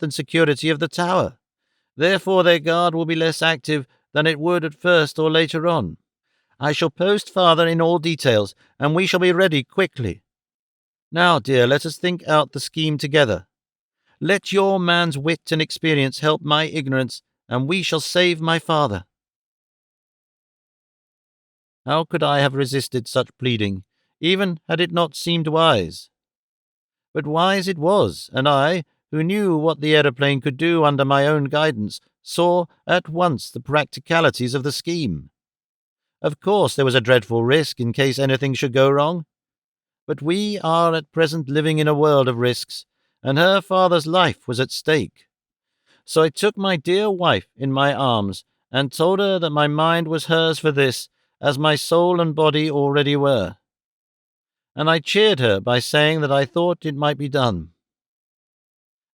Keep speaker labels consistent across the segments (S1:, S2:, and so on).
S1: and security of the tower. Therefore their guard will be less active than it would at first or later on. I shall post father in all details, and we shall be ready quickly. Now, dear, let us think out the scheme together. Let your man's wit and experience help my ignorance, and we shall save my father." How could I have resisted such pleading, even had it not seemed wise? But wise it was, and I, who knew what the aeroplane could do under my own guidance, saw at once the practicalities of the scheme. Of course there was a dreadful risk in case anything should go wrong, but we are at present living in a world of risks, and her father's life was at stake. So I took my dear wife in my arms, and told her that my mind was hers for this, as my soul and body already were. And I cheered her by saying that I thought it might be done.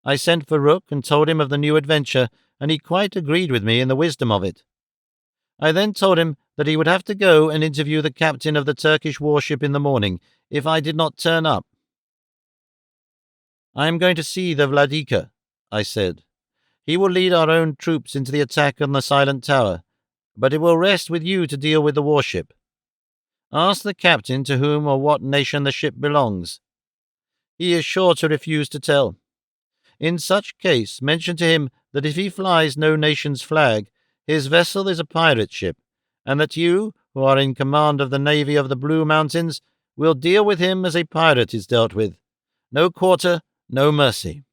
S1: I sent for Rook and told him of the new adventure, and he quite agreed with me in the wisdom of it. I then told him that he would have to go and interview the captain of the Turkish warship in the morning, if I did not turn up. "I am going to see the Vladika," I said. "He will lead our own troops into the attack on the Silent Tower, but it will rest with you to deal with the warship. Ask the captain to whom or what nation the ship belongs. He is sure to refuse to tell. In such case, mention to him that if he flies no nation's flag, his vessel is a pirate ship, and that you, who are in command of the navy of the Blue Mountains, will deal with him as a pirate is dealt with. No quarter, no mercy.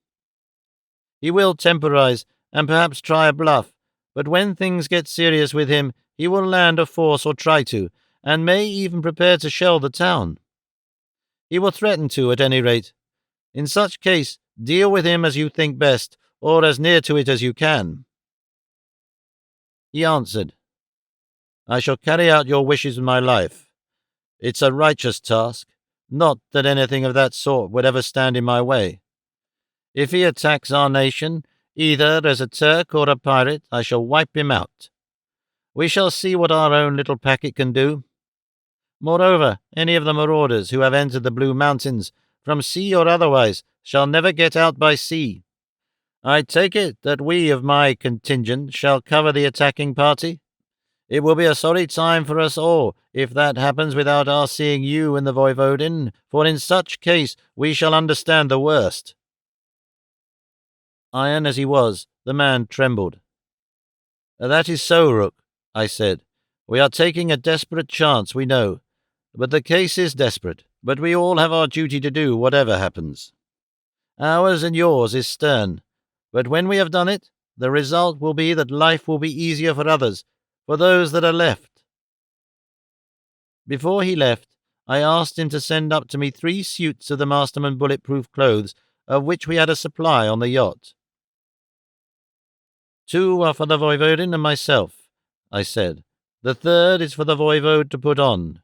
S1: He will temporize, and perhaps try a bluff, but when things get serious with him, he will land a force or try to, and may even prepare to shell the town. He will threaten to, at any rate. In such case, deal with him as you think best, or as near to it as you can." He answered, "I shall carry out your wishes with my life. It's a righteous task, not that anything of that sort would ever stand in my way. If he attacks our nation, either as a Turk or a pirate, I shall wipe him out. We shall see what our own little packet can do. Moreover, any of the marauders who have entered the Blue Mountains, from sea or otherwise, shall never get out by sea. I take it that we of my contingent shall cover the attacking party. It will be a sorry time for us all if that happens without our seeing you and the Voivodin, for in such case we shall understand the worst." Iron as he was, the man trembled. "That is so, Rook," I said. "We are taking a desperate chance, we know. But the case is desperate, but we all have our duty to do, whatever happens. Ours and yours is stern, but when we have done it, the result will be that life will be easier for others, for those that are left." Before he left, I asked him to send up to me 3 suits of the Masterman bulletproof clothes, of which we had a supply on the yacht. "2 are for the Voivodin and myself," I said. "The 3rd is for the Voivode to put on.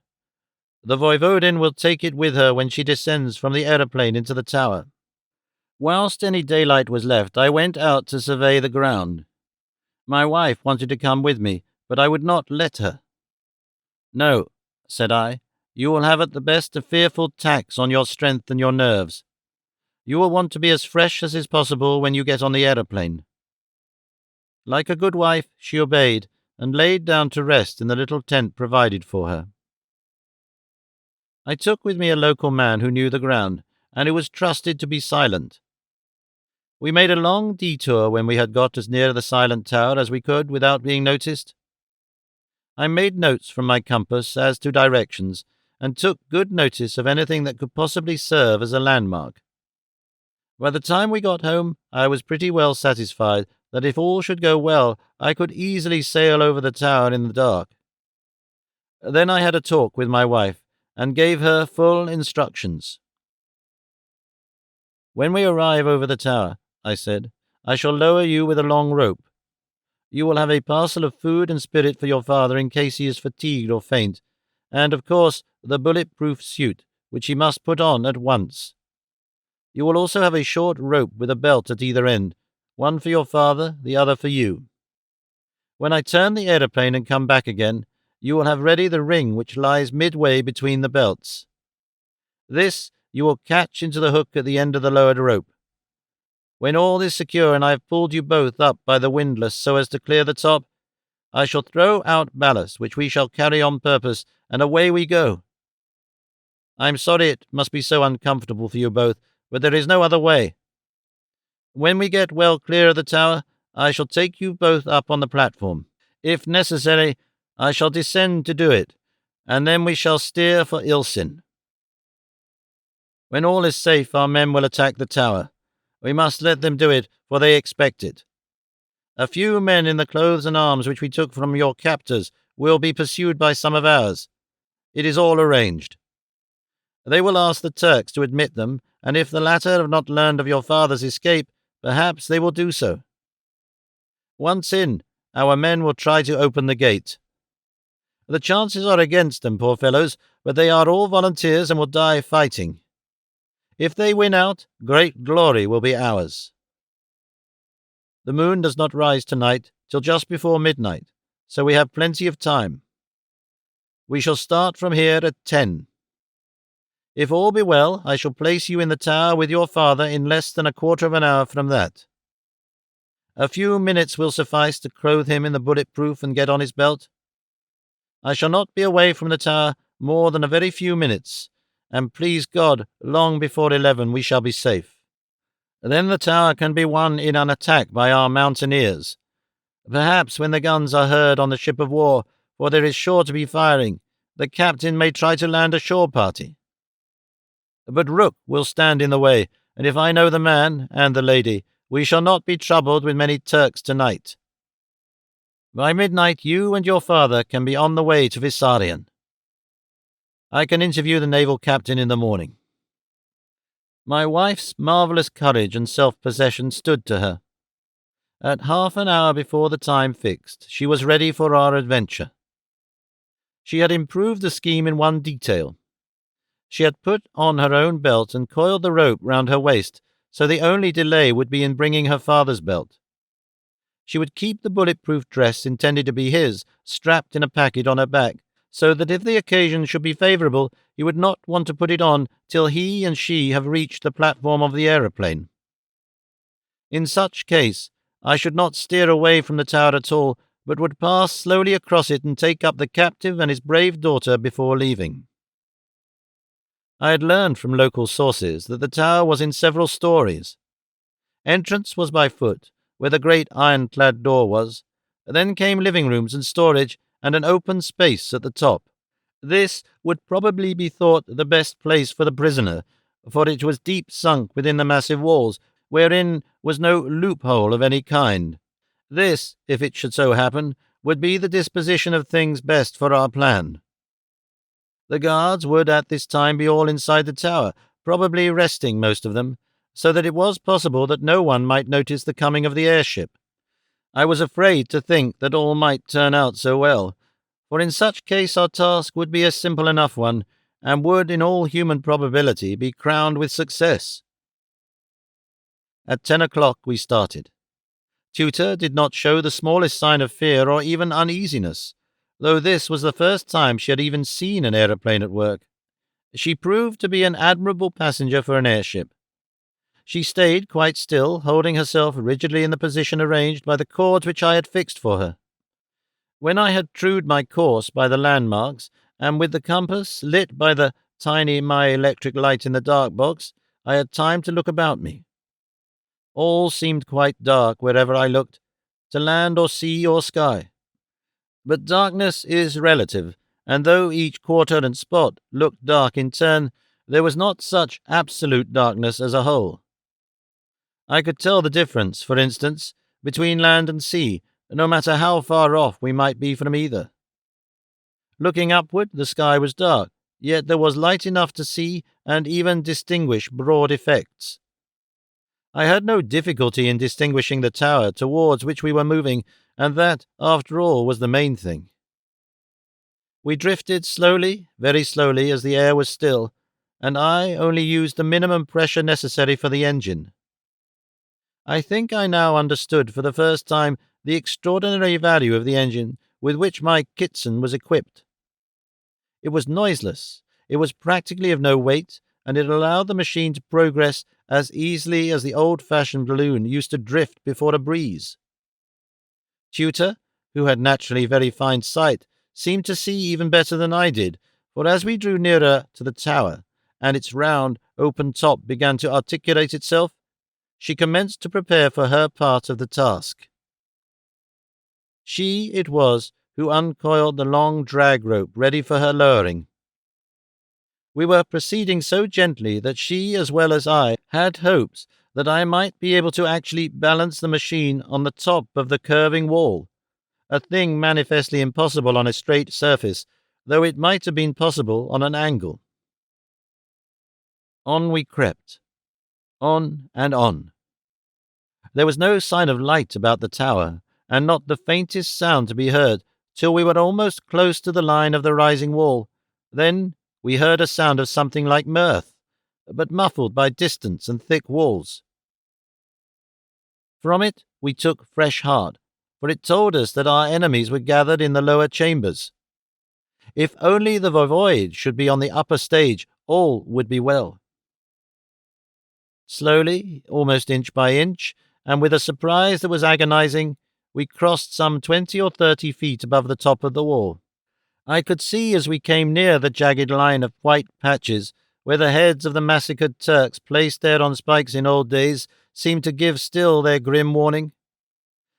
S1: The Voivodin will take it with her when she descends from the aeroplane into the tower." Whilst any daylight was left, I went out to survey the ground. My wife wanted to come with me, but I would not let her. "No," said I, "you will have at the best a fearful tax on your strength and your nerves. You will want to be as fresh as is possible when you get on the aeroplane." Like a good wife, she obeyed, and laid down to rest in the little tent provided for her. I took with me a local man who knew the ground, and who was trusted to be silent. We made a long detour when we had got as near the Silent Tower as we could without being noticed. I made notes from my compass as to directions, and took good notice of anything that could possibly serve as a landmark. By the time we got home, I was pretty well satisfied that if all should go well, I could easily sail over the tower in the dark. Then I had a talk with my wife, and gave her full instructions. "When we arrive over the tower," I said, "I shall lower you with a long rope. You will have a parcel of food and spirit for your father in case he is fatigued or faint, and, of course, the bullet-proof suit, which he must put on at once. You will also have a short rope with a belt at either end, one for your father, the other for you. When I turn the aeroplane and come back again, you will have ready the ring which lies midway between the belts. This you will catch into the hook at the end of the lowered rope. When all is secure and I have pulled you both up by the windlass so as to clear the top, I shall throw out ballast, which we shall carry on purpose, and away we go. I am sorry it must be so uncomfortable for you both, but there is no other way. When we get well clear of the tower, I shall take you both up on the platform. If necessary, I shall descend to do it, and then we shall steer for Ilsin. When all is safe, our men will attack the tower. We must let them do it, for they expect it. A few men in the clothes and arms which we took from your captors will be pursued by some of ours. It is all arranged. They will ask the Turks to admit them, and if the latter have not learned of your father's escape, perhaps they will do so. Once in, our men will try to open the gate. The chances are against them, poor fellows, but they are all volunteers and will die fighting. If they win out, great glory will be ours. The moon does not rise tonight till just before midnight, so we have plenty of time. We shall start from here at 10. If all be well, I shall place you in the tower with your father in less than a quarter of an hour from that. A few minutes will suffice to clothe him in the bullet-proof and get on his belt. I shall not be away from the tower more than a very few minutes, and please God, long before 11 we shall be safe. Then the tower can be won in an attack by our mountaineers. Perhaps when the guns are heard on the ship of war, for there is sure to be firing, the captain may try to land a shore party. But Rook will stand in the way, and if I know the man and the lady, we shall not be troubled with many Turks tonight. By midnight you and your father can be on the way to Vissarion. I can interview the naval captain in the morning. My wife's marvellous courage and self-possession stood to her. At half an hour before the time fixed, she was ready for our adventure. She had improved the scheme in one detail. She had put on her own belt and coiled the rope round her waist, so the only delay would be in bringing her father's belt. She would keep the bullet-proof dress intended to be his, strapped in a packet on her back, so that if the occasion should be favourable, he would not want to put it on till he and she have reached the platform of the aeroplane. In such case, I should not steer away from the tower at all, but would pass slowly across it and take up the captive and his brave daughter before leaving. I had learned from local sources that the tower was in several stories. Entrance was by foot, where the great iron-clad door was. Then came living rooms and storage, and an open space at the top. This would probably be thought the best place for the prisoner, for it was deep sunk within the massive walls, wherein was no loophole of any kind. This, if it should so happen, would be the disposition of things best for our plan. The guards would at this time be all inside the tower, probably resting, most of them, so that it was possible that no one might notice the coming of the airship. I was afraid to think that all might turn out so well, for in such case our task would be a simple enough one, and would, in all human probability, be crowned with success. At 10 o'clock we started. Tutor did not show the smallest sign of fear or even uneasiness, though this was the first time she had even seen an aeroplane at work. She proved to be an admirable passenger for an airship. She stayed quite still, holding herself rigidly in the position arranged by the cords which I had fixed for her. When I had trued my course by the landmarks, and with the compass lit by the tiny electric light in the dark box, I had time to look about me. All seemed quite dark wherever I looked, to land or sea or sky. But darkness is relative, and though each quarter and spot looked dark in turn, there was not such absolute darkness as a whole. I could tell the difference, for instance, between land and sea, no matter how far off we might be from either. Looking upward, the sky was dark, yet there was light enough to see and even distinguish broad effects. I had no difficulty in distinguishing the tower towards which we were moving, and that, after all, was the main thing. We drifted slowly, very slowly, as the air was still, and I only used the minimum pressure necessary for the engine. I think I now understood for the first time the extraordinary value of the engine with which my Kitson was equipped. It was noiseless, it was practically of no weight, and it allowed the machine to progress as easily as the old-fashioned balloon used to drift before a breeze. Tutor, who had naturally very fine sight, seemed to see even better than I did, for as we drew nearer to the tower, and its round, open top began to articulate itself, she commenced to prepare for her part of the task. She it was who uncoiled the long drag rope ready for her lowering. We were proceeding so gently that she, as well as I, had hopes that I might be able to actually balance the machine on the top of the curving wall, a thing manifestly impossible on a straight surface, though it might have been possible on an angle. On we crept. On and on. There was no sign of light about the tower, and not the faintest sound to be heard, till we were almost close to the line of the rising wall. Then we heard a sound of something like mirth, but muffled by distance and thick walls. From it we took fresh heart, for it told us that our enemies were gathered in the lower chambers. If only the void should be on the upper stage, all would be well. Slowly, almost inch by inch, and with a surprise that was agonizing, we crossed some 20 or 30 feet above the top of the wall. I could see as we came near the jagged line of white patches where the heads of the massacred Turks placed there on spikes in old days seemed to give still their grim warning.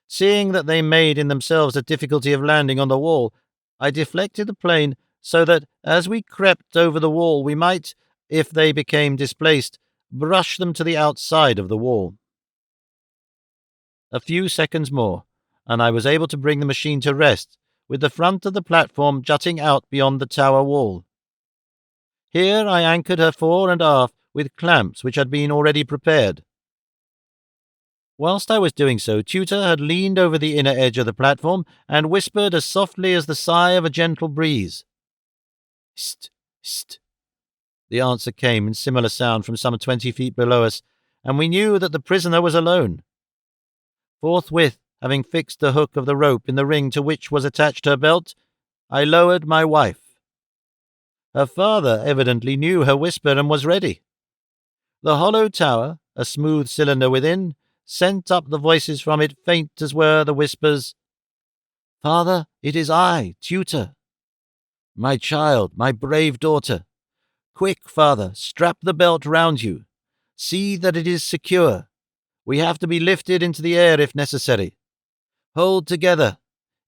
S1: Seeing that they made in themselves a difficulty of landing on the wall, I deflected the plane so that as we crept over the wall we might, if they became displaced, brush them to the outside of the wall. A few seconds more, and I was able to bring the machine to rest, with the front of the platform jutting out beyond the tower wall. Here I anchored her fore and aft with clamps which had been already prepared. Whilst I was doing so, Tutor had leaned over the inner edge of the platform and whispered as softly as the sigh of a gentle breeze. "Hist, hist." The answer came in similar sound from some 20 feet below us, and we knew that the prisoner was alone. Forthwith, having fixed the hook of the rope in the ring to which was attached her belt, I lowered my wife. Her father evidently knew her whisper and was ready. The hollow tower, a smooth cylinder within, sent up the voices from it faint as were the whispers. "Father, it is I, Tutor." "My child, my brave daughter. Quick, father, strap the belt round you. See that it is secure. We have to be lifted into the air if necessary. Hold together.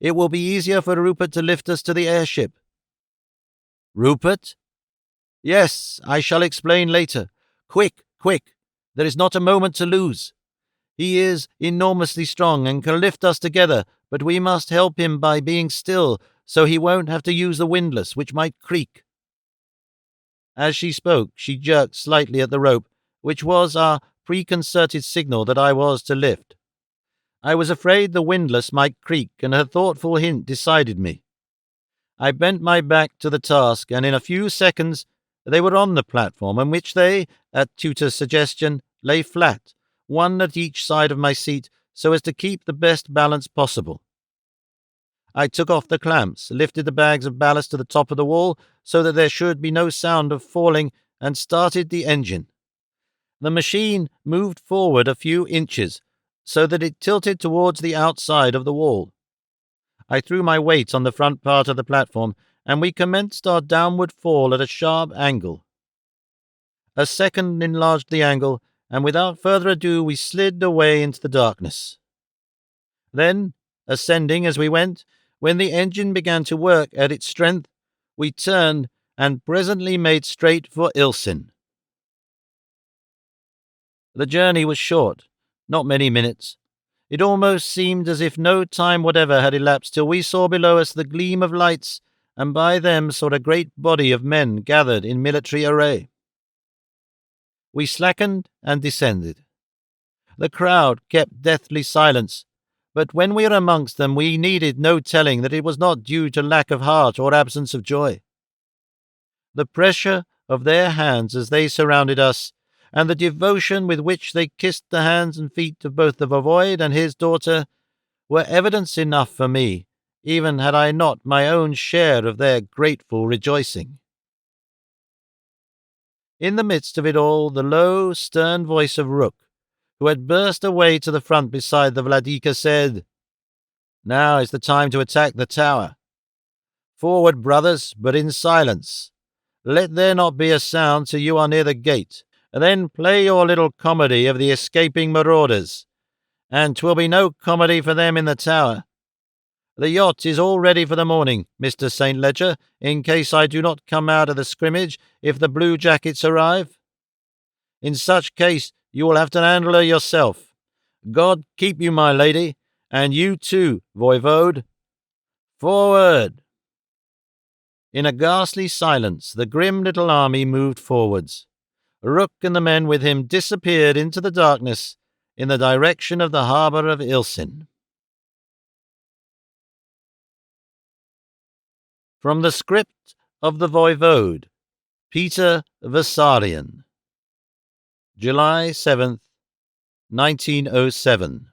S1: It will be easier for Rupert to lift us to the airship." "Rupert?" "Yes, I shall explain later. Quick, quick. There is not a moment to lose. He is enormously strong and can lift us together, but we must help him by being still, so he won't have to use the windlass, which might creak." As she spoke, she jerked slightly at the rope, which was our preconcerted signal that I was to lift. I was afraid the windlass might creak, and her thoughtful hint decided me. I bent my back to the task, and in a few seconds they were on the platform, on which they, at Tutor's suggestion, lay flat, one at each side of my seat, so as to keep the best balance possible. I took off the clamps, lifted the bags of ballast to the top of the wall so that there should be no sound of falling, and started the engine. The machine moved forward a few inches, so that it tilted towards the outside of the wall. I threw my weight on the front part of the platform, and we commenced our downward fall at a sharp angle. A second enlarged the angle, and without further ado we slid away into the darkness. Then, ascending as we went, when the engine began to work at its strength, we turned and presently made straight for Ilsen. The journey was short, not many minutes. It almost seemed as if no time whatever had elapsed till we saw below us the gleam of lights, and by them saw a great body of men gathered in military array. We slackened and descended. The crowd kept deathly silence, but when we were amongst them we needed no telling that it was not due to lack of heart or absence of joy. The pressure of their hands as they surrounded us, and the devotion with which they kissed the hands and feet of both the voivode and his daughter, were evidence enough for me, even had I not my own share of their grateful rejoicing. In the midst of it all, the low, stern voice of Rook, who had burst away to the front beside the Vladika, said, "Now is the time to attack the tower. Forward, brothers, but in silence. Let there not be a sound till you are near the gate. Then play your little comedy of the escaping marauders, and 'twill be no comedy for them in the tower. The yacht is all ready for the morning, Mr. St. Ledger, in case I do not come out of the scrimmage if the blue jackets arrive. In such case you will have to handle her yourself. God keep you, my lady, and you too, voivode. Forward!" In a ghastly silence, the grim little army moved forwards. Rook and the men with him disappeared into the darkness in the direction of the harbour of Ilsin. From the script of the Voivode, Peter Vasarian. July 7th, 1907.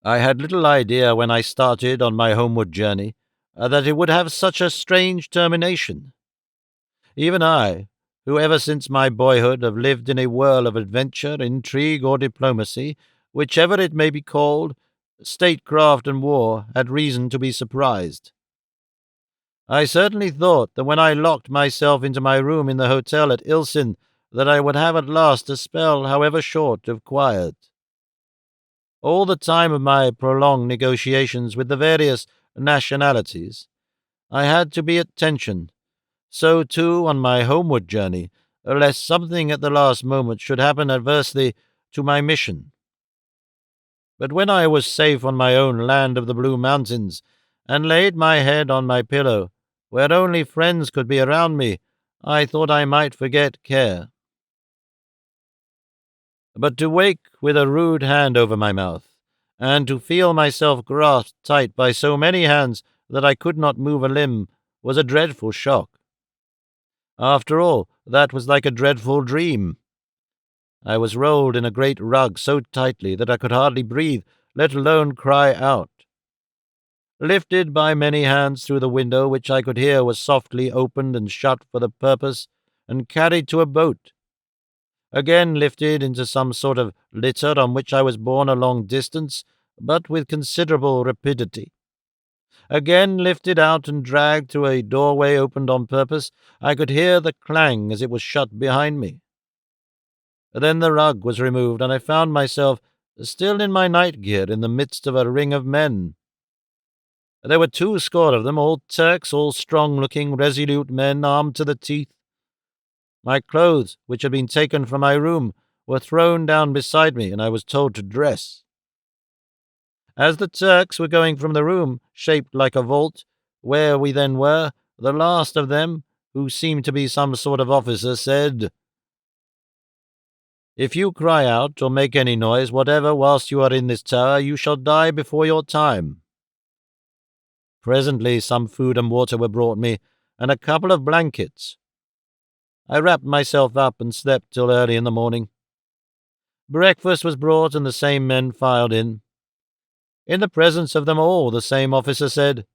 S1: I had little idea when I started on my homeward journey that it would have such a strange termination. Even I, who ever since my boyhood have lived in a whirl of adventure, intrigue, or diplomacy, whichever it may be called, statecraft and war, had reason to be surprised. I certainly thought that when I locked myself into my room in the hotel at Ilsin, that I would have at last a spell, however short, of quiet. All the time of my prolonged negotiations with the various nationalities, I had to be at tension. So, too, on my homeward journey, lest something at the last moment should happen adversely to my mission. But when I was safe on my own land of the Blue Mountains, and laid my head on my pillow, where only friends could be around me, I thought I might forget care. But to wake with a rude hand over my mouth, and to feel myself grasped tight by so many hands that I could not move a limb, was a dreadful shock. After all, that was like a dreadful dream. I was rolled in a great rug so tightly that I could hardly breathe, let alone cry out. Lifted by many hands through the window, which I could hear was softly opened and shut for the purpose, and carried to a boat. Again lifted into some sort of litter on which I was borne a long distance, but with considerable rapidity. Again lifted out and dragged through a doorway opened on purpose. I could hear the clang as it was shut behind me. Then the rug was removed, and I found myself still in my night gear in the midst of a ring of men. There were 20 of them, all Turks, all strong-looking, resolute men, armed to the teeth. My clothes, which had been taken from my room, were thrown down beside me, and I was told to dress. As the Turks were going from the room, shaped like a vault, where we then were, the last of them, who seemed to be some sort of officer, said, "If you cry out or make any noise whatever whilst you are in this tower, you shall die before your time." Presently some food and water were brought me, and a couple of blankets. I wrapped myself up and slept till early in the morning. Breakfast was brought, and the same men filed in. In the presence of them all, the same officer said,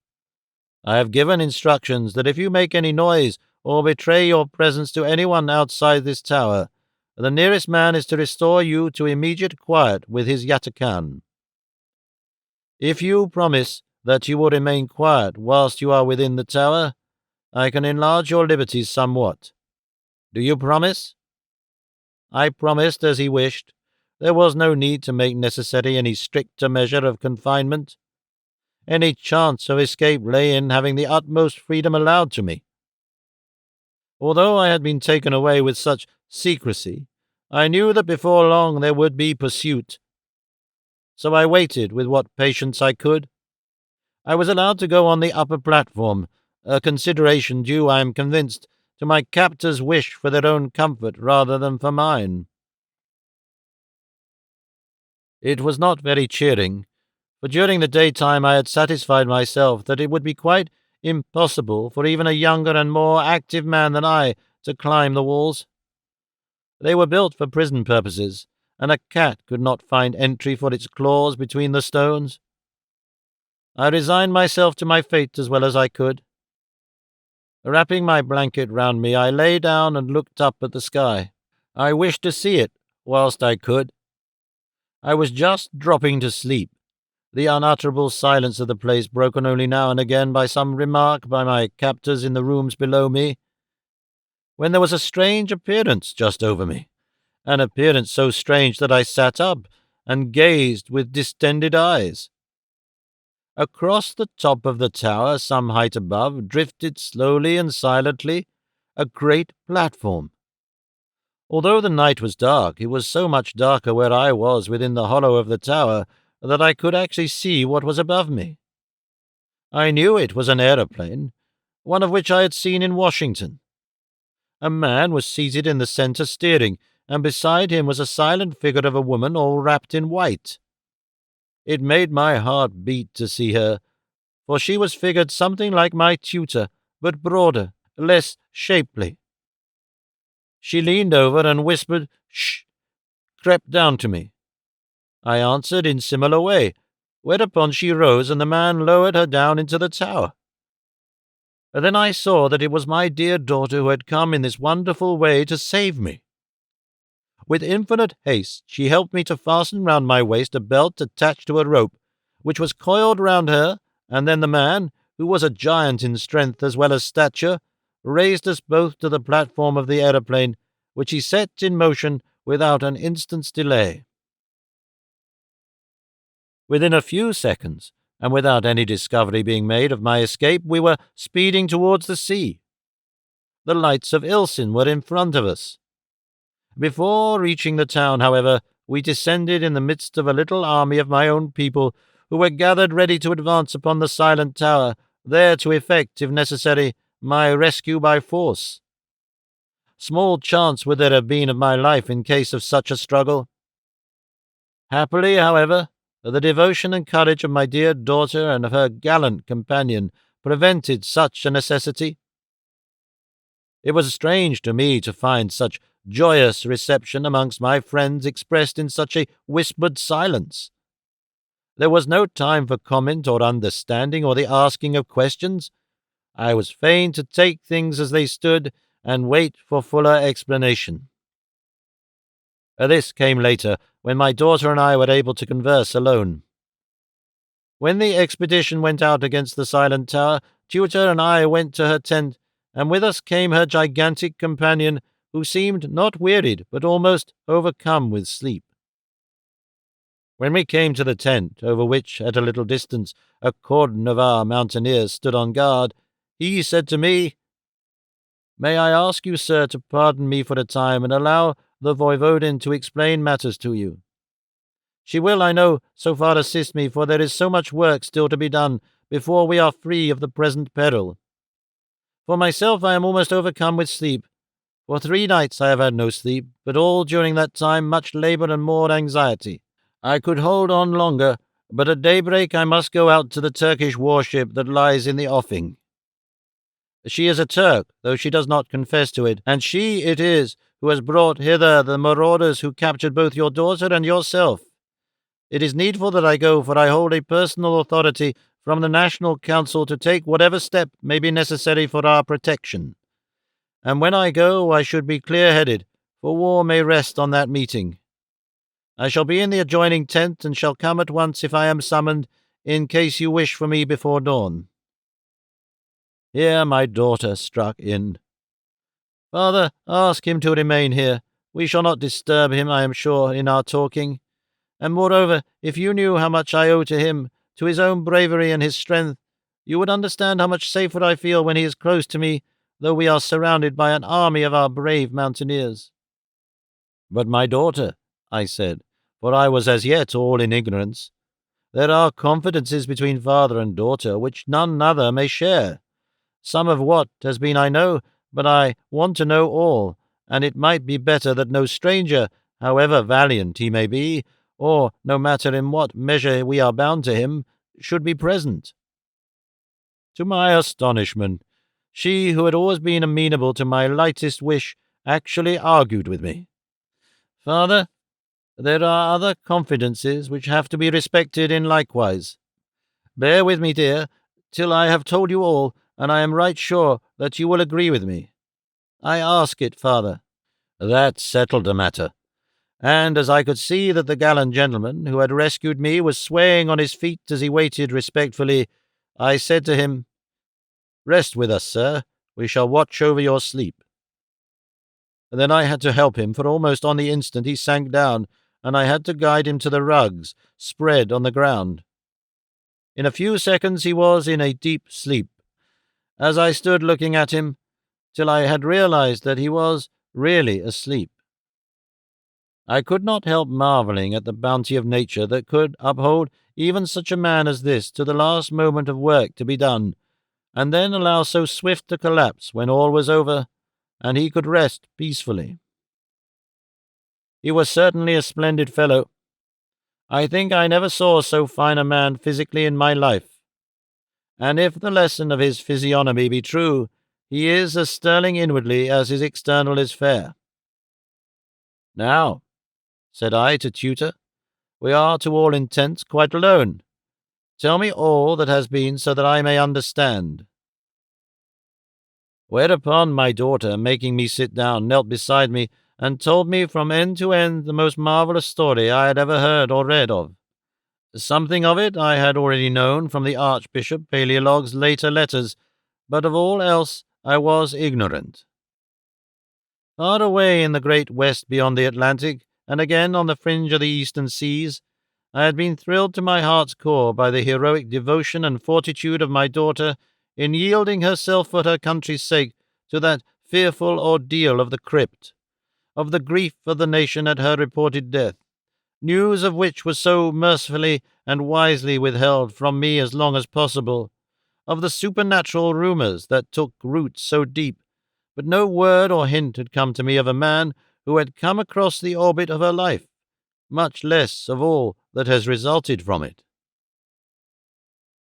S1: "I have given instructions that if you make any noise or betray your presence to anyone outside this tower, the nearest man is to restore you to immediate quiet with his yatakan. If you promise that you will remain quiet whilst you are within the tower, I can enlarge your liberties somewhat. Do you promise?" I promised as he wished. There was no need to make necessary any stricter measure of confinement. Any chance of escape lay in having the utmost freedom allowed to me. Although I had been taken away with such secrecy, I knew that before long there would be pursuit. So I waited with what patience I could. I was allowed to go on the upper platform, a consideration due, I am convinced, to my captors' wish for their own comfort rather than for mine. It was not very cheering, for during the daytime I had satisfied myself that it would be quite impossible for even a younger and more active man than I to climb the walls. They were built for prison purposes, and a cat could not find entry for its claws between the stones. I resigned myself to my fate as well as I could. Wrapping my blanket round me, I lay down and looked up at the sky. I wished to see it whilst I could. I was just dropping to sleep, the unutterable silence of the place broken only now and again by some remark by my captors in the rooms below me, when there was a strange appearance just over me, an appearance so strange that I sat up and gazed with distended eyes. Across the top of the tower, some height above, drifted slowly and silently a great platform. Although the night was dark, it was so much darker where I was within the hollow of the tower that I could actually see what was above me. I knew it was an aeroplane, one of which I had seen in Washington. A man was seated in the center steering, and beside him was a silent figure of a woman all wrapped in white. It made my heart beat to see her, for she was figured something like my tutor, but broader, less shapely. She leaned over and whispered, "Shh," crept down to me. I answered in similar way, whereupon she rose and the man lowered her down into the tower. Then I saw that it was my dear daughter who had come in this wonderful way to save me. With infinite haste she helped me to fasten round my waist a belt attached to a rope, which was coiled round her, and then the man, who was a giant in strength as well as stature, raised us both to the platform of the aeroplane, which he set in motion without an instant's delay. Within a few seconds, and without any discovery being made of my escape, we were speeding towards the sea. The lights of Ilsen were in front of us. Before reaching the town, however, we descended in the midst of a little army of my own people, who were gathered ready to advance upon the silent tower, there to effect, if necessary, my rescue by force. Small chance would there have been of my life in case of such a struggle. Happily, however, the devotion and courage of my dear daughter and of her gallant companion prevented such a necessity. It was strange to me to find such joyous reception amongst my friends expressed in such a whispered silence. There was no time for comment or understanding or the asking of questions. I was fain to take things as they stood and wait for fuller explanation. This came later, when my daughter and I were able to converse alone. When the expedition went out against the silent tower, Tutor and I went to her tent, and with us came her gigantic companion, who seemed not wearied, but almost overcome with sleep. When we came to the tent, over which, at a little distance, a cordon of our mountaineers stood on guard, he said to me, "May I ask you, sir, to pardon me for a time and allow the Voivodin to explain matters to you? She will, I know, so far assist me, for there is so much work still to be done before we are free of the present peril. For myself, I am almost overcome with sleep. For 3 nights I have had no sleep, but all during that time much labour and more anxiety. I could hold on longer, but at daybreak I must go out to the Turkish warship that lies in the offing. She is a Turk, though she does not confess to it, and she it is who has brought hither the marauders who captured both your daughter and yourself. It is needful that I go, for I hold a personal authority from the National Council to take whatever step may be necessary for our protection. And when I go, I should be clear-headed, for war may rest on that meeting. I shall be in the adjoining tent, and shall come at once if I am summoned, in case you wish for me before dawn." Here my daughter struck in. "Father, ask him to remain here. We shall not disturb him, I am sure, in our talking. And moreover, if you knew how much I owe to him, to his own bravery and his strength, you would understand how much safer I feel when he is close to me, though we are surrounded by an army of our brave mountaineers." "But my daughter," I said, for I was as yet all in ignorance, "there are confidences between father and daughter which none other may share. Some of what has been I know, but I want to know all, and it might be better that no stranger, however valiant he may be, or no matter in what measure we are bound to him, should be present." To my astonishment, she, who had always been amenable to my lightest wish, actually argued with me. "Father, there are other confidences which have to be respected in likewise. Bear with me, dear, till I have told you all, and I am right sure that you will agree with me. I ask it, father." That settled the matter, and as I could see that the gallant gentleman who had rescued me was swaying on his feet as he waited respectfully, I said to him, "Rest with us, sir. We shall watch over your sleep." Then I had to help him, for almost on the instant he sank down, and I had to guide him to the rugs spread on the ground. In a few seconds he was in a deep sleep, as I stood looking at him, till I had realized that he was really asleep. I could not help marveling at the bounty of nature that could uphold even such a man as this to the last moment of work to be done, and then allow so swift a collapse when all was over, and he could rest peacefully. He was certainly a splendid fellow. I think I never saw so fine a man physically in my life, and if the lesson of his physiognomy be true, he is as sterling inwardly as his external is fair. "Now," said I to Tutor, "we are to all intents quite alone. Tell me all that has been so that I may understand." Whereupon my daughter, making me sit down, knelt beside me and told me from end to end the most marvellous story I had ever heard or read of. Something of it I had already known from the Archbishop Paleolog's later letters, but of all else I was ignorant. Far away in the great West beyond the Atlantic, and again on the fringe of the eastern seas, I had been thrilled to my heart's core by the heroic devotion and fortitude of my daughter in yielding herself for her country's sake to that fearful ordeal of the crypt, of the grief of the nation at her reported death, news of which was so mercifully and wisely withheld from me as long as possible, of the supernatural rumors that took root so deep, but no word or hint had come to me of a man who had come across the orbit of her life, much less of all that has resulted from it.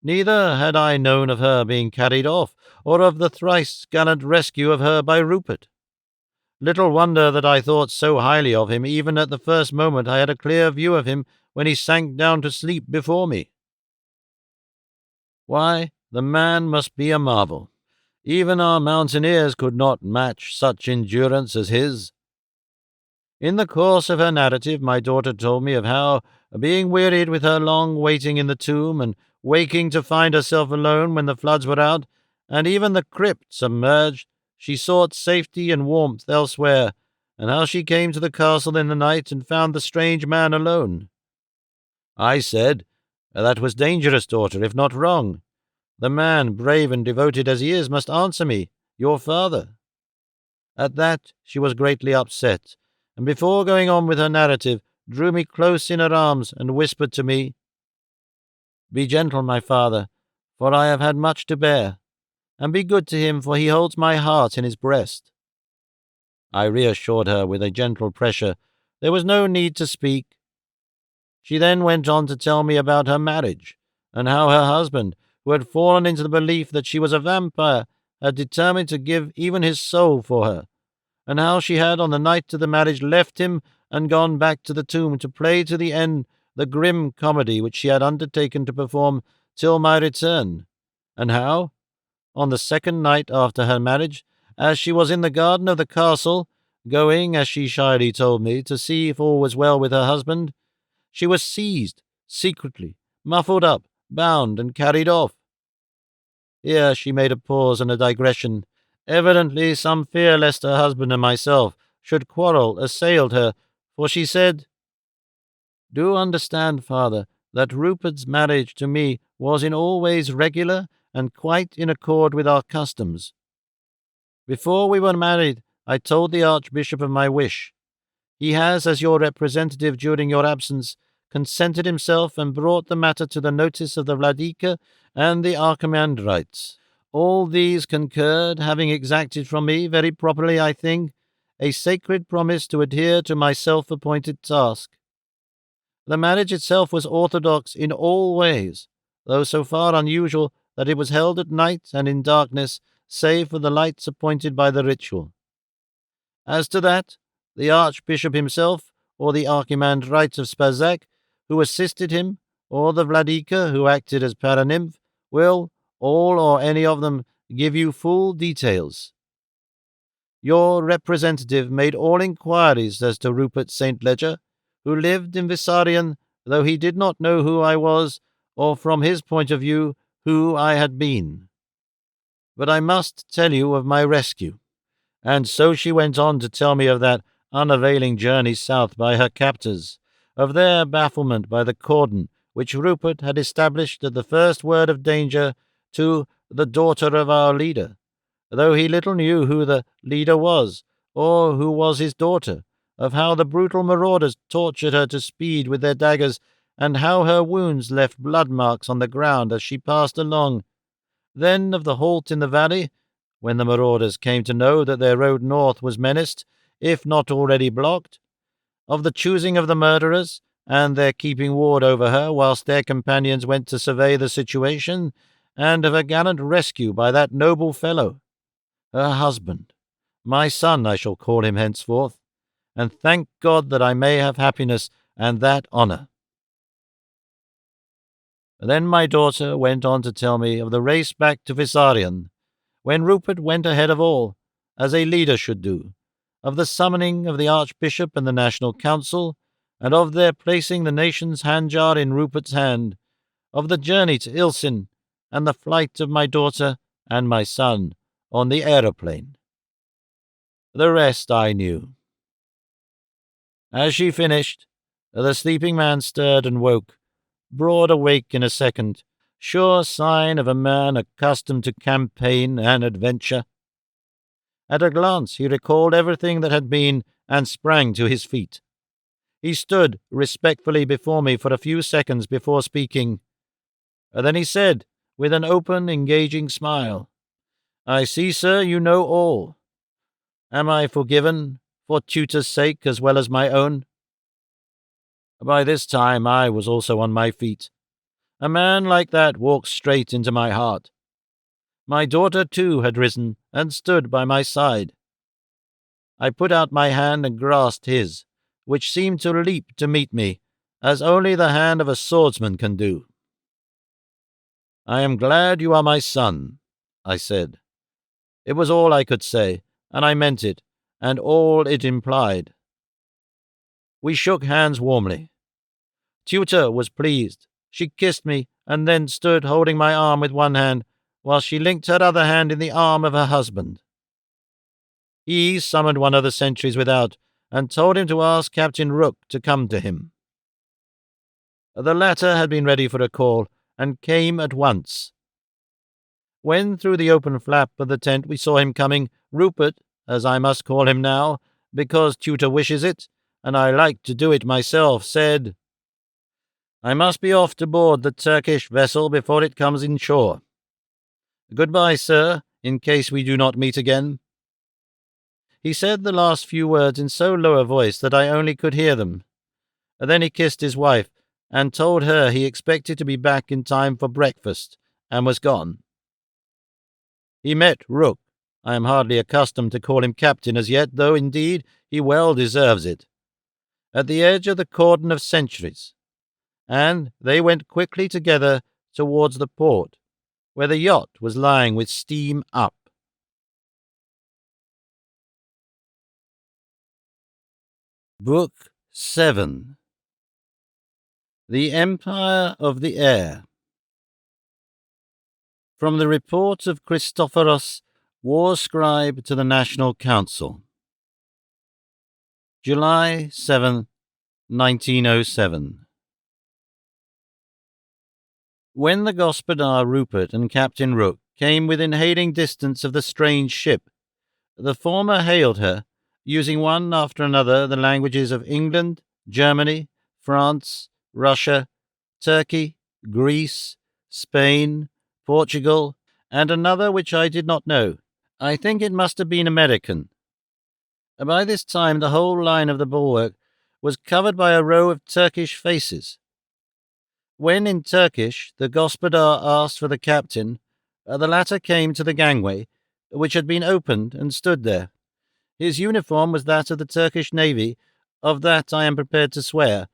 S1: Neither had I known of her being carried off, or of the thrice gallant rescue of her by Rupert. Little wonder that I thought so highly of him even at the first moment I had a clear view of him when he sank down to sleep before me. Why, the man must be a marvel. Even our mountaineers could not match such endurance as his. In the course of her narrative, my daughter told me of how, being wearied with her long waiting in the tomb, and waking to find herself alone when the floods were out, and even the crypt submerged, she sought safety and warmth elsewhere, and how she came to the castle in the night and found the strange man alone. I said, "That was dangerous, daughter, if not wrong. The man, brave and devoted as he is, must answer me, your father." At that she was greatly upset, and before going on with her narrative, drew me close in her arms and whispered to me, "Be gentle, my father, for I have had much to bear, and be good to him, for he holds my heart in his breast." I reassured her with a gentle pressure. There was no need to speak. She then went on to tell me about her marriage, and how her husband, who had fallen into the belief that she was a vampire, had determined to give even his soul for her, and how she had on the night of the marriage left him and gone back to the tomb to play to the end the grim comedy which she had undertaken to perform till my return, and how, on the second night after her marriage, as she was in the garden of the castle, going, as she shyly told me, to see if all was well with her husband, she was seized, secretly, muffled up, bound, and carried off. Here she made a pause and a digression. Evidently some fear lest her husband and myself should quarrel assailed her, for she said, "Do understand, father, that Rupert's marriage to me was in all ways regular and quite in accord with our customs. Before we were married, I told the Archbishop of my wish. He has, as your representative during your absence, consented himself and brought the matter to the notice of the Vladika and the Archimandrites. All these concurred, having exacted from me, very properly I think, a sacred promise to adhere to my self-appointed task. The marriage itself was orthodox in all ways, though so far unusual that it was held at night and in darkness, save for the lights appointed by the ritual. As to that, the Archbishop himself, or the Archimandrite of Spazak, who assisted him, or the Vladika, who acted as paranymph, will, all or any of them, give you full details. Your representative made all inquiries as to Rupert St. Ledger, who lived in Vissarion, though he did not know who I was, or from his point of view, who I had been. But I must tell you of my rescue. And so she went on to tell me of that unavailing journey south by her captors, of their bafflement by the cordon which Rupert had established at the first word of danger to the daughter of our leader, though he little knew who the leader was, or who was his daughter, of how the brutal marauders tortured her to speed with their daggers, and how her wounds left blood marks on the ground as she passed along. Then of the halt in the valley, when the marauders came to know that their road north was menaced, if not already blocked, of the choosing of the murderers, and their keeping ward over her whilst their companions went to survey the situation, and of a gallant rescue by that noble fellow, her husband. My son I shall call him henceforth, and thank God that I may have happiness and that honour. Then my daughter went on to tell me of the race back to Vissarion, when Rupert went ahead of all, as a leader should do, of the summoning of the Archbishop and the National Council, and of their placing the nation's hand-jar in Rupert's hand, of the journey to Ilsin, and the flight of my daughter and my son on the aeroplane. The rest I knew. As she finished, the sleeping man stirred and woke, broad awake in a second, sure sign of a man accustomed to campaign and adventure. At a glance he recalled everything that had been and sprang to his feet. He stood respectfully before me for a few seconds before speaking. Then he said, with an open, engaging smile, "I see, sir, you know all. Am I forgiven, for tutor's sake as well as my own?" By this time I was also on my feet. A man like that walks straight into my heart. My daughter, too, had risen and stood by my side. I put out my hand and grasped his, which seemed to leap to meet me, as only the hand of a swordsman can do. "I am glad you are my son," I said. It was all I could say, and I meant it, and all it implied. We shook hands warmly. Tutor was pleased. She kissed me, and then stood holding my arm with one hand, while she linked her other hand in the arm of her husband. He summoned one of the sentries without, and told him to ask Captain Rook to come to him. The latter had been ready for a call, and came at once. When through the open flap of the tent we saw him coming, Rupert, as I must call him now, because Tutor wishes it, and I like to do it myself, said, "I must be off to board the Turkish vessel before it comes in shore. Goodbye, sir, in case we do not meet again." He said the last few words in so low a voice that I only could hear them. Then he kissed his wife, and told her he expected to be back in time for breakfast, and was gone. He met Rook. I am hardly accustomed to call him captain as yet, though, indeed, he well deserves it, at the edge of the cordon of sentries, and they went quickly together towards the port, where the yacht was lying with steam up. Book 7. The Empire of the Air. From the report of Christophoros, War Scribe to the National Council. July 7, 1907. When the Gospodar Rupert and Captain Rook came within hailing distance of the strange ship, the former hailed her, using one after another the languages of England, Germany, France, Russia, Turkey, Greece, Spain, Portugal, and another which I did not know. I think it must have been American. By this time the whole line of the bulwark was covered by a row of Turkish faces. When in Turkish the Gospodar asked for the captain, the latter came to the gangway, which had been opened, and stood there. His uniform was that of the Turkish Navy, of that I am prepared to swear,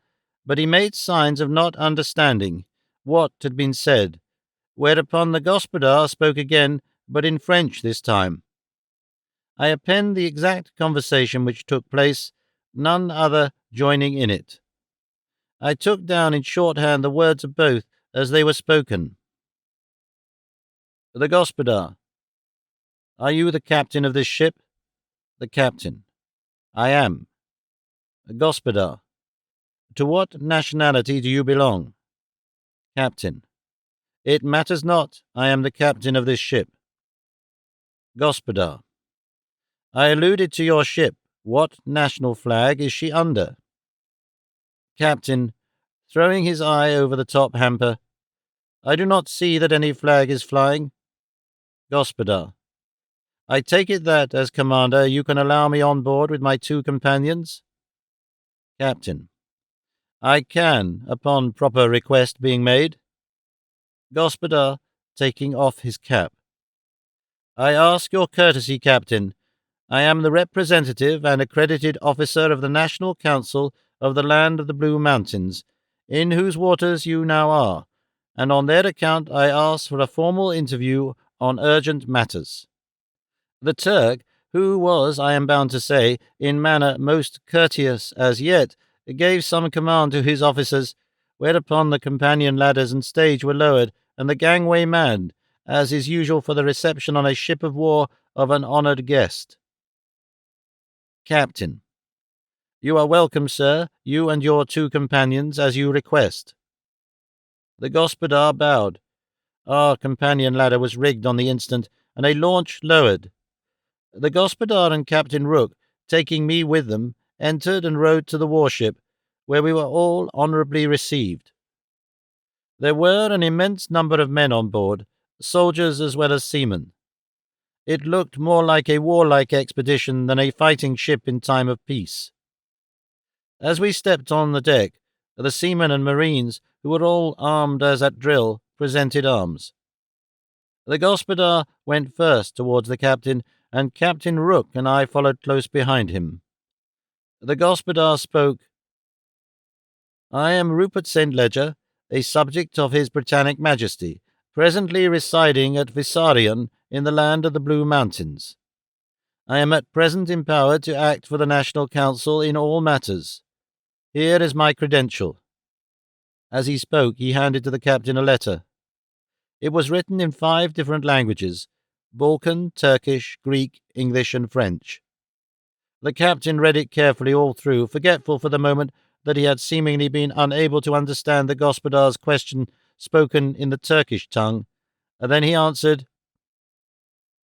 S1: but he made signs of not understanding what had been said, whereupon the Gospodar spoke again but in French this time. I append the exact conversation which took place, none other joining in it. I took down in shorthand the words of both as they were spoken. The Gospodar. Are you the captain of this ship? The captain. I am. Gospodar. To what nationality do you belong? Captain. It matters not. I am the captain of this ship. Gospodar. I alluded to your ship. What national flag is she under? Captain, throwing his eye over the top hamper. I do not see that any flag is flying. Gospodar. I take it that, as commander, you can allow me on board with my 2 companions? Captain. I can, upon proper request being made. Gospodar, taking off his cap. I ask your courtesy, Captain. I am the representative and accredited officer of the National Council of the Land of the Blue Mountains, in whose waters you now are, and on their account I ask for a formal interview on urgent matters. The Turk, who was, I am bound to say, in manner most courteous as yet, gave some command to his officers, whereupon the companion ladders and stage were lowered, and the gangway manned, as is usual for the reception on a ship of war of an honoured guest. Captain. You are welcome, sir, you and your 2 companions, as you request. The Gospodar bowed. Our companion ladder was rigged on the instant, and a launch lowered. The Gospodar and Captain Rook, taking me with them, entered and rowed to the warship, where we were all honourably received. There were an immense number of men on board, soldiers as well as seamen. It looked more like a warlike expedition than a fighting ship in time of peace. As we stepped on the deck, the seamen and marines, who were all armed as at drill, presented arms. The Gospodar went first towards the captain, and Captain Rook and I followed close behind him. The Gospodar spoke. I am Rupert St. Leger, a subject of His Britannic Majesty, presently residing at Vissarion in the Land of the Blue Mountains. I am at present empowered to act for the National Council in all matters. Here is my credential. As he spoke, he handed to the captain a letter. It was written in 5 different languages: Balkan, Turkish, Greek, English, and French. The captain read it carefully all through, forgetful for the moment that he had seemingly been unable to understand the Gospodar's question spoken in the Turkish tongue, and then he answered,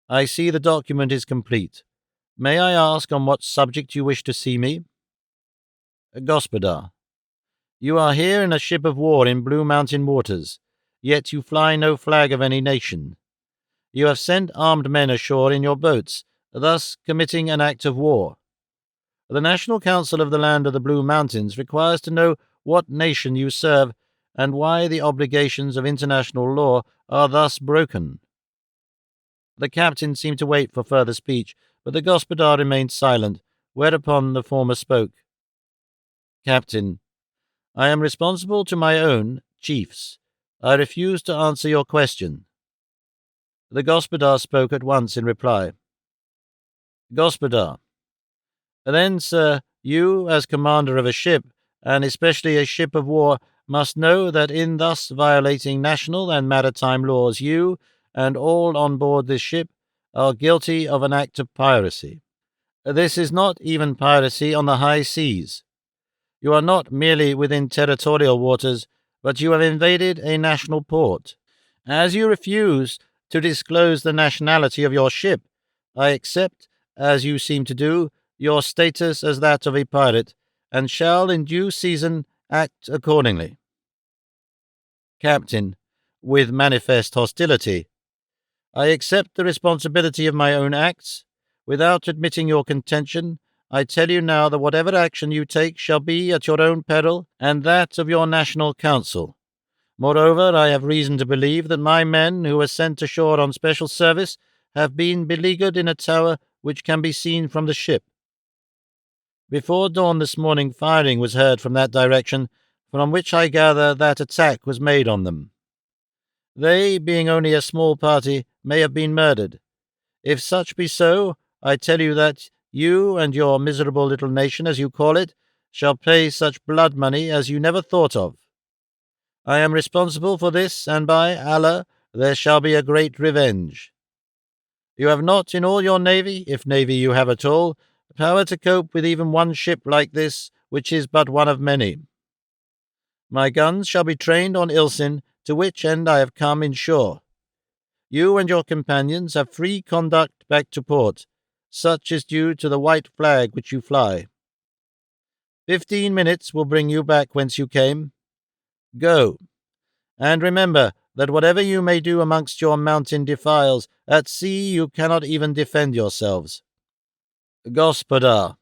S1: I see the document is complete. May I ask on what subject you wish to see me? Gospodar. You are here in a ship of war in Blue Mountain waters, yet you fly no flag of any nation. You have sent armed men ashore in your boats, thus committing an act of war. The National Council of the Land of the Blue Mountains requires to know what nation you serve and why the obligations of international law are thus broken. The captain seemed to wait for further speech, but the Gospodar remained silent, whereupon the former spoke. Captain, I am responsible to my own chiefs. I refuse to answer your question. The Gospodar spoke at once in reply. Gospodar. Then, sir, you, as commander of a ship, and especially a ship of war, must know that in thus violating national and maritime laws you, and all on board this ship, are guilty of an act of piracy. This is not even piracy on the high seas. You are not merely within territorial waters, but you have invaded a national port. As you refuse to disclose the nationality of your ship, I accept, as you seem to do, your status as that of a pirate, and shall in due season act accordingly. Captain, with manifest hostility, I accept the responsibility of my own acts. Without admitting your contention, I tell you now that whatever action you take shall be at your own peril and that of your National Council. Moreover, I have reason to believe that my men, who were sent ashore on special service, have been beleaguered in a tower which can be seen from the ship. Before dawn this morning firing was heard from that direction, from which I gather that attack was made on them. They, being only a small party, may have been murdered. If such be so, I tell you that you and your miserable little nation, as you call it, shall pay such blood money as you never thought of. I am responsible for this, and by Allah, there shall be a great revenge. You have not in all your navy, if navy you have at all, power to cope with even one ship like this, which is but one of many. My guns shall be trained on Ilsin, to which end I have come inshore. You and your companions have free conduct back to port. Such is due to the white flag which you fly. 15 minutes will bring you back whence you came. Go, and remember that whatever you may do amongst your mountain defiles, at sea you cannot even defend yourselves. Gospodar,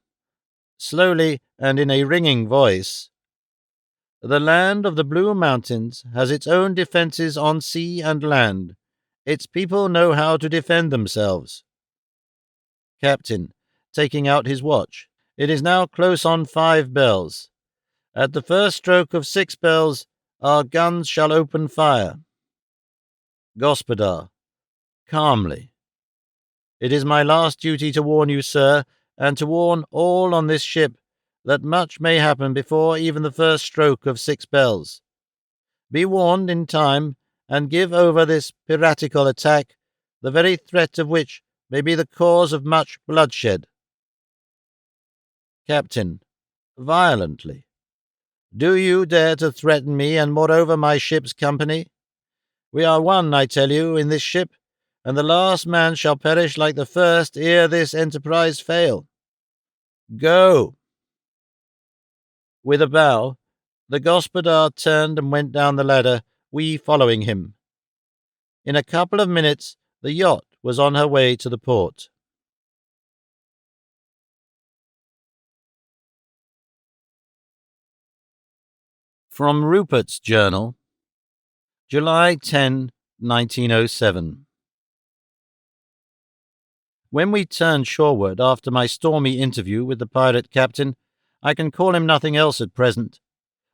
S1: slowly and in a ringing voice, the land of the Blue Mountains has its own defenses on sea and land. Its people know how to defend themselves. Captain, taking out his watch. It is now close on 5 bells. At the first stroke of 6 bells, our guns shall open fire. Gospodar, calmly. It is my last duty to warn you, sir, and to warn all on this ship, that much may happen before even the first stroke of 6 bells. Be warned in time, and give over this piratical attack, the very threat of which may be the cause of much bloodshed. Captain, violently. Do you dare to threaten me, and moreover my ship's company? We are one, I tell you, in this ship, and the last man shall perish like the first ere this enterprise fail. Go! With a bow, the Gospodar turned and went down the ladder, we following him. In a couple of minutes, the yacht was on her way to the port. From Rupert's Journal, July 10, 1907. When we turned shoreward after my stormy interview with the pirate captain, I can call him nothing else at present,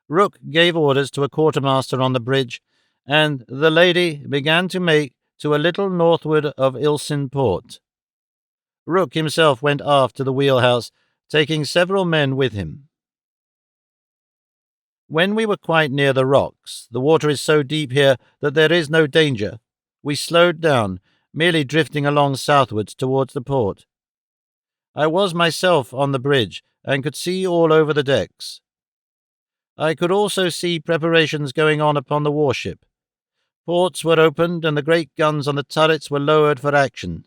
S1: Rook gave orders to a quartermaster on the bridge, and the lady began to make to a little northward of Ilsin Port. Rook himself went aft to the wheelhouse, taking several men with him. When we were quite near the rocks, the water is so deep here that there is no danger. We slowed down, merely drifting along southwards towards the port. I was myself on the bridge, and could see all over the decks. I could also see preparations going on upon the warship. Ports were opened, and the great guns on the turrets were lowered for action.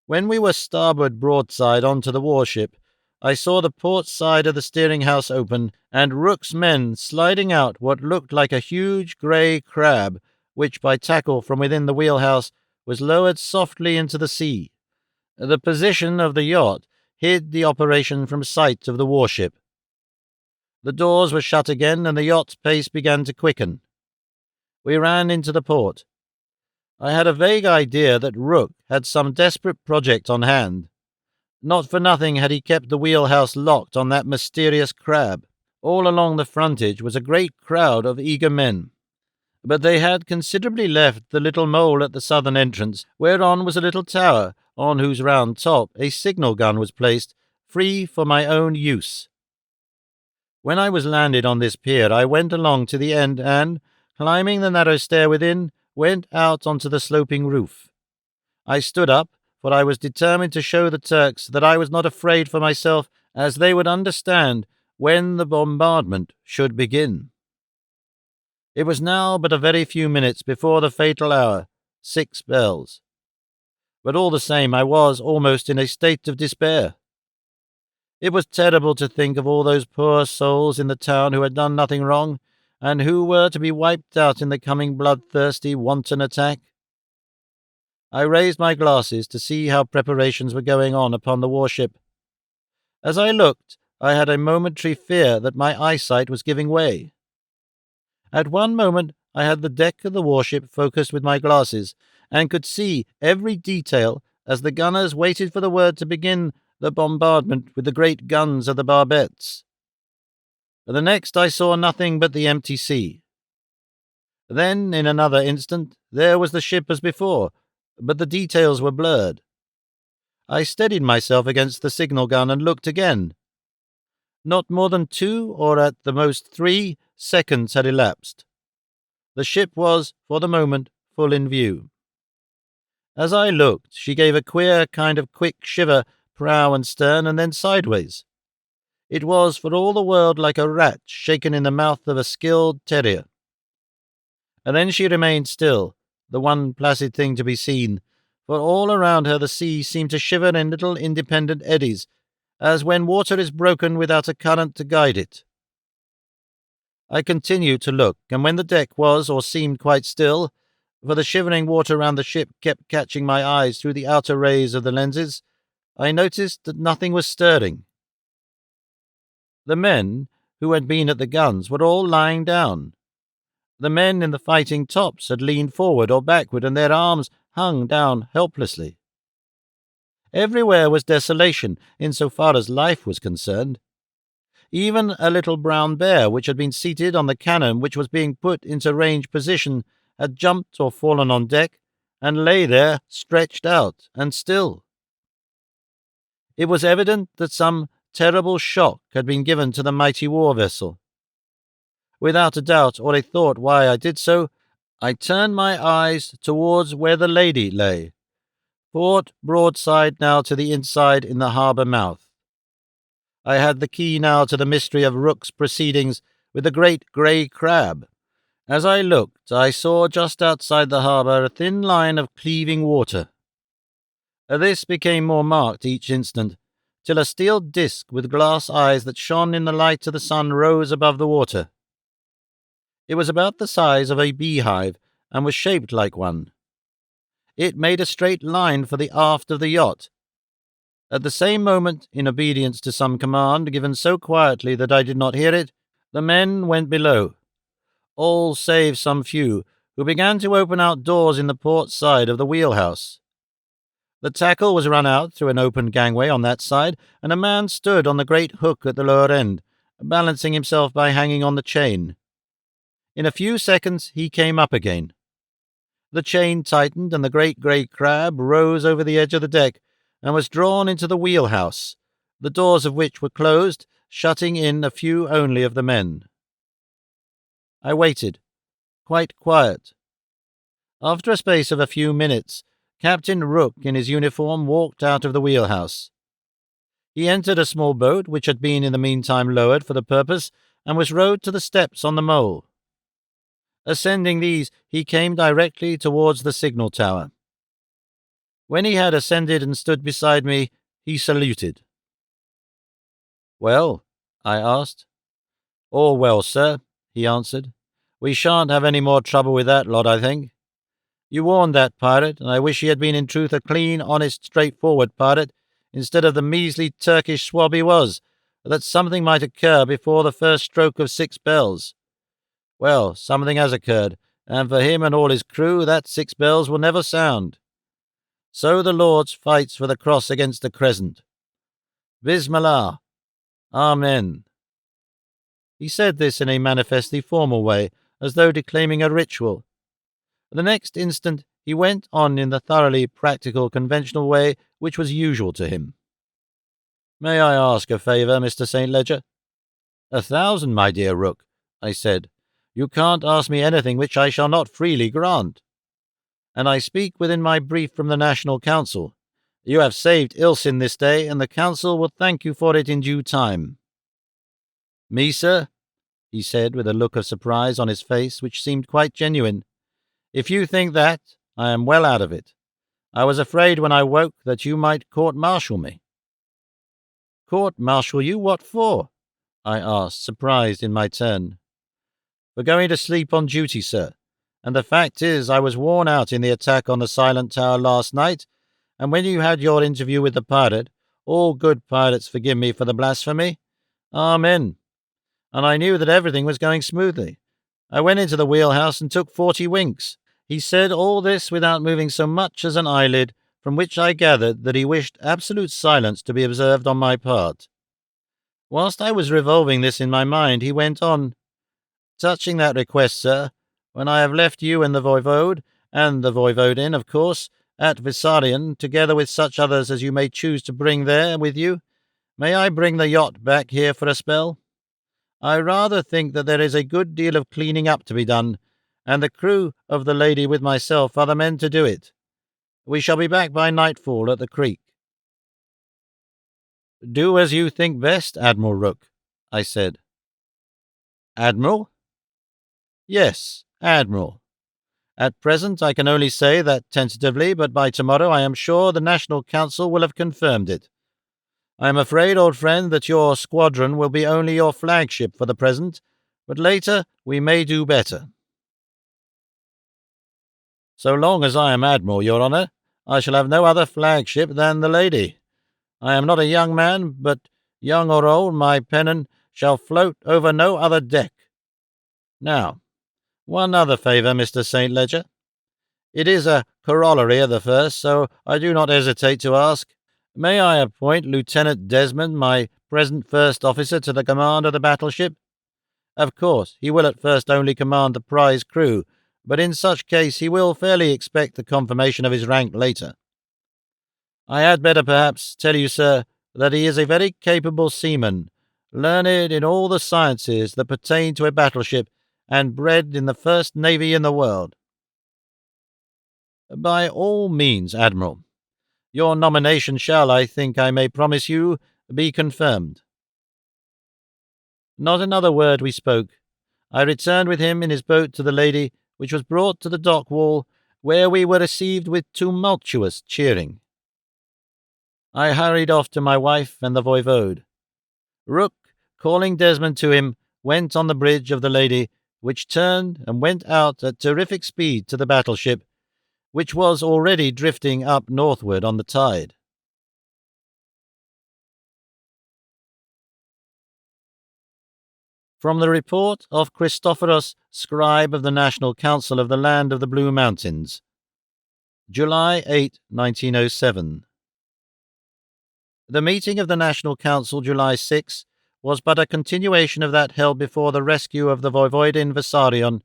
S1: When we were starboard broadside onto the warship, I saw the port side of the steering house open, and Rook's men sliding out what looked like a huge grey crab, which, by tackle from within the wheelhouse, was lowered softly into the sea. The position of the yacht hid the operation from sight of the warship. The doors were shut again, and the yacht's pace began to quicken. We ran into the port. I had a vague idea that Rook had some desperate project on hand. Not for nothing had he kept the wheelhouse locked on that mysterious crab. All along the frontage was a great crowd of eager men. But they had considerably left the little mole at the southern entrance, whereon was a little tower, on whose round top a signal gun was placed, free for my own use. When I was landed on this pier, I went along to the end and, climbing the narrow stair within, went out onto the sloping roof. I stood up, for I was determined to show the Turks that I was not afraid for myself, as they would understand when the bombardment should begin. It was now but a very few minutes before the fatal hour, 6 bells. But all the same I was almost in a state of despair. It was terrible to think of all those poor souls in the town who had done nothing wrong, and who were to be wiped out in the coming bloodthirsty, wanton attack. I raised my glasses to see how preparations were going on upon the warship. As I looked, I had a momentary fear that my eyesight was giving way. At one moment I had the deck of the warship focused with my glasses, and could see every detail as the gunners waited for the word to begin the bombardment with the great guns of the barbettes. The next I saw nothing but the empty sea. Then, in another instant, there was the ship as before, but the details were blurred. I steadied myself against the signal gun and looked again. Not more than 2, or at the most 3, seconds had elapsed. The ship was, for the moment, full in view. As I looked, she gave a queer kind of quick shiver, prow and stern, and then sideways. It was for all the world like a rat shaken in the mouth of a skilled terrier. And then she remained still, the one placid thing to be seen, for all around her the sea seemed to shiver in little independent eddies, as when water is broken without a current to guide it. I continued to look, and when the deck was or seemed quite still, for the shivering water round the ship kept catching my eyes through the outer rays of the lenses, I noticed that nothing was stirring. The men who had been at the guns were all lying down. The men in the fighting tops had leaned forward or backward, and their arms hung down helplessly. Everywhere was desolation, in so far as life was concerned. Even a little brown bear, which had been seated on the cannon which was being put into range position, had jumped or fallen on deck, and lay there, stretched out, and still. It was evident that some terrible shock had been given to the mighty war vessel. Without a doubt or a thought why I did so, I turned my eyes towards where the lady lay, port broadside now to the inside in the harbour mouth. I had the key now to the mystery of Rook's proceedings with the great grey crab. As I looked, I saw just outside the harbour a thin line of cleaving water. This became more marked each instant, till a steel disk with glass eyes that shone in the light of the sun rose above the water. It was about the size of a beehive, and was shaped like one. It made a straight line for the aft of the yacht. At the same moment, in obedience to some command given so quietly that I did not hear it, the men went below, all save some few, who began to open out doors in the port side of the wheelhouse. The tackle was run out through an open gangway on that side, and a man stood on the great hook at the lower end, balancing himself by hanging on the chain. In a few seconds he came up again. The chain tightened, and the great grey crab rose over the edge of the deck, and was drawn into the wheelhouse, the doors of which were closed, shutting in a few only of the men. I waited, quite quiet. After a space of a few minutes, Captain Rook in his uniform walked out of the wheelhouse. He entered a small boat which had been in the meantime lowered for the purpose, and was rowed to the steps on the mole. Ascending these, he came directly towards the signal tower. When he had ascended and stood beside me, he saluted. "Well?" I asked. "All well, sir," he answered. "We shan't have any more trouble with that lot, I think. You warned that pirate, and I wish he had been in truth a clean, honest, straightforward pirate, instead of the measly Turkish swab he was, that something might occur before the first stroke of 6 bells. Well, something has occurred, and for him and all his crew that 6 bells will never sound. So the Lord fights for the cross against the crescent. Bismillah. Amen." He said this in a manifestly formal way, as though declaiming a ritual. The next instant he went on in the thoroughly practical, conventional way which was usual to him. "May I ask a favour, Mr. St. Ledger?" "1,000, my dear Rook," I said. "You can't ask me anything which I shall not freely grant. And I speak within my brief from the National Council. You have saved Ilsin this day, and the Council will thank you for it in due time." "Me, sir?" he said, with a look of surprise on his face which seemed quite genuine. "If you think that, I am well out of it. I was afraid when I woke that you might court-martial me." "Court-martial you? What for?" I asked, surprised in my turn. "For going to sleep on duty, sir. And the fact is, I was worn out in the attack on the Silent Tower last night, and when you had your interview with the pirate, all good pirates forgive me for the blasphemy, amen, and I knew that everything was going smoothly. I went into the wheelhouse and took 40 winks." He said all this without moving so much as an eyelid, from which I gathered that he wished absolute silence to be observed on my part. Whilst I was revolving this in my mind, he went on, "Touching that request, sir, when I have left you and the voivode, and the voivodin, of course, at Vissarion, together with such others as you may choose to bring there with you. May I bring the yacht back here for a spell? I rather think that there is a good deal of cleaning up to be done, and the crew of the Lady with myself are the men to do it. We shall be back by nightfall at the creek." "Do as you think best, Admiral Rook," I said. "Admiral?" "Yes, Admiral. At present I can only say that tentatively, but by tomorrow I am sure the National Council will have confirmed it. I am afraid, old friend, that your squadron will be only your flagship for the present, but later we may do better." "So long as I am Admiral, Your Honour, I shall have no other flagship than the Lady. I am not a young man, but young or old, my pennon shall float over no other deck. Now, one other favour, Mr. St. Ledger. It is a corollary of the first, so I do not hesitate to ask, may I appoint Lieutenant Desmond, my present first officer, to the command of the battleship? Of course, he will at first only command the prize crew, but in such case he will fairly expect the confirmation of his rank later. I had better perhaps tell you, sir, that he is a very capable seaman, learned in all the sciences that pertain to a battleship, and bred in the first navy in the world." "By all means, Admiral. Your nomination shall, I think I may promise you, be confirmed." Not another word we spoke. I returned with him in his boat to the Lady, which was brought to the dock wall, where we were received with tumultuous cheering. I hurried off to my wife and the voivode. Rook, calling Desmond to him, went on the bridge of the Lady, which turned and went out at terrific speed to the battleship, which was already drifting up northward on the tide. From the report of Christophoros, scribe of the National Council of the Land of the Blue Mountains, July 8, 1907. The meeting of the National Council, July 6, was but a continuation of that held before the rescue of the Voivode in Vissarion,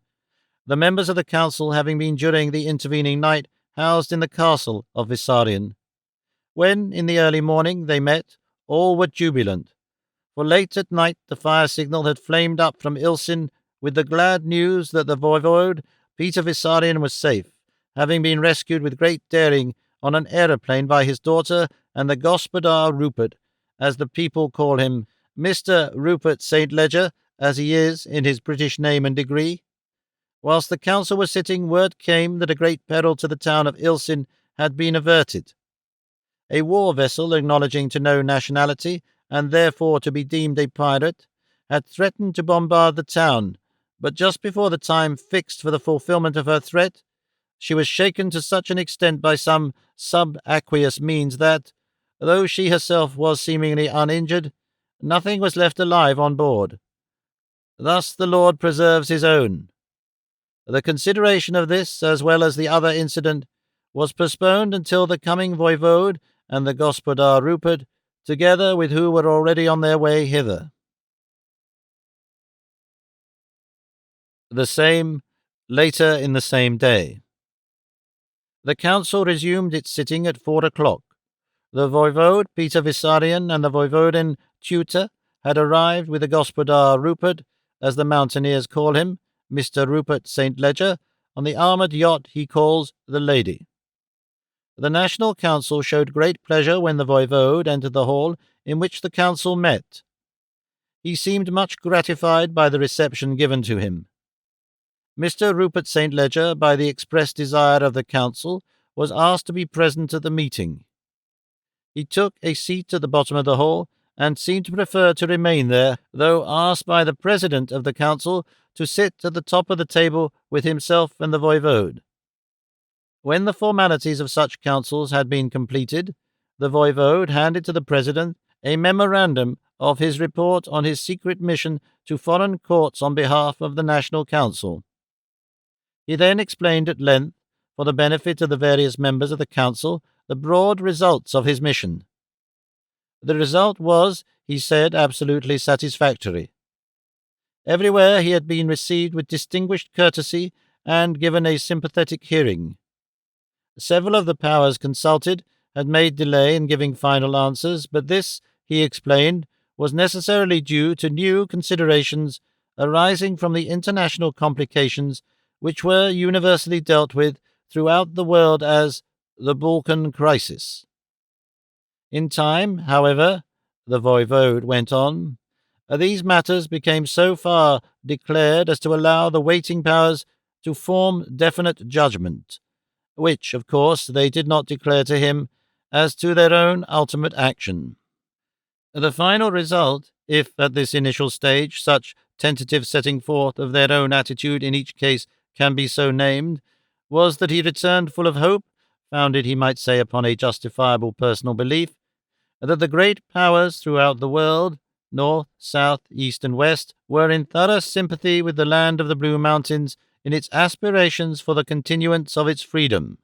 S1: the members of the council having been during the intervening night housed in the castle of Vissarion. When, in the early morning, they met, all were jubilant, for late at night the fire signal had flamed up from Ilsin with the glad news that the Voivode, Peter Vissarion, was safe, having been rescued with great daring on an aeroplane by his daughter and the Gospodar Rupert, as the people call him, Mr. Rupert St. Ledger, as he is in his British name and degree. Whilst the council was sitting, word came that a great peril to the town of Ilsin had been averted. A war vessel, acknowledging to no nationality, and therefore to be deemed a pirate, had threatened to bombard the town, but just before the time fixed for the fulfilment of her threat, she was shaken to such an extent by some subaqueous means that, though she herself was seemingly uninjured, nothing was left alive on board. Thus the Lord preserves his own. The consideration of this, as well as the other incident, was postponed until the coming voivode and the Gospodar Rupert, together with who were already on their way hither. The same, later in the same day. The council resumed its sitting at 4 o'clock. The voivode, Peter Vissarion, and the voivodin, Tutor, had arrived with the Gospodar Rupert, as the mountaineers call him, Mr. Rupert St. Ledger, on the armoured yacht he calls the Lady. The National Council showed great pleasure when the voivode entered the hall in which the council met. He seemed much gratified by the reception given to him. Mr. Rupert St. Ledger, by the express desire of the council, was asked to be present at the meeting. He took a seat at the bottom of the hall, and seemed to prefer to remain there, though asked by the president of the council to sit at the top of the table with himself and the voivode. When the formalities of such councils had been completed, the voivode handed to the president a memorandum of his report on his secret mission to foreign courts on behalf of the National Council. He then explained at length, for the benefit of the various members of the council, the broad results of his mission. The result was, he said, absolutely satisfactory. Everywhere he had been received with distinguished courtesy and given a sympathetic hearing. Several of the powers consulted had made delay in giving final answers, but this, he explained, was necessarily due to new considerations arising from the international complications which were universally dealt with throughout the world as the Balkan crisis. In time, however, the voivode went on, these matters became so far declared as to allow the waiting powers to form definite judgment, which, of course, they did not declare to him as to their own ultimate action. The final result, if at this initial stage such tentative setting forth of their own attitude in each case can be so named, was that he returned full of hope, founded, he might say, upon a justifiable personal belief, that the great powers throughout the world, north, south, east, and west, were in thorough sympathy with the land of the Blue Mountains in its aspirations for the continuance of its freedom.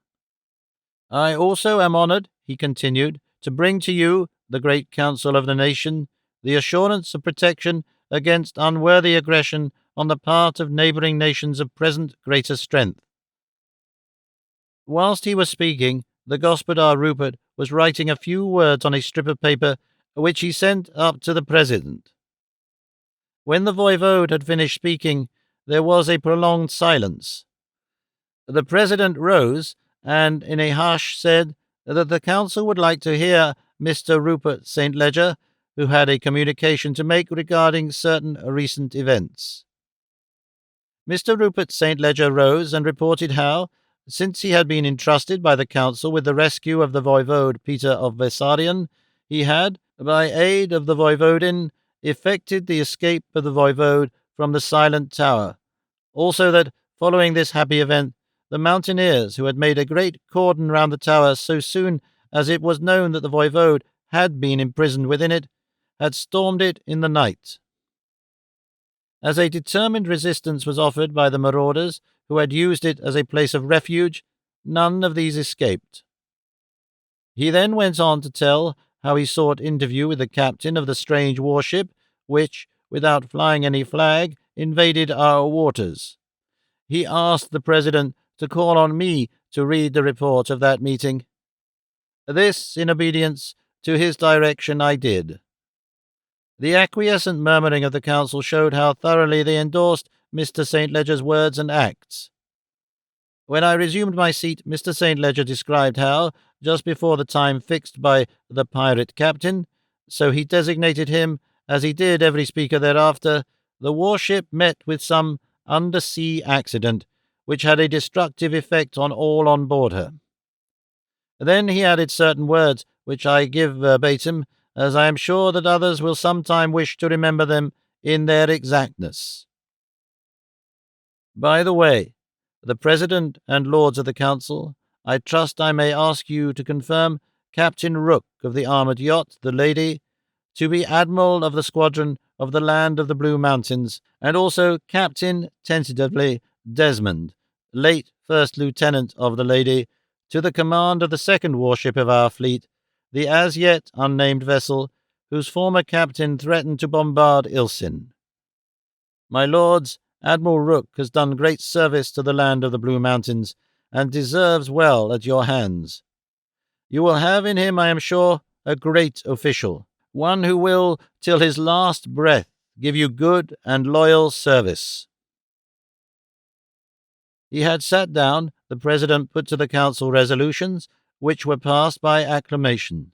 S1: I also am honored, he continued, to bring to you, the great council of the nation, the assurance of protection against unworthy aggression on the part of neighboring nations of present greater strength. Whilst he was speaking, the Gospodar Rupert was writing a few words on a strip of paper, which he sent up to the President. When the voivode had finished speaking, there was a prolonged silence. The President rose, and in a hush said that the Council would like to hear Mr. Rupert St. Ledger, who had a communication to make regarding certain recent events. Mr. Rupert St. Ledger rose and reported how, since he had been entrusted by the Council with the rescue of the voivode Peter of Vessarion, he had, by aid of the voivodin, effected the escape of the voivode from the Silent Tower. Also that, following this happy event, the mountaineers, who had made a great cordon round the tower so soon as it was known that the voivode had been imprisoned within it, had stormed it in the night. As a determined resistance was offered by the marauders, who had used it as a place of refuge, none of these escaped. He then went on to tell how he sought interview with the captain of the strange warship, which, without flying any flag, invaded our waters. He asked the President to call on me to read the report of that meeting. This, in obedience to his direction, I did. The acquiescent murmuring of the Council showed how thoroughly they endorsed Mr. St. Ledger's words and acts. When I resumed my seat, Mr. St. Ledger described how, just before the time fixed by the pirate captain, so he designated him, as he did every speaker thereafter, the warship met with some undersea accident, which had a destructive effect on all on board her. Then he added certain words, which I give verbatim, as I am sure that others will sometime wish to remember them in their exactness. By the way, the President and Lords of the Council, I trust I may ask you to confirm Captain Rook of the armoured yacht, the Lady, to be Admiral of the Squadron of the Land of the Blue Mountains, and also Captain, tentatively, Desmond, late First Lieutenant of the Lady, to the command of the second warship of our fleet, the as yet unnamed vessel, whose former captain threatened to bombard Ilsin. My lords, Admiral Rook has done great service to the land of the Blue Mountains, and deserves well at your hands. You will have in him, I am sure, a great official, one who will, till his last breath, give you good and loyal service. He had sat down. The President put to the Council resolutions, which were passed by acclamation.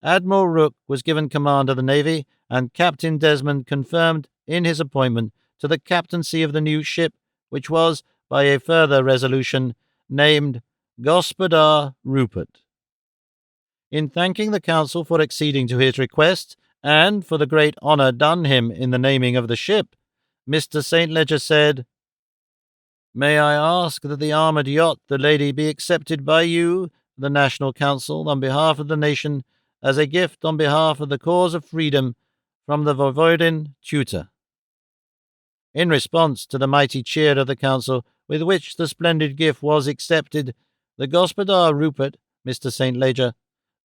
S1: Admiral Rook was given command of the Navy, and Captain Desmond confirmed in his appointment to the captaincy of the new ship, which was, by a further resolution, named Gospodar Rupert. In thanking the Council for acceding to his request, and for the great honour done him in the naming of the ship, Mr. St. Ledger said, May I ask that the armoured yacht, the Lady, be accepted by you, the National Council, on behalf of the nation, as a gift on behalf of the cause of freedom from the Voivodin tutor. In response to the mighty cheer of the Council, with which the splendid gift was accepted, the Gospodar Rupert, Mr. St. Ledger,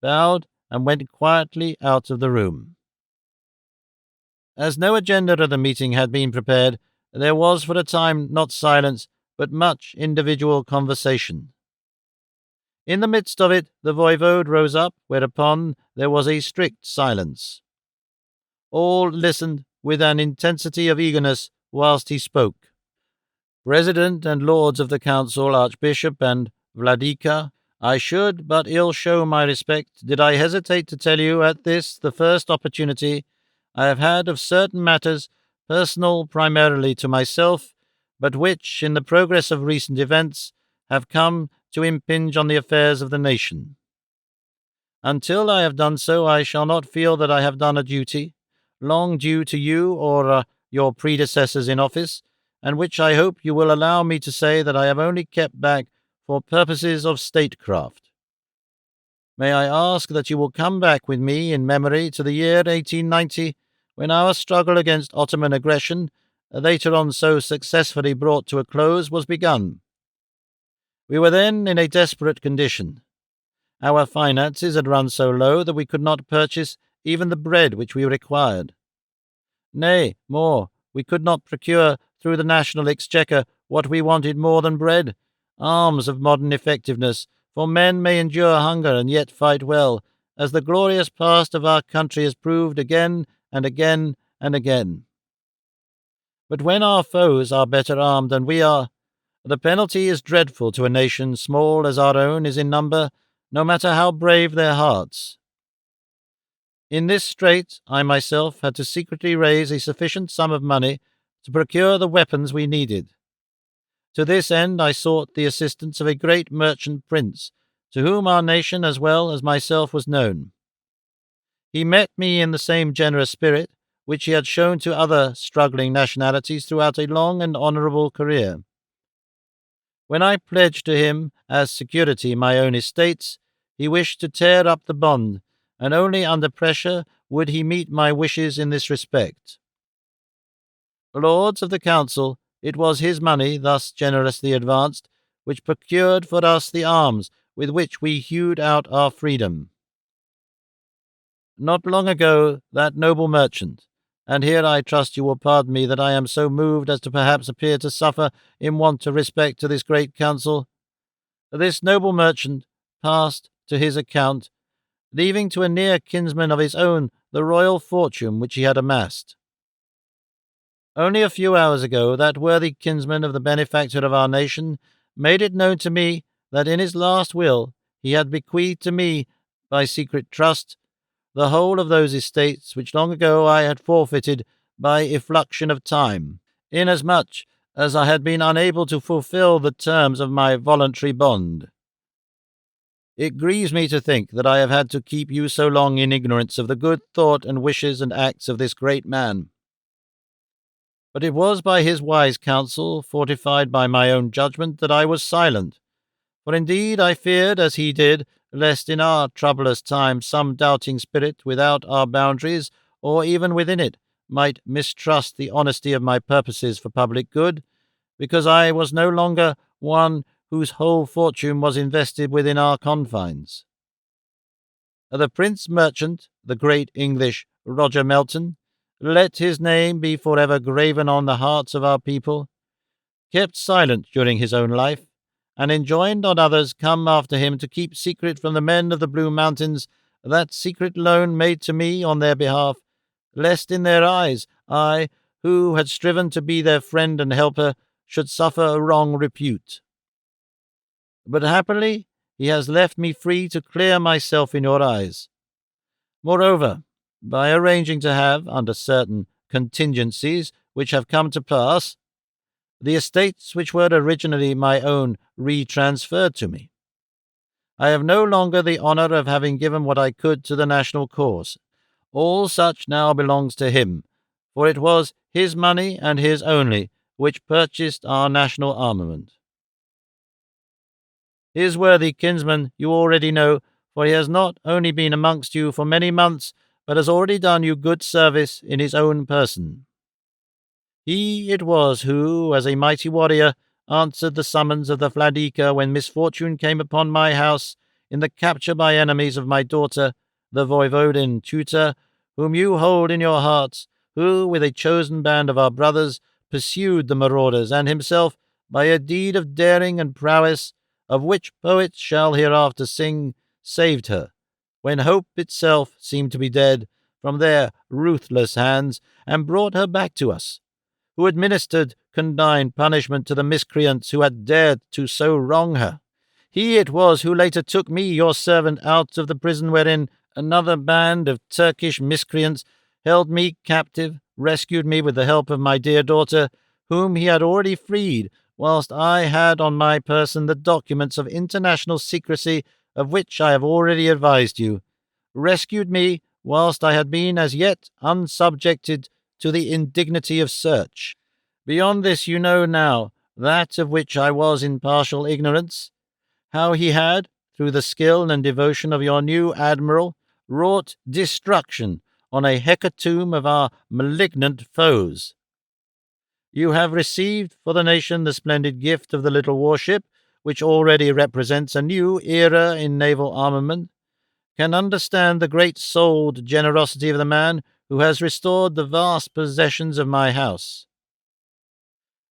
S1: bowed and went quietly out of the room. As no agenda of the meeting had been prepared, there was for a time not silence, but much individual conversation. In the midst of it, the voivode rose up, whereupon there was a strict silence. All listened with an intensity of eagerness whilst he spoke. President and lords of the council, Archbishop and Vladika, I should but ill show my respect did I hesitate to tell you at this, the first opportunity I have had of certain matters personal primarily to myself, but which, in the progress of recent events, have come to impinge on the affairs of the nation. Until I have done so, I shall not feel that I have done a duty, long due to you or your predecessors in office, and which I hope you will allow me to say that I have only kept back for purposes of statecraft. May I ask that you will come back with me in memory to the year 1890, when our struggle against Ottoman aggression, later on so successfully brought to a close, was begun. We were then in a desperate condition. Our finances had run so low that we could not purchase even the bread which we required. Nay, more, we could not procure through the national exchequer what we wanted more than bread, arms of modern effectiveness, for men may endure hunger and yet fight well, as the glorious past of our country has proved again and again and again. But when our foes are better armed than we are, the penalty is dreadful to a nation small as our own is in number, no matter how brave their hearts. In this strait, I myself had to secretly raise a sufficient sum of money to procure the weapons we needed. To this end I sought the assistance of a great merchant prince, to whom our nation as well as myself was known. He met me in the same generous spirit which he had shown to other struggling nationalities throughout a long and honourable career. When I pledged to him as security my own estates, he wished to tear up the bond, and only under pressure would he meet my wishes in this respect. Lords of the council, it was his money, thus generously advanced, which procured for us the arms with which we hewed out our freedom. Not long ago, that noble merchant, and here I trust you will pardon me that I am so moved as to perhaps appear to suffer in want of respect to this great council, this noble merchant passed to his account, leaving to a near kinsman of his own the royal fortune which he had amassed. Only a few hours ago, that worthy kinsman of the benefactor of our nation made it known to me that in his last will he had bequeathed to me, by secret trust, the whole of those estates which long ago I had forfeited by effluxion of time, inasmuch as I had been unable to fulfill the terms of my voluntary bond. It grieves me to think that I have had to keep you so long in ignorance of the good thought and wishes and acts of this great man. But it was by his wise counsel, fortified by my own judgment, that I was silent. For indeed I feared, as he did, lest in our troublous time some doubting spirit without our boundaries, or even within it, might mistrust the honesty of my purposes for public good, because I was no longer one whose whole fortune was invested within our confines. The prince merchant, the great English Roger Melton, let his name be forever graven on the hearts of our people, kept silent during his own life, and enjoined on others come after him to keep secret from the men of the Blue Mountains that secret loan made to me on their behalf, lest in their eyes I, who had striven to be their friend and helper, should suffer a wrong repute. But happily he has left me free to clear myself in your eyes. Moreover, by arranging to have, under certain contingencies which have come to pass, the estates which were originally my own retransferred to me, I have no longer the honour of having given what I could to the national cause. All such now belongs to him, for it was his money and his only which purchased our national armament. His worthy kinsman you already know, for he has not only been amongst you for many months, but has already done you good service in his own person. He it was who, as a mighty warrior, answered the summons of the Vladika when misfortune came upon my house in the capture by enemies of my daughter, the Voivodin tutor, whom you hold in your hearts, who, with a chosen band of our brothers, pursued the marauders, and himself, by a deed of daring and prowess, of which poets shall hereafter sing, saved her, when hope itself seemed to be dead, from their ruthless hands, and brought her back to us, who administered condign punishment to the miscreants who had dared to so wrong her. He it was who later took me, your servant, out of the prison wherein another band of Turkish miscreants held me captive, rescued me with the help of my dear daughter, whom he had already freed, whilst I had on my person the documents of international secrecy of which I have already advised you, rescued me whilst I had been as yet unsubjected to the indignity of search. Beyond this you know now, that of which I was in partial ignorance, how he had, through the skill and devotion of your new admiral, wrought destruction on a hecatomb of our malignant foes. You have received for the nation the splendid gift of the little warship, which already represents a new era in naval armament, can understand the great-souled generosity of the man who has restored the vast possessions of my house.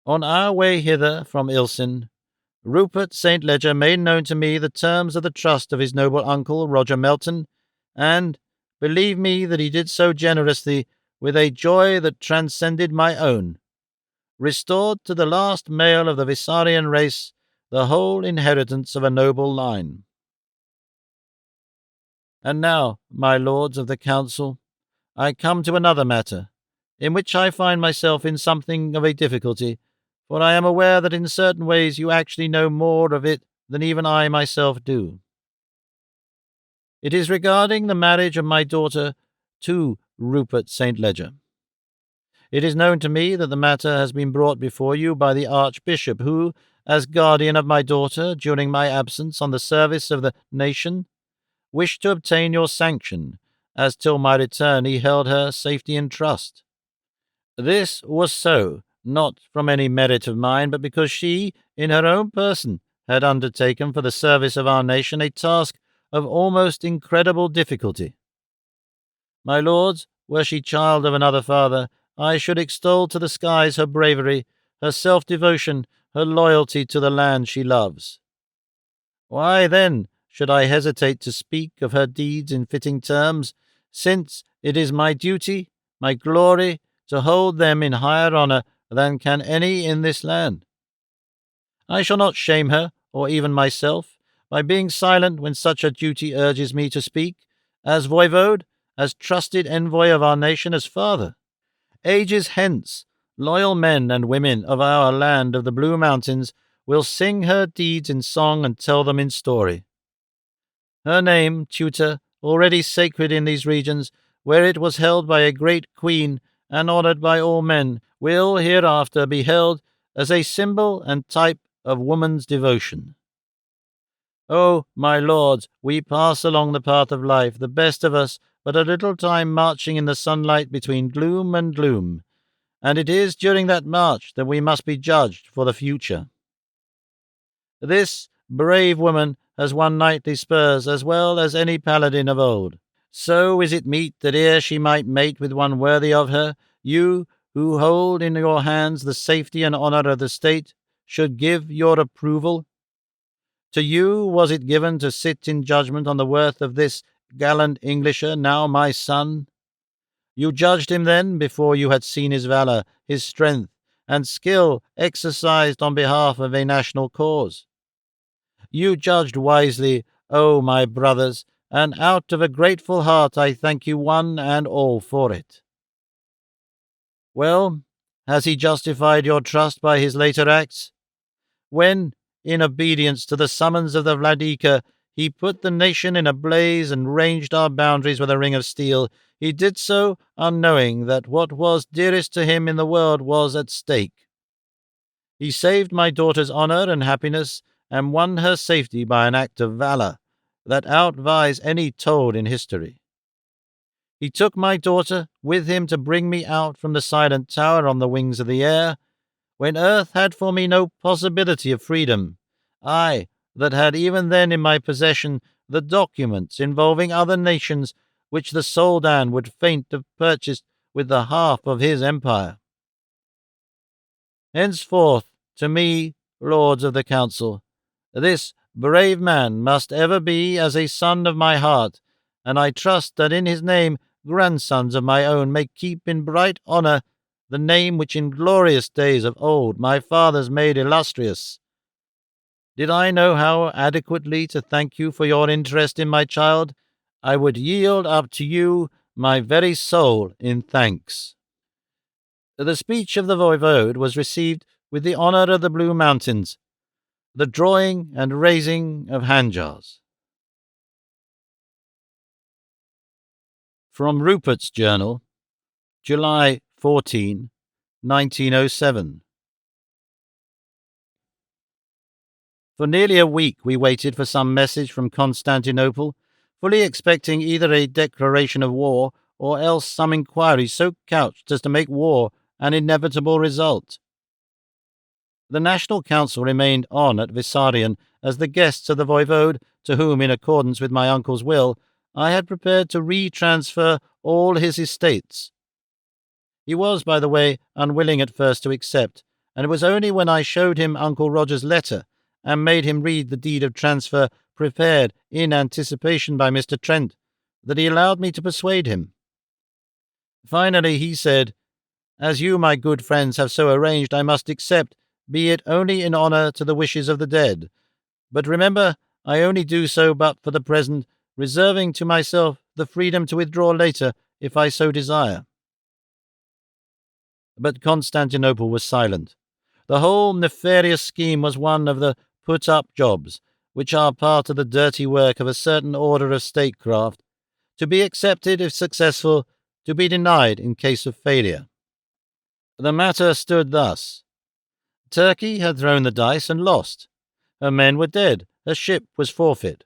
S1: On our way hither from Ilsen, Rupert St. Ledger made known to me the terms of the trust of his noble uncle Roger Melton, and believe me that he did so generously with a joy that transcended my own, restored to the last male of the Vissarion race the whole inheritance of a noble line. And now, my lords of the council, I come to another matter, in which I find myself in something of a difficulty, for I am aware that in certain ways you actually know more of it than even I myself do. It is regarding the marriage of my daughter to Rupert St. Ledger. It is known to me that the matter has been brought before you by the Archbishop, who, as guardian of my daughter during my absence on the service of the nation, wished to obtain your sanction, as till my return he held her safety in trust. This was so, not from any merit of mine, but because she, in her own person, had undertaken for the service of our nation a task of almost incredible difficulty. My lords, were she child of another father, I should extol to the skies her bravery, her self-devotion, her loyalty to the land she loves. Why, then, should I hesitate to speak of her deeds in fitting terms, since it is my duty, my glory, to hold them in higher honour than can any in this land? I shall not shame her, or even myself, by being silent when such a duty urges me to speak, as voivode, as trusted envoy of our nation, as father. Ages hence, loyal men and women of our land of the Blue Mountains will sing her deeds in song and tell them in story. Her name, tutor, already sacred in these regions, where it was held by a great queen and honoured by all men, will hereafter be held as a symbol and type of woman's devotion. Oh, my lords, we pass along the path of life, the best of us, but a little time marching in the sunlight between gloom and gloom, and it is during that march that we must be judged for the future. This brave woman has won knightly spurs as well as any paladin of old. So is it meet that ere she might mate with one worthy of her, you, who hold in your hands the safety and honour of the state, should give your approval. To you was it given to sit in judgment on the worth of this gallant Englisher, now my son. You judged him then before you had seen his valour, his strength, and skill exercised on behalf of a national cause. You judged wisely, O my brothers, and out of a grateful heart I thank you one and all for it. Well, has he justified your trust by his later acts? When, in obedience to the summons of the Vladika, he put the nation in a blaze and ranged our boundaries with a ring of steel, he did so unknowing that what was dearest to him in the world was at stake. He saved my daughter's honour and happiness, and won her safety by an act of valour that outvies any told in history. He took my daughter with him to bring me out from the silent tower on the wings of the air, when earth had for me no possibility of freedom, I, that had even then in my possession the documents involving other nations which the Soldan would faint have purchased with the half of his empire. Henceforth, to me, lords of the council, this brave man must ever be as a son of my heart, and I trust that in his name grandsons of my own may keep in bright honour the name which in glorious days of old my fathers made illustrious. Did I know how adequately to thank you for your interest in my child, I would yield up to you my very soul in thanks." The speech of the voivode was received with the honour of the Blue Mountains, the drawing and raising of handjars. From Rupert's Journal, July 14, 1907. For nearly a week we waited for some message from Constantinople, fully expecting either a declaration of war or else some inquiry so couched as to make war an inevitable result. The National Council remained on at Vissarion as the guests of the voivode, to whom, in accordance with my uncle's will, I had prepared to retransfer all his estates. He was, by the way, unwilling at first to accept, and it was only when I showed him Uncle Roger's letter and made him read the deed of transfer prepared in anticipation by Mr. Trent that he allowed me to persuade him. Finally he said, "As you, my good friends, have so arranged, I must accept, be it only in honour to the wishes of the dead. But remember, I only do so but for the present, reserving to myself the freedom to withdraw later if I so desire." But Constantinople was silent. The whole nefarious scheme was one of the put-up jobs, which are part of the dirty work of a certain order of statecraft, to be accepted if successful, to be denied in case of failure. The matter stood thus. Turkey had thrown the dice and lost. Her men were dead. Her ship was forfeit.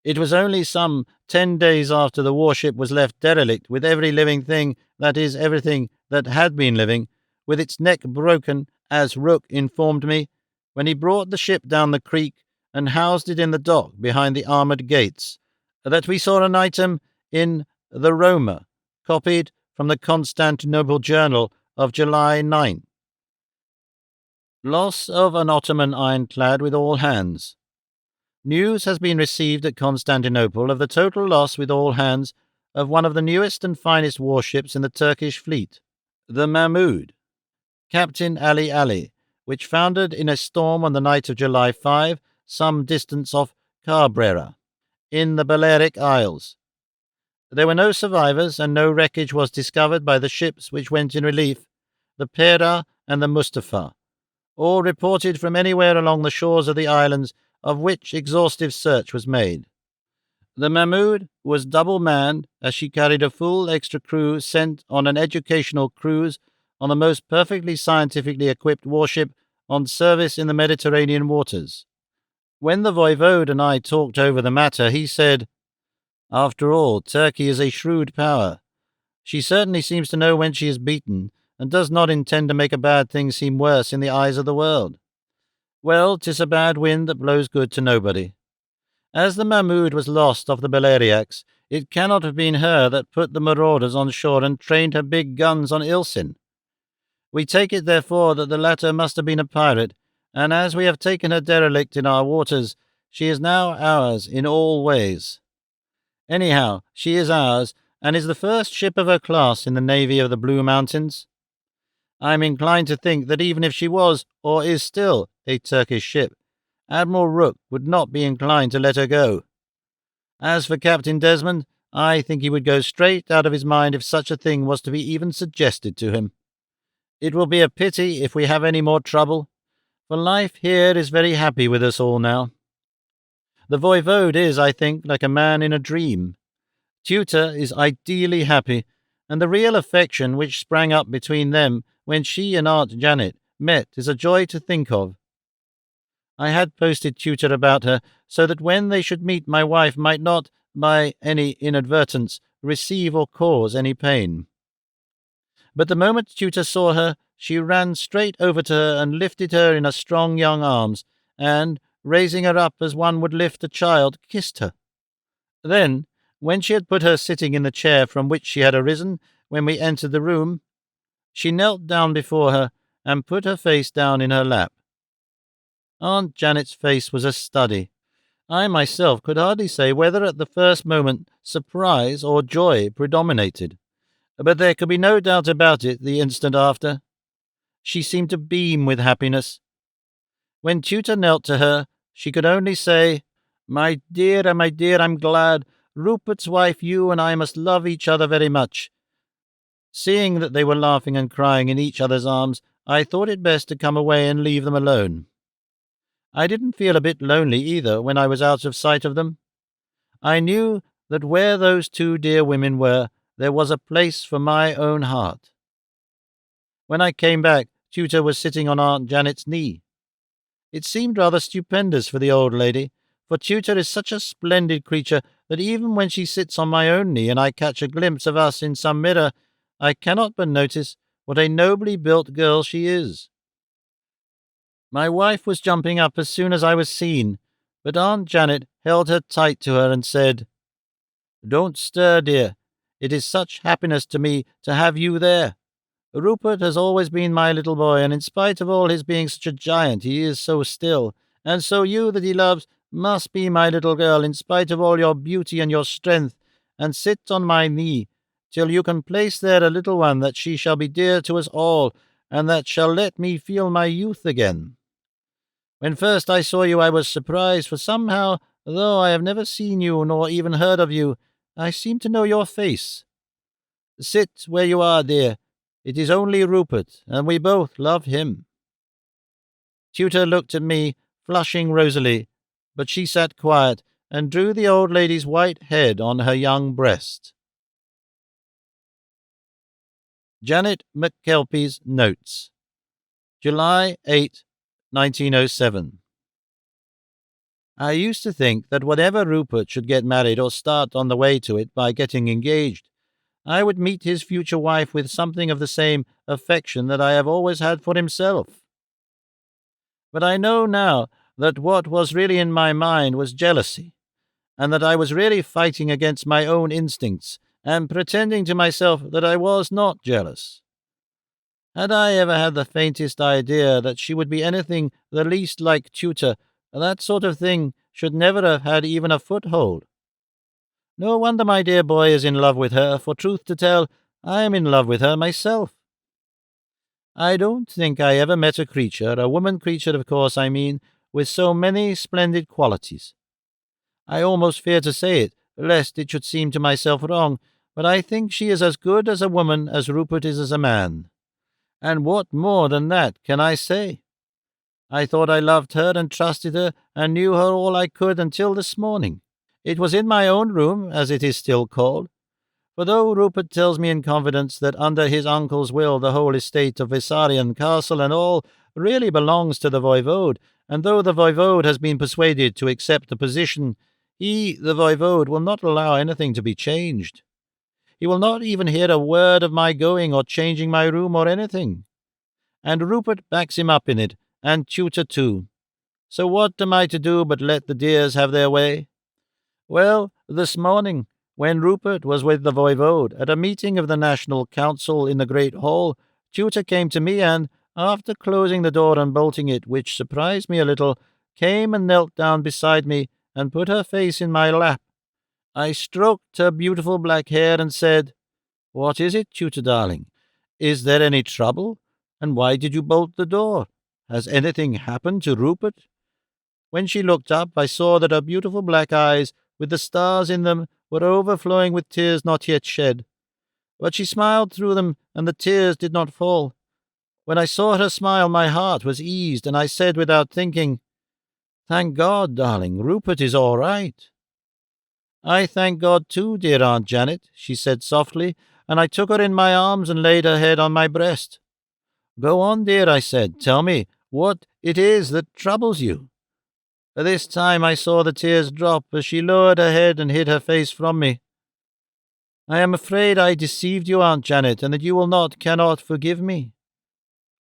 S1: It was only some 10 days after the warship was left derelict with every living thing, that is, everything that had been living, with its neck broken, as Rook informed me, when he brought the ship down the creek and housed it in the dock behind the armoured gates, that we saw an item in the Roma, copied from the Constantinople Journal of July 9. Loss of an Ottoman ironclad with all hands. News has been received at Constantinople of the total loss with all hands of one of the newest and finest warships in the Turkish fleet, the Mahmud, Captain Ali, which foundered in a storm on the night of July 5, some distance off Cabrera, in the Balearic Isles. There were no survivors, and no wreckage was discovered by the ships which went in relief, the Pera and the Mustafa, all reported from anywhere along the shores of the islands, of which exhaustive search was made. The Mahmud was double-manned, as she carried a full extra crew sent on an educational cruise on the most perfectly scientifically equipped warship on service in the Mediterranean waters. When the voivode and I talked over the matter, he said, "After all, Turkey is a shrewd power. She certainly seems to know when she is beaten, and does not intend to make a bad thing seem worse in the eyes of the world. Well, 'tis a bad wind that blows good to nobody. As the Mahmud was lost off the Balearics, it cannot have been her that put the marauders on shore and trained her big guns on Ilsin. We take it, therefore, that the latter must have been a pirate, and as we have taken her derelict in our waters, she is now ours in all ways. Anyhow, she is ours, and is the first ship of her class in the navy of the Blue Mountains. I am inclined to think that even if she was, or is still, a Turkish ship, Admiral Rook would not be inclined to let her go. As for Captain Desmond, I think he would go straight out of his mind if such a thing was to be even suggested to him. It will be a pity if we have any more trouble, for life here is very happy with us all now. The voivode is, I think, like a man in a dream. Tutor is ideally happy, and the real affection which sprang up between them when she and Aunt Janet met is a joy to think of. I had posted Tutor about her, so that when they should meet my wife might not, by any inadvertence, receive or cause any pain. But the moment Tutor saw her, she ran straight over to her and lifted her in her strong young arms, and, raising her up as one would lift a child, kissed her. Then, when she had put her sitting in the chair from which she had arisen when we entered the room, she knelt down before her and put her face down in her lap. Aunt Janet's face was a study. I myself could hardly say whether at the first moment surprise or joy predominated, but there could be no doubt about it the instant after. She seemed to beam with happiness. When Tutor knelt to her, she could only say, my dear, I'm glad. Rupert's wife, you and I must love each other very much. Seeing that they were laughing and crying in each other's arms, I thought it best to come away and leave them alone. I didn't feel a bit lonely either when I was out of sight of them. I knew that where those two dear women were, there was a place for my own heart. When I came back, Tutor was sitting on Aunt Janet's knee. It seemed rather stupendous for the old lady, for Tutor is such a splendid creature that even when she sits on my own knee and I catch a glimpse of us in some mirror, I cannot but notice what a nobly built girl she is. My wife was jumping up as soon as I was seen, but Aunt Janet held her tight to her and said, Don't stir, dear. It is such happiness to me to have you there. Rupert has always been my little boy, and in spite of all his being such a giant, he is so still. And so you that he loves must be my little girl, in spite of all your beauty and your strength, and sit on my knee, till you can place there a little one that she shall be dear to us all, and that shall let me feel my youth again. When first I saw you I was surprised, for somehow, though I have never seen you nor even heard of you, I seem to know your face. Sit where you are, dear. It is only Rupert, and we both love him. Tutor looked at me, flushing rosily, but she sat quiet and drew the old lady's white head on her young breast. Janet McKelpie's Notes, July 8, 1907. I used to think that whenever Rupert should get married or start on the way to it by getting engaged, I would meet his future wife with something of the same affection that I have always had for himself. But I know now that what was really in my mind was jealousy, and that I was really fighting against my own instincts, and pretending to myself that I was not jealous. Had I ever had the faintest idea that she would be anything the least like Tutor, that sort of thing should never have had even a foothold. No wonder my dear boy is in love with her, for truth to tell, I am in love with her myself. I don't think I ever met a creature, a woman creature of course I mean, with so many splendid qualities. I almost fear to say it, lest it should seem to myself wrong, but I think she is as good as a woman as Rupert is as a man. And what more than that can I say? I thought I loved her and trusted her and knew her all I could until this morning. It was in my own room, as it is still called. For though Rupert tells me in confidence that under his uncle's will the whole estate of Vissarion Castle and all really belongs to the voivode, and though the voivode has been persuaded to accept the position, he, the voivode, will not allow anything to be changed. He will not even hear a word of my going or changing my room or anything. And Rupert backs him up in it, and Tutor too. So what am I to do but let the dears have their way? Well, this morning, when Rupert was with the voivode at a meeting of the National Council in the Great Hall, Tutor came to me and, after closing the door and bolting it, which surprised me a little, came and knelt down beside me and put her face in my lap. I stroked her beautiful black hair and said, What is it, Tutor darling? Is there any trouble? And why did you bolt the door? Has anything happened to Rupert? When she looked up, I saw that her beautiful black eyes, with the stars in them, were overflowing with tears not yet shed. But she smiled through them, and the tears did not fall. When I saw her smile, my heart was eased, and I said without thinking, Thank God, darling, Rupert is all right. I thank God too, dear Aunt Janet, she said softly, and I took her in my arms and laid her head on my breast. Go on, dear, I said. Tell me what it is that troubles you. This time I saw the tears drop as she lowered her head and hid her face from me. I am afraid I deceived you, Aunt Janet, and that you cannot forgive me.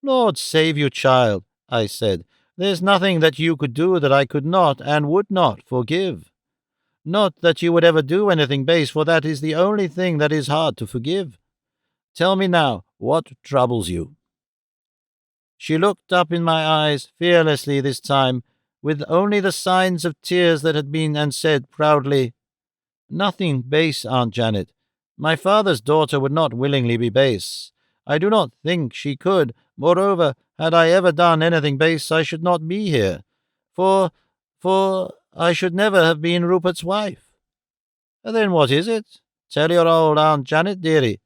S1: Lord save you, child, I said. There's nothing that you could do that I could not and would not forgive. Not that you would ever do anything base, for that is the only thing that is hard to forgive. Tell me now, what troubles you? She looked up in my eyes, fearlessly this time, with only the signs of tears that had been, and said proudly, "Nothing base, Aunt Janet. My father's daughter would not willingly be base. I do not think she could. Moreover, had I ever done anything base, I should not be here. For I should never have been Rupert's wife." "Then what is it? Tell your old Aunt Janet, dearie."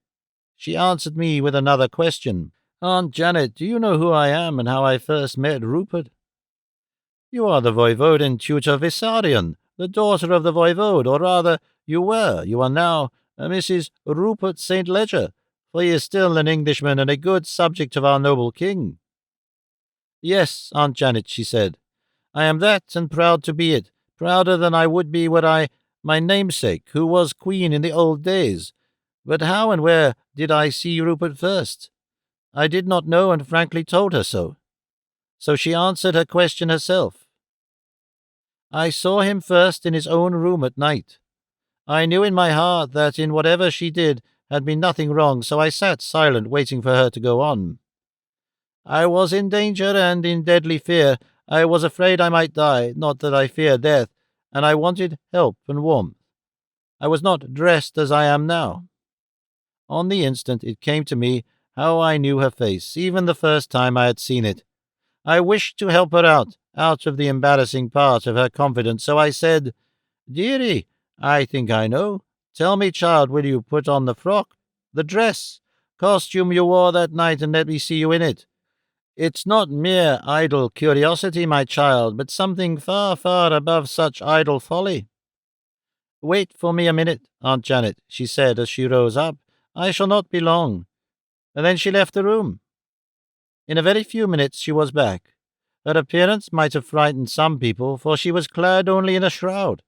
S1: She answered me with another question. "Aunt Janet, do you know who I am and how I first met Rupert?" "You are the Voivode tutor Vissarion, the daughter of the Voivode, or rather, you were. You are now Mrs. Rupert St. Ledger, for he is still an Englishman and a good subject of our noble king." "Yes, Aunt Janet," she said. "I am that, and proud to be it, prouder than I would be were I my namesake, who was queen in the old days. But how and where did I see Rupert first? I did not know, and frankly told her so. So she answered her question herself. I saw him first in his own room at night. I knew in my heart that in whatever she did had been nothing wrong, so I sat silent, waiting for her to go on. I was in danger and in deadly fear. I was afraid I might die, not that I feared death, and I wanted help and warmth. I was not dressed as I am now. On the instant it came to me how I knew her face, even the first time I had seen it. I wished to help her out of the embarrassing part of her confidence, so I said, "Dearie, I think I know. Tell me, child, will you put on the frock, the dress, costume you wore that night, and let me see you in it? It's not mere idle curiosity, my child, but something far, far above such idle folly." "Wait for me a minute, Aunt Janet," she said as she rose up. "I shall not be long." And then she left the room. In a very few minutes she was back. Her appearance might have frightened some people, for she was clad only in a shroud.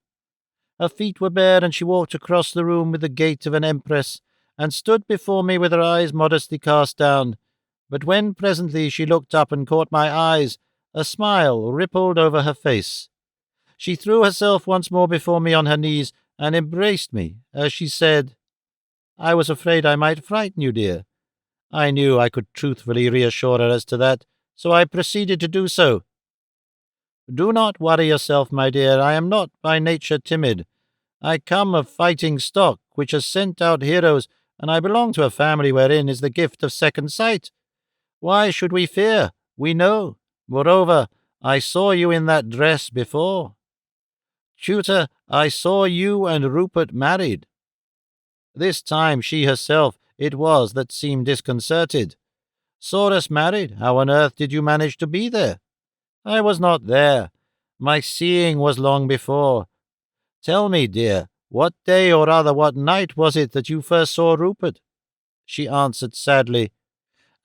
S1: Her feet were bare, and she walked across the room with the gait of an empress, and stood before me with her eyes modestly cast down. But when presently she looked up and caught my eyes, a smile rippled over her face. She threw herself once more before me on her knees, and embraced me, as she said, "I was afraid I might frighten you, dear." I knew I could truthfully reassure her as to that, so I proceeded to do so. "Do not worry yourself, my dear. I am not by nature timid. I come of fighting stock, which has sent out heroes, and I belong to a family wherein is the gift of second sight. Why should we fear? We know. Moreover, I saw you in that dress before. Tutor, I saw you and Rupert married." This time she herself it was that seemed disconcerted. "Saw us married? How on earth did you manage to be there?" "I was not there. My seeing was long before. Tell me, dear, what day, or rather what night, was it that you first saw Rupert?" She answered sadly,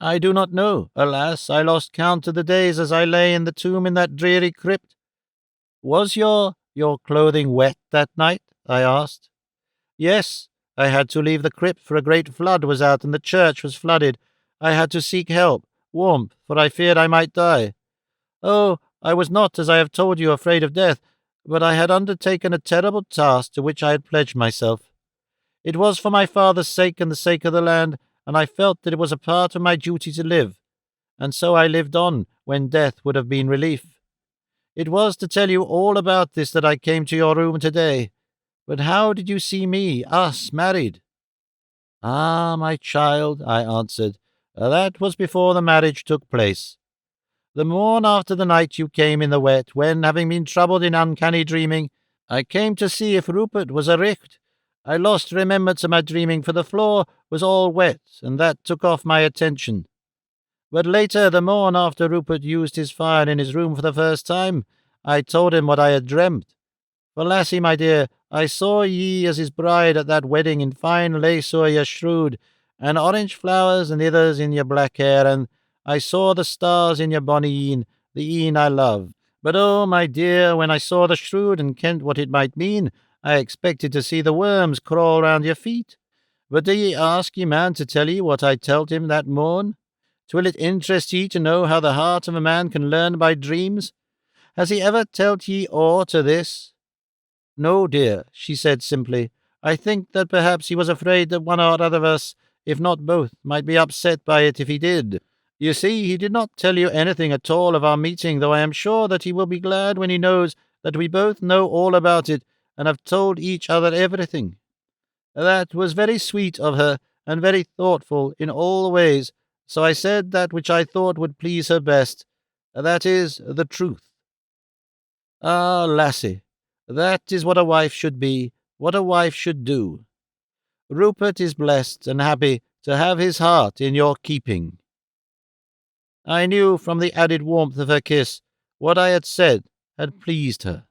S1: "I do not know. Alas, I lost count of the days as I lay in the tomb in that dreary crypt." "Was your clothing wet that night?" I asked. "Yes. I had to leave the crypt, for a great flood was out, and the church was flooded. I had to seek help, warmth, for I feared I might die. Oh, I was not, as I have told you, afraid of death, but I had undertaken a terrible task to which I had pledged myself. It was for my father's sake and the sake of the land, and I felt that it was a part of my duty to live, and so I lived on when death would have been relief. It was to tell you all about this that I came to your room today. But how did you see me, us, married?" "Ah, my child," I answered, "that was before the marriage took place. The morn after the night you came in the wet, when, having been troubled in uncanny dreaming, I came to see if Rupert was aricht. I lost remembrance of my dreaming, for the floor was all wet, and that took off my attention. But later, the morn after Rupert used his fire in his room for the first time, I told him what I had dreamt. For, lassie, my dear, I saw ye as his bride at that wedding in fine lace o'er your shroud, and orange flowers and ithers in your black hair, and I saw the stars in your bonny een, the een I love. But oh, my dear, when I saw the shroud and kent what it might mean, I expected to see the worms crawl round your feet. But do ye ask ye man to tell ye what I telled him that morn? Twill it interest ye to know how the heart of a man can learn by dreams? Has he ever telled ye aught o' this?" "No, dear," she said simply. "I think that perhaps he was afraid that one or other of us, if not both, might be upset by it if he did." You see, he did not tell you anything at all of our meeting, though I am sure that he will be glad when he knows that we both know all about it and have told each other everything. That was very sweet of her, and very thoughtful in all ways, so I said that which I thought would please her best, that is, the truth. Ah, lassie, that is what a wife should be, what a wife should do. Rupert is blessed and happy to have his heart in your keeping. I knew from the added warmth of her kiss what I had said had pleased her.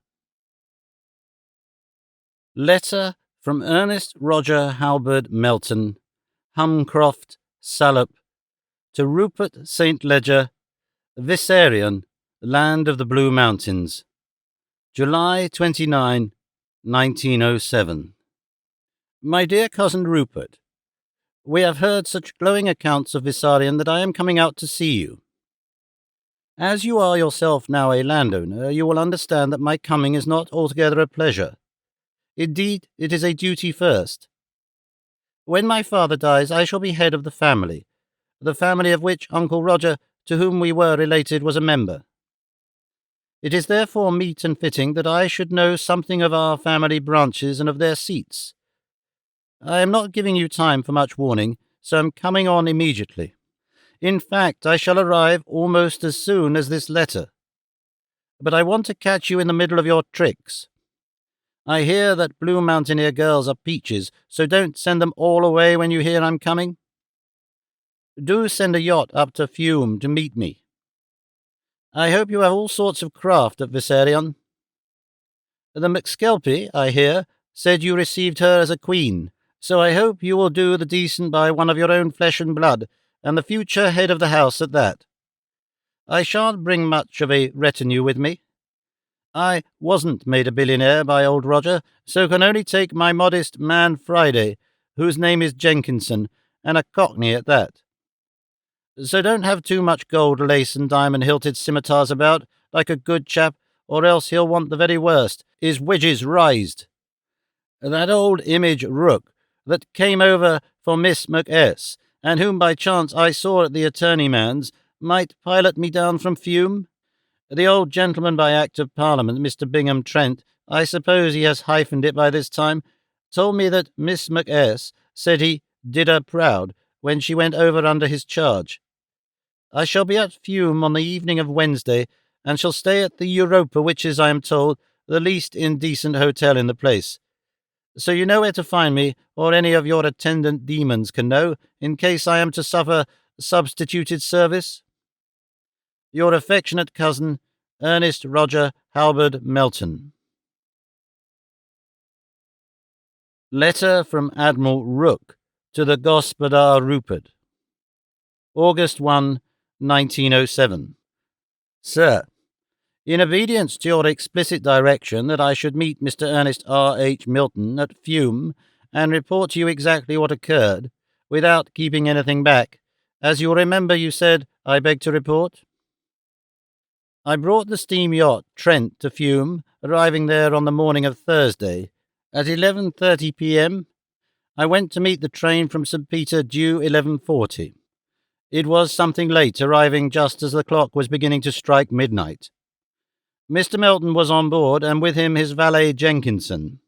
S1: Letter from Ernest Roger Halberd Melton, Humcroft, Salop, to Rupert St. Leger, Viserion, Land of the Blue Mountains, July 29, 1907. My dear cousin Rupert, we have heard such glowing accounts of Viserion that I am coming out to see you. As you are yourself now a landowner, you will understand that my coming is not altogether a pleasure. Indeed, it is a duty first. When my father dies, I shall be head of the family of which Uncle Roger, to whom we were related, was a member. It is therefore meet and fitting that I should know something of our family branches and of their seats. I am not giving you time for much warning, so am coming on immediately. In fact, I shall arrive almost as soon as this letter. But I want to catch you in the middle of your tricks. I hear that Blue Mountaineer girls are peaches, so don't send them all away when you hear I'm coming. Do send a yacht up to Fiume to meet me. I hope you have all sorts of craft at Viserion. The McSkelpie, I hear, said you received her as a queen, so I hope you will do the decent by one of your own flesh and blood, and the future head of the house at that. I shan't bring much of a retinue with me. I wasn't made a billionaire by old Roger, so can only take my modest man Friday, whose name is Jenkinson, and a cockney at that. So don't have too much gold lace and diamond-hilted scimitars about, like a good chap, or else he'll want the very worst, his wedges rised. That old image rook that came over for Miss McS, and whom by chance I saw at the attorneyman's, might pilot me down from Fiume. The old gentleman by Act of Parliament, Mr. Bingham Trent, I suppose he has hyphened it by this time, told me that Miss McS said he did her proud when she went over under his charge. I shall be at Fiume on the evening of Wednesday, and shall stay at the Europa, which is, I am told, the least indecent hotel in the place. So you know where to find me, or any of your attendant demons can know, in case I am to suffer substituted service. Your affectionate cousin, Ernest Roger Halberd Melton. Letter from Admiral Rooke to the Gospodar Rupert. August 1, 1907. Sir, in obedience to your explicit direction that I should meet Mr. Ernest R. H. Milton at Fiume and report to you exactly what occurred, without keeping anything back, as you'll remember you said I beg to report, I brought the steam yacht Trent to Fiume, arriving there on the morning of Thursday. At 11:30 p.m., I went to meet the train from St. Peter due 11:40. It was something late, arriving just as the clock was beginning to strike midnight. Mr. Melton was on board, and with him his valet Jenkinson.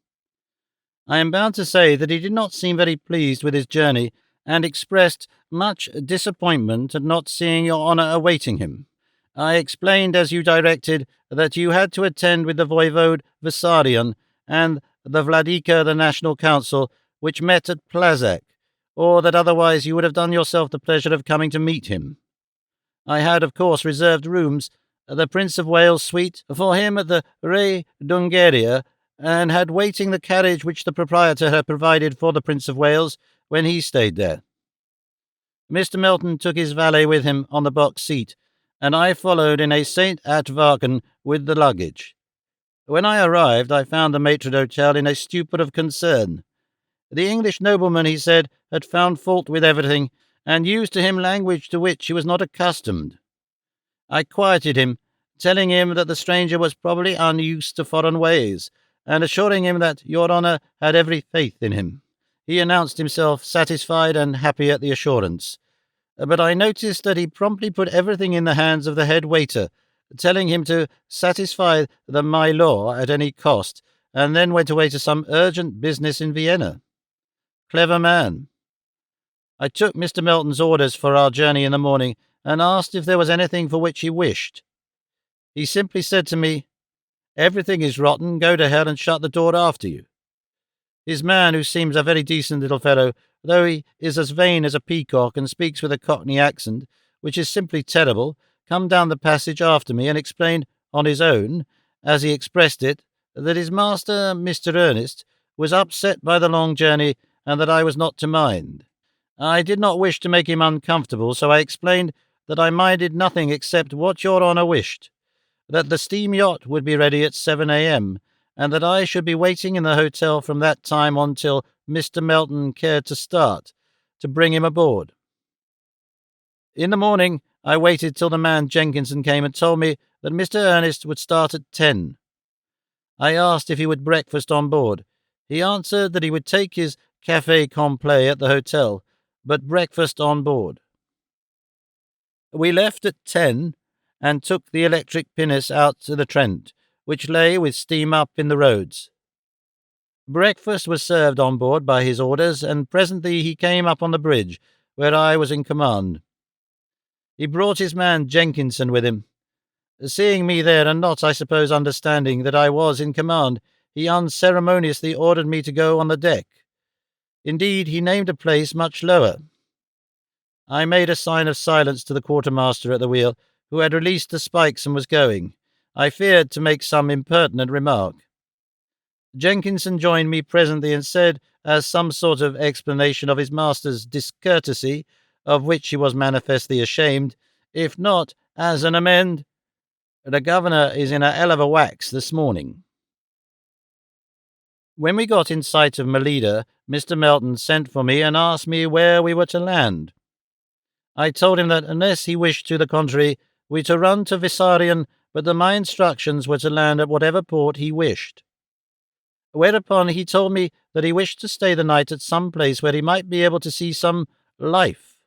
S1: I am bound to say that he did not seem very pleased with his journey, and expressed much disappointment at not seeing your honour awaiting him. I explained, as you directed, that you had to attend with the Voivode Viserion and the Vladika the National Council, which met at Plazak, or that otherwise you would have done yourself the pleasure of coming to meet him. I had, of course, reserved rooms, the Prince of Wales' suite, for him at the Re Dungeria, and had waiting the carriage which the proprietor had provided for the Prince of Wales when he stayed there. Mr. Melton took his valet with him on the box seat, and I followed in a St. Atwagen with the luggage. When I arrived, I found the maitre d'hotel in a stupor of concern. The English nobleman, he said, had found fault with everything, and used to him language to which he was not accustomed. I quieted him, telling him that the stranger was probably unused to foreign ways, and assuring him that your honour had every faith in him. He announced himself satisfied and happy at the assurance. But I noticed that he promptly put everything in the hands of the head waiter, telling him to satisfy the my law at any cost, and then went away to some urgent business in Vienna. Clever man. I took Mr. Melton's orders for our journey in the morning and asked if there was anything for which he wished. He simply said to me, "Everything is rotten, go to hell and shut the door after you." His man, who seems a very decent little fellow, though he is as vain as a peacock and speaks with a Cockney accent, which is simply terrible, come down the passage after me and explained on his own, as he expressed it, that his master, Mr. Ernest, was upset by the long journey and that I was not to mind. I did not wish to make him uncomfortable, so I explained that I minded nothing except what your honour wished, that the steam yacht would be ready at 7 a.m., and that I should be waiting in the hotel from that time on till Mr. Melton cared to start, to bring him aboard. In the morning, I waited till the man Jenkinson came and told me that Mr. Ernest would start at 10. I asked if he would breakfast on board. He answered that he would take his café complet at the hotel, but breakfast on board. We left at 10 and took the electric pinnace out to the Trent, which lay with steam up in the roads. Breakfast was served on board by his orders, and presently he came up on the bridge, where I was in command. He brought his man Jenkinson with him. Seeing me there, and not, I suppose, understanding that I was in command, he unceremoniously ordered me to go on the deck. Indeed, he named a place much lower. I made a sign of silence to the quartermaster at the wheel, who had released the spikes and was going. I feared to make some impertinent remark. Jenkinson joined me presently and said, as some sort of explanation of his master's discourtesy, of which he was manifestly ashamed, if not as an amend, "The governor is in a hell of a wax this morning." When we got in sight of Melida, Mr. Melton sent for me and asked me where we were to land. I told him that unless he wished to the contrary, we were to run to Vissarion, but that my instructions were to land at whatever port he wished. Whereupon he told me that he wished to stay the night at some place where he might be able to see some life.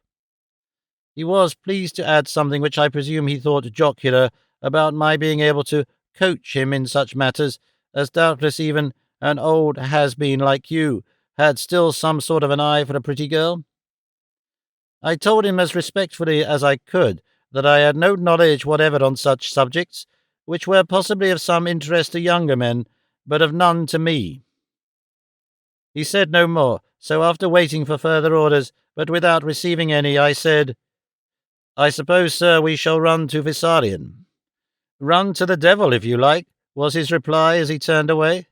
S1: He was pleased to add something which I presume he thought jocular about my being able to coach him in such matters, as doubtless even an old has-been like you had still some sort of an eye for a pretty girl. I told him as respectfully as I could that I had no knowledge whatever on such subjects, which were possibly of some interest to younger men, but of none to me. He said no more, so after waiting for further orders, but without receiving any, I said, "I suppose, sir, we shall run to Vissarion." "Run to the devil, if you like," was his reply as he turned away.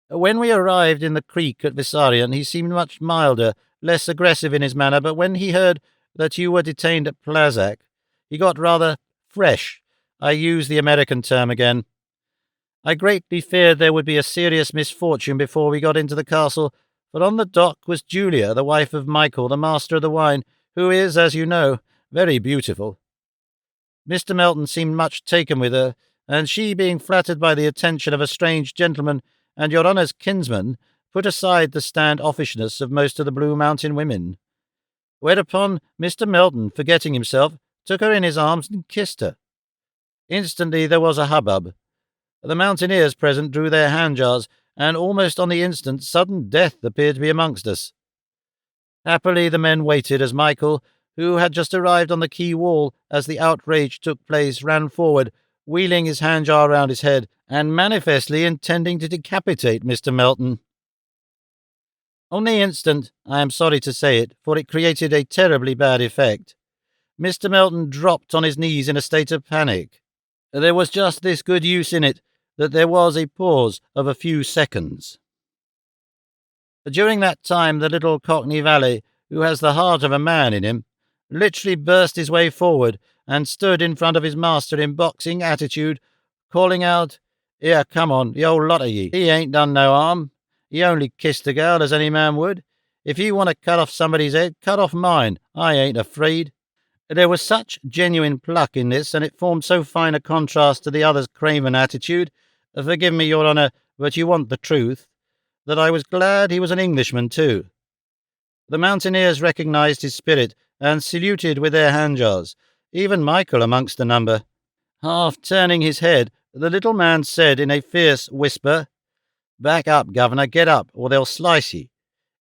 S1: When we arrived in the creek at Vissarion, he seemed much milder, less aggressive in his manner, but when he heard that you were detained at Plazac, he got rather fresh. I use the American term again. I greatly feared there would be a serious misfortune before we got into the castle, for on the dock was Julia, the wife of Michael, the master of the wine, who is, as you know, very beautiful. Mr. Melton seemed much taken with her, and she, being flattered by the attention of a strange gentleman and your honour's kinsman, put aside the stand-offishness of most of the Blue Mountain women. Whereupon Mr. Melton, forgetting himself, took her in his arms and kissed her. Instantly there was a hubbub. The mountaineers present drew their hand-jars, and almost on the instant sudden death appeared to be amongst us. Happily the men waited, as Michael, who had just arrived on the quay wall as the outrage took place, ran forward, wheeling his hand-jar round his head, and manifestly intending to decapitate Mr. Melton. On the instant, I am sorry to say it, for it created a terribly bad effect, Mr. Melton dropped on his knees in a state of panic. There was just this good use in it, that there was a pause of a few seconds. During that time, the little Cockney valet, who has the heart of a man in him, literally burst his way forward and stood in front of his master in boxing attitude, calling out, "Here, come on, the whole lot of ye. He ain't done no harm. He only kissed the girl as any man would. If you want to cut off somebody's head, cut off mine. I ain't afraid." There was such genuine pluck in this, and it formed so fine a contrast to the other's craven attitude, forgive me, your honour, but you want the truth, that I was glad he was an Englishman too. The mountaineers recognized his spirit and saluted with their handjars, even Michael amongst the number. Half turning his head, the little man said in a fierce whisper, "Back up, Governor, get up, or they'll slice ye.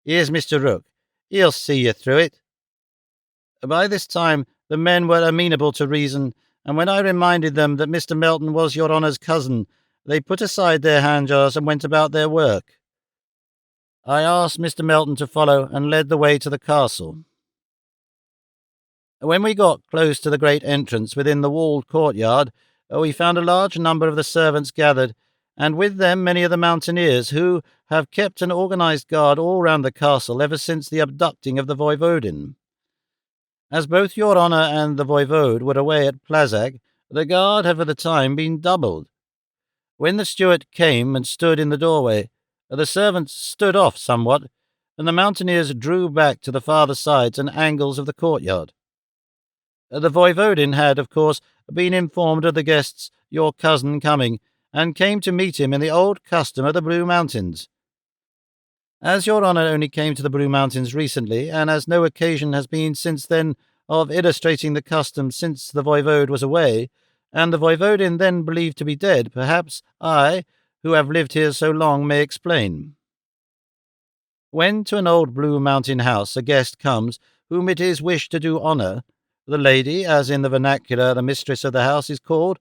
S1: Here's Mr. Rook. He'll see you through it." By this time the men were amenable to reason, and when I reminded them that Mr. Melton was your honour's cousin, they put aside their handjars and went about their work. I asked Mr. Melton to follow and led the way to the castle. When we got close to the great entrance within the walled courtyard, we found a large number of the servants gathered, and with them many of the mountaineers, who have kept an organised guard all round the castle ever since the abducting of the Voivodin. As both your honour and the Voivode were away at Plazak, the guard had for the time been doubled. When the steward came and stood in the doorway, the servants stood off somewhat, and the mountaineers drew back to the farther sides and angles of the courtyard. The Voivodin had, of course, been informed of the guest's, your cousin, coming, and came to meet him in the old custom of the Blue Mountains. As your honour only came to the Blue Mountains recently, and as no occasion has been since then of illustrating the custom since the Voivode was away, and the Voivodin then believed to be dead, perhaps I, who have lived here so long, may explain. When to an old Blue Mountain house a guest comes whom it is wished to do honour, the lady, as in the vernacular the mistress of the house is called,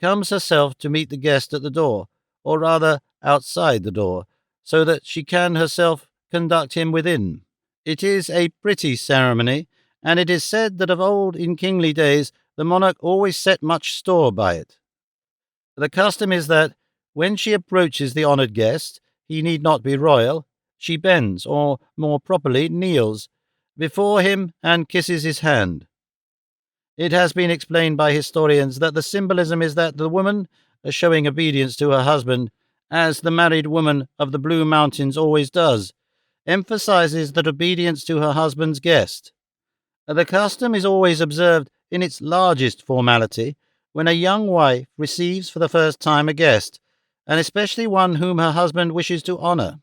S1: comes herself to meet the guest at the door, or rather outside the door, so that she can herself conduct him within. It is a pretty ceremony, and it is said that of old in kingly days the monarch always set much store by it. The custom is that, when she approaches the honoured guest, he need not be royal, she bends, or more properly kneels, before him and kisses his hand. It has been explained by historians that the symbolism is that the woman, showing obedience to her husband, as the married woman of the Blue Mountains always does, emphasizes that obedience to her husband's guest. The custom is always observed in its largest formality when a young wife receives for the first time a guest, and especially one whom her husband wishes to honour.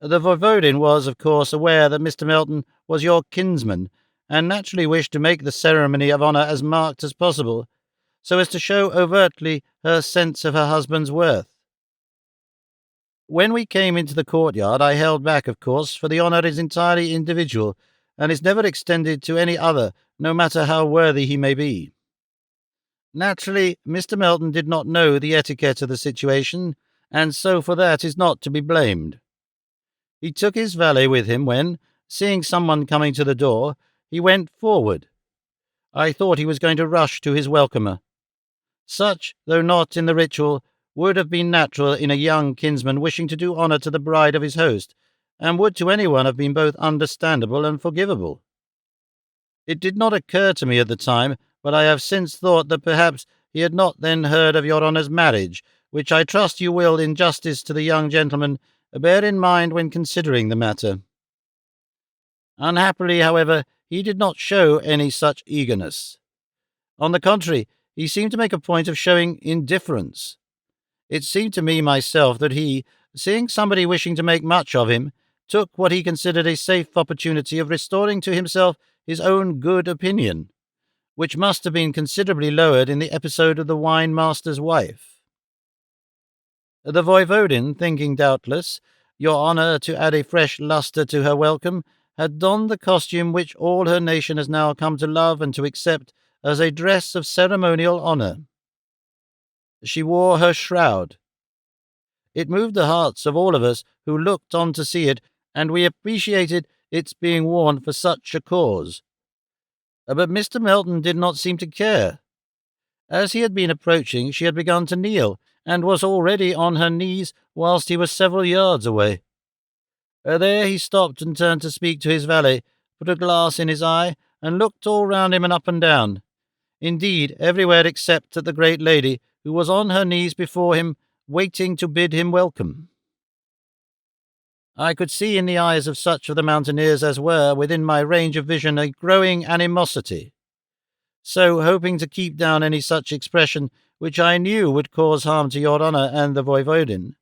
S1: The Voivodin was, of course, aware that Mr. Melton was your kinsman, and naturally wished to make the ceremony of honour as marked as possible, so as to show overtly her sense of her husband's worth. When we came into the courtyard, I held back, of course, for the honour is entirely individual, and is never extended to any other, no matter how worthy he may be. Naturally, Mr. Melton did not know the etiquette of the situation, and so for that is not to be blamed. He took his valet with him when, seeing someone coming to the door, he went forward. I thought he was going to rush to his welcomer. Such, though not in the ritual, would have been natural in a young kinsman wishing to do honour to the bride of his host, and would to anyone have been both understandable and forgivable. It did not occur to me at the time, but I have since thought that perhaps he had not then heard of your honour's marriage, which I trust you will, in justice to the young gentleman, bear in mind when considering the matter. Unhappily, however, he did not show any such eagerness. On the contrary, he seemed to make a point of showing indifference. It seemed to me myself that he, seeing somebody wishing to make much of him, took what he considered a safe opportunity of restoring to himself his own good opinion, which must have been considerably lowered in the episode of the wine-master's wife. The Voivodin, thinking doubtless your honour to add a fresh lustre to her welcome, had donned the costume which all her nation has now come to love and to accept as a dress of ceremonial honour. She wore her shroud. It moved the hearts of all of us who looked on to see it, and we appreciated its being worn for such a cause. But Mr. Melton did not seem to care. As he had been approaching, she had begun to kneel, and was already on her knees whilst he was several yards away. There he stopped and turned to speak to his valet, put a glass in his eye, and looked all round him and up and down. Indeed, everywhere except at the great lady, who was on her knees before him, waiting to bid him welcome. I could see in the eyes of such of the mountaineers as were within my range of vision a growing animosity. So, hoping to keep down any such expression which I knew would cause harm to your honour and the Voivodin,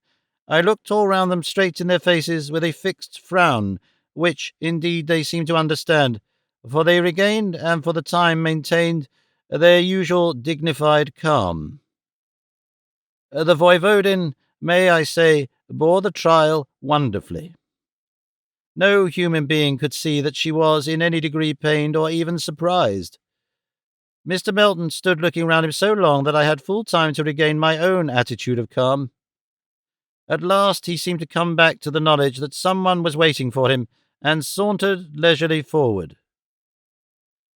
S1: I looked all round them straight in their faces with a fixed frown, which indeed they seemed to understand, for they regained and for the time maintained their usual dignified calm. The Voivodin, may I say, bore the trial wonderfully. No human being could see that she was in any degree pained or even surprised. Mr. Melton stood looking round him so long that I had full time to regain my own attitude of calm. At last he seemed to come back to the knowledge that someone was waiting for him, and sauntered leisurely forward.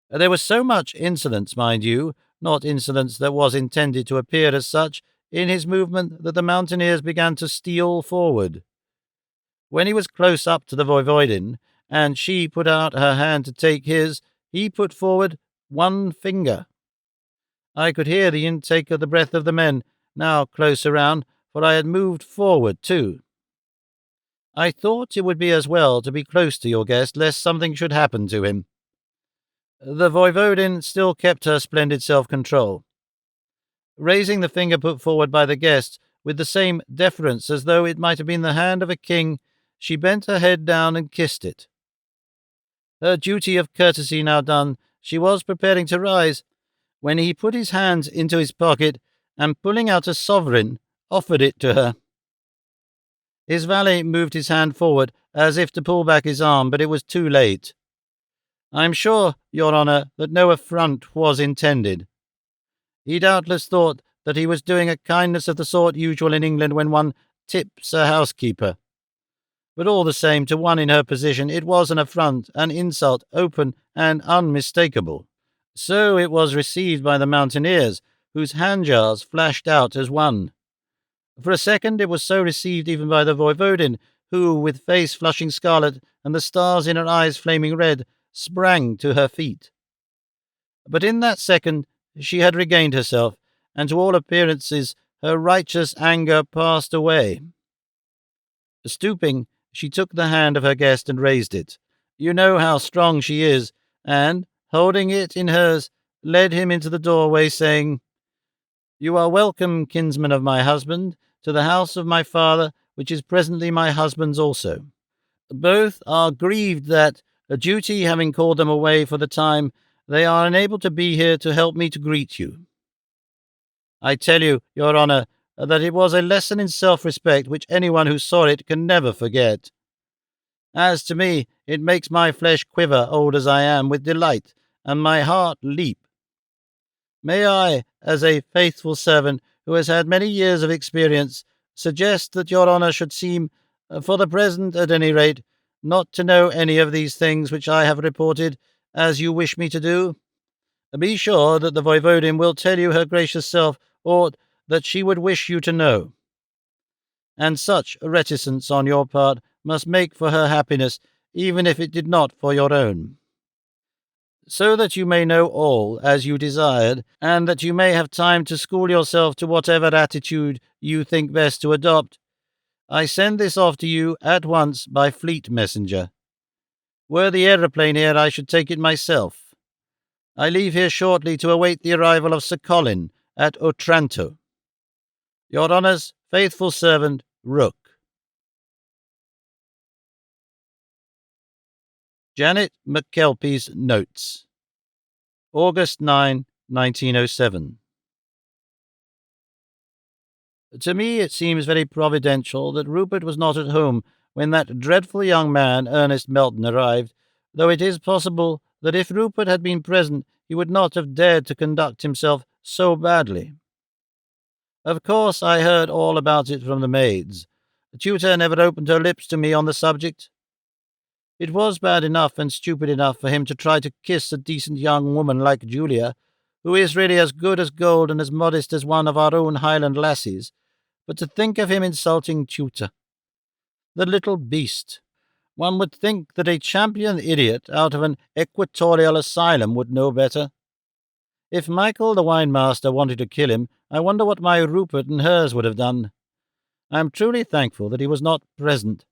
S1: There was so much insolence, mind you, not insolence that was intended to appear as such, in his movement that the mountaineers began to steal forward. When he was close up to the Voivodin, and she put out her hand to take his, he put forward one finger. I could hear the intake of the breath of the men, now close around, for I had moved forward too. I thought it would be as well to be close to your guest, lest something should happen to him. The Voivodin still kept her splendid self-control. Raising the finger put forward by the guest, with the same deference as though it might have been the hand of a king, she bent her head down and kissed it. Her duty of courtesy now done, she was preparing to rise, when he put his hands into his pocket, and pulling out a sovereign, offered it to her. His valet moved his hand forward, as if to pull back his arm, but it was too late. I am sure, Your Honour, that no affront was intended. He doubtless thought that he was doing a kindness of the sort usual in England when one tips a housekeeper. But all the same, to one in her position, it was an affront, an insult, open and unmistakable. So it was received by the mountaineers, whose hand-jars flashed out as one. For a second it was so received even by the Voivodin, who, with face flushing scarlet and the stars in her eyes flaming red, sprang to her feet. But in that second she had regained herself, and to all appearances her righteous anger passed away. Stooping, she took the hand of her guest and raised it. You know how strong she is, and, holding it in hers, led him into the doorway, saying, You are welcome, kinsman of my husband, to the house of my father, which is presently my husband's also. Both are grieved that, a duty having called them away for the time, they are unable to be here to help me to greet you. I tell you, Your Honour, that it was a lesson in self-respect which anyone who saw it can never forget. As to me, it makes my flesh quiver, old as I am, with delight, and my heart leap. May I, as a faithful servant who has had many years of experience, suggest that Your Honour should seem, for the present at any rate, not to know any of these things which I have reported, as you wish me to do? Be sure that the Voivodin will tell you her gracious self aught that she would wish you to know. And such reticence on your part must make for her happiness, even if it did not for your own. So that you may know all, as you desired, and that you may have time to school yourself to whatever attitude you think best to adopt, I send this off to you at once by fleet messenger. Were the aeroplane here, I should take it myself. I leave here shortly to await the arrival of Sir Colin at Otranto. Your Honour's faithful servant, Rook. Janet McKelpie's Notes. August 9, 1907. To me it seems very providential that Rupert was not at home when that dreadful young man, Ernest Melton, arrived, though it is possible that if Rupert had been present he would not have dared to conduct himself so badly. Of course I heard all about it from the maids. The tutor never opened her lips to me on the subject. It was bad enough and stupid enough for him to try to kiss a decent young woman like Julia, who is really as good as gold and as modest as one of our own Highland lassies, but to think of him insulting tutor. The little beast! One would think that a champion idiot out of an equatorial asylum would know better. If Michael the wine-master wanted to kill him, I wonder what my Rupert and hers would have done. I am truly thankful that he was not present.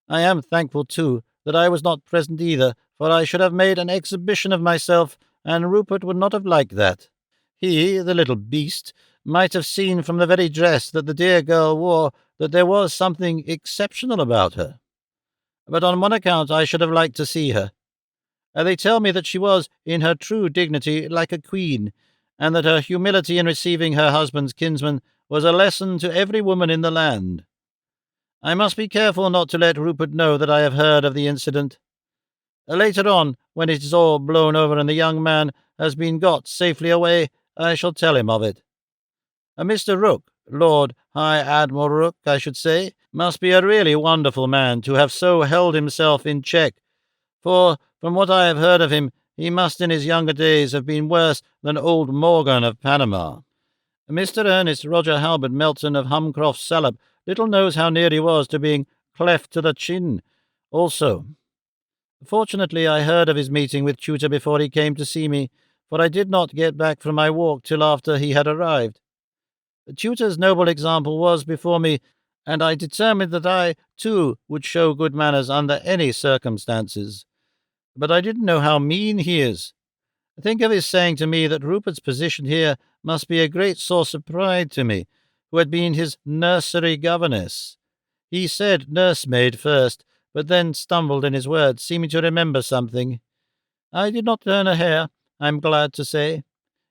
S1: I am thankful, too, that I was not present either, for I should have made an exhibition of myself, and Rupert would not have liked that. He, the little beast, might have seen from the very dress that the dear girl wore that there was something exceptional about her. but on one account I should have liked to see her. They tell me that she was, in her true dignity, like a queen, and that her humility in receiving her husband's kinsman was a lesson to every woman in the land. I must be careful not to let Rupert know that I have heard of the incident. Later on, when it is all blown over and the young man has been got safely away, I shall tell him of it. Mr. Rook, Lord High Admiral Rook, I should say, must be a really wonderful man to have so held himself in check, for, from what I have heard of him, he must in his younger days have been worse than old Morgan of Panama. Mr. Ernest Roger Halbert Melton of Humcroft Salop little knows how near he was to being cleft to the chin, also. Fortunately, I heard of his meeting with Tutor before he came to see me, for I did not get back from my walk till after he had arrived. Tutor's noble example was before me, and I determined that I, too, would show good manners under any circumstances. But I didn't know how mean he is. Think of his saying to me that Rupert's position here must be a great source of pride to me, who had been his nursery governess. He said nursemaid first, but then stumbled in his words, seeming to remember something. I did not turn a hair, I'm glad to say.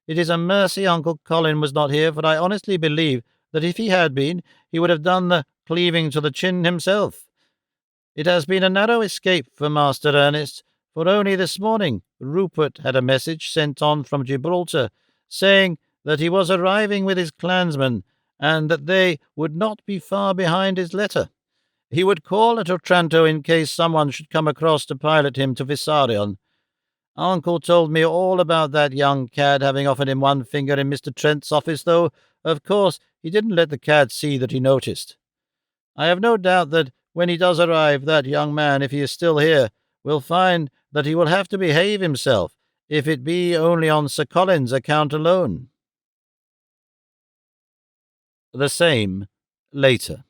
S1: It is a mercy Uncle Colin was not here, for I honestly believe that if he had been, he would have done the cleaving to the chin himself. It has been a narrow escape for Master Ernest, for only this morning Rupert had a message sent on from Gibraltar, saying that he was arriving with his clansmen, and that they would not be far behind his letter. He would call at Otranto in case someone should come across to pilot him to Vissarion. Uncle told me all about that young cad having offered him one finger in Mr. Trent's office, though, of course, he didn't let the cad see that he noticed. I have no doubt that when he does arrive, that young man, if he is still here, will find that he will have to behave himself, if it be only on Sir Colin's account alone. The same, later.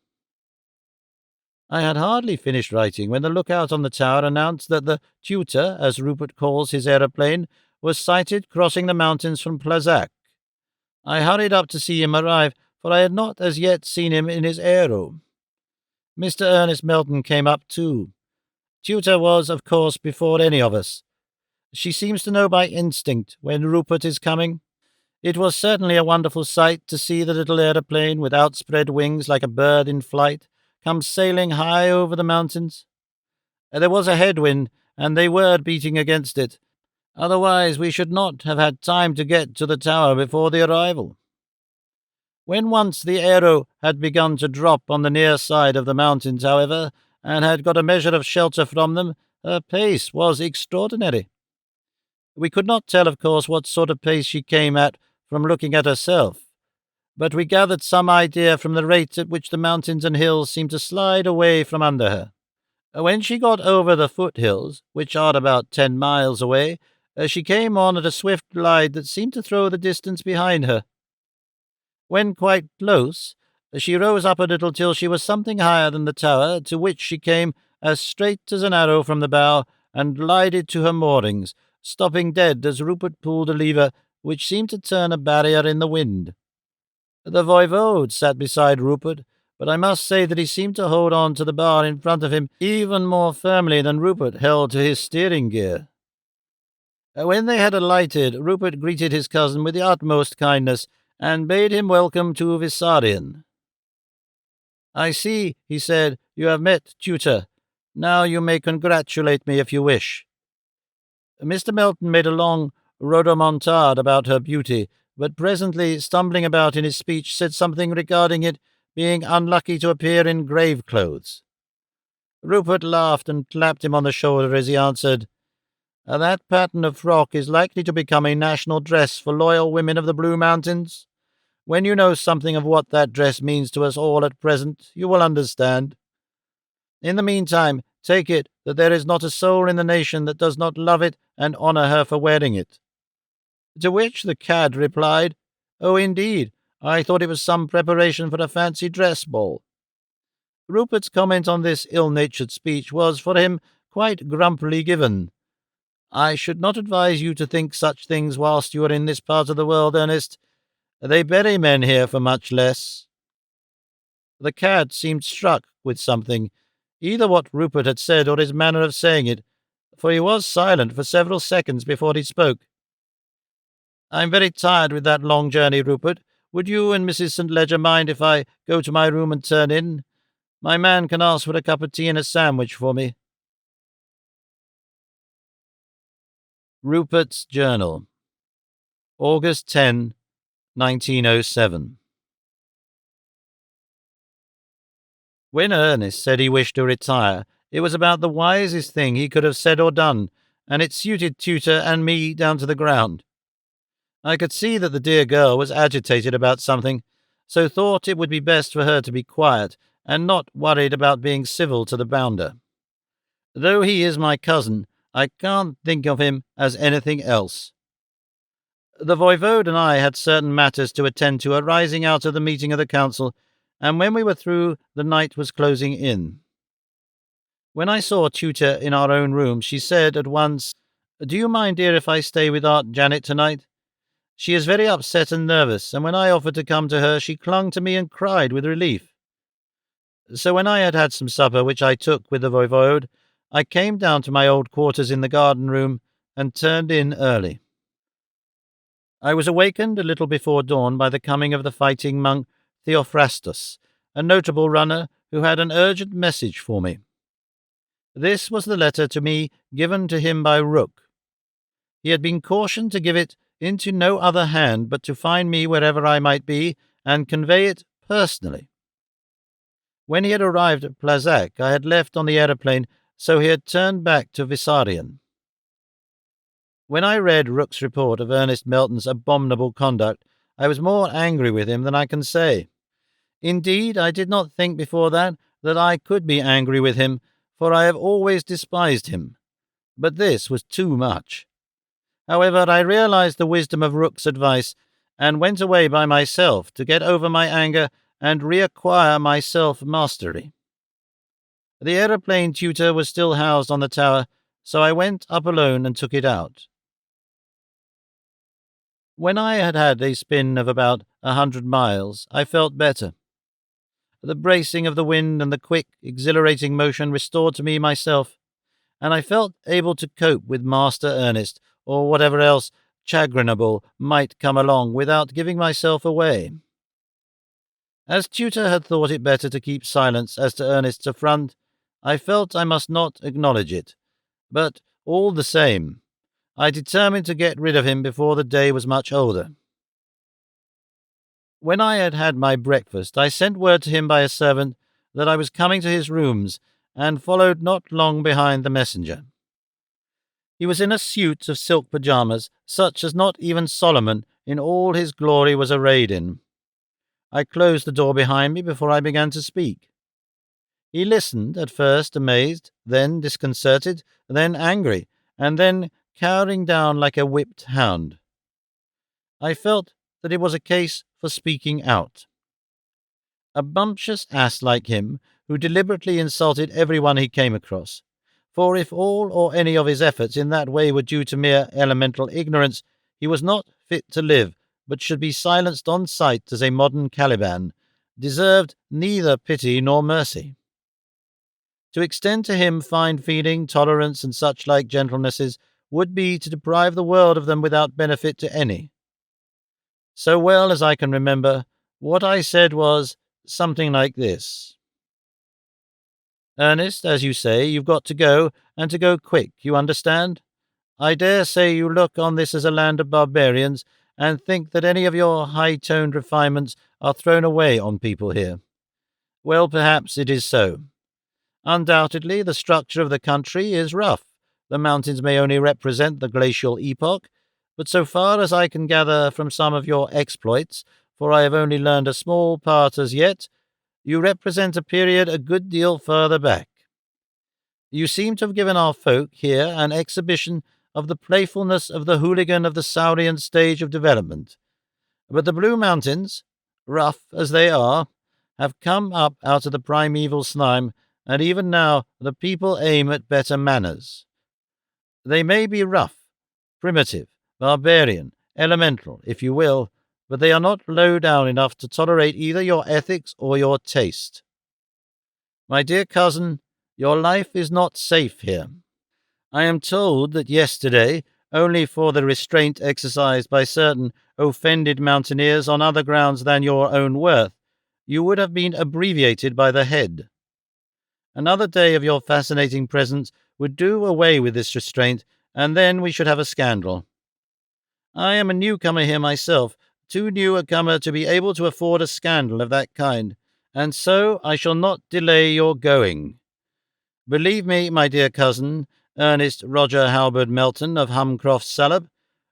S1: I had hardly finished writing when the lookout on the tower announced that the tutor, as Rupert calls his aeroplane, was sighted crossing the mountains from Plazac. I hurried up to see him arrive, for I had not as yet seen him in his aero. Mr. Ernest Melton came up too. Tutor was, of course, before any of us. She seems to know by instinct when Rupert is coming. It was certainly a wonderful sight to see the little aeroplane, with outspread wings like a bird in flight, come sailing high over the mountains. There was a headwind, and they were beating against it. Otherwise we should not have had time to get to the tower before the arrival. When once the aero had begun to drop on the near side of the mountains, however, and had got a measure of shelter from them, her pace was extraordinary. We could not tell, of course, what sort of pace she came at from looking at herself, but we gathered some idea from the rate at which the mountains and hills seemed to slide away from under her. When she got over the foothills, which are about 10 miles away, she came on at a swift glide that seemed to throw the distance behind her. When quite close, she rose up a little till she was something higher than the tower, to which she came as straight as an arrow from the bow, and glided to her moorings, stopping dead as Rupert pulled a lever which seemed to turn a barrier in the wind. The voivode sat beside Rupert, but I must say that he seemed to hold on to the bar in front of him even more firmly than Rupert held to his steering gear. When they had alighted, Rupert greeted his cousin with the utmost kindness, and bade him welcome to Vissarion. "I see," he said, "you have met Tutor. Now you may congratulate me if you wish." Mr. Melton made a long rhodomontade about her beauty, but presently, stumbling about in his speech, said something regarding it being unlucky to appear in grave clothes. Rupert laughed and clapped him on the shoulder as he answered, "That pattern of frock is likely to become a national dress for loyal women of the Blue Mountains. When you know something of what that dress means to us all at present, you will understand. In the meantime, take it that there is not a soul in the nation that does not love it and honour her for wearing it." To which the cad replied, "Oh, indeed, I thought it was some preparation for a fancy dress ball." Rupert's comment on this ill-natured speech was, for him, quite grumpily given. "I should not advise you to think such things whilst you are in this part of the world, Ernest. They bury men here for much less." The cad seemed struck with something. either what Rupert had said or his manner of saying it, for he was silent for several seconds before he spoke. "I'm very tired with that long journey, Rupert. Would you and Mrs. St. Ledger mind if I go to my room and turn in? My man can ask for a cup of tea and a sandwich for me." Rupert's Journal, August 10, 1907. When Ernest said he wished to retire, it was about the wisest thing he could have said or done, and it suited Tutor and me down to the ground. I could see that the dear girl was agitated about something, so thought it would be best for her to be quiet and not worried about being civil to the bounder. Though he is my cousin, I can't think of him as anything else. The voivode and I had certain matters to attend to arising out of the meeting of the council, and when we were through, the night was closing in. When I saw Tutor in our own room, she said at once, "Do you mind, dear, if I stay with Aunt Janet tonight? She is very upset and nervous, and when I offered to come to her, she clung to me and cried with relief." So when I had had some supper, which I took with the voivode, I came down to my old quarters in the garden room and turned in early. I was awakened a little before dawn by the coming of the fighting monk Theophrastus, a notable runner who had an urgent message for me. This was the letter to me given to him by Rook. He had been cautioned to give it into no other hand but to find me wherever I might be and convey it personally. When he had arrived at Plazac, I had left on the aeroplane, so he had turned back to Vissarion. When I read Rook's report of Ernest Melton's abominable conduct, I was more angry with him than I can say. Indeed, I did not think before that I could be angry with him, for I have always despised him. But this was too much. However, I realized the wisdom of Rook's advice, and went away by myself to get over my anger and reacquire my self-mastery. The aeroplane tutor was still housed on the tower, so I went up alone and took it out. When I had had a spin of about 100 miles, I felt better. The bracing of the wind and the quick, exhilarating motion restored to me myself, and I felt able to cope with Master Ernest, or whatever else chagrinable might come along, without giving myself away. As Tutor had thought it better to keep silence as to Ernest's affront, I felt I must not acknowledge it, but all the same, I determined to get rid of him before the day was much older. When I had had my breakfast, I sent word to him by a servant that I was coming to his rooms, and followed not long behind the messenger. He was in a suit of silk pyjamas, such as not even Solomon in all his glory was arrayed in. I closed the door behind me before I began to speak. He listened, at first amazed, then disconcerted, then angry, and then cowering down like a whipped hound. I felt that it was a case for speaking out. A bumptious ass like him, who deliberately insulted everyone he came across. For if all or any of his efforts in that way were due to mere elemental ignorance, he was not fit to live, but should be silenced on sight as a modern Caliban, deserved neither pity nor mercy. To extend to him fine feeling, tolerance, and such like gentlenesses would be to deprive the world of them without benefit to any. So well as I can remember, what I said was something like this: "Ernest, as you say, you've got to go, and to go quick, you understand? I dare say you look on this as a land of barbarians, and think that any of your high-toned refinements are thrown away on people here. Well, perhaps it is so. Undoubtedly, the structure of the country is rough. The mountains may only represent the glacial epoch, but so far as I can gather from some of your exploits, for I have only learned a small part as yet, you represent a period a good deal further back. You seem to have given our folk here an exhibition of the playfulness of the hooligan of the Saurian stage of development. But the Blue Mountains, rough as they are, have come up out of the primeval slime, and even now the people aim at better manners. They may be rough, primitive, barbarian, elemental, if you will, but they are not low down enough to tolerate either your ethics or your taste. My dear cousin, Your life is not safe here. I am told that yesterday, only for the restraint exercised by certain offended mountaineers on other grounds than your own worth, you would have been abbreviated by the head. Another day of your fascinating presence would do away with this restraint, and then we should have a scandal. I am a newcomer here myself, too new a comer to be able to afford a scandal of that kind, and so I shall not delay your going. Believe me, my dear cousin, Ernest Roger Halberd Melton of Humcroft Salop,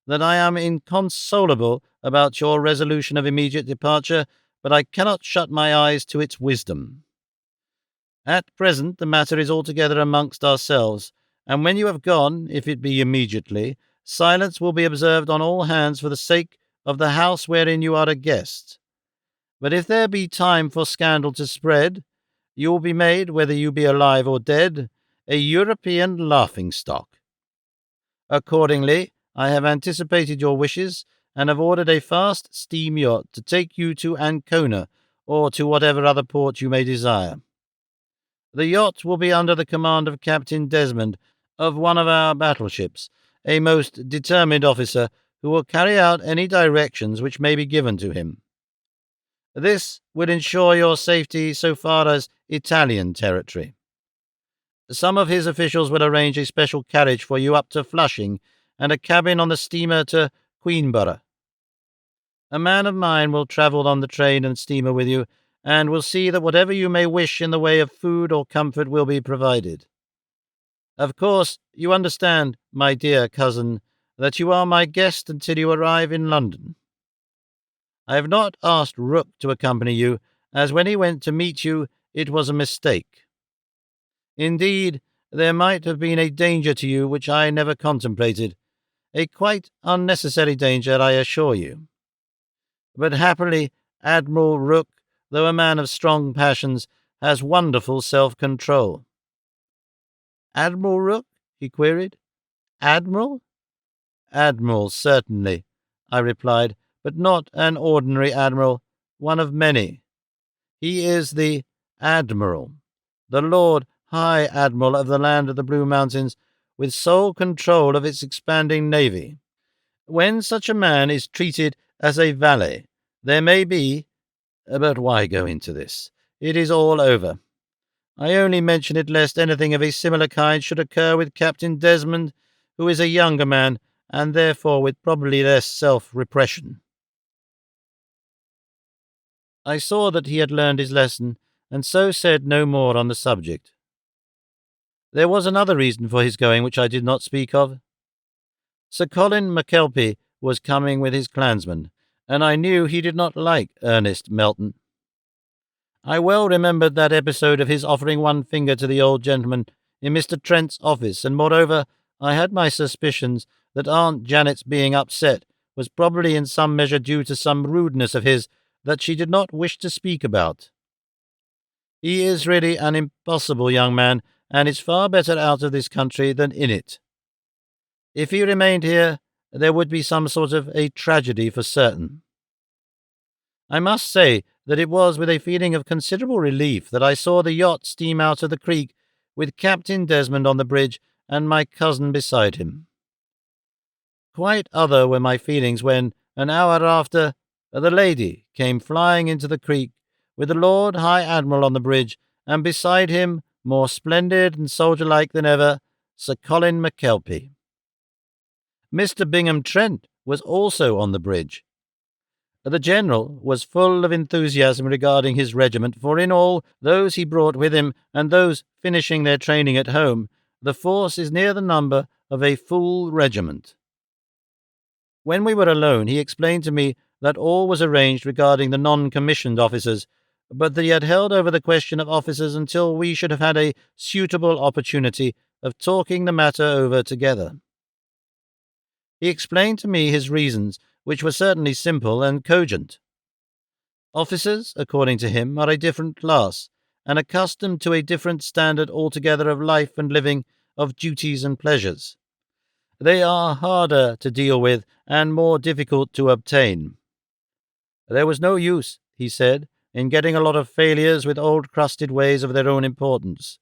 S1: that I am inconsolable about your resolution of immediate departure, but I cannot shut my eyes to its wisdom. At present the matter is altogether amongst ourselves, and when you have gone, if it be immediately, silence will be observed on all hands for the sake of the house wherein you are a guest. But if there be time for scandal to spread, you will be made, whether you be alive or dead, a European laughing-stock. Accordingly, I have anticipated your wishes, and have ordered a fast steam yacht to take you to Ancona, or to whatever other port you may desire. The yacht will be under the command of Captain Desmond, of one of our battleships, a most determined officer, who will carry out any directions which may be given to him. This will ensure your safety so far as Italian territory. Some of his officials will arrange a special carriage for you up to Flushing, and a cabin on the steamer to Queenborough. A man of mine will travel on the train and steamer with you, and will see that whatever you may wish in the way of food or comfort will be provided. Of course, you understand, my dear cousin, that you are my guest until you arrive in London. I have not asked Rook to accompany you, as when he went to meet you it was a mistake. Indeed, there might have been a danger to you which I never contemplated, a quite unnecessary danger, I assure you. But happily, Admiral Rook, though a man of strong passions, has wonderful self-control. Admiral Rook? He queried. Admiral? Admiral, certainly, I replied, but not an ordinary admiral, one of many. He is the Admiral, the Lord High Admiral of the land of the Blue Mountains, with sole control of its expanding navy. When such a man is treated as a valet, there may be— but why go into this? It is all over. I only mention it lest anything of a similar kind should occur with Captain Desmond, who is a younger man, and therefore with probably less self-repression. I saw that he had learned his lesson, and so said no more on the subject. There was another reason for his going which I did not speak of. Sir Colin McKelpie was coming with his clansmen, and I knew he did not like Ernest Melton. I well remembered that episode of his offering one finger to the old gentleman in Mr. Trent's office, and moreover, I had my suspicions that Aunt Janet's being upset was probably in some measure due to some rudeness of his that she did not wish to speak about. He is really an impossible young man, and is far better out of this country than in it. If he remained here, there would be some sort of a tragedy for certain. I must say that it was with a feeling of considerable relief that I saw the yacht steam out of the creek, with Captain Desmond on the bridge and my cousin beside him. Quite other were my feelings when, an hour after, the lady came flying into the creek, with the Lord High Admiral on the bridge, and beside him, more splendid and soldier-like than ever, Sir Colin McKelpie. Mr. Bingham Trent was also on the bridge. The General was full of enthusiasm regarding his regiment, for in all those he brought with him, and those finishing their training at home, the force is near the number of a full regiment. When we were alone, he explained to me that all was arranged regarding the non-commissioned officers, but that he had held over the question of officers until we should have had a suitable opportunity of talking the matter over together. He explained to me his reasons, which were certainly simple and cogent. Officers, according to him, are a different class, and accustomed to a different standard altogether of life and living, of duties and pleasures. They are harder to deal with and more difficult to obtain. There was no use, he said, in getting a lot of failures with old crusted ways of their own importance.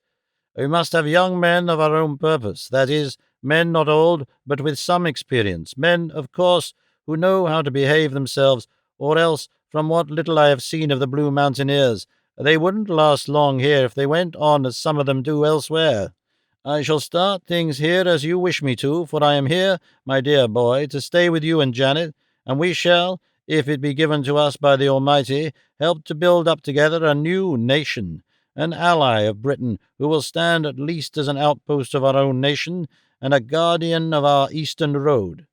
S1: We must have young men of our own purpose, that is, men not old, but with some experience, men, of course, who know how to behave themselves, or else, from what little I have seen of the Blue Mountaineers, they wouldn't last long here if they went on as some of them do elsewhere. I shall start things here as you wish me to, for I am here, my dear boy, to stay with you and Janet, and we shall, if it be given to us by the Almighty, help to build up together a new nation, an ally of Britain who will stand at least as an outpost of our own nation and a guardian of our eastern road.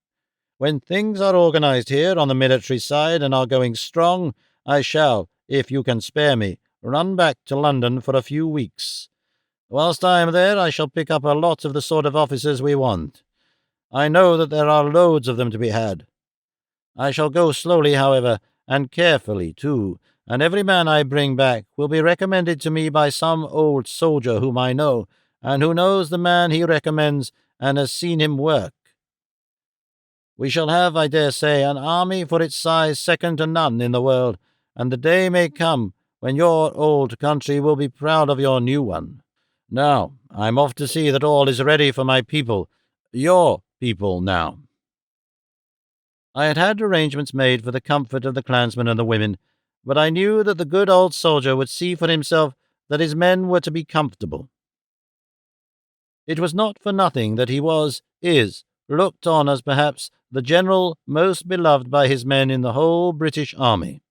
S1: When things are organized here on the military side and are going strong, I shall, if you can spare me, run back to London for a few weeks. Whilst I am there, I shall pick up a lot of the sort of officers we want. I know that there are loads of them to be had. I shall go slowly, however, and carefully, too, and every man I bring back will be recommended to me by some old soldier whom I know, and who knows the man he recommends and has seen him work. We shall have, I dare say, an army for its size second to none in the world, and the day may come when your old country will be proud of your new one. Now, I'm off to see that all is ready for my people, your people now. I had had arrangements made for the comfort of the clansmen and the women, but I knew that the good old soldier would see for himself that his men were to be comfortable. It was not for nothing that he is, looked on as perhaps the general most beloved by his men in the whole British army.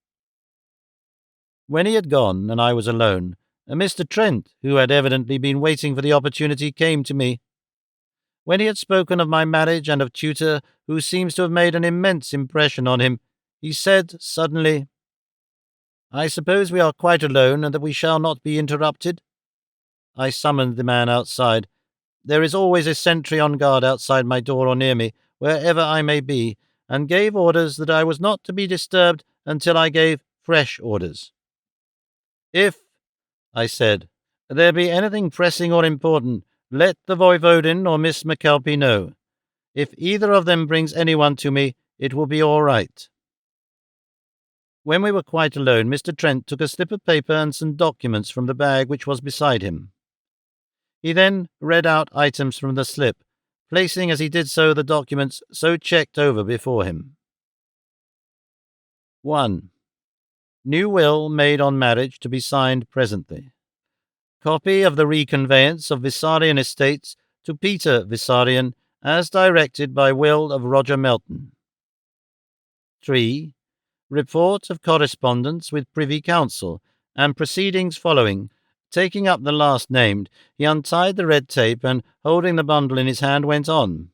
S1: When he had gone, and I was alone, Mr. Trent, who had evidently been waiting for the opportunity, came to me. When he had spoken of my marriage and of Tutor, who seems to have made an immense impression on him, he said suddenly, "I suppose we are quite alone, and that we shall not be interrupted?" I summoned the man outside. There is always a sentry on guard outside my door or near me, wherever I may be, and gave orders that I was not to be disturbed until I gave fresh orders. "If," I said, "there be anything pressing or important, let the Voivodin or Miss McKelpie know. If either of them brings anyone to me, it will be all right." When we were quite alone, Mr. Trent took a slip of paper and some documents from the bag which was beside him. He then read out items from the slip, placing as he did so the documents so checked over before him. 1. New will made on marriage to be signed presently. Copy of the reconveyance of Vissarion estates to Peter Vissarion as directed by will of Roger Melton. 3. Report of correspondence with Privy Council and proceedings following. Taking up the last named, he untied the red tape and, holding the bundle in his hand, went on.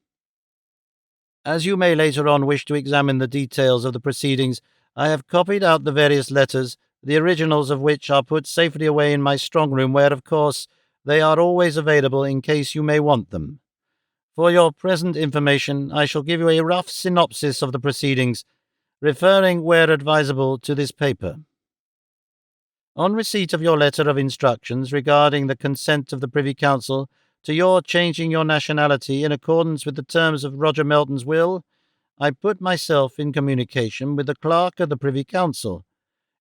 S1: As you may later on wish to examine the details of the proceedings, I have copied out the various letters, the originals of which are put safely away in my strong room, where, of course, they are always available in case you may want them. For your present information, I shall give you a rough synopsis of the proceedings, referring, where advisable, to this paper. On receipt of your letter of instructions regarding the consent of the Privy Council to your changing your nationality in accordance with the terms of Roger Melton's will, I put myself in communication with the Clerk of the Privy Council,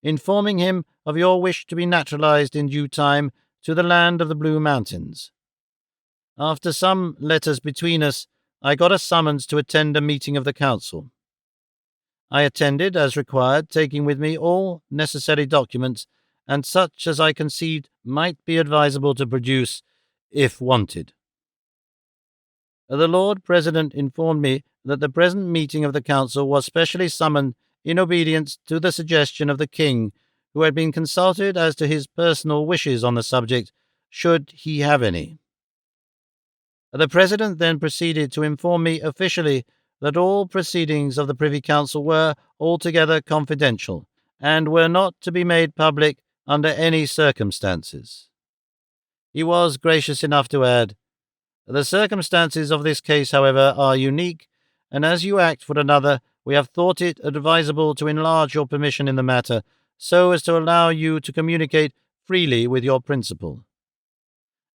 S1: informing him of your wish to be naturalized in due time to the land of the Blue Mountains. After some letters between us, I got a summons to attend a meeting of the Council. I attended as required, taking with me all necessary documents and such as I conceived might be advisable to produce, if wanted. The Lord President informed me that the present meeting of the Council was specially summoned in obedience to the suggestion of the King, who had been consulted as to his personal wishes on the subject, should he have any. The President then proceeded to inform me officially that all proceedings of the Privy Council were altogether confidential, and were not to be made public under any circumstances. He was gracious enough to add, "The circumstances of this case, however, are unique, and as you act for another, we have thought it advisable to enlarge your permission in the matter, so as to allow you to communicate freely with your principal.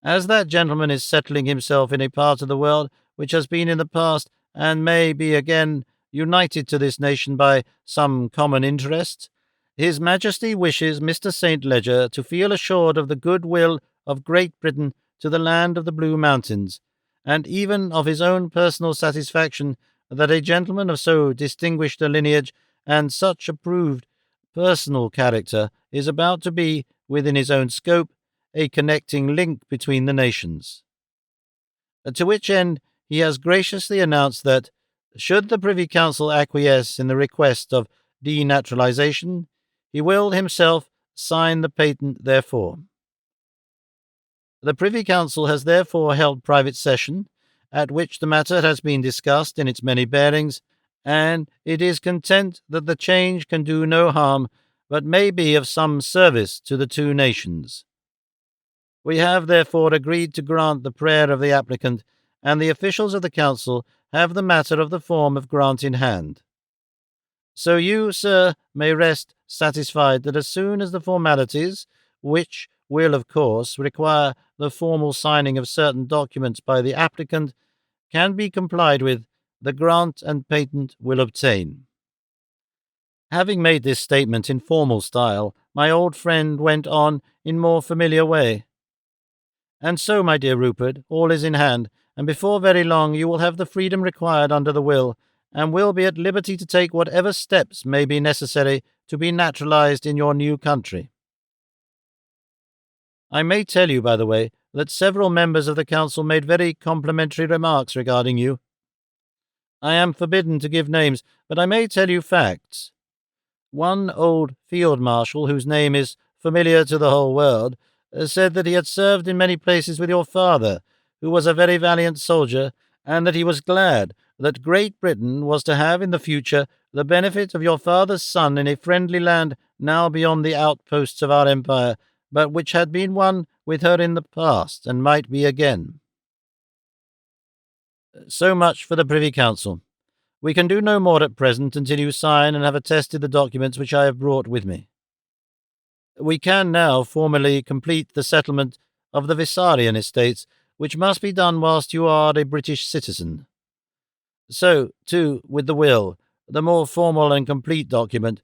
S1: As that gentleman is settling himself in a part of the world which has been in the past, and may be again, united to this nation by some common interest, His Majesty wishes Mr. St. Leger to feel assured of the good will of Great Britain to the land of the Blue Mountains, and even of his own personal satisfaction that a gentleman of so distinguished a lineage and such approved personal character is about to be, within his own scope, a connecting link between the nations. To which end he has graciously announced that, should the Privy Council acquiesce in the request of denaturalization, he will himself sign the patent therefor. The Privy Council has therefore held private session, at which the matter has been discussed in its many bearings, and it is content that the change can do no harm, but may be of some service to the two nations. We have therefore agreed to grant the prayer of the applicant, and the officials of the Council have the matter of the form of grant in hand. So you, sir, may rest satisfied that as soon as the formalities, which will, of course, require the formal signing of certain documents by the applicant, can be complied with, the grant and patent will obtain. Having made this statement in formal style, my old friend went on in more familiar way. And so, my dear Rupert, all is in hand, and before very long you will have the freedom required under the will, and will be at liberty to take whatever steps may be necessary to be naturalized in your new country. I may tell you, by the way, that several members of the Council made very complimentary remarks regarding you. I am forbidden to give names, but I may tell you facts. One old field marshal, whose name is familiar to the whole world, said that he had served in many places with your father, who was a very valiant soldier, and that he was glad that Great Britain was to have in the future the benefit of your father's son in a friendly land now beyond the outposts of our empire, but which had been one with her in the past, and might be again. So much for the Privy Council. We can do no more at present until you sign and have attested the documents which I have brought with me. We can now formally complete the settlement of the Vissarion estates, which must be done whilst you are a British citizen. So, too, with the will, the more formal and complete document,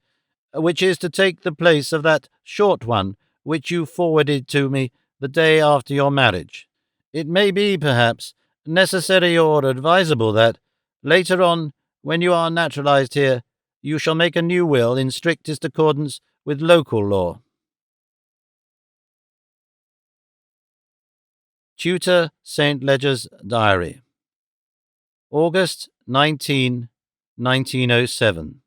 S1: which is to take the place of that short one which you forwarded to me the day after your marriage. It may be, perhaps, necessary or advisable that, later on, when you are naturalized here, you shall make a new will in strictest accordance with local law. Tutor St. Ledger's Diary, August 19, 1907.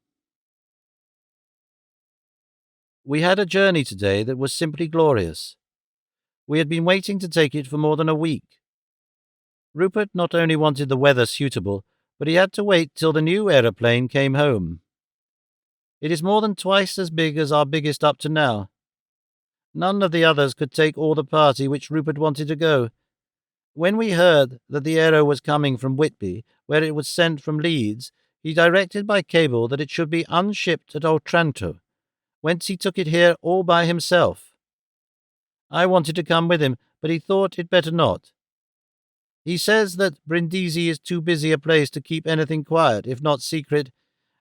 S1: We had a journey today that was simply glorious. We had been waiting to take it for more than a week. Rupert not only wanted the weather suitable, but he had to wait till the new aeroplane came home. It is more than twice as big as our biggest up to now. None of the others could take all the party which Rupert wanted to go. When we heard that the aero was coming from Whitby, where it was sent from Leeds, he directed by cable that it should be unshipped at Otranto, whence he took it here all by himself. I wanted to come with him, but he thought it better not. He says that Brindisi is too busy a place to keep anything quiet, if not secret,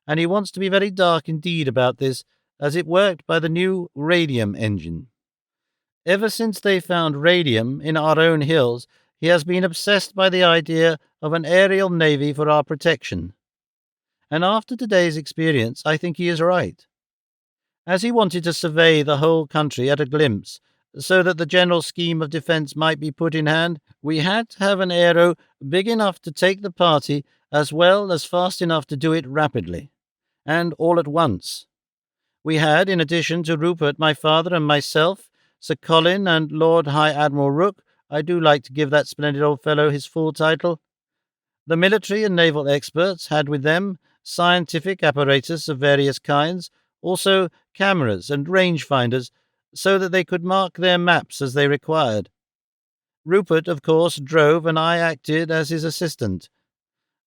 S1: and he wants to be very dark indeed about this, as it worked by the new radium engine. Ever since they found radium in our own hills, he has been obsessed by the idea of an aerial navy for our protection. And after today's experience, I think he is right. As he wanted to survey the whole country at a glimpse, so that the general scheme of defence might be put in hand, we had to have an aero big enough to take the party, as well as fast enough to do it rapidly, and all at once. We had, in addition to Rupert, my father, and myself, Sir Colin and Lord High Admiral Rooke — I do like to give that splendid old fellow his full title. The military and naval experts had with them scientific apparatus of various kinds, also cameras and range-finders, so that they could mark their maps as they required. Rupert, of course, drove, and I acted as his assistant.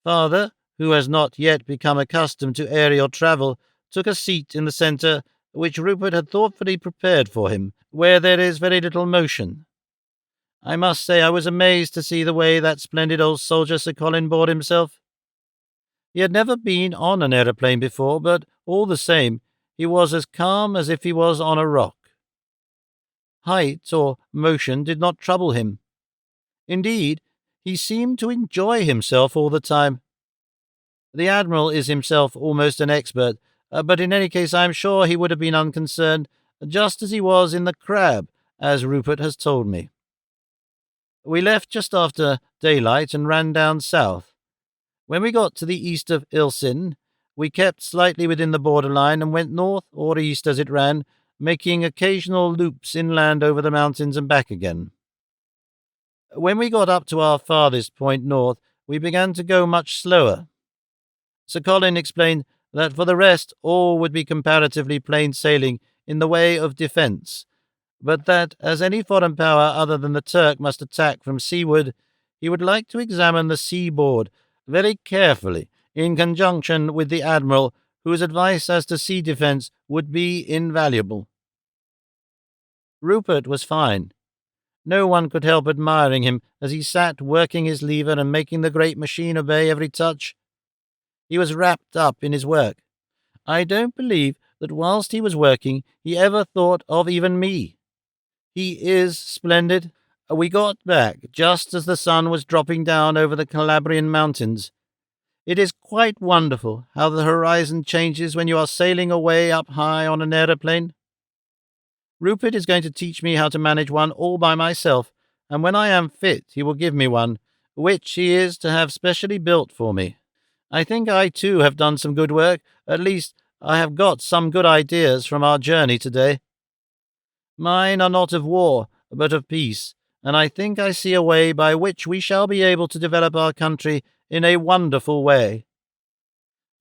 S1: Father, who has not yet become accustomed to aerial travel, took a seat in the centre, which Rupert had thoughtfully prepared for him, where there is very little motion. I must say I was amazed to see the way that splendid old soldier Sir Colin bore himself. He had never been on an aeroplane before, but all the same he was as calm as if he was on a rock. Height or motion did not trouble him. Indeed, he seemed to enjoy himself all the time. The Admiral is himself almost an expert, but in any case I am sure he would have been unconcerned, just as he was in the crab, as Rupert has told me. We left just after daylight and ran down south. When we got to the east of Ilsin, we kept slightly within the borderline and went north or east as it ran, making occasional loops inland over the mountains and back again. When we got up to our farthest point north, we began to go much slower. Sir Colin explained that for the rest all would be comparatively plain sailing in the way of defence, but that as any foreign power other than the Turk must attack from seaward, he would like to examine the seaboard very carefully in conjunction with the Admiral, whose advice as to sea defence would be invaluable. Rupert was fine. No one could help admiring him as he sat working his lever and making the great machine obey every touch. He was wrapped up in his work. I don't believe that whilst he was working he ever thought of even me. He is splendid. We got back just as the sun was dropping down over the Calabrian mountains. It is quite wonderful how the horizon changes when you are sailing away up high on an aeroplane. Rupert is going to teach me how to manage one all by myself, and when I am fit he will give me one, which he is to have specially built for me. I think I too have done some good work. At least I have got some good ideas from our journey today. Mine are not of war, but of peace, and I think I see a way by which we shall be able to develop our country in a wonderful way.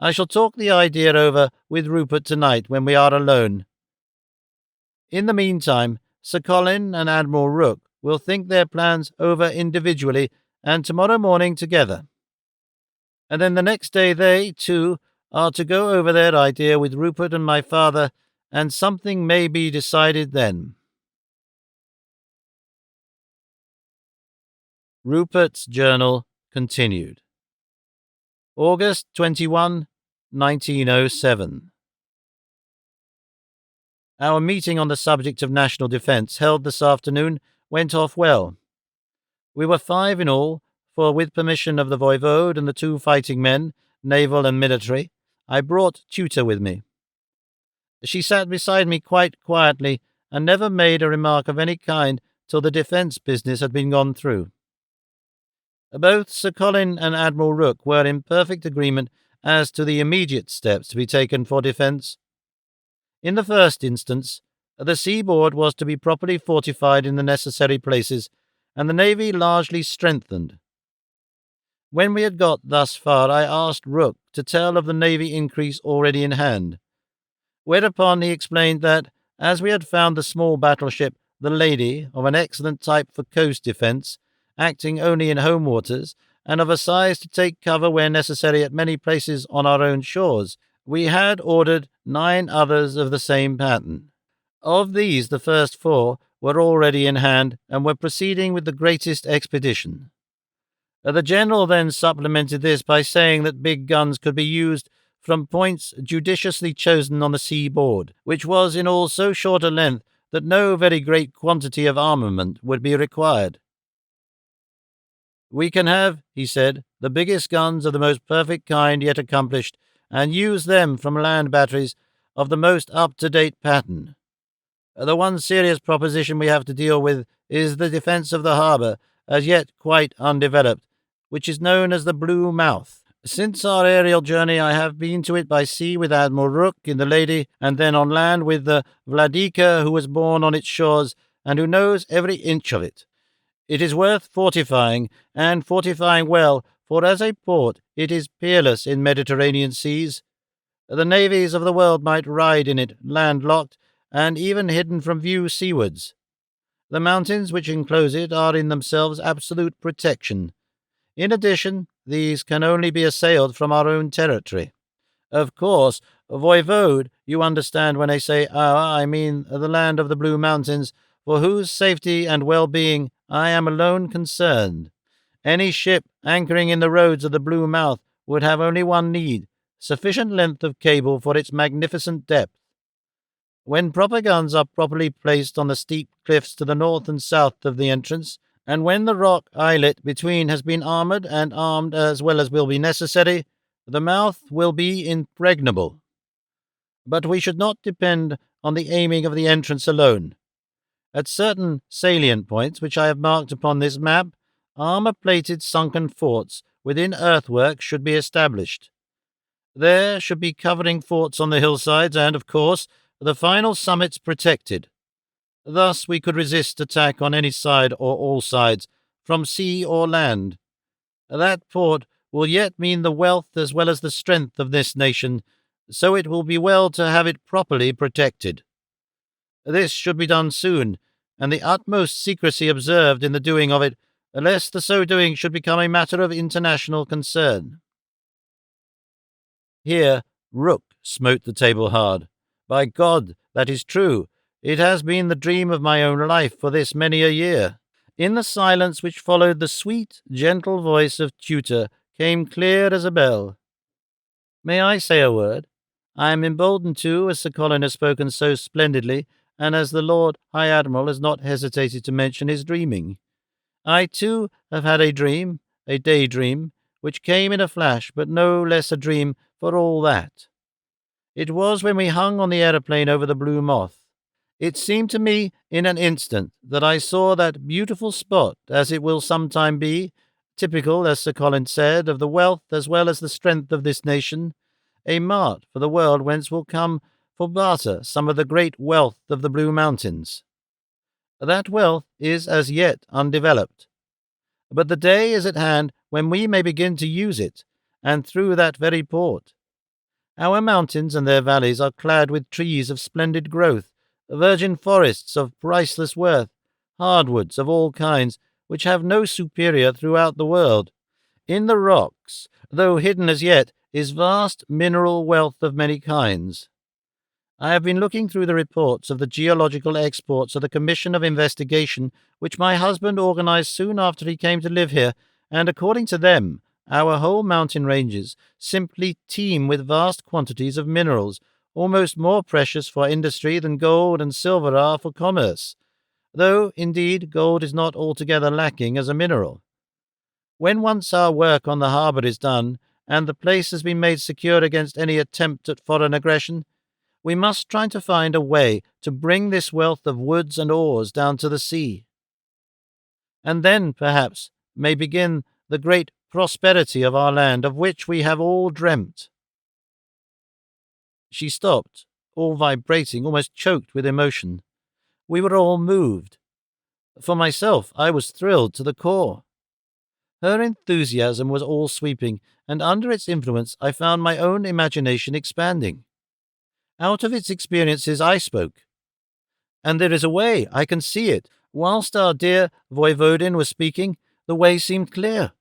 S1: I shall talk the idea over with Rupert tonight when we are alone. In the meantime, Sir Colin and Admiral Rooke will think their plans over individually, and tomorrow morning together. And then the next day they, too, are to go over their idea with Rupert and my father, and something may be decided then. Rupert's Journal continued. August 21, 1907. Our meeting on the subject of national defence, held this afternoon, went off well. We were 5 in all, for with permission of the voivode and the 2 fighting men, naval and military, I brought Tutor with me. She sat beside me quite quietly, and never made a remark of any kind till the defence business had been gone through. Both Sir Colin and Admiral Rooke were in perfect agreement as to the immediate steps to be taken for defence. In the first instance, the seaboard was to be properly fortified in the necessary places, and the navy largely strengthened. When we had got thus far, I asked Rooke to tell of the navy increase already in hand, whereupon he explained that, as we had found the small battleship, the Lady, of an excellent type for coast defence, acting only in home waters, and of a size to take cover where necessary at many places on our own shores, we had ordered 9 others of the same pattern. Of these the first 4 were already in hand, and were proceeding with the greatest expedition. The General then supplemented this by saying that big guns could be used from points judiciously chosen on the seaboard, which was in all so short a length that no very great quantity of armament would be required. We can have, he said, the biggest guns of the most perfect kind yet accomplished, and use them from land batteries of the most up-to-date pattern. The one serious proposition we have to deal with is the defence of the harbour, as yet quite undeveloped, which is known as the Blue Mouth. Since our aerial journey I have been to it by sea with Admiral Rooke in the Lady, and then on land with the Vladika, who was born on its shores, and who knows every inch of it. It is worth fortifying, and fortifying well, for as a port it is peerless in Mediterranean seas. The navies of the world might ride in it, landlocked, and even hidden from view seawards. The mountains which enclose it are in themselves absolute protection. In addition, these can only be assailed from our own territory. Of course, voivode, you understand when I say our, I mean the land of the Blue Mountains, for whose safety and well-being I am alone concerned. Any ship anchoring in the roads of the Blue Mouth would have only one need, sufficient length of cable for its magnificent depth. When proper guns are properly placed on the steep cliffs to the north and south of the entrance, And when the rock islet between has been armored and armed as well as will be necessary, the mouth will be impregnable. But we should not depend on the aiming of the entrance alone. At certain salient points which I have marked upon this map, armor-plated sunken forts within earthwork should be established. There should be covering forts on the hillsides and, of course, the final summits protected. Thus we could resist attack on any side or all sides, from sea or land. That port will yet mean the wealth as well as the strength of this nation, so it will be well to have it properly protected. This should be done soon, and the utmost secrecy observed in the doing of it, lest the so doing should become a matter of international concern. Here Rook smote the table hard. By God, that is true. It has been the dream of my own life for this many a year. In the silence which followed, the sweet, gentle voice of Tutor came clear as a bell. May I say a word? I am emboldened too, as Sir Colin has spoken so splendidly, and as the Lord High Admiral has not hesitated to mention his dreaming. I too have had a dream, a daydream, which came in a flash, but no less a dream for all that. It was when we hung on the aeroplane over the Blue Moth. It seemed to me in an instant that I saw that beautiful spot, as it will sometime be, typical, as Sir Colin said, of the wealth as well as the strength of this nation, a mart for the world whence will come for barter some of the great wealth of the Blue Mountains. That wealth is as yet undeveloped, but the day is at hand when we may begin to use it, and through that very port. Our mountains and their valleys are clad with trees of splendid growth, virgin forests of priceless worth, hardwoods of all kinds, which have no superior throughout the world. In the rocks, though hidden as yet, is vast mineral wealth of many kinds. I have been looking through the reports of the geological exports of the Commission of Investigation, which my husband organized soon after he came to live here, and according to them, our whole mountain ranges simply teem with vast quantities of minerals, almost more precious for industry than gold and silver are for commerce, though, indeed, gold is not altogether lacking as a mineral. When once our work on the harbour is done, and the place has been made secure against any attempt at foreign aggression, we must try to find a way to bring this wealth of woods and ores down to the sea. And then, perhaps, may begin the great prosperity of our land, of which we have all dreamt. She stopped, all vibrating, almost choked with emotion. We were all moved. For myself, I was thrilled to the core. Her enthusiasm was all-sweeping, and under its influence I found my own imagination expanding. Out of its experiences I spoke. And there is a way, I can see it. Whilst our dear Voivodin was speaking, the way seemed clear.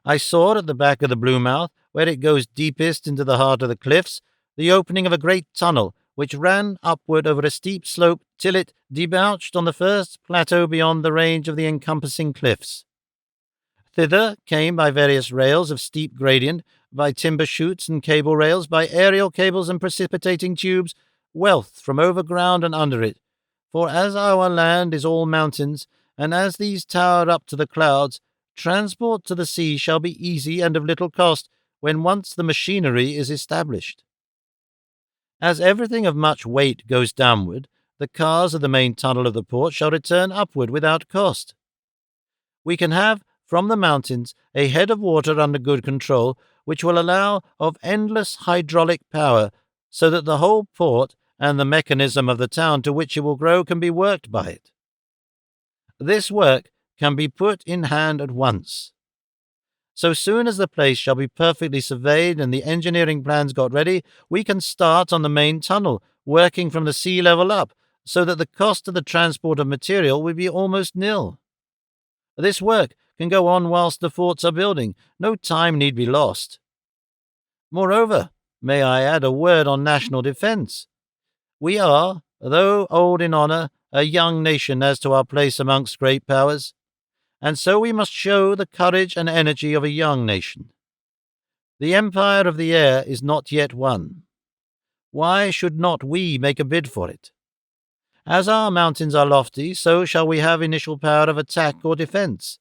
S1: I saw at the back of the Blue Mouth, where it goes deepest into the heart of the cliffs, the opening of a great tunnel, which ran upward over a steep slope till it debouched on the first plateau beyond the range of the encompassing cliffs. Thither came by various rails of steep gradient, by timber chutes and cable rails, by aerial cables and precipitating tubes, wealth from overground and under it. For as our land is all mountains, and as these tower up to the clouds, transport to the sea shall be easy and of little cost when once the machinery is established. As everything of much weight goes downward, the cars of the main tunnel of the port shall return upward without cost. We can have from the mountains a head of water under good control, which will allow of endless hydraulic power, so that the whole port and the mechanism of the town to which it will grow can be worked by it. This work can be put in hand at once. So soon as the place shall be perfectly surveyed and the engineering plans got ready, we can start on the main tunnel, working from the sea level up, so that the cost of the transport of material will be almost nil. This work can go on whilst the forts are building. No time need be lost. Moreover, may I add a word on national defence? We are, though old in honour, a young nation as to our place amongst great powers, and so we must show the courage and energy of a young nation. The empire of the air is not yet won. Why should not we make a bid for it? As our mountains are lofty, so shall we have initial power of attack or defense.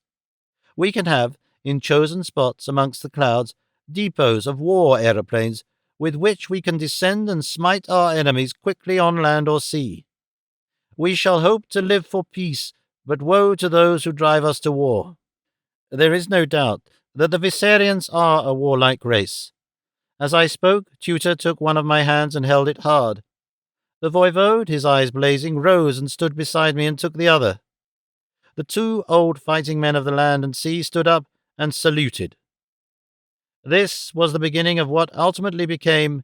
S1: We can have, in chosen spots amongst the clouds, depots of war aeroplanes with which we can descend and smite our enemies quickly on land or sea. We shall hope to live for peace, but woe to those who drive us to war. There is no doubt that the Viserians are a warlike race. As I spoke, Tutor took one of my hands and held it hard. The voivode, his eyes blazing, rose and stood beside me and took the other. The two old fighting men of the land and sea stood up and saluted. This was the beginning of what ultimately became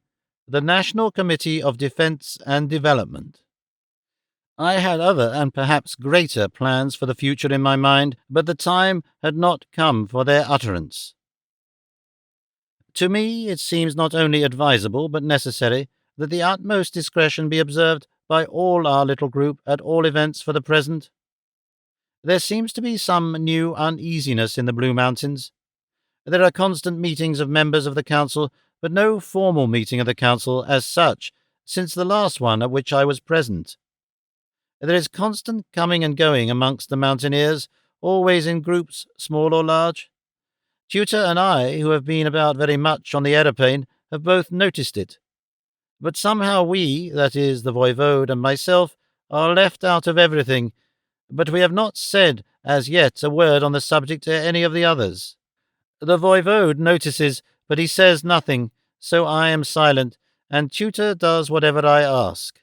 S1: the National Committee of Defense and Development. I had other and perhaps greater plans for the future in my mind, but the time had not come for their utterance. To me, it seems not only advisable but necessary that the utmost discretion be observed by all our little group, at all events for the present. There seems to be some new uneasiness in the Blue Mountains. There are constant meetings of members of the council, but no formal meeting of the council as such since the last one at which I was present. There is constant coming and going amongst the mountaineers, always in groups, small or large. Tutor and I, who have been about very much on the aeroplane, have both noticed it. But somehow we, that is, the voivode and myself, are left out of everything, but we have not said as yet a word on the subject to any of the others. The voivode notices, but he says nothing, so I am silent, and Tutor does whatever I ask.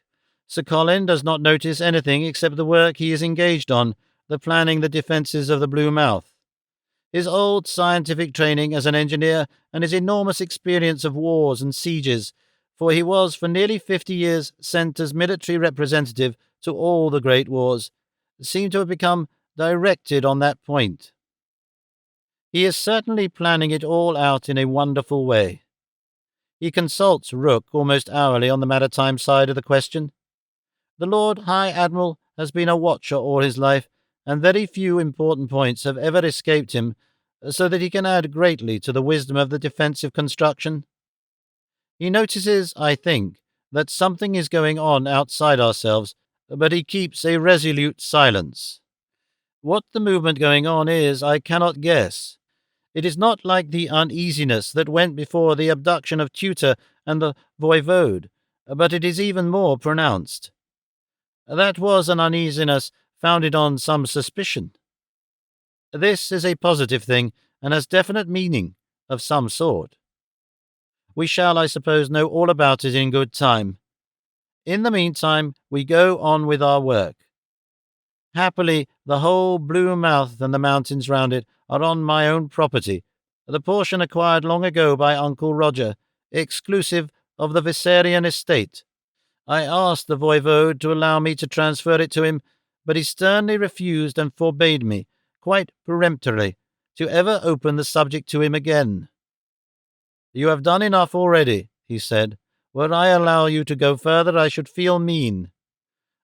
S1: Sir Colin does not notice anything except the work he is engaged on, the planning the defences of the Blue Mouth. His old scientific training as an engineer and his enormous experience of wars and sieges, for he was for nearly 50 years sent as military representative to all the great wars, seem to have become directed on that point. He is certainly planning it all out in a wonderful way. He consults Rook almost hourly on the maritime side of the question. The Lord High Admiral has been a watcher all his life, and very few important points have ever escaped him, so that he can add greatly to the wisdom of the defensive construction. He notices, I think, that something is going on outside ourselves, but he keeps a resolute silence. What the movement going on is, I cannot guess. It is not like the uneasiness that went before the abduction of Tutor and the voivode, but it is even more pronounced. That was an uneasiness founded on some suspicion. This is a positive thing, and has definite meaning of some sort. We shall, I suppose, know all about it in good time. In the meantime, we go on with our work. Happily, the whole Blue Mouth and the mountains round it are on my own property, the portion acquired long ago by Uncle Roger, exclusive of the Viserian estate. I asked the voivode to allow me to transfer it to him, but he sternly refused and forbade me, quite peremptorily, to ever open the subject to him again. "You have done enough already," he said. "Were I allow you to go further, I should feel mean.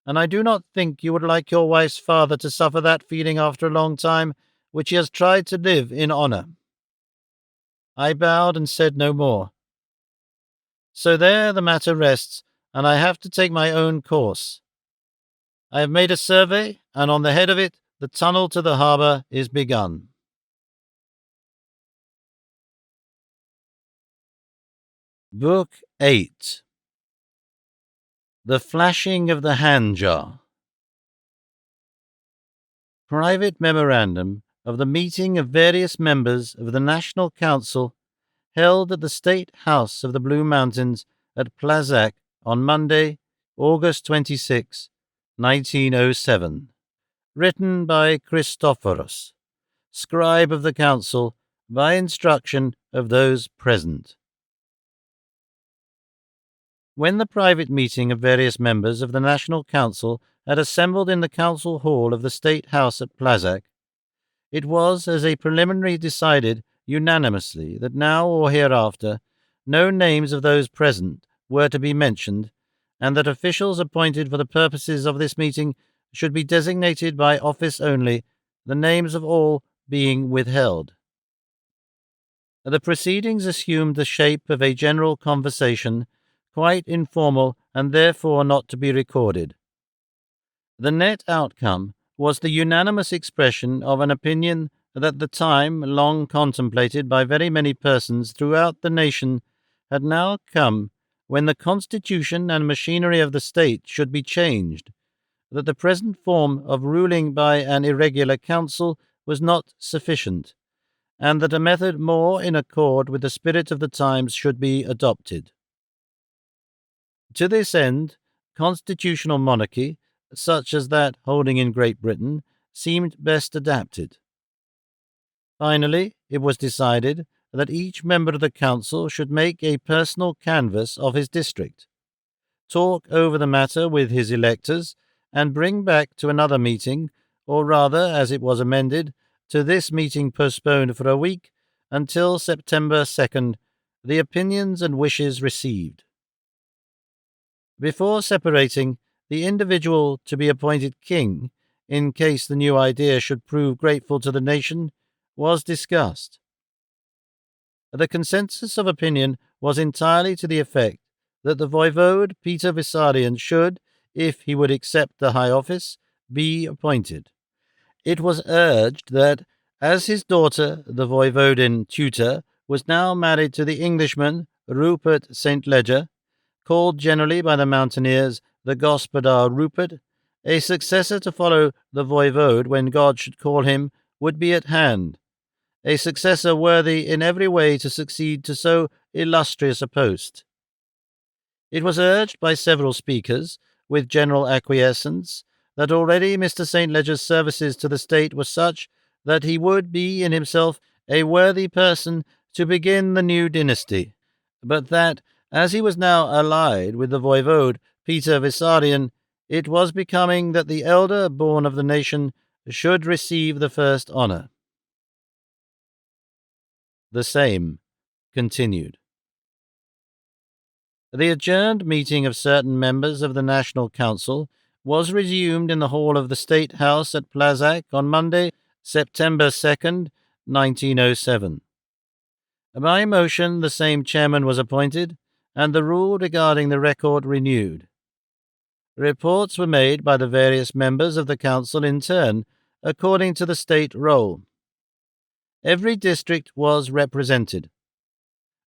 S1: And I do not think you would like your wife's father to suffer that feeling after a long time, which he has tried to live in honour." I bowed and said no more. So there the matter rests, and I have to take my own course. I have made a survey, and on the head of it, the tunnel to the harbour is begun. Book 8. The Flashing of the Hand Jar. Private Memorandum of the meeting of various members of the National Council held at the State House of the Blue Mountains at Plazac on Monday, August 26, 1907. Written by Christophorus, scribe of the council, by instruction of those present. When the private meeting of various members of the National Council had assembled in the council hall of the State House at Plazac, it was as a preliminary decided unanimously that now or hereafter no names of those present were to be mentioned, and that officials appointed for the purposes of this meeting should be designated by office only, the names of all being withheld. The proceedings assumed the shape of a general conversation, quite informal and therefore not to be recorded. The net outcome was the unanimous expression of an opinion that the time long contemplated by very many persons throughout the nation had now come when the constitution and machinery of the state should be changed, that the present form of ruling by an irregular council was not sufficient, and that a method more in accord with the spirit of the times should be adopted. To this end, constitutional monarchy, such as that holding in Great Britain, seemed best adapted. Finally, it was decided that each member of the council should make a personal canvass of his district, talk over the matter with his electors, and bring back to another meeting, or rather, as it was amended, to this meeting postponed for a week until September 2nd, the opinions and wishes received. Before separating, the individual to be appointed king, in case the new idea should prove grateful to the nation, was discussed. The consensus of opinion was entirely to the effect that the voivode Peter Vissarion should, if he would accept the high office, be appointed. It was urged that, as his daughter, the voivodin tutor, was now married to the Englishman Rupert St. Leger, called generally by the mountaineers the Gospodar Rupert, a successor to follow the voivode when God should call him would be at hand, a successor worthy in every way to succeed to so illustrious a post. It was urged by several speakers, with general acquiescence, that already Mr. St. Leger's services to the state were such that he would be in himself a worthy person to begin the new dynasty, but that, as he was now allied with the voivode Peter Vissarion, it was becoming that the elder born of the nation should receive the first honour. The same continued. The adjourned meeting of certain members of the National Council was resumed in the hall of the State House at Plazac on Monday, September 2nd, 1907. By motion, the same chairman was appointed, and the rule regarding the record renewed. Reports were made by the various members of the council in turn, according to the state roll. Every district was represented.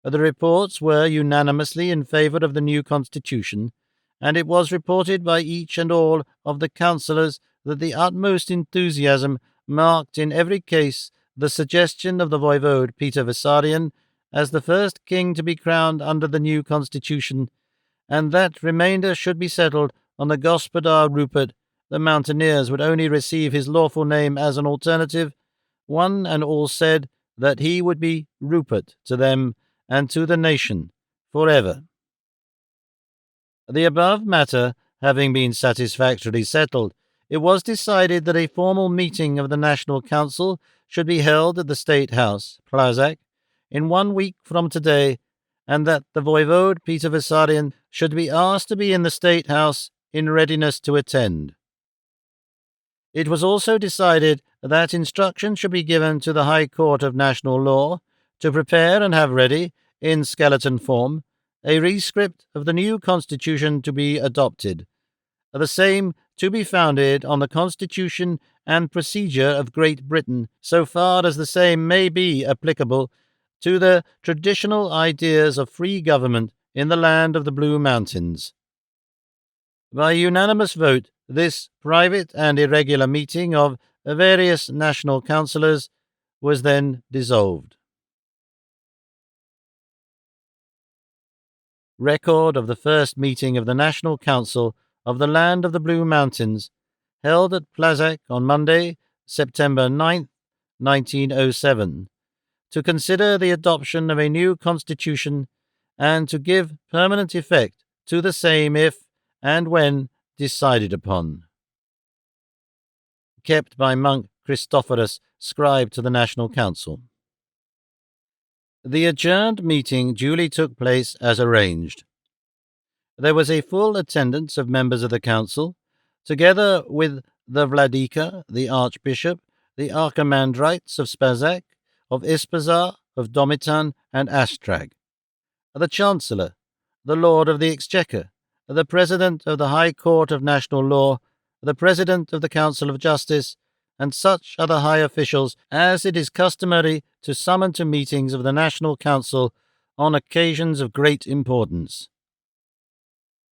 S1: The reports were unanimously in favour of the new constitution, and it was reported by each and all of the councillors that the utmost enthusiasm marked in every case the suggestion of the voivode Peter Vissarion as the first king to be crowned under the new constitution, and that remainder should be settled on the Gospodar Rupert. The mountaineers would only receive his lawful name as an alternative. One and all said that he would be Rupert to them and to the nation forever. The above matter having been satisfactorily settled, it was decided that a formal meeting of the National Council should be held at the State House, Plazac, in 1 week from today, and that the voivode Peter Vissarion should be asked to be in the State House in readiness to attend. It was also decided that instruction should be given to the High Court of National Law to prepare and have ready, in skeleton form, a rescript of the new constitution to be adopted, the same to be founded on the constitution and procedure of Great Britain, so far as the same may be applicable to the traditional ideas of free government in the land of the Blue Mountains. By unanimous vote, this private and irregular meeting of various national councillors was then dissolved. Record of the first meeting of the National Council of the Land of the Blue Mountains, held at Plazac on Monday, September 9th, 1907, to consider the adoption of a new constitution and to give permanent effect to the same if and when decided upon. Kept by monk Christophorus, scribe to the National Council. The adjourned meeting duly took place as arranged. There was a full attendance of members of the council, together with the Vladika, the archbishop, the archimandrites of Spasak, of Ispazar, of Domitan and Astrag, the chancellor, the lord of the exchequer, the president of the High Court of National Law, the President of the Council of Justice, and such other high officials as it is customary to summon to meetings of the National Council on occasions of great importance.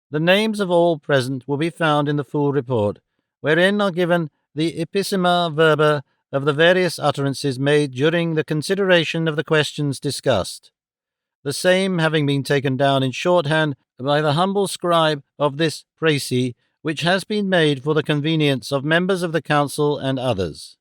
S1: The names of all present will be found in the full report, wherein are given the ipsissima verba of the various utterances made during the consideration of the questions discussed, the same having been taken down in shorthand by the humble scribe of this précis, which has been made for the convenience of members of the council and others.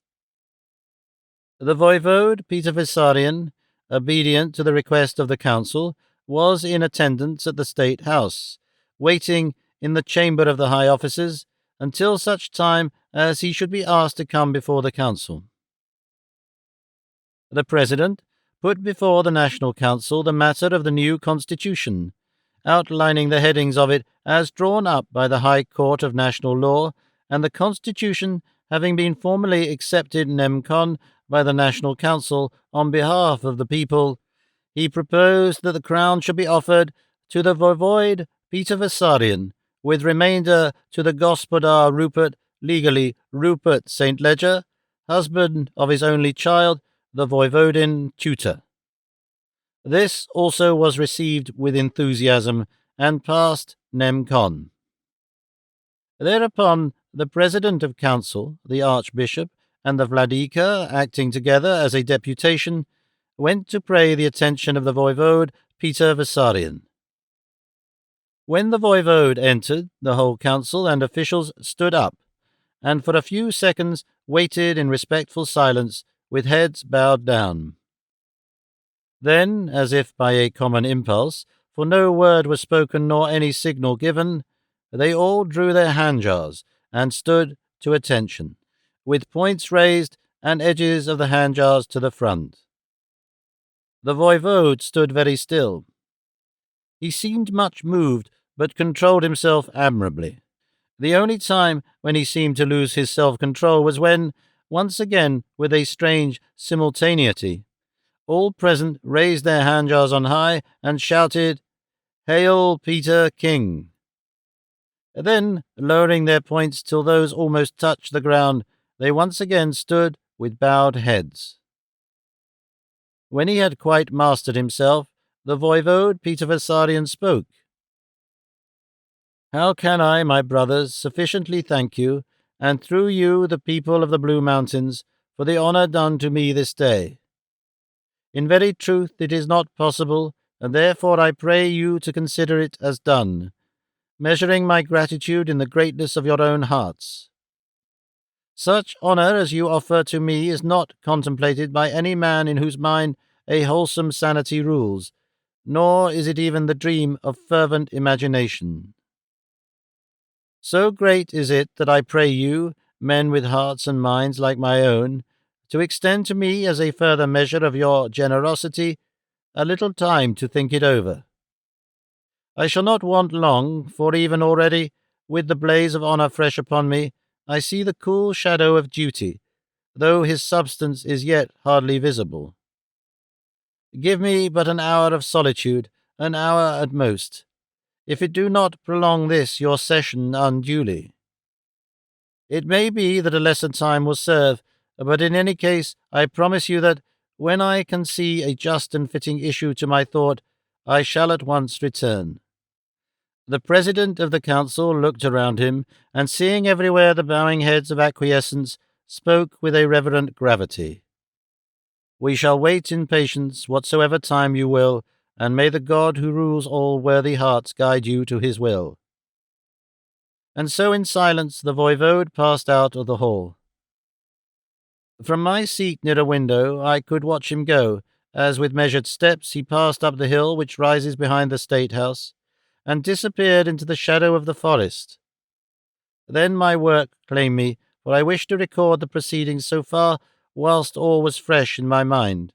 S1: The voivode Peter Vissarion, obedient to the request of the council, was in attendance at the State House, waiting in the chamber of the high officers until such time as he should be asked to come before the council. The President put before the National Council the matter of the new Constitution, outlining the headings of it as drawn up by the High Court of National Law, and the Constitution having been formally accepted nem. con. By the National Council on behalf of the people, he proposed that the crown should be offered to the voivode Peter Vissarion, with remainder to the gospodar Rupert, legally Rupert St. Leger, husband of his only child, the voivodin tutor. This also was received with enthusiasm and passed nem. con. Thereupon the President of Council, the Archbishop, and the Vladika, acting together as a deputation, went to pray the attention of the voivode Peter Vissarion. When the voivode entered, the whole council and officials stood up, and for a few seconds waited in respectful silence with heads bowed down. Then, as if by a common impulse, for no word was spoken nor any signal given, they all drew their handjars and stood to attention, with points raised and edges of the handjars to the front. The voivode stood very still. He seemed much moved, but controlled himself admirably. The only time when he seemed to lose his self-control was when, once again, with a strange simultaneity, all present raised their handjars on high and shouted, "Hail, Peter King!" Then, lowering their points till those almost touched the ground, they once again stood with bowed heads. When he had quite mastered himself, the voivode Peter Vissarion spoke. "How can I, my brothers, sufficiently thank you, and through you the people of the Blue Mountains, for the honor done to me this day? In very truth it is not possible, and therefore I pray you to consider it as done, measuring my gratitude in the greatness of your own hearts. Such honor as you offer to me is not contemplated by any man in whose mind a wholesome sanity rules, nor is it even the dream of fervent imagination. So great is it that I pray you, men with hearts and minds like my own, to extend to me as a further measure of your generosity a little time to think it over. I shall not want long, for even already, with the blaze of honor fresh upon me, I see the cool shadow of duty, though his substance is yet hardly visible. Give me but an hour of solitude, an hour at most, if it do not prolong this your session unduly. It may be that a lesser time will serve, but in any case I promise you that, when I can see a just and fitting issue to my thought, I shall at once return." The President of the Council looked around him, and seeing everywhere the bowing heads of acquiescence, spoke with a reverent gravity. "We shall wait in patience whatsoever time you will, and may the God who rules all worthy hearts guide you to his will." And so in silence the voivode passed out of the hall. From my seat near a window I could watch him go, as with measured steps he passed up the hill which rises behind the State House, and disappeared into the shadow of the forest. Then my work claimed me, for I wished to record the proceedings so far whilst all was fresh in my mind.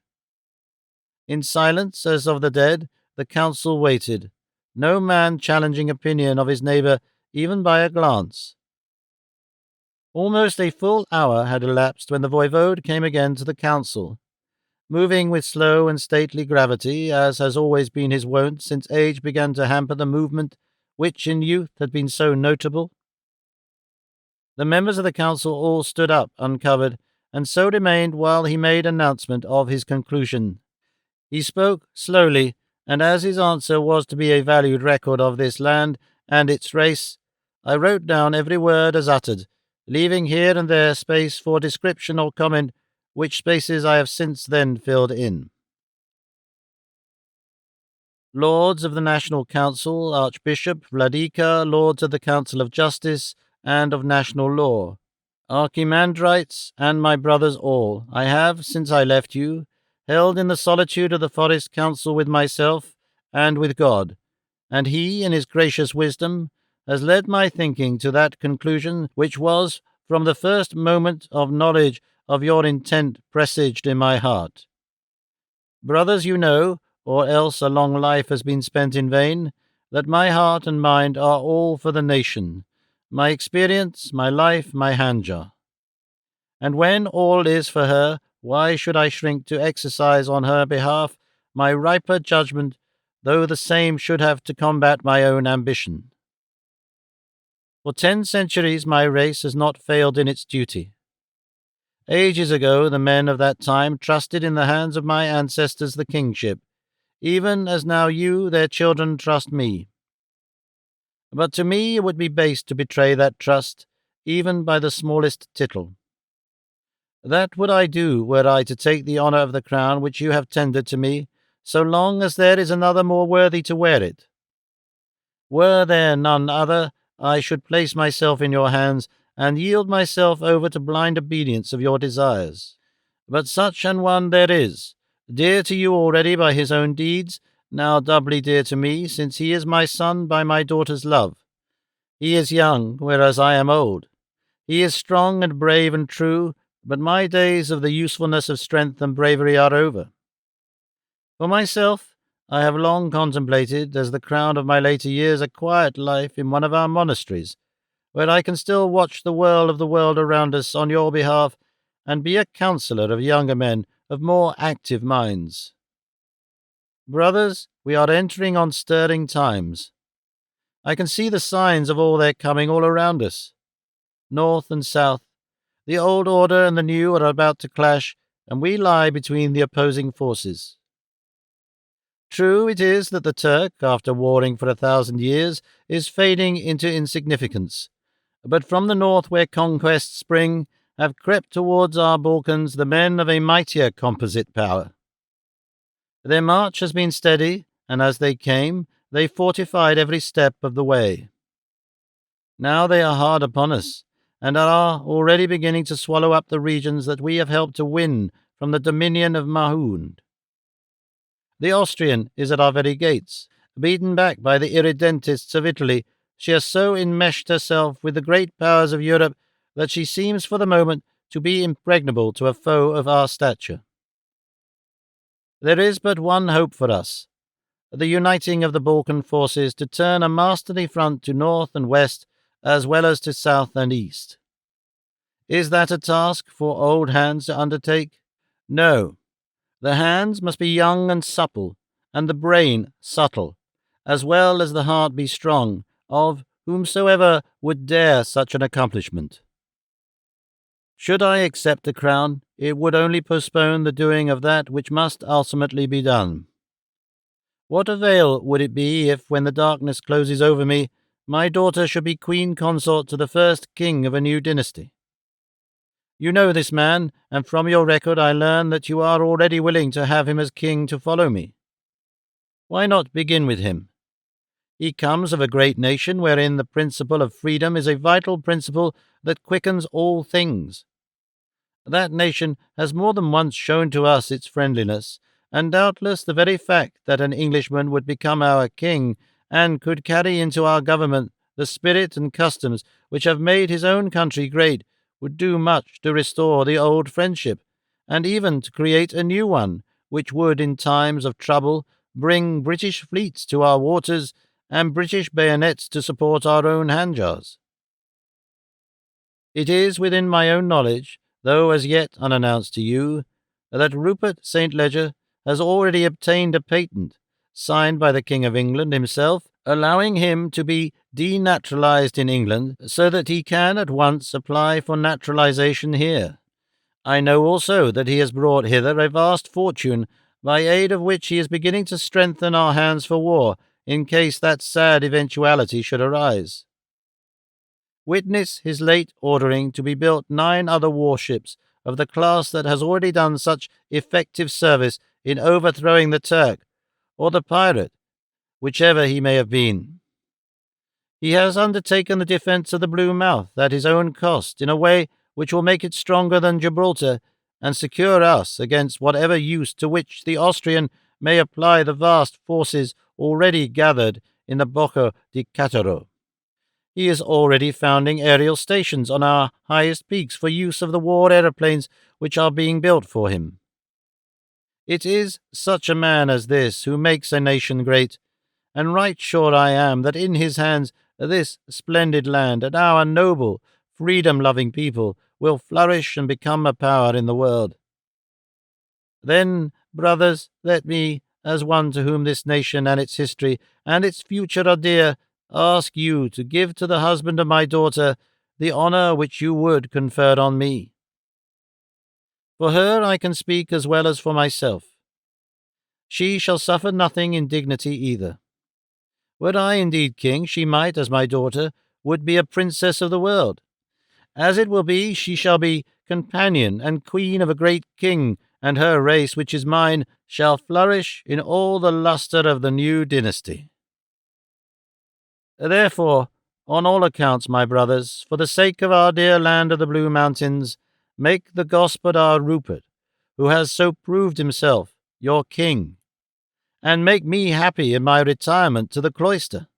S1: In silence as of the dead, the council waited, no man challenging opinion of his neighbour even by a glance. Almost a full hour had elapsed when the voivode came again to the council, moving with slow and stately gravity, as has always been his wont since age began to hamper the movement which in youth had been so notable. The members of the council all stood up, uncovered, and so remained while he made announcement of his conclusion. He spoke slowly, and as his answer was to be a valued record of this land and its race, I wrote down every word as uttered, leaving here and there space for description or comment, which spaces I have since then filled in. Lords of the National Council, Archbishop, Vladika, Lords of the Council of Justice and of National Law, Archimandrites, and my brothers all, I have, since I left you, held in the solitude of the forest council with myself and with God, and He, in His gracious wisdom, has led my thinking to that conclusion which was, from the first moment of knowledge of your intent, presaged in my heart. Brothers, you know, or else a long life has been spent in vain, that my heart and mind are all for the nation, my experience, my life, my handjar. And when all is for her, why should I shrink to exercise on her behalf my riper judgment, though the same should have to combat my own ambition? For 10 centuries my race has not failed in its duty. Ages ago the men of that time trusted in the hands of my ancestors the kingship, even as now you, their children, trust me. But to me it would be base to betray that trust, even by the smallest tittle. That would I do, were I to take the honour of the crown which you have tendered to me, so long as there is another more worthy to wear it. Were there none other, I should place myself in your hands, and yield myself over to blind obedience of your desires. But such an one there is, dear to you already by his own deeds, now doubly dear to me, since he is my son by my daughter's love. He is young, whereas I am old. He is strong and brave and true, but my days of the usefulness of strength and bravery are over. For myself, I have long contemplated, as the crown of my later years, a quiet life in one of our monasteries, where I can still watch the whirl of the world around us on your behalf, and be a counsellor of younger men of more active minds. Brothers, we are entering on stirring times. I can see the signs of all their coming all around us. North and south, the old order and the new are about to clash, and we lie between the opposing forces. True it is that the Turk, after warring for 1,000 years, is fading into insignificance, but from the north where conquests spring, have crept towards our Balkans the men of a mightier composite power. Their march has been steady, and as they came, they fortified every step of the way. Now they are hard upon us, and are already beginning to swallow up the regions that we have helped to win from the dominion of Mahound. The Austrian is at our very gates. Beaten back by the irredentists of Italy, she has so enmeshed herself with the great powers of Europe that she seems for the moment to be impregnable to a foe of our stature. There is but one hope for us, the uniting of the Balkan forces to turn a masterly front to north and west, as well as to south and east. Is that a task for old hands to undertake? No. The hands must be young and supple, and the brain subtle, as well as the heart be strong, of whomsoever would dare such an accomplishment. Should I accept the crown, it would only postpone the doing of that which must ultimately be done. What avail would it be if, when the darkness closes over me, my daughter should be queen consort to the first king of a new dynasty? You know this man, and from your record I learn that you are already willing to have him as king to follow me. Why not begin with him? He comes of a great nation wherein the principle of freedom is a vital principle that quickens all things. That nation has more than once shown to us its friendliness, and doubtless the very fact that an Englishman would become our king and could carry into our government the spirit and customs which have made his own country great would do much to restore the old friendship, and even to create a new one, which would, in times of trouble, bring British fleets to our waters and British bayonets to support our own handjars. It is within my own knowledge, though as yet unannounced to you, that Rupert St. Leger has already obtained a patent, signed by the King of England himself, allowing him to be denaturalized in England so that he can at once apply for naturalization here. I know also that he has brought hither a vast fortune, by aid of which he is beginning to strengthen our hands for war, in case that sad eventuality should arise. Witness his late ordering to be built 9 other warships of the class that has already done such effective service in overthrowing the Turk, or the pirate, whichever he may have been. He has undertaken the defence of the Blue Mouth at his own cost, in a way which will make it stronger than Gibraltar, and secure us against whatever use to which the Austrian may apply the vast forces already gathered in the Bocca di Cataro. He is already founding aerial stations on our highest peaks for use of the war aeroplanes which are being built for him. It is such a man as this who makes a nation great, and right sure I am that in his hands this splendid land and our noble, freedom-loving people will flourish and become a power in the world. Then, brothers, let me, as one to whom this nation and its history and its future are dear, ask you to give to the husband of my daughter the honour which you would confer on me. For her I can speak as well as for myself. She shall suffer nothing indignity either. Were I indeed king, she might, as my daughter, would be a princess of the world. As it will be, she shall be companion and queen of a great king, and her race, which is mine, shall flourish in all the lustre of the new dynasty. Therefore, on all accounts, my brothers, for the sake of our dear land of the Blue Mountains, make the Gospodar Rupert, who has so proved himself, your king, and make me happy in my retirement to the cloister."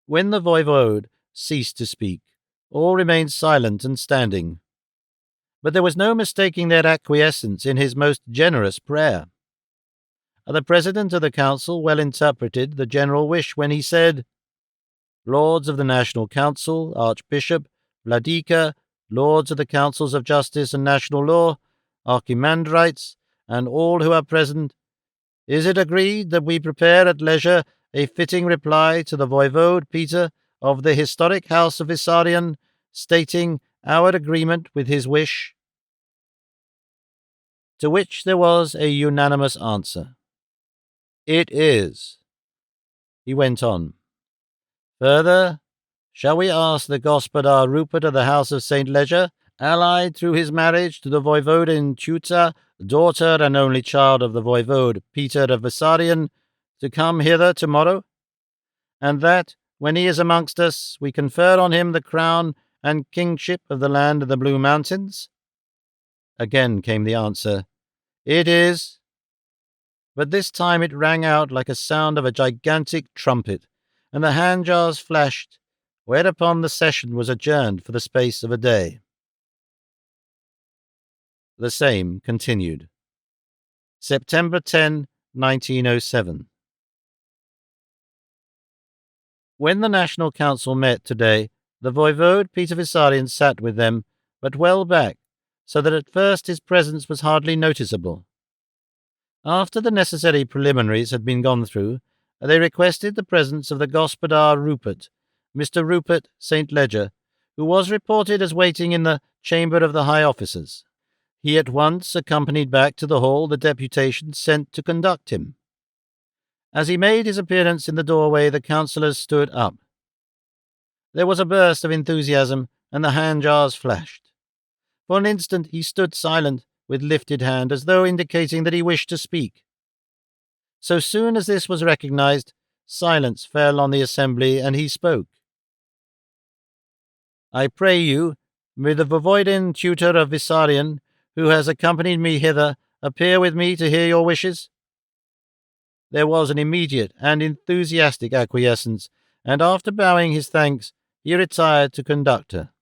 S1: When the voivode ceased to speak, all remained silent and standing. But there was no mistaking their acquiescence in his most generous prayer. The president of the council well interpreted the general wish when he said, "Lords of the National Council, Archbishop, Vladika, Lords of the Councils of Justice and National Law, Archimandrites, and all who are present, is it agreed that we prepare at leisure a fitting reply to the voivode Peter of the historic house of Vissarion, stating our agreement with his wish?" To which there was a unanimous answer. "It is." He went on. "Further, shall we ask the Gospodar Rupert of the House of St. Leger, allied through his marriage to the Voivodin Tuta, daughter and only child of the Voivode Peter of Vissarion, to come hither tomorrow? And that, when he is amongst us, we confer on him the crown and kingship of the land of the Blue Mountains?" Again came the answer, "It is." But this time it rang out like a sound of a gigantic trumpet, and the hand-jars flashed, whereupon the session was adjourned for the space of a day. The same continued. September 10, 1907. When the National Council met today, the Voivode Peter Vissarion sat with them, but well back, so that at first his presence was hardly noticeable. After the necessary preliminaries had been gone through, they requested the presence of the Gospodar Rupert, Mr. Rupert St. Leger, who was reported as waiting in the chamber of the high officers. He at once accompanied back to the hall the deputation sent to conduct him. As he made his appearance in the doorway, the councillors stood up. There was a burst of enthusiasm, and the hand-jars flashed. For an instant he stood silent, with lifted hand, as though indicating that he wished to speak. So soon as this was recognized, silence fell on the assembly, and he spoke. "I pray you, may the Voivodin Tutor of Vissarion, who has accompanied me hither, appear with me to hear your wishes?" There was an immediate and enthusiastic acquiescence, and after bowing his thanks, he retired to conduct her.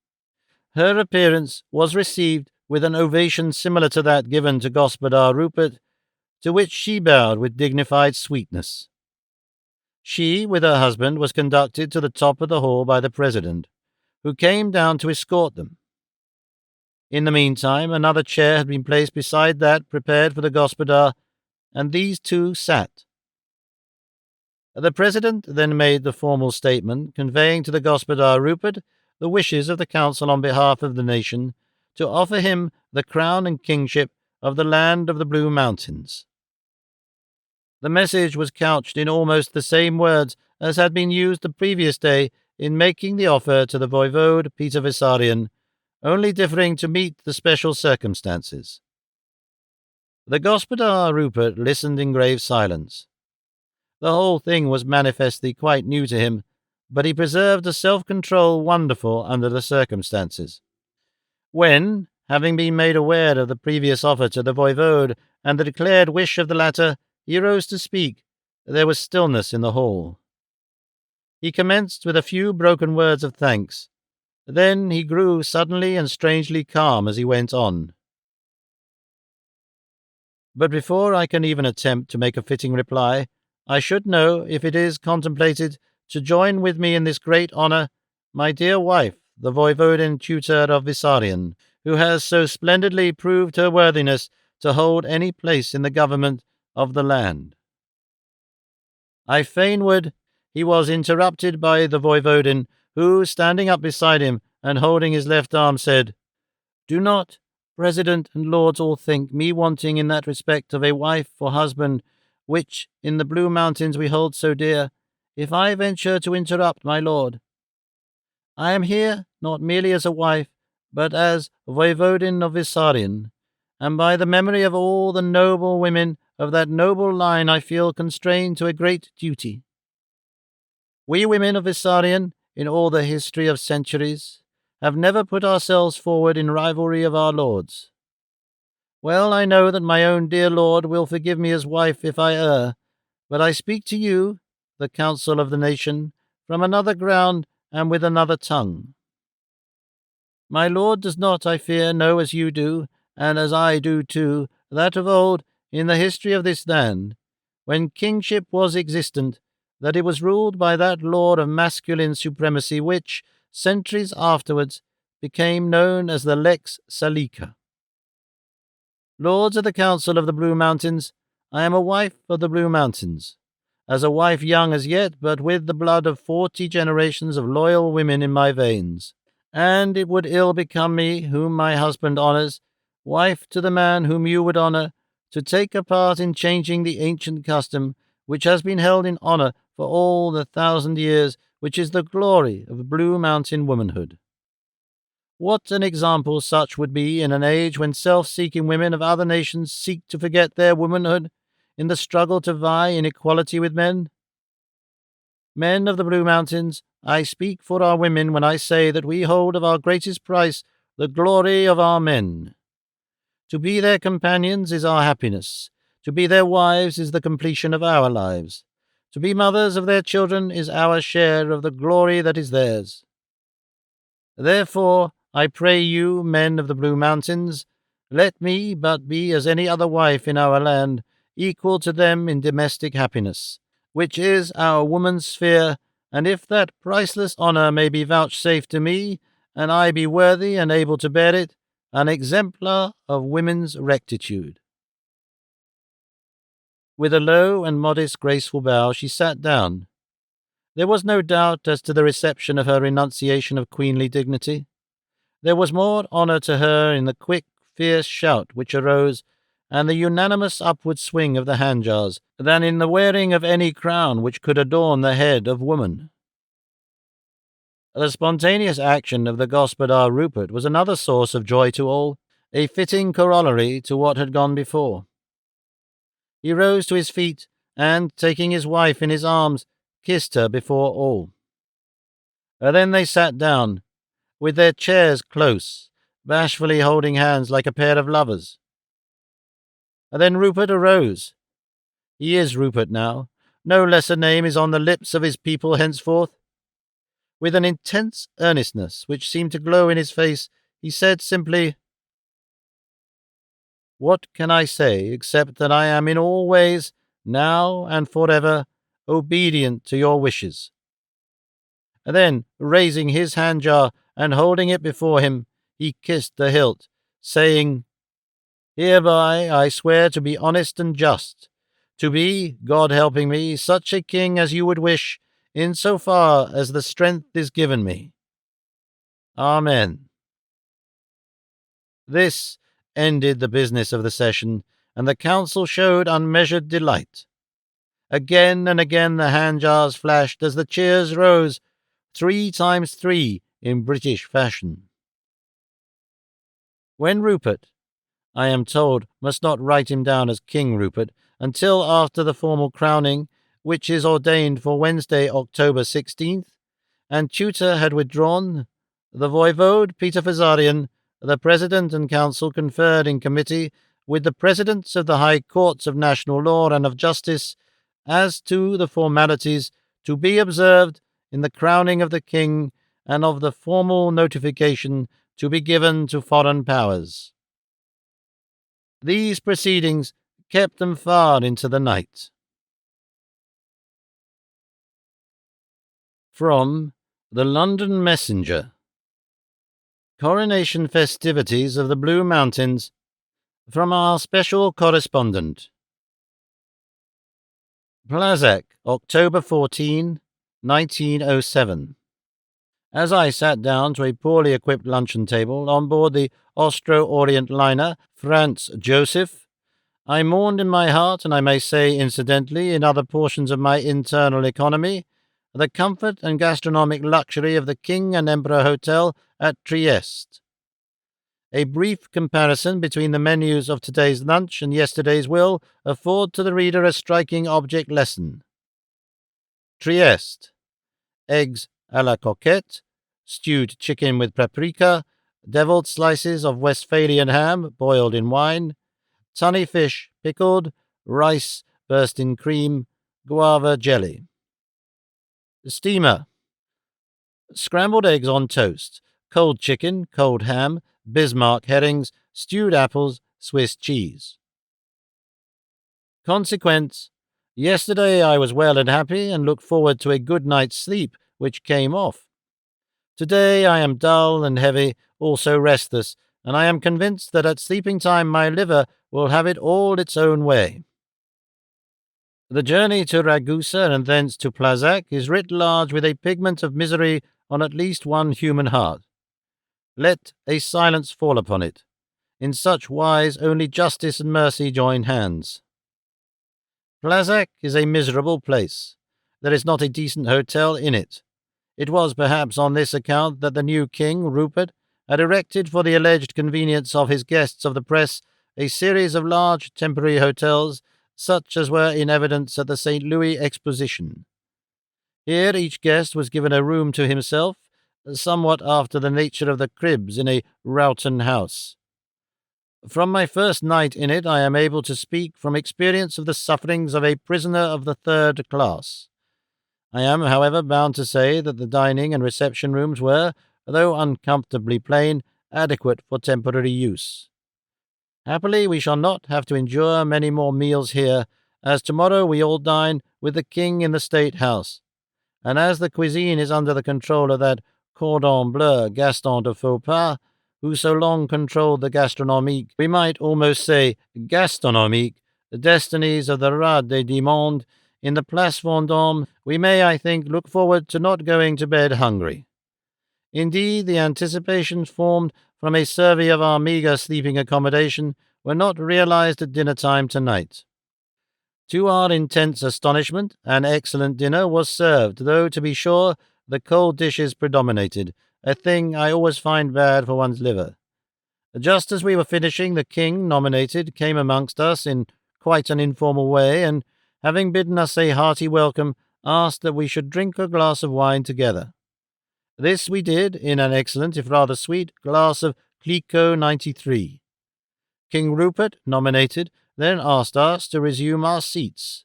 S1: Her appearance was received with an ovation similar to that given to Gospodar Rupert, to which she bowed with dignified sweetness. She, with her husband, was conducted to the top of the hall by the president, who came down to escort them. In the meantime, another chair had been placed beside that prepared for the Gospodar, and these two sat. The President then made the formal statement conveying to the Gospodar Rupert the wishes of the Council on behalf of the nation to offer him the crown and kingship of the land of the Blue Mountains. The message was couched in almost the same words as had been used the previous day in making the offer to the Voivode Peter Vissarion, only differing to meet the special circumstances. The Gospodar Rupert listened in grave silence. The whole thing was manifestly quite new to him, but he preserved a self-control wonderful under the circumstances. When, having been made aware of the previous offer to the Voivode and the declared wish of the latter, he rose to speak, there was stillness in the hall. He commenced with a few broken words of thanks. Then he grew suddenly and strangely calm as he went on. But before I can even attempt to make a fitting reply, I should know if it is contemplated to join with me in this great honour my dear wife, the Voivodin tutor of Vissarion, who has so splendidly proved her worthiness to hold any place in the government of the land. I fain would. He was interrupted by the Voivodin, who, standing up beside him and holding his left arm, said, "Do not, President and Lords, all think me wanting in that respect of a wife or husband, which in the Blue Mountains we hold so dear, if I venture to interrupt, my lord. I am here not merely as a wife, but as Voivodin of Vissarion, and by the memory of all the noble women of that noble line I feel constrained to a great duty. We women of Vissarion, in all the history of centuries, have never put ourselves forward in rivalry of our lords. Well, I know that my own dear lord will forgive me as wife if I err, but I speak to you, the council of the nation, from another ground and with another tongue. My lord does not, I fear, know as you do, and as I do too, that of old, in the history of this land, when kingship was existent, that it was ruled by that law of masculine supremacy which, centuries afterwards, became known as the Lex Salica. Lords of the Council of the Blue Mountains, I am a wife of the Blue Mountains, as a wife young as yet, but with the blood of 40 generations of loyal women in my veins, and it would ill become me, whom my husband honours, wife to the man whom you would honour, to take a part in changing the ancient custom which has been held in honour for all the 1,000 years, which is the glory of Blue Mountain womanhood. What an example such would be in an age when self-seeking women of other nations seek to forget their womanhood in the struggle to vie in equality with men. Men of the Blue Mountains, I speak for our women when I say that we hold of our greatest price the glory of our men. To be their companions is our happiness. To be their wives is the completion of our lives. To be mothers of their children is our share of the glory that is theirs. Therefore, I pray you, men of the Blue Mountains, let me but be as any other wife in our land, equal to them in domestic happiness, which is our woman's sphere, and if that priceless honour may be vouchsafed to me, and I be worthy and able to bear it, an exemplar of women's rectitude." With a low and modest graceful bow she sat down. There was no doubt as to the reception of her renunciation of queenly dignity. There was more honour to her in the quick, fierce shout which arose, and the unanimous upward swing of the handjars, than in the wearing of any crown which could adorn the head of woman. The spontaneous action of the Gospodar Rupert was another source of joy to all, a fitting corollary to what had gone before. He rose to his feet, and, taking his wife in his arms, kissed her before all. Then they sat down, with their chairs close, bashfully holding hands like a pair of lovers. Then Rupert arose. He is Rupert now. No lesser name is on the lips of his people henceforth. With an intense earnestness which seemed to glow in his face, he said simply, "What can I say except that I am in all ways, now and forever, obedient to your wishes?" And then, raising his handjar and holding it before him, he kissed the hilt, saying, "Hereby I swear to be honest and just, To be, God helping me, such a king as you would wish, in so far as the strength is given me. Amen. This ended the business of the session, and the council showed unmeasured delight. Again and again the hand jars flashed as the cheers rose, 3 times 3 in British fashion. When Rupert, I am told, must not write him down as King Rupert until after the formal crowning, which is ordained for Wednesday, October 16th, and tutor had withdrawn, the voivode, Peter Fazarian, the President and Council conferred in committee with the Presidents of the High Courts of National Law and of Justice as to the formalities to be observed in the crowning of the King and of the formal notification to be given to foreign powers. These proceedings kept them far into the night. From the London Messenger. Coronation festivities of the Blue Mountains, from our special correspondent. Plazac, October 14, 1907. As I sat down to a poorly equipped luncheon table on board the Austro-Orient liner Franz Joseph, I mourned in my heart, and I may say incidentally in other portions of my internal economy, the comfort and gastronomic luxury of the King and Emperor Hotel at Trieste. A brief comparison between the menus of today's lunch and yesterday's will afford to the reader a striking object lesson. Trieste: eggs à la coquette, stewed chicken with paprika, deviled slices of Westphalian ham boiled in wine, tunny fish pickled, rice burst in cream, guava jelly. Steamer: scrambled eggs on toast, cold chicken, cold ham, Bismarck herrings, stewed apples, Swiss cheese. Consequence: yesterday I was well and happy and looked forward to a good night's sleep, which came off. Today I am dull and heavy, also restless, and I am convinced that at sleeping time my liver will have it all its own way. The journey to Ragusa and thence to Plazac is writ large with a pigment of misery on at least one human heart. Let a silence fall upon it. In such wise only justice and mercy join hands. Plazac is a miserable place. There is not a decent hotel in it. It was perhaps on this account that the new king, Rupert, had erected for the alleged convenience of his guests of the press a series of large temporary hotels, such as were in evidence at the St. Louis Exposition. Here each guest was given a room to himself, somewhat after the nature of the cribs in a Rowton house. From my first night in it I am able to speak from experience of the sufferings of a prisoner of the third class. I am, however, bound to say that the dining and reception rooms were, though uncomfortably plain, adequate for temporary use. Happily we shall not have to endure many more meals here, as tomorrow we all dine with the King in the State House, and as the cuisine is under the control of that cordon bleu Gaston de Faupas, who so long controlled the gastronomique, we might almost say gastronomique, the destinies of the Rade du Monde in the Place Vendôme, we may, I think, look forward to not going to bed hungry. Indeed, the anticipations formed from a survey of our meagre sleeping accommodation were not realized at dinner-time tonight. To our intense astonishment, an excellent dinner was served, though, to be sure, the cold dishes predominated, a thing I always find bad for one's liver. Just as we were finishing, the King, nominated, came amongst us in quite an informal way, and, having bidden us a hearty welcome, asked that we should drink a glass of wine together. This we did in an excellent, if rather sweet, glass of Clicquot 93. King Rupert, nominated, then asked us to resume our seats.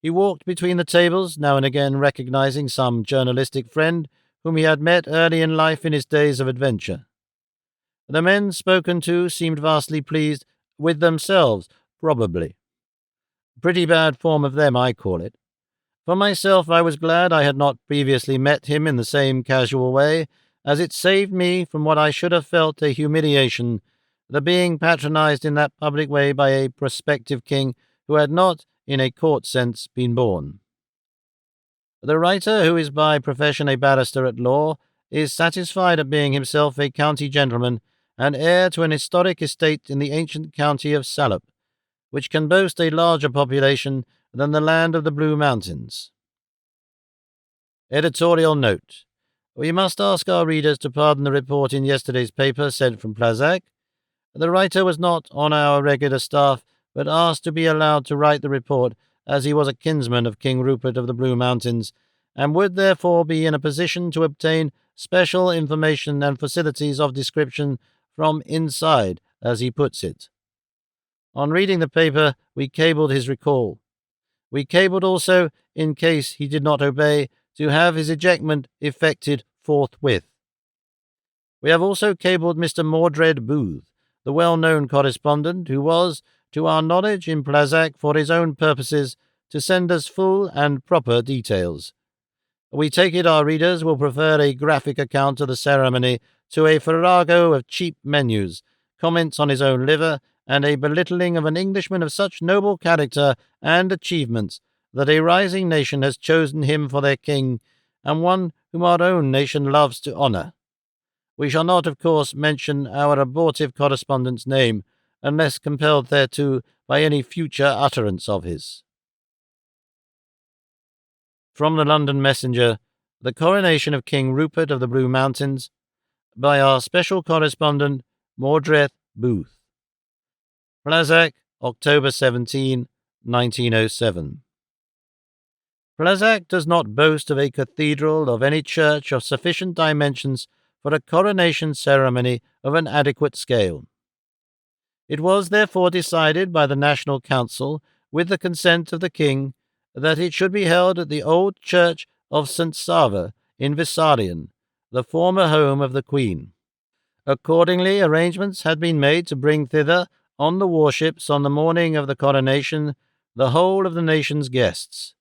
S1: He walked between the tables, now and again recognizing some journalistic friend whom he had met early in life in his days of adventure. The men spoken to seemed vastly pleased with themselves, probably. Pretty bad form of them, I call it. For myself, I was glad I had not previously met him in the same casual way, as it saved me from what I should have felt a humiliation, the being patronized in that public way by a prospective king who had not, in a court sense, been born. The writer, who is by profession a barrister at law, is satisfied at being himself a county gentleman and heir to an historic estate in the ancient county of Salop, which can boast a larger population than the land of the Blue Mountains. Editorial note. We must ask our readers to pardon the report in yesterday's paper sent from Plazac. The writer was not on our regular staff, but asked to be allowed to write the report, as he was a kinsman of King Rupert of the Blue Mountains, and would therefore be in a position to obtain special information and facilities of description from inside, as he puts it. On reading the paper, we cabled his recall. We cabled also, in case he did not obey, to have his ejectment effected forthwith. We have also cabled Mr. Mordred Booth, the well-known correspondent, who was, to our knowledge, in Plazac for his own purposes, to send us full and proper details. We take it our readers will prefer a graphic account of the ceremony to a farrago of cheap menus, comments on his own liver, and a belittling of an Englishman of such noble character and achievements that a rising nation has chosen him for their king, and one whom our own nation loves to honour. We shall not, of course, mention our abortive correspondent's name, unless compelled thereto by any future utterance of his. From the London Messenger, the coronation of King Rupert of the Blue Mountains, by our special correspondent, Mordred Booth. Plazac, October 17, 1907. Plazac does not boast of a cathedral of any church of sufficient dimensions for a coronation ceremony of an adequate scale. It was therefore decided by the National Council, with the consent of the King, that it should be held at the old church of St. Sava in Vissarion, the former home of the Queen. Accordingly, arrangements had been made to bring thither, on the warships on the morning of the coronation, the whole of the nation's guests.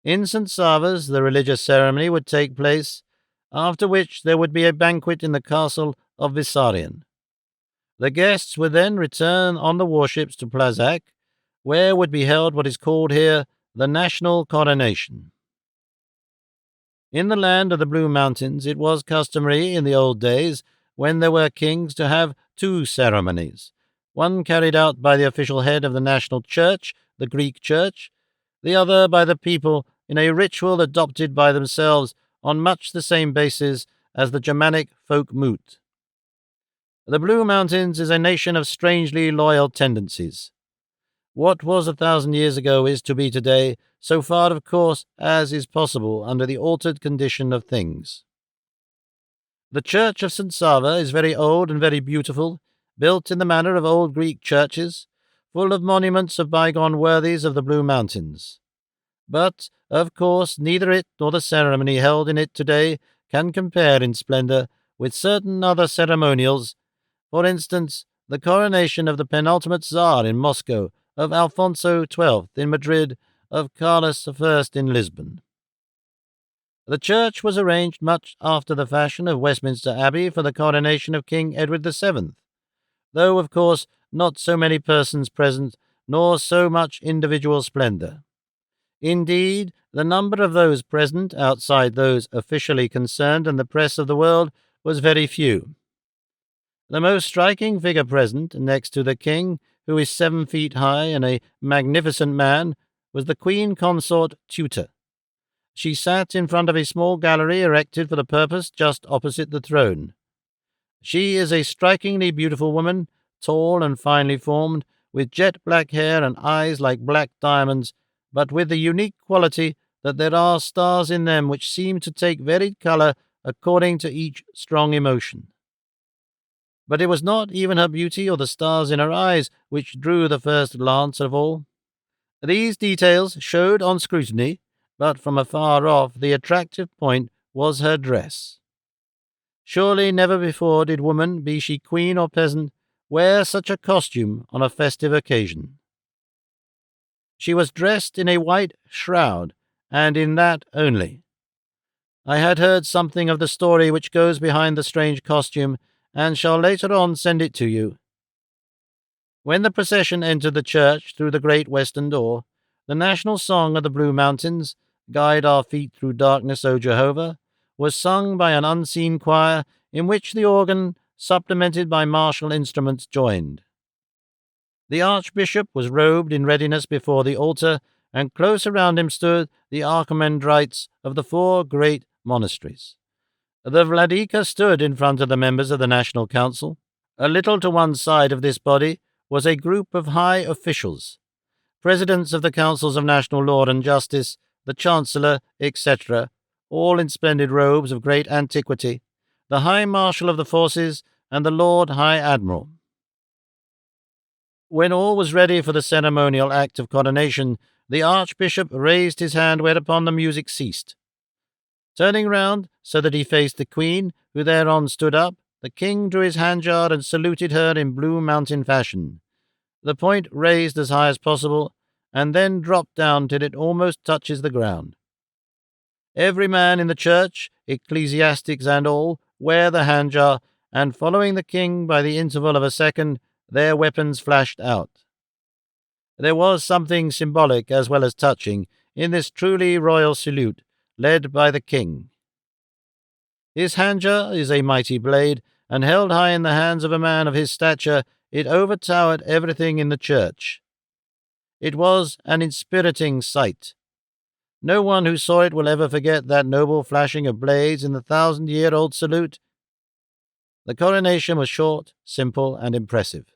S1: In St. Sava's the religious ceremony would take place, after which there would be a banquet in the castle of Vissarion. The guests would then return on the warships to Plazac, where would be held what is called here the national coronation. In the land of the Blue Mountains it was customary in the old days, when there were kings, to have two ceremonies, one carried out by the official head of the national church, the Greek church, the other by the people in a ritual adopted by themselves on much the same basis as the Germanic folk moot. The Blue Mountains is a nation of strangely loyal tendencies. What was 1,000 years ago is to be today, so far of course as is possible under the altered condition of things. The church of St. Sava is very old and very beautiful, built in the manner of old Greek churches, full of monuments of bygone worthies of the Blue Mountains. But, of course, neither it nor the ceremony held in it today can compare in splendour with certain other ceremonials, for instance, the coronation of the penultimate Tsar in Moscow, of Alfonso XII in Madrid, of Carlos I in Lisbon. The church was arranged much after the fashion of Westminster Abbey for the coronation of King Edward VII, though, of course, not so many persons present, nor so much individual splendour. Indeed, the number of those present, outside those officially concerned and the press of the world, was very few. The most striking figure present, next to the king, who is 7 feet high and a magnificent man, was the Queen Consort Tutor. She sat in front of a small gallery erected for the purpose just opposite the throne. She is a strikingly beautiful woman, tall and finely formed, with jet-black hair and eyes like black diamonds, but with the unique quality that there are stars in them which seem to take varied colour according to each strong emotion. But it was not even her beauty or the stars in her eyes which drew the first glance of all. These details showed on scrutiny, but from afar off the attractive point was her dress. Surely never before did woman, be she queen or peasant, wear such a costume on a festive occasion. She was dressed in a white shroud, and in that only. I had heard something of the story which goes behind the strange costume, and shall later on send it to you. When the procession entered the church through the great western door, The national song of the Blue Mountains, Guide Our Feet Through Darkness, O Jehovah, was sung by an unseen choir in which the organ, supplemented by martial instruments, joined. The archbishop was robed in readiness before the altar, and close around him stood the archimandrites of the 4 great monasteries. The vladika stood in front of the members of the National Council. A little to one side of this body was a group of high officials, presidents of the councils of national law and justice, the chancellor, etc., all in splendid robes of great antiquity, the high marshal of the forces, and the Lord High Admiral. When all was ready for the ceremonial act of coronation, the archbishop raised his hand, whereupon the music ceased. Turning round so that he faced the queen, who thereon stood up, the king drew his handjar and saluted her in Blue Mountain fashion, the point raised as high as possible, and then dropped down till it almost touches the ground. Every man in the church, ecclesiastics and all, wear the handjar, and following the king by the interval of a second, their weapons flashed out. There was something symbolic as well as touching in this truly royal salute, led by the king. His handjar is a mighty blade, and held high in the hands of a man of his stature, it overtowered everything in the church. It was an inspiriting sight. No one who saw it will ever forget that noble flashing of blades in the 1,000-year-old salute. The coronation was short, simple, and impressive.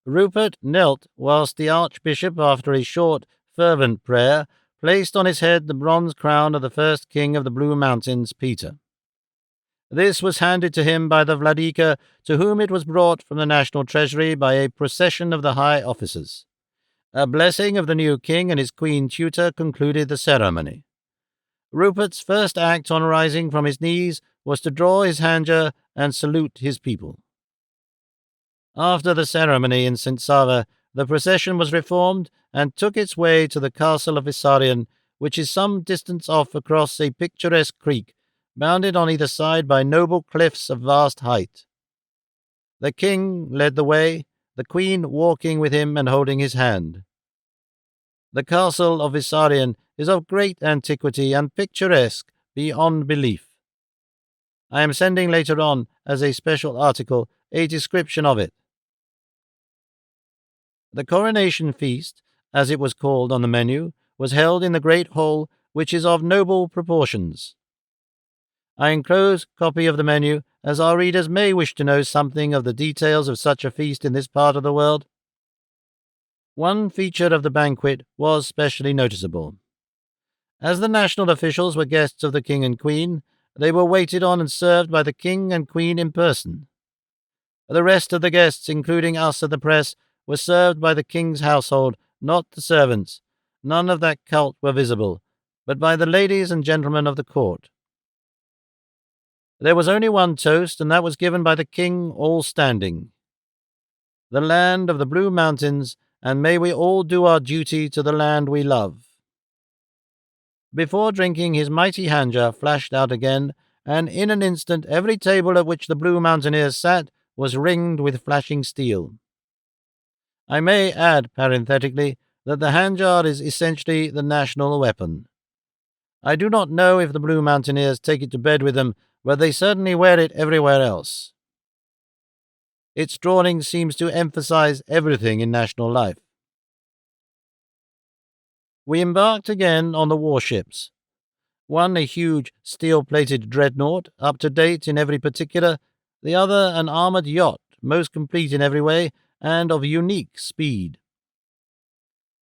S1: Rupert knelt whilst the archbishop, after a short, fervent prayer, placed on his head the bronze crown of the first king of the Blue Mountains, Peter. This was handed to him by the vladika, to whom it was brought from the national treasury by a procession of the high officers. A blessing of the new king and his queen tutor concluded the ceremony. Rupert's first act on rising from his knees was to draw his handjar and salute his people. After the ceremony in St. Sava, the procession was reformed and took its way to the castle of Vissarion, which is some distance off across a picturesque creek, bounded on either side by noble cliffs of vast height. The king led the way, the queen walking with him and holding his hand. The castle of Vissarion is of great antiquity and picturesque beyond belief. I am sending later on, as a special article, a description of it. The coronation feast, as it was called on the menu, was held in the great hall, which is of noble proportions. I enclose copy of the menu, as our readers may wish to know something of the details of such a feast in this part of the world. One feature of the banquet was specially noticeable. As the national officials were guests of the king and queen, they were waited on and served by the king and queen in person. The rest of the guests, including us of the press, were served by the king's household, not the servants. None of that cult were visible, but by the ladies and gentlemen of the court. There was only one toast, and that was given by the king, all standing. The land of the Blue Mountains, and may we all do our duty to the land we love. Before drinking, his mighty handjar flashed out again, and in an instant every table at which the Blue Mountaineers sat was ringed with flashing steel. I may add, parenthetically, that the handjar is essentially the national weapon. I do not know if the Blue Mountaineers take it to bed with them, but they certainly wear it everywhere else. Its drawing seems to emphasize everything in national life. We embarked again on the warships. One a huge steel-plated dreadnought, up to date in every particular, the other an armoured yacht, most complete in every way, and of unique speed.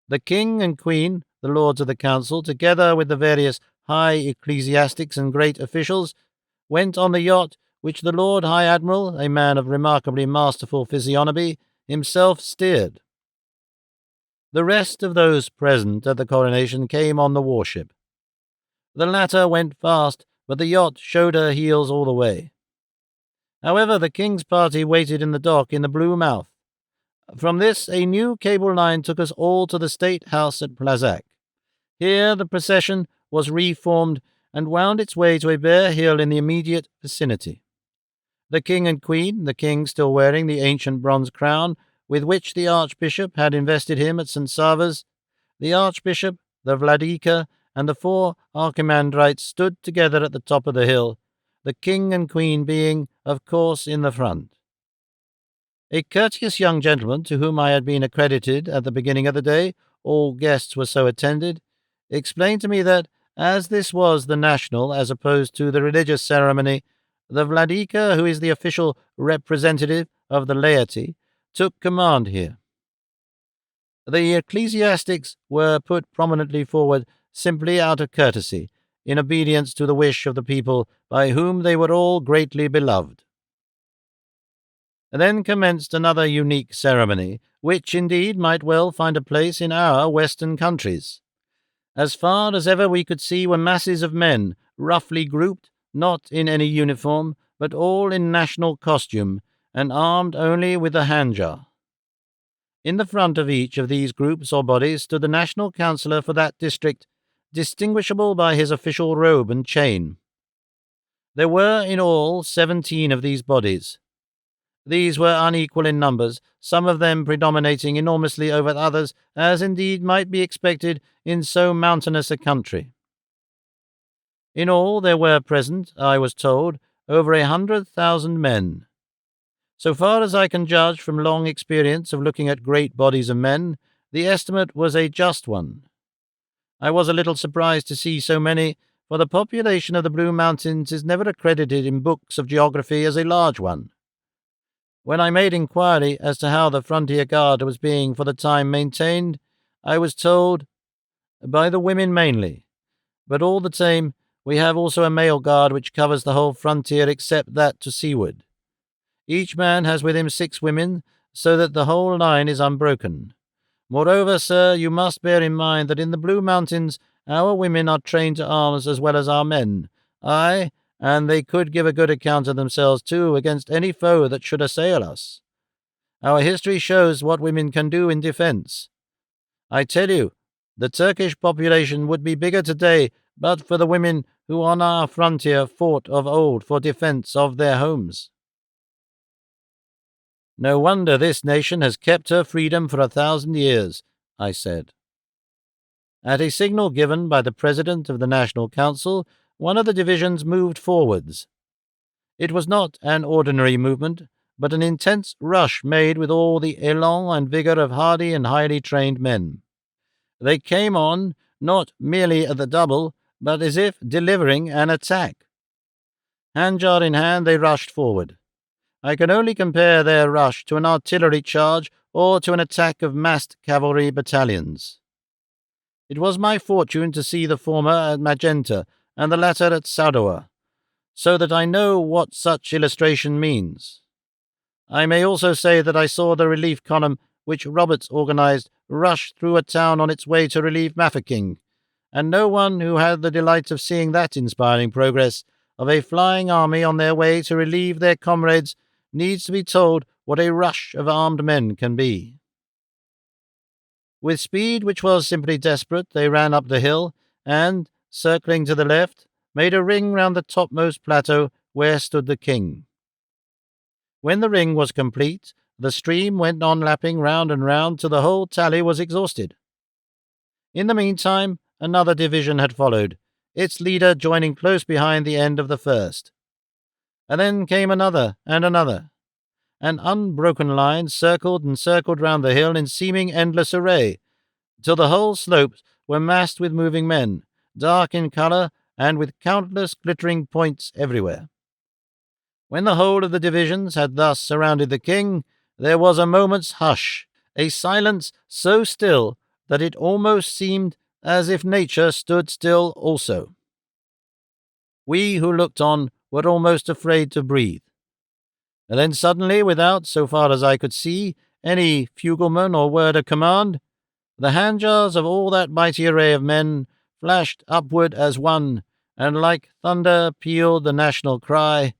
S1: The king and queen, the lords of the council, together with the various high ecclesiastics and great officials, went on the yacht which the Lord High Admiral, a man of remarkably masterful physiognomy, himself steered. The rest of those present at the coronation came on the warship. The latter went fast, but the yacht showed her heels all the way. However, the king's party waited in the dock in the Blue Mouth. From this a new cable line took us all to the State House at Plazac. Here the procession was reformed and wound its way to a bare hill in the immediate vicinity. The king and queen, the king still wearing the ancient bronze crown with which the archbishop had invested him at St. Sava's, the archbishop the Vladika, and the 4 archimandrites stood together at the top of the hill, the king and queen being, of course, in the front. A courteous young gentleman, to whom I had been accredited at the beginning of the day, all guests were so attended, explained to me that, as this was the national as opposed to the religious ceremony, the Vladika, who is the official representative of the laity, took command here. The ecclesiastics were put prominently forward simply out of courtesy, in obedience to the wish of the people by whom they were all greatly beloved. Then commenced another unique ceremony, which indeed might well find a place in our western countries. As far as ever we could see were masses of men, roughly grouped, not in any uniform, but all in national costume, and armed only with the handjar. In the front of each of these groups or bodies stood the national councillor for that district, distinguishable by his official robe and chain. There were in all 17 of these bodies. These were unequal in numbers, some of them predominating enormously over others, as indeed might be expected in so mountainous a country. In all there were present, I was told, over 100,000 men. So far as I can judge from long experience of looking at great bodies of men, the estimate was a just one. I was a little surprised to see so many, for the population of the Blue Mountains is never accredited in books of geography as a large one. When I made inquiry as to how the frontier guard was being for the time maintained, I was told, by the women mainly, but all the same we have also a male guard which covers the whole frontier except that to seaward. Each man has with him 6 women, so that the whole line is unbroken. Moreover, sir, you must bear in mind that in the Blue Mountains our women are trained to arms as well as our men. Aye, and they could give a good account of themselves, too, against any foe that should assail us. Our history shows what women can do in defense. I tell you, the Turkish population would be bigger today but for the women who on our frontier fought of old for defense of their homes. No wonder this nation has kept her freedom for 1,000 years, I said. At a signal given by the President of the National Council, one of the divisions moved forwards. It was not an ordinary movement, but an intense rush made with all the élan and vigor of hardy and highly trained men. They came on, not merely at the double, but as if delivering an attack. Handjar in hand, they rushed forward. I can only compare their rush to an artillery charge or to an attack of massed cavalry battalions. It was my fortune to see the former at Magenta and the latter at Sadowa, so that I know what such illustration means. I may also say that I saw the relief column which Roberts organized rush through a town on its way to relieve Mafeking, and no one who had the delight of seeing that inspiring progress of a flying army on their way to relieve their comrades needs to be told what a rush of armed men can be. With speed which was simply desperate, they ran up the hill and, circling to the left, made a ring round the topmost plateau where stood the king. When the ring was complete, the stream went on lapping round and round till the whole tally was exhausted. In the meantime, another division had followed, its leader joining close behind the end of the first. And then came another and another. An unbroken line circled and circled round the hill in seeming endless array, till the whole slopes were massed with moving men, dark in colour and with countless glittering points everywhere. When the whole of the divisions had thus surrounded the king, there was a moment's hush, a silence so still that it almost seemed as if nature stood still also. We who looked on were almost afraid to breathe. And then suddenly, without, so far as I could see, any fugleman or word of command, the handjars of all that mighty array of men flashed upward as one, and like thunder pealed the national cry,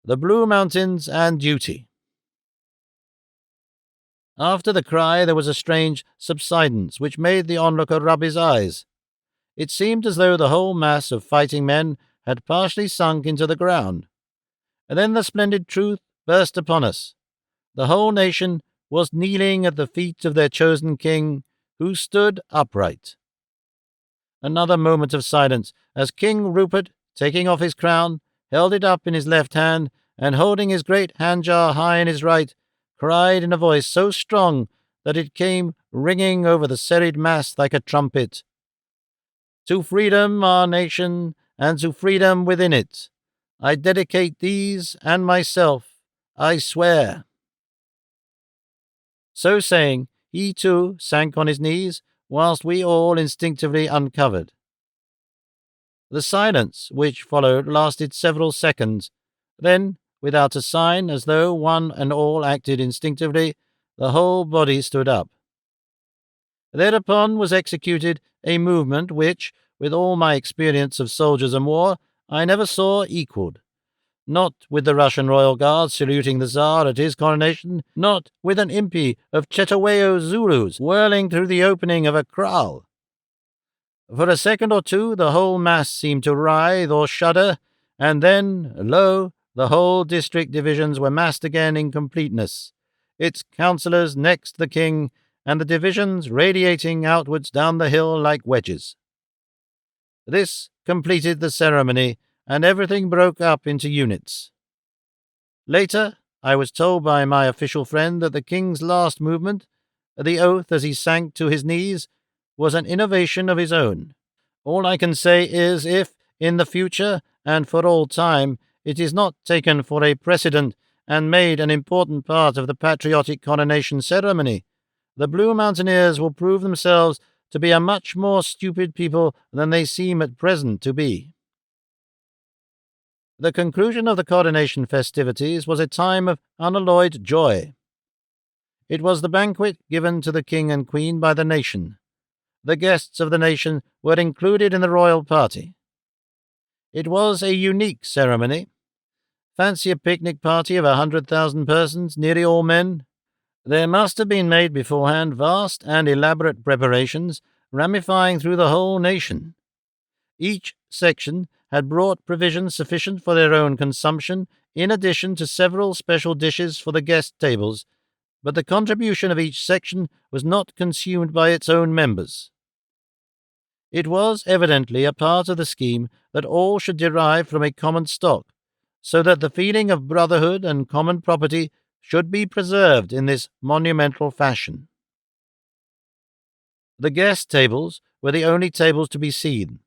S1: "The Blue Mountains and Duty." After the cry there was a strange subsidence which made the onlooker rub his eyes. It seemed as though the whole mass of fighting men had partially sunk into the ground. And then the splendid truth burst upon us. The whole nation was kneeling at the feet of their chosen king, who stood upright. Another moment of silence as King Rupert, taking off his crown, held it up in his left hand, and holding his great hand-jar high in his right, cried in a voice so strong that it came ringing over the serried mass like a trumpet, "To freedom, our nation, and to freedom within it, I dedicate these and myself, I swear." So saying, he too sank on his knees, whilst we all instinctively uncovered. The silence which followed lasted several seconds. Then, without a sign, as though one and all acted instinctively, the whole body stood up. Thereupon was executed a movement which, with all my experience of soldiers and war, I never saw equalled. Not with the Russian royal guard saluting the Tsar at his coronation, not with an impi of Chetaweo Zulus whirling through the opening of a kraal. For a second or two the whole mass seemed to writhe or shudder, and then, lo, the whole district divisions were massed again in completeness, its councillors next the king, and the divisions radiating outwards down the hill like wedges. This completed the ceremony, and everything broke up into units. Later, I was told by my official friend that the king's last movement, the oath as he sank to his knees, was an innovation of his own. All I can say is, if, in the future, and for all time, it is not taken for a precedent and made an important part of the patriotic coronation ceremony, the Blue Mountaineers will prove themselves to be a much more stupid people than they seem at present to be. The conclusion of the coronation festivities was a time of unalloyed joy. It was the banquet given to the king and queen by the nation. The guests of the nation were included in the royal party. It was a unique ceremony. Fancy a picnic party of 100,000 persons, nearly all men. There must have been made beforehand vast and elaborate preparations, ramifying through the whole nation. Each section had brought provisions sufficient for their own consumption, in addition to several special dishes for the guest tables, but the contribution of each section was not consumed by its own members. It was evidently a part of the scheme that all should derive from a common stock, so that the feeling of brotherhood and common property should be preserved in this monumental fashion. The guest tables were the only tables to be seen.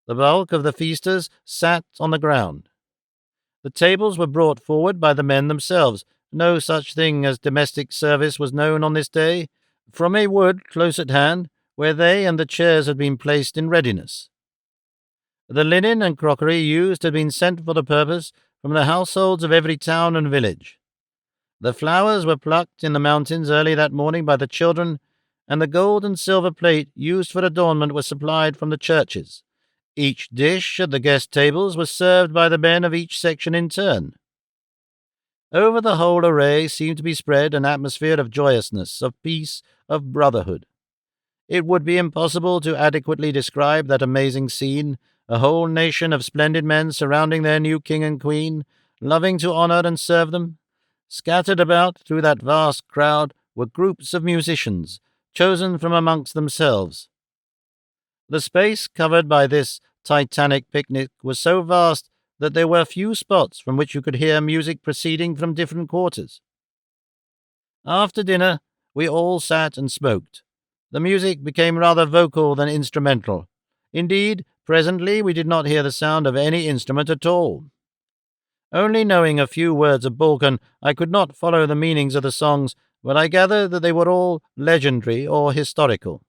S1: The bulk of the feasters sat on the ground. The tables were brought forward by the men themselves. No such thing as domestic service was known on this day, from a wood close at hand, where they and the chairs had been placed in readiness. The linen and crockery used had been sent for the purpose from the households of every town and village. The flowers were plucked in the mountains early that morning by the children, and the gold and silver plate used for adornment was supplied from the churches. Each dish at the guest tables was served by the men of each section in turn. Over the whole array seemed to be spread an atmosphere of joyousness, of peace, of brotherhood. It would be impossible to adequately describe that amazing scene, a whole nation of splendid men surrounding their new king and queen, loving to honor and serve them. Scattered about through that vast crowd were groups of musicians, chosen from amongst themselves. The space covered by this titanic picnic was so vast that there were few spots from which you could hear music proceeding from different quarters. After dinner, we all sat and smoked. The music became rather vocal than instrumental. Indeed, presently we did not hear the sound of any instrument at all. Only knowing a few words of Balkan, I could not follow the meanings of the songs, but I gathered that they were all legendary or historical.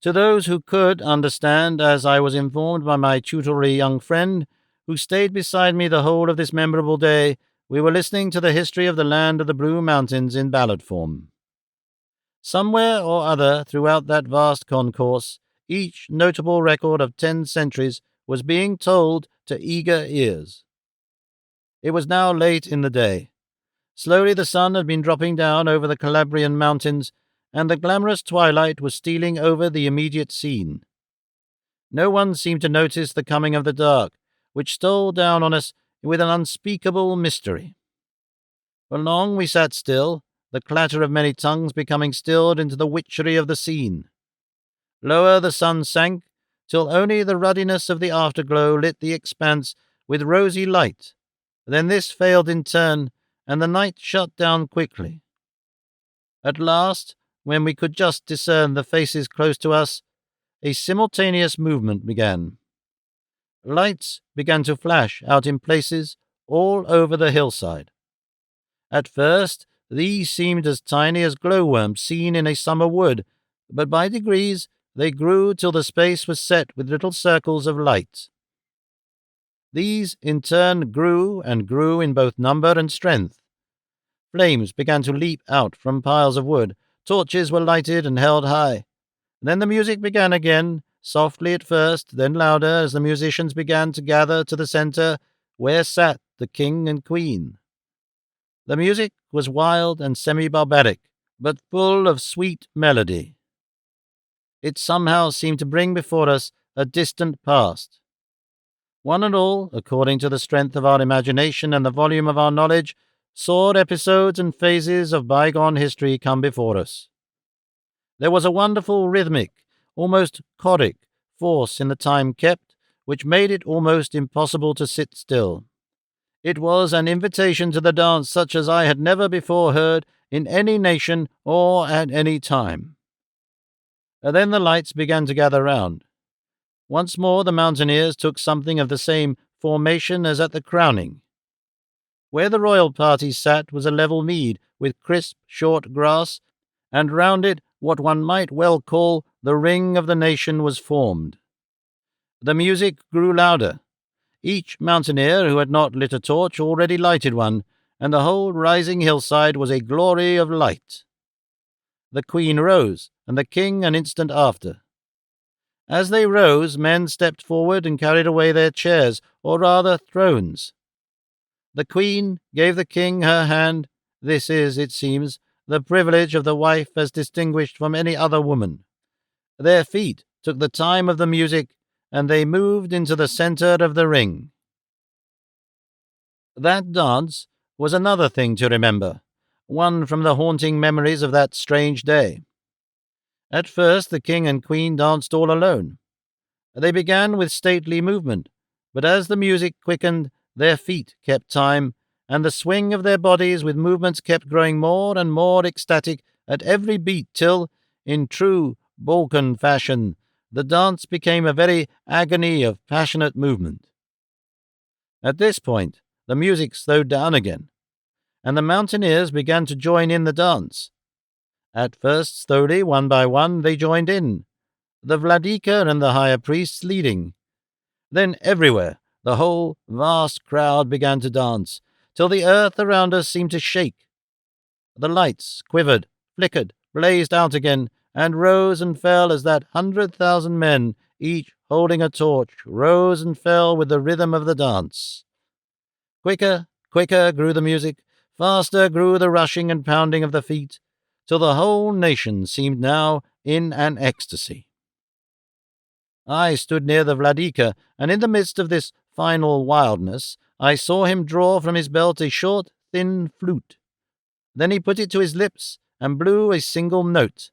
S1: To those who could understand, as I was informed by my tutelary young friend, who stayed beside me the whole of this memorable day, we were listening to the history of the land of the Blue Mountains in ballad form. Somewhere or other throughout that vast concourse, each notable record of 10 centuries was being told to eager ears. It was now late in the day. Slowly the sun had been dropping down over the Calabrian mountains, and the glamorous twilight was stealing over the immediate scene. No one seemed to notice the coming of the dark, which stole down on us with an unspeakable mystery. For long we sat still, the clatter of many tongues becoming stilled into the witchery of the scene. Lower the sun sank, till only the ruddiness of the afterglow lit the expanse with rosy light. Then this failed in turn, and the night shut down quickly. At last, when we could just discern the faces close to us, a simultaneous movement began. Lights began to flash out in places all over the hillside. At first, these seemed as tiny as glowworms seen in a summer wood, but by degrees they grew till the space was set with little circles of light. These, in turn, grew and grew in both number and strength. Flames began to leap out from piles of wood. Torches were lighted and held high. Then the music began again, softly at first, then louder as the musicians began to gather to the center where sat the king and queen. The music was wild and semi-barbaric, but full of sweet melody. It somehow seemed to bring before us a distant past. One and all, according to the strength of our imagination and the volume of our knowledge, saw episodes and phases of bygone history come before us. There was a wonderful rhythmic, almost choric, force in the time kept, which made it almost impossible to sit still. It was an invitation to the dance such as I had never before heard in any nation or at any time. Then the lights began to gather round. Once more the mountaineers took something of the same formation as at the crowning. Where the royal party sat was a level mead with crisp, short grass, and round it what one might well call the ring of the nation was formed. The music grew louder. Each mountaineer who had not lit a torch already lighted one, and the whole rising hillside was a glory of light. The queen rose, and the king an instant after. As they rose, men stepped forward and carried away their chairs, or rather thrones. The queen gave the king her hand. This is, it seems, the privilege of the wife as distinguished from any other woman. Their feet took the time of the music, and they moved into the center of the ring. That dance was another thing to remember, one from the haunting memories of that strange day. At first the king and queen danced all alone. They began with stately movement, but as the music quickened, their feet kept time, and the swing of their bodies with movements kept growing more and more ecstatic at every beat till, in true Balkan fashion, the dance became a very agony of passionate movement. At this point, the music slowed down again, and the mountaineers began to join in the dance. At first, slowly, one by one, they joined in, the Vladika and the higher priests leading. Then everywhere, the whole vast crowd began to dance, till the earth around us seemed to shake. The lights quivered, flickered, blazed out again, and rose and fell as that 100,000 men, each holding a torch, rose and fell with the rhythm of the dance. Quicker, quicker grew the music, faster grew the rushing and pounding of the feet, till the whole nation seemed now in an ecstasy. I stood near the Vladika, and in the midst of this final wildness, I saw him draw from his belt a short, thin flute. Then he put it to his lips and blew a single note,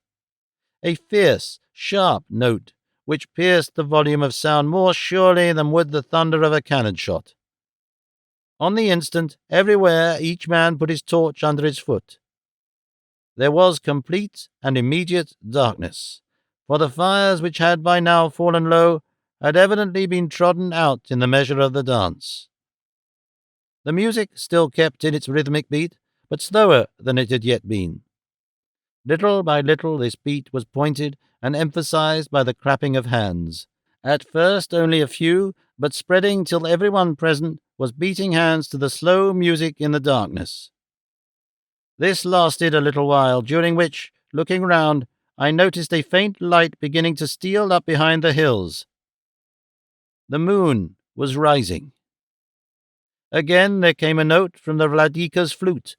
S1: a fierce, sharp note, which pierced the volume of sound more surely than would the thunder of a cannon shot. On the instant, everywhere, each man put his torch under his foot. There was complete and immediate darkness, for the fires which had by now fallen low had evidently been trodden out in the measure of the dance. The music still kept in its rhythmic beat, but slower than it had yet been. Little by little this beat was pointed and emphasized by the clapping of hands. At first only a few, but spreading till everyone present was beating hands to the slow music in the darkness. This lasted a little while, during which, looking round, I noticed a faint light beginning to steal up behind the hills. The moon was rising. Again there came a note from the Vladika's flute,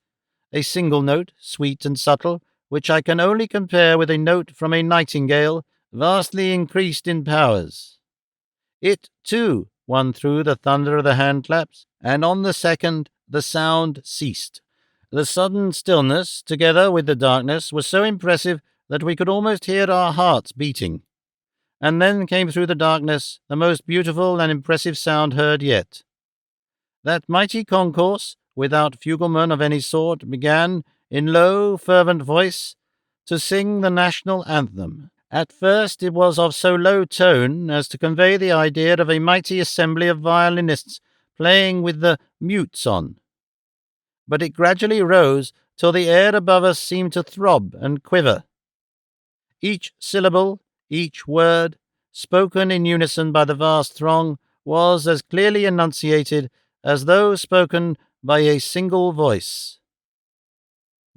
S1: a single note, sweet and subtle, which I can only compare with a note from a nightingale, vastly increased in powers. It, too, won through the thunder of the hand-claps, and on the second the sound ceased. The sudden stillness, together with the darkness, was so impressive that we could almost hear our hearts beating. And then came through the darkness the most beautiful and impressive sound heard yet. That mighty concourse, without fugleman of any sort, began, in low, fervent voice, to sing the national anthem. At first it was of so low tone as to convey the idea of a mighty assembly of violinists playing with the mutes on. But it gradually rose till the air above us seemed to throb and quiver. Each syllable, each word, spoken in unison by the vast throng, was as clearly enunciated as though spoken by a single voice.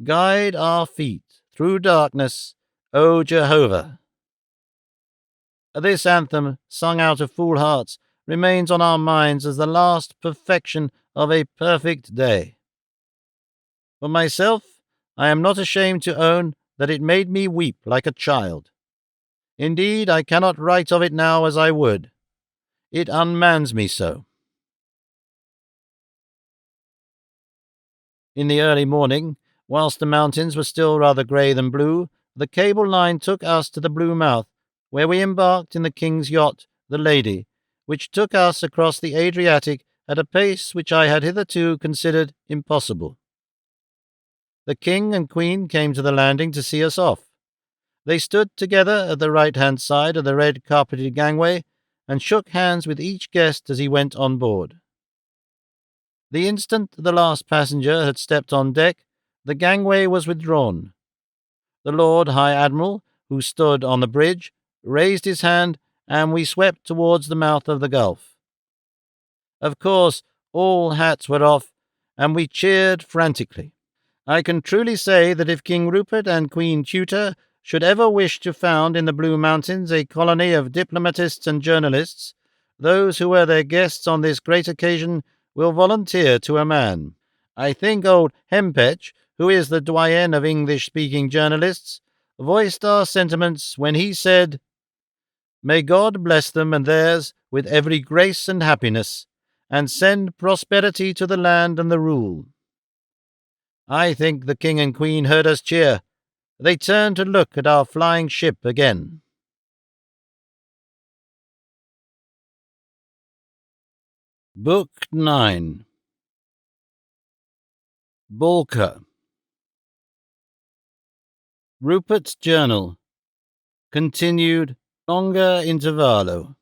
S1: Guide our feet through darkness, O Jehovah. This anthem, sung out of full hearts, remains on our minds as the last perfection of a perfect day. For myself, I am not ashamed to own that it made me weep like a child. Indeed, I cannot write of it now as I would. It unmans me so. In the early morning, whilst the mountains were still rather grey than blue, the cable line took us to the Blue Mouth, where we embarked in the King's yacht, the Lady, which took us across the Adriatic at a pace which I had hitherto considered impossible. The King and Queen came to the landing to see us off. They stood together at the right-hand side of the red-carpeted gangway, and shook hands with each guest as he went on board. The instant the last passenger had stepped on deck, the gangway was withdrawn. The Lord High Admiral, who stood on the bridge, raised his hand, and we swept towards the mouth of the gulf. Of course, all hats were off, and we cheered frantically. I can truly say that if King Rupert and Queen Tutor should ever wish to found in the Blue Mountains a colony of diplomatists and journalists, those who were their guests on this great occasion will volunteer to a man. I think old Hempech, who is the doyen of English-speaking journalists, voiced our sentiments when he said, "May God bless them and theirs with every grace and happiness, and send prosperity to the land and the rule." I think the King and Queen heard us cheer. They turned to look at our flying ship again. Book 9. Bulka. Rupert's Journal. Continued Longa Intervallo.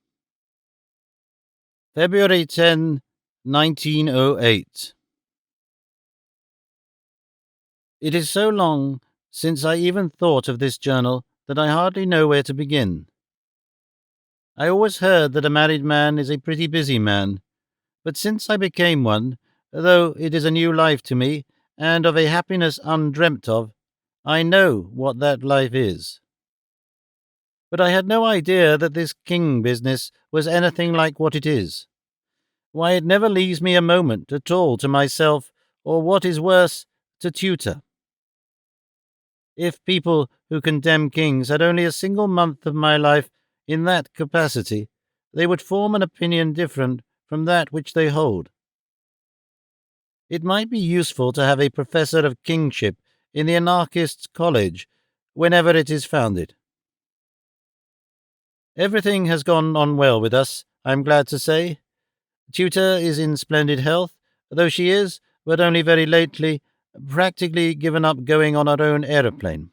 S1: February 10, 1908. It is so long since I even thought of this journal that I hardly know where to begin. I always heard that a married man is a pretty busy man, but since I became one, though it is a new life to me, and of a happiness undreamt of, I know what that life is. But I had no idea that this king business was anything like what it is. Why, it never leaves me a moment at all to myself, or what is worse, to Tutor. If people who condemn kings had only a single month of my life in that capacity, they would form an opinion different from that which they hold. It might be useful to have a professor of kingship in the anarchists' college whenever it is founded. Everything has gone on well with us, I am glad to say. Tutor is in splendid health, though she is, but only very lately, practically given up going on her own aeroplane.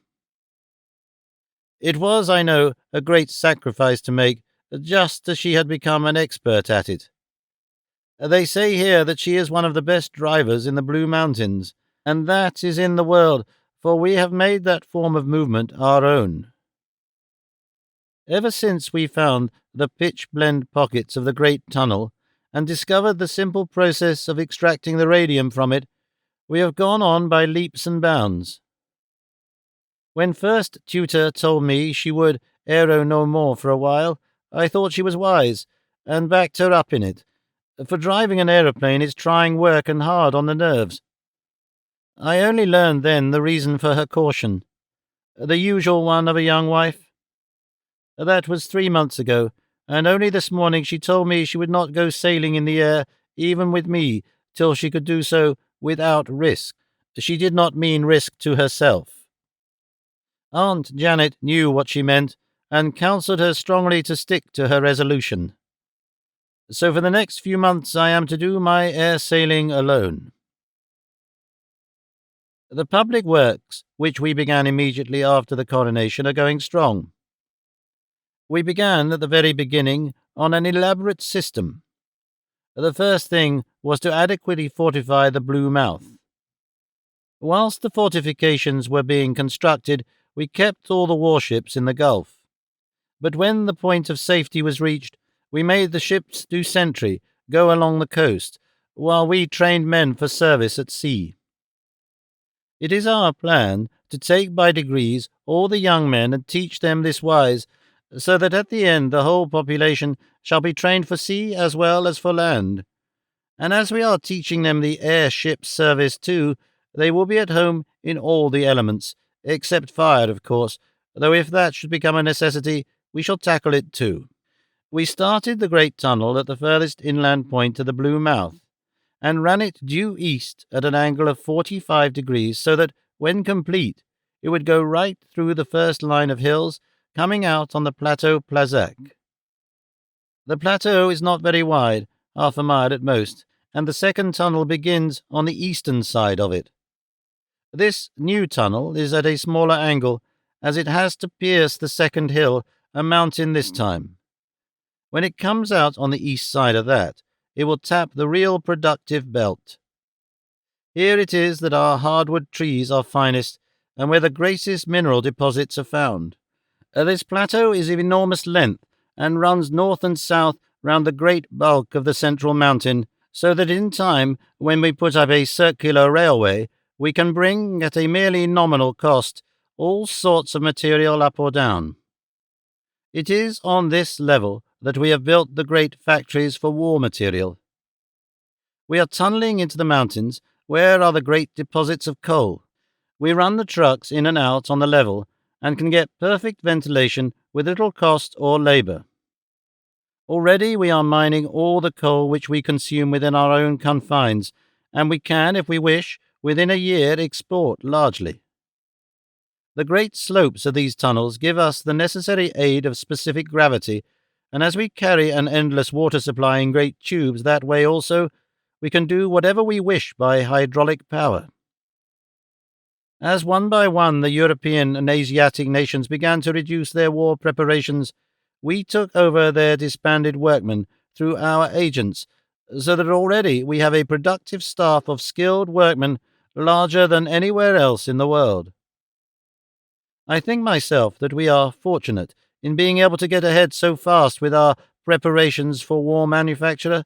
S1: It was, I know, a great sacrifice to make, just as she had become an expert at it. They say here that she is one of the best drivers in the Blue Mountains, and that is in the world, for we have made that form of movement our own. Ever since we found the pitch-blende pockets of the great tunnel, and discovered the simple process of extracting the radium from it, we have gone on by leaps and bounds. When first Tutor told me she would aero no more for a while, I thought she was wise, and backed her up in it, for driving an aeroplane is trying work and hard on the nerves. I only learned then the reason for her caution, the usual one of a young wife. That was 3 months ago, and only this morning she told me she would not go sailing in the air, even with me, till she could do so without risk. She did not mean risk to herself. Aunt Janet knew what she meant, and counselled her strongly to stick to her resolution. So for the next few months I am to do my air sailing alone. The public works, which we began immediately after the coronation, are going strong. We began at the very beginning on an elaborate system. The first thing was to adequately fortify the Blue Mouth. Whilst the fortifications were being constructed, we kept all the warships in the Gulf. But when the point of safety was reached, we made the ships do sentry, go along the coast, while we trained men for service at sea. It is our plan to take by degrees all the young men and teach them this wise, so that at the end the whole population shall be trained for sea as well as for land. And as we are teaching them the airship service too, they will be at home in all the elements, except fire, of course, though if that should become a necessity, we shall tackle it too. We started the great tunnel at the furthest inland point of the Blue Mouth, and ran it due east at an angle of 45 degrees, so that, when complete, it would go right through the first line of hills, coming out on the Plateau Plazac. The plateau is not very wide, half a mile at most, and the second tunnel begins on the eastern side of it. This new tunnel is at a smaller angle, as it has to pierce the second hill, a mountain this time. When it comes out on the east side of that, it will tap the real productive belt. Here it is that our hardwood trees are finest, and where the greatest mineral deposits are found. This plateau is of enormous length, and runs north and south round the great bulk of the central mountain, so that in time, when we put up a circular railway, we can bring, at a merely nominal cost, all sorts of material up or down. It is on this level that we have built the great factories for war material. We are tunnelling into the mountains, where are the great deposits of coal. We run the trucks in and out on the level, and can get perfect ventilation with little cost or labour. Already we are mining all the coal which we consume within our own confines, and we can, if we wish, within a year export largely. The great slopes of these tunnels give us the necessary aid of specific gravity, and as we carry an endless water supply in great tubes that way also, we can do whatever we wish by hydraulic power. As one by one the European and Asiatic nations began to reduce their war preparations, we took over their disbanded workmen through our agents, so that already we have a productive staff of skilled workmen larger than anywhere else in the world. I think myself that we are fortunate in being able to get ahead so fast with our preparations for war manufacture,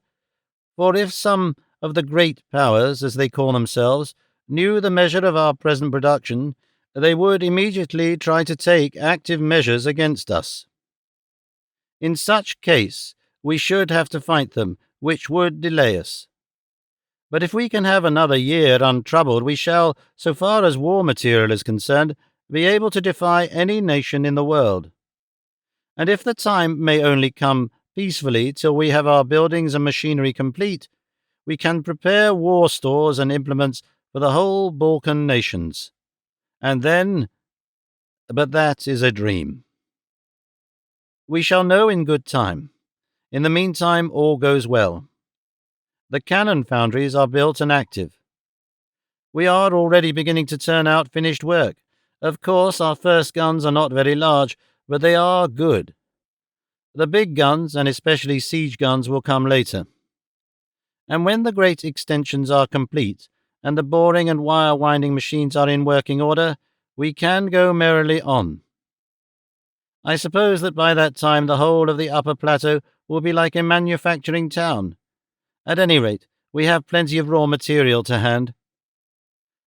S1: for if some of the great powers, as they call themselves, knew the measure of our present production, they would immediately try to take active measures against us. In such case, we should have to fight them, which would delay us. But if we can have another year untroubled, we shall, so far as war material is concerned, be able to defy any nation in the world. And if the time may only come peacefully till we have our buildings and machinery complete, we can prepare war stores and implements for the whole Balkan nations. And then, but that is a dream. We shall know in good time. In the meantime, all goes well. The cannon foundries are built and active. We are already beginning to turn out finished work. Of course, our first guns are not very large, but they are good. The big guns, and especially siege guns, will come later. And when the great extensions are complete, and the boring and wire-winding machines are in working order, we can go merrily on. I suppose that by that time the whole of the upper plateau will be like a manufacturing town. At any rate, we have plenty of raw material to hand.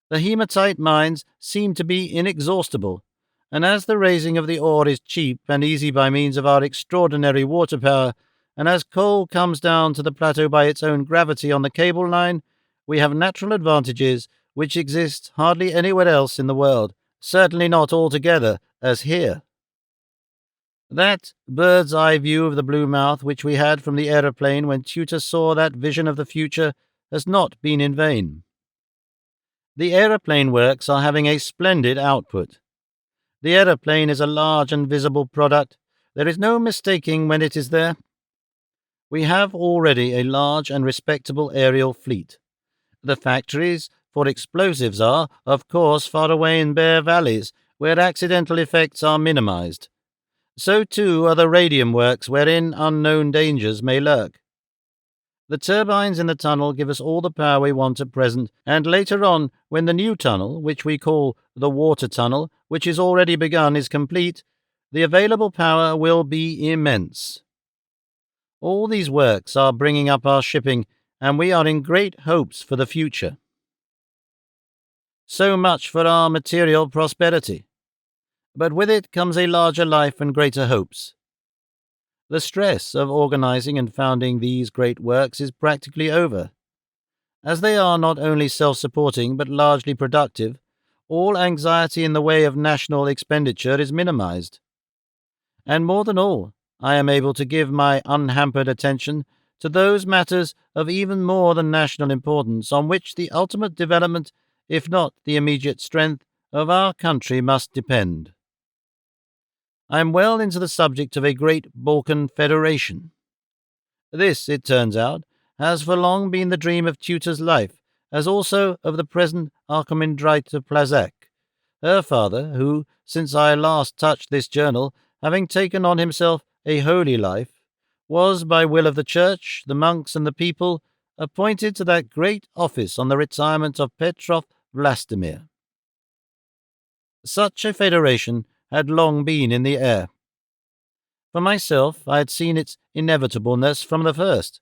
S1: The hematite mines seem to be inexhaustible, and as the raising of the ore is cheap and easy by means of our extraordinary water power, and as coal comes down to the plateau by its own gravity on the cable line, we have natural advantages which exist hardly anywhere else in the world, certainly not altogether as here. That bird's-eye view of the Blue Mouth which we had from the aeroplane when Tutor saw that vision of the future has not been in vain. The aeroplane works are having a splendid output. The aeroplane is a large and visible product, There is no mistaking when it is there. We have already a large and respectable aerial fleet. The factories for explosives are, of course, far away in bare valleys, where accidental effects are minimized. So too are the radium works wherein unknown dangers may lurk. The turbines in the tunnel give us all the power we want at present, and later on, when the new tunnel, which we call the water tunnel, which is already begun, is complete, the available power will be immense. All these works are bringing up our shipping, and we are in great hopes for the future. So much for our material prosperity. But with it comes a larger life and greater hopes. The stress of organizing and founding these great works is practically over. As they are not only self-supporting but largely productive, all anxiety in the way of national expenditure is minimized. And more than all, I am able to give my unhampered attention to those matters of even more than national importance on which the ultimate development, if not the immediate strength, of our country must depend. I am well into the subject of a great Balkan Federation. This, it turns out, has for long been the dream of Tutor's life, as also of the present Archimandrite Plazek, her father, who, since I last touched this journal, having taken on himself a holy life, was, by will of the Church, the monks, and the people, appointed to that great office on the retirement of Petrov Vlastimir. Such a federation had long been in the air. For myself, I had seen its inevitableness from the first.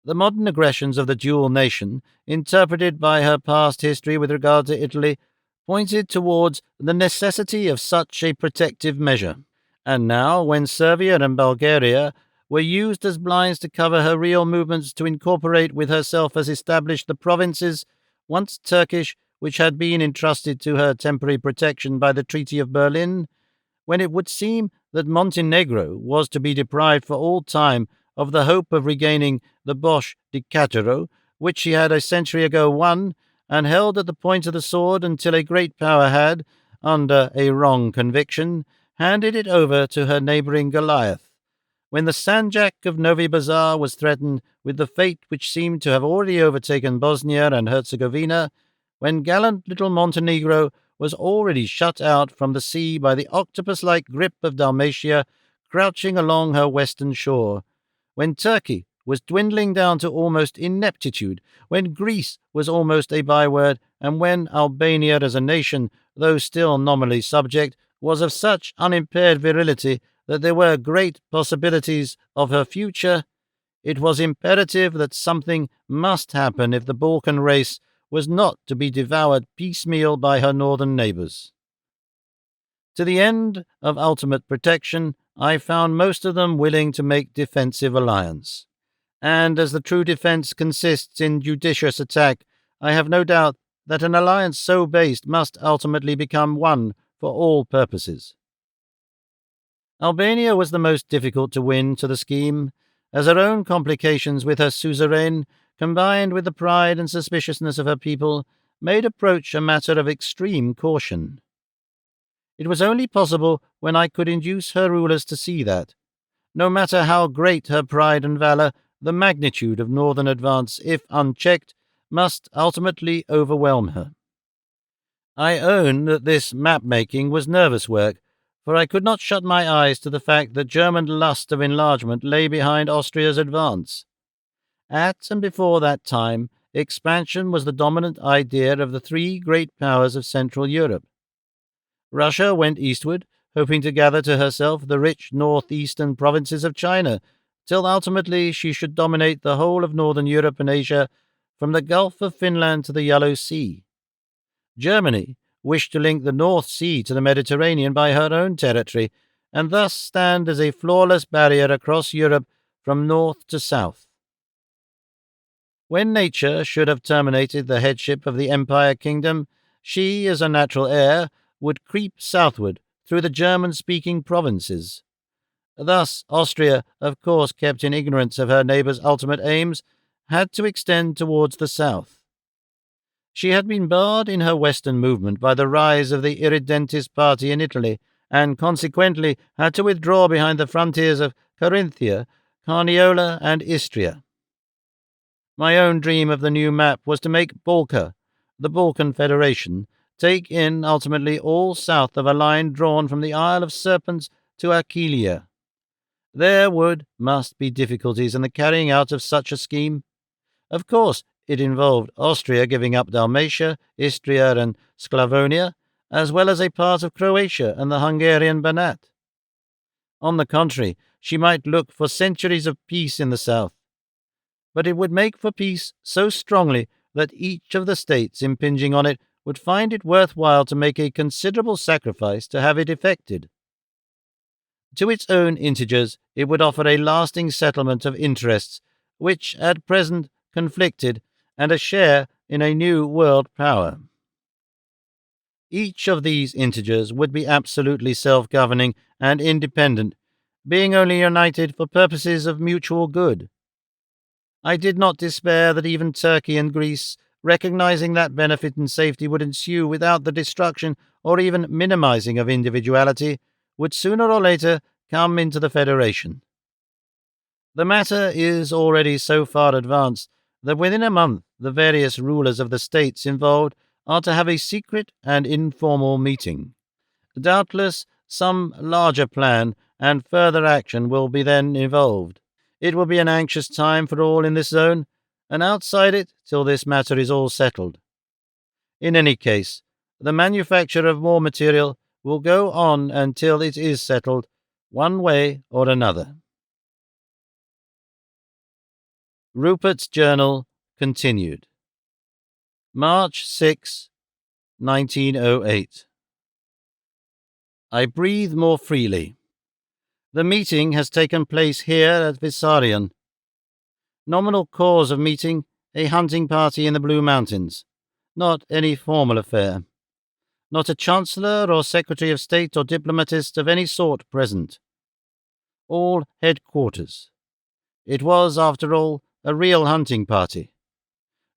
S1: The modern aggressions of the dual nation, interpreted by her past history with regard to Italy, pointed towards the necessity of such a protective measure. And now, when Servia and Bulgaria were used as blinds to cover her real movements to incorporate with herself as established the provinces, once Turkish, which had been entrusted to her temporary protection by the Treaty of Berlin, when it would seem that Montenegro was to be deprived for all time of the hope of regaining the Bosch di Cataro, which she had a century ago won, and held at the point of the sword until a great power had, under a wrong conviction, handed it over to her neighbouring Goliath, when the Sanjak of Novi Bazar was threatened with the fate which seemed to have already overtaken Bosnia and Herzegovina, when gallant little Montenegro was already shut out from the sea by the octopus-like grip of Dalmatia crouching along her western shore, when Turkey was dwindling down to almost ineptitude, when Greece was almost a byword, and when Albania as a nation, though still nominally subject, was of such unimpaired virility that there were great possibilities of her future, it was imperative that something must happen if the Balkan race was not to be devoured piecemeal by her northern neighbours. To the end of ultimate protection, I found most of them willing to make defensive alliance. And as the true defence consists in judicious attack, I have no doubt that an alliance so based must ultimately become one for all purposes. Albania was the most difficult to win to the scheme, as her own complications with her suzerain, combined with the pride and suspiciousness of her people, made approach a matter of extreme caution. It was only possible when I could induce her rulers to see that, no matter how great her pride and valour, the magnitude of northern advance, if unchecked, must ultimately overwhelm her. I own that this map-making was nervous work, for I could not shut my eyes to the fact that German lust of enlargement lay behind Austria's advance. At and before that time, expansion was the dominant idea of the three great powers of Central Europe. Russia went eastward, hoping to gather to herself the rich northeastern provinces of China, till ultimately she should dominate the whole of northern Europe and Asia, from the Gulf of Finland to the Yellow Sea. Germany wished to link the North Sea to the Mediterranean by her own territory, and thus stand as a flawless barrier across Europe from north to south. When nature should have terminated the headship of the Empire Kingdom, she, as a natural heir, would creep southward through the German-speaking provinces. Thus, Austria, of course kept in ignorance of her neighbour's ultimate aims, had to extend towards the south. She had been barred in her western movement by the rise of the Irredentist party in Italy, and consequently had to withdraw behind the frontiers of Carinthia, Carniola, and Istria. My own dream of the new map was to make Balka, the Balkan Federation, take in ultimately all south of a line drawn from the Isle of Serpents to Aquileia. There must be difficulties in the carrying out of such a scheme. Of course, it involved Austria giving up Dalmatia, Istria, and Sclavonia, as well as a part of Croatia and the Hungarian Banat. On the contrary, she might look for centuries of peace in the south, but it would make for peace so strongly that each of the states impinging on it would find it worthwhile to make a considerable sacrifice to have it effected. To its own integers, it would offer a lasting settlement of interests which at present conflicted, and a share in a new world power. Each of these integers would be absolutely self-governing and independent, being only united for purposes of mutual good. I did not despair that even Turkey and Greece, recognizing that benefit and safety would ensue without the destruction or even minimizing of individuality, would sooner or later come into the Federation. The matter is already so far advanced that within a month the various rulers of the states involved are to have a secret and informal meeting. Doubtless some larger plan and further action will be then involved. It will be an anxious time for all in this zone, and outside it till this matter is all settled. In any case, the manufacture of more material will go on until it is settled, one way or another. Rupert's Journal continued. March 6, 1908. I breathe more freely. The meeting has taken place here at Vissarion. Nominal cause of meeting, a hunting party in the Blue Mountains. Not any formal affair. Not a Chancellor or Secretary of State or diplomatist of any sort present. All headquarters. It was, after all, a real hunting party.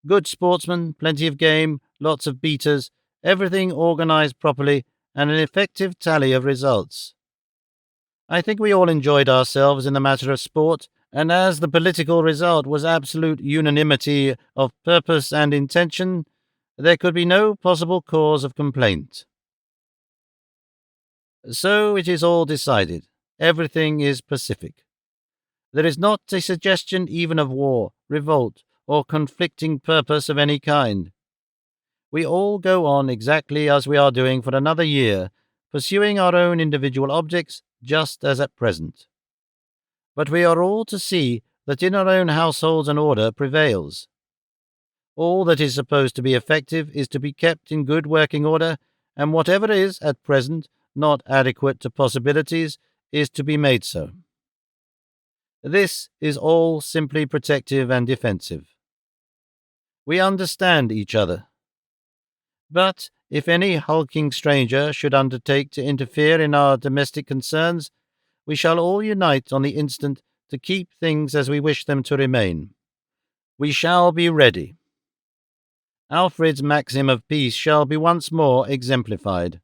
S1: Good sportsmen, plenty of game, lots of beaters, everything organized properly, and an effective tally of results. I think we all enjoyed ourselves in the matter of sport, and as the political result was absolute unanimity of purpose and intention, there could be no possible cause of complaint. So it is all decided. Everything is pacific. There is not a suggestion even of war, revolt, or conflicting purpose of any kind. We all go on exactly as we are doing for another year, pursuing our own individual objects just as at present. But we are all to see that in our own households an order prevails. All that is supposed to be effective is to be kept in good working order, and whatever is, at present, not adequate to possibilities is to be made so. This is all simply protective and defensive. We understand each other. But if any hulking stranger should undertake to interfere in our domestic concerns, we shall all unite on the instant to keep things as we wish them to remain. We shall be ready. Alfred's maxim of peace shall be once more exemplified.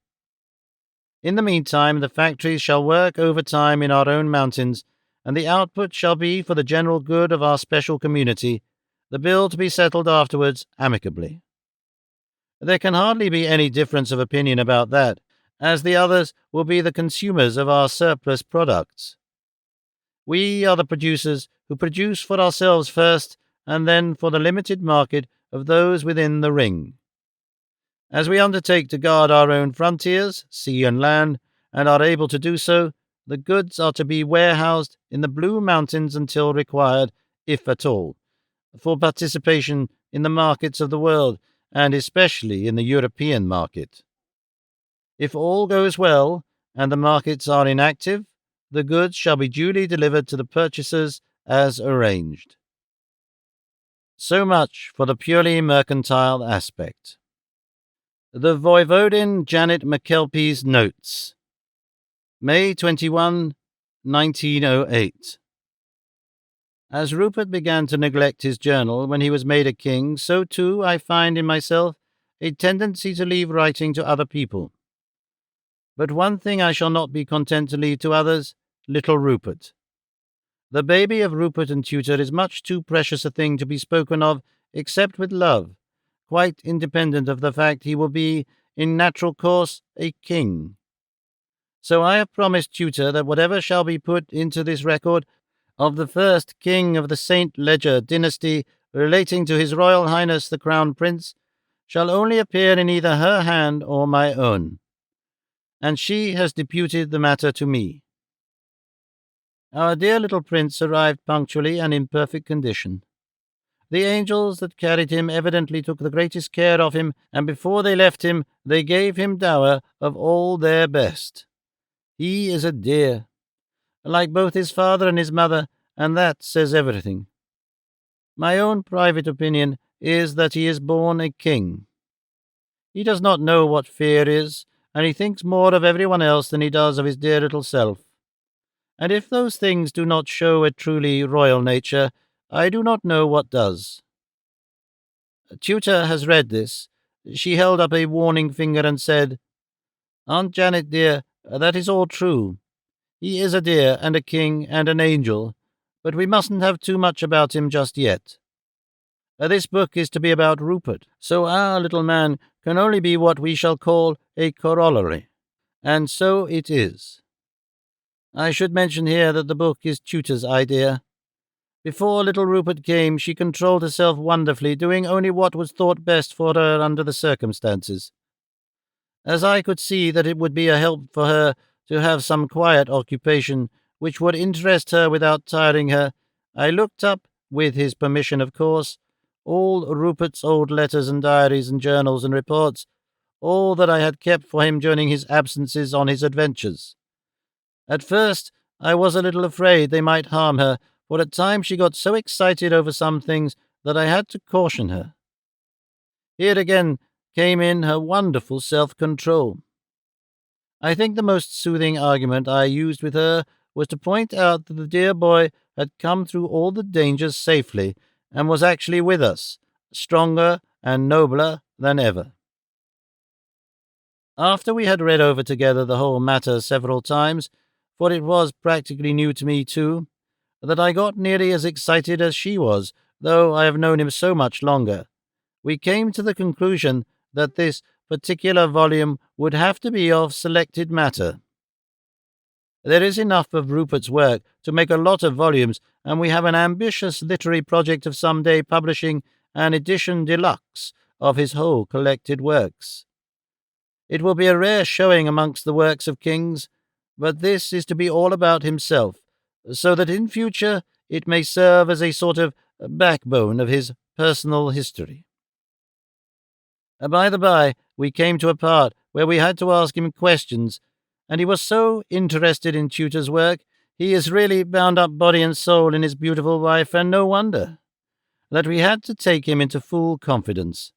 S1: In the meantime, the factories shall work overtime in our own mountains, and the output shall be for the general good of our special community, the bill to be settled afterwards amicably. There can hardly be any difference of opinion about that, as the others will be the consumers of our surplus products. We are the producers who produce for ourselves first, and then for the limited market of those within the ring. As we undertake to guard our own frontiers, sea and land, and are able to do so, the goods are to be warehoused in the Blue Mountains until required, if at all, for participation in the markets of the world, and especially in the European market. If all goes well, and the markets are inactive, the goods shall be duly delivered to the purchasers as arranged. So much for the purely mercantile aspect. The Voivodin Janet McKelpie's Notes. May 21, 1908. As Rupert began to neglect his journal when he was made a king, so too I find in myself a tendency to leave writing to other people. But one thing I shall not be content to leave to others, little Rupert. The baby of Rupert and tutor is much too precious a thing to be spoken of except with love, quite independent of the fact he will be, in natural course, a king. So I have promised tutor that whatever shall be put into this record of the first king of the St. Leger dynasty relating to His Royal Highness the Crown Prince shall only appear in either her hand or my own. And she has deputed the matter to me. Our dear little prince arrived punctually and in perfect condition. The angels that carried him evidently took the greatest care of him, and before they left him they gave him dower of all their best. He is a dear, like both his father and his mother, and that says everything. My own private opinion is that he is born a king. He does not know what fear is, and he thinks more of everyone else than he does of his dear little self. And if those things do not show a truly royal nature, I do not know what does. Tutor has read this. She held up a warning finger and said, "Aunt Janet, dear, that is all true. He is a dear and a king and an angel, but we mustn't have too much about him just yet. This book is to be about Rupert, so our little man can only be what we shall call a corollary. And so it is. I should mention here that the book is Tutor's idea. Before little Rupert came, she controlled herself wonderfully, doing only what was thought best for her under the circumstances. As I could see that it would be a help for her to have some quiet occupation which would interest her without tiring her, I looked up, with his permission of course, all Rupert's old letters and diaries and journals and reports, all that I had kept for him during his absences on his adventures. At first I was a little afraid they might harm her, for at times she got so excited over some things that I had to caution her. Here again came in her wonderful self-control. I think the most soothing argument I used with her was to point out that the dear boy had come through all the dangers safely, and was actually with us, stronger and nobler than ever. After we had read over together the whole matter several times, for it was practically new to me too, that I got nearly as excited as she was, though I have known him so much longer, we came to the conclusion that this particular volume would have to be of selected matter. There is enough of Rupert's work to make a lot of volumes, and we have an ambitious literary project of some day publishing an edition deluxe of his whole collected works. It will be a rare showing amongst the works of kings, but this is to be all about himself, so that in future it may serve as a sort of backbone of his personal history. By the by, we came to a part where we had to ask him questions, and he was so interested in Tutor's work, he is really bound up body and soul in his beautiful wife, and no wonder, that we had to take him into full confidence.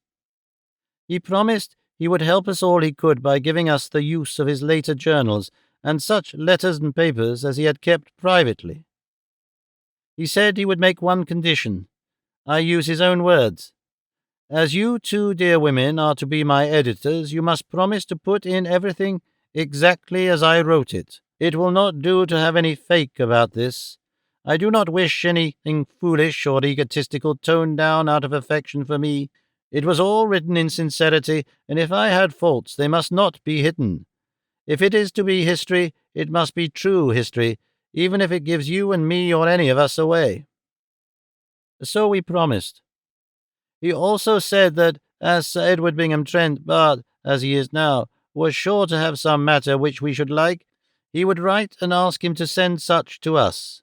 S1: He promised he would help us all he could by giving us the use of his later journals and such letters and papers as he had kept privately. He said he would make one condition. I use his own words. As you two dear women are to be my editors, you must promise to put in everything exactly as I wrote it. It will not do to have any fake about this. I do not wish anything foolish or egotistical toned down out of affection for me. It was all written in sincerity, and if I had faults, they must not be hidden. If it is to be history, it must be true history, even if it gives you and me or any of us away. So we promised. He also said that, as Sir Edward Bingham Trent, Bart, as he is now, was sure to have some matter which we should like, he would write and ask him to send such to us.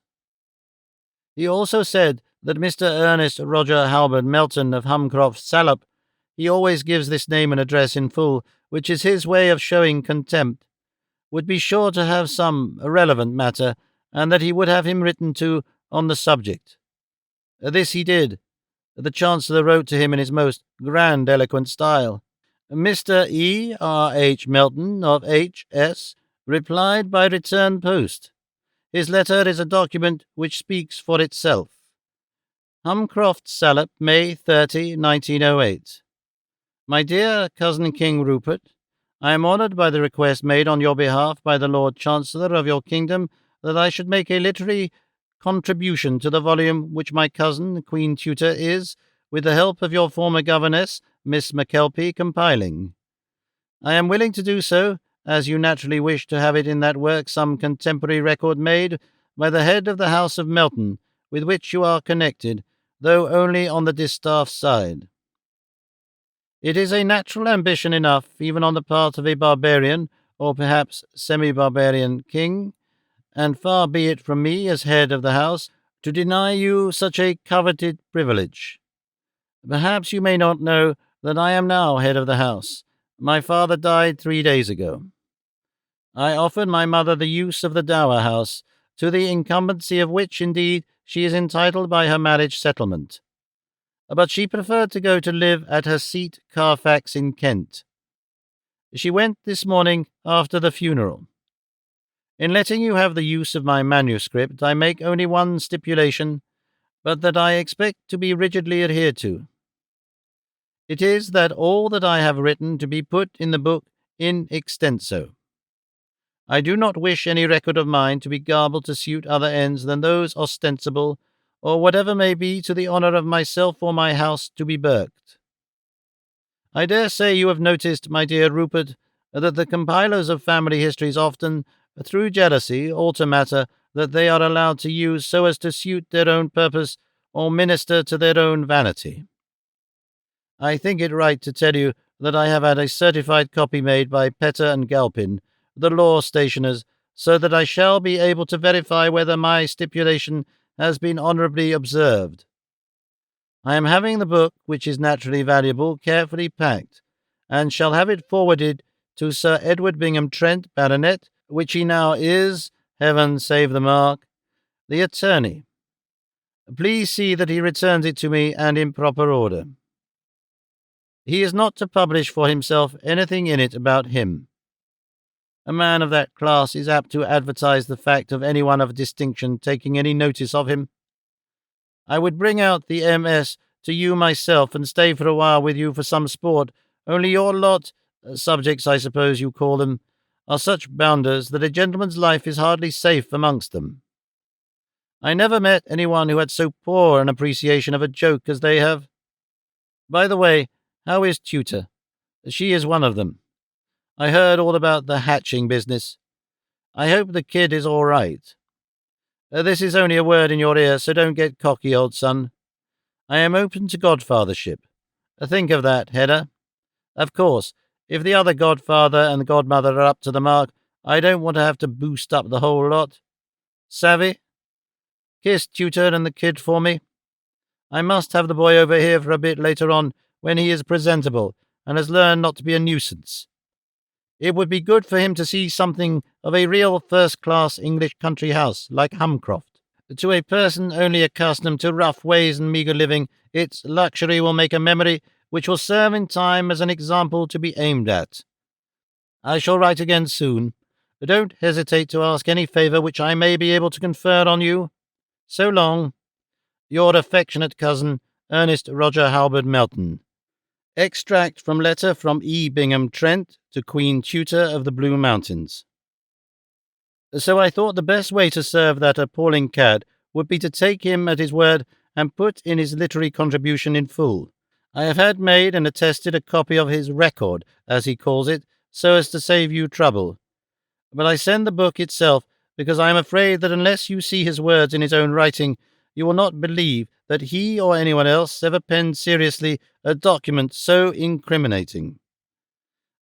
S1: He also said that Mr. Ernest Roger Halbert Melton of Humcroft Salop, he always gives this name and address in full, which is his way of showing contempt, would be sure to have some relevant matter, and that he would have him written to on the subject. This he did. The Chancellor wrote to him in his most grandiloquent style. Mr. E. R. H. Melton of H.S. replied by return post. His letter is a document which speaks for itself. Humcroft Salop, May 30, 1908. My dear cousin King Rupert, I am honoured by the request made on your behalf by the Lord Chancellor of your kingdom that I should make a literary contribution to the volume which my cousin, Queen Tutor, is, with the help of your former governess, Miss McKelpie, compiling. I am willing to do so, as you naturally wish to have it in that work some contemporary record made by the head of the House of Melton, with which you are connected, though only on the distaff side. It is a natural ambition enough, even on the part of a barbarian, or perhaps semi-barbarian king, and far be it from me, as head of the house, to deny you such a coveted privilege. Perhaps you may not know that I am now head of the house. My father died 3 days ago. I offered my mother the use of the dower house, to the incumbency of which, indeed, she is entitled by her marriage settlement. But she preferred to go to live at her seat, Carfax, in Kent. She went this morning after the funeral. In letting you have the use of my manuscript, I make only one stipulation, but that I expect to be rigidly adhered to. It is that all that I have written to be put in the book in extenso. I do not wish any record of mine to be garbled to suit other ends than those ostensible, or whatever may be to the honour of myself or my house to be burked. I dare say you have noticed, my dear Rupert, that the compilers of family histories often, through jealousy, alter matter that they are allowed to use so as to suit their own purpose or minister to their own vanity. I think it right to tell you that I have had a certified copy made by Petter and Galpin, the law stationers, so that I shall be able to verify whether my stipulation has been honourably observed. I am having the book, which is naturally valuable, carefully packed, and shall have it forwarded to Sir Edward Bingham Trent, Baronet, which he now is, heaven save the mark, the attorney. Please see that he returns it to me, and in proper order. He is not to publish for himself anything in it about him. A man of that class is apt to advertise the fact of anyone of distinction taking any notice of him. I would bring out the MS to you myself and stay for a while with you for some sport, only your lot, subjects I suppose you call them, are such bounders that a gentleman's life is hardly safe amongst them. I never met anyone who had so poor an appreciation of a joke as they have. By the way, how is Tutor? She is one of them. I heard all about the hatching business. I hope the kid is all right. This is only a word in your ear, so don't get cocky, old son. I am open to godfathership. Think of that, Hedda. Of course, if the other godfather and godmother are up to the mark, I don't want to have to boost up the whole lot. Savvy? Kiss Tutor and the kid for me. I must have the boy over here for a bit later on, when he is presentable and has learned not to be a nuisance. It would be good for him to see something of a real first-class English country house, like Humcroft. To a person only accustomed to rough ways and meagre living, its luxury will make a memory which will serve in time as an example to be aimed at. I shall write again soon. Don't hesitate to ask any favour which I may be able to confer on you. So long. Your affectionate cousin, Ernest Roger Halberd Melton. Extract from letter from E. Bingham Trent to Queen Tutor of the Blue Mountains. So I thought the best way to serve that appalling cad would be to take him at his word and put in his literary contribution in full. I have had made and attested a copy of his record, as he calls it, so as to save you trouble. But I send the book itself because I am afraid that unless you see his words in his own writing, you will not believe that he or anyone else ever penned seriously a document so incriminating.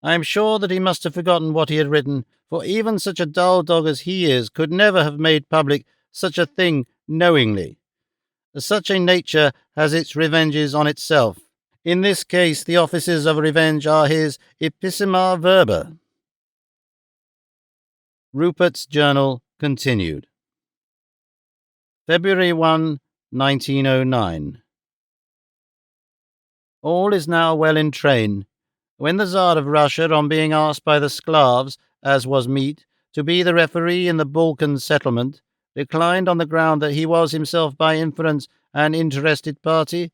S1: I am sure that he must have forgotten what he had written, for even such a dull dog as he is could never have made public such a thing knowingly. Such a nature has its revenges on itself. In this case, the offices of revenge are his ipsissima verba. Rupert's Journal continued. February 1, 1909. All is now well in train. When the Tsar of Russia, on being asked by the Sklavs, as was meet, to be the referee in the Balkan settlement, declined on the ground that he was himself by inference an interested party,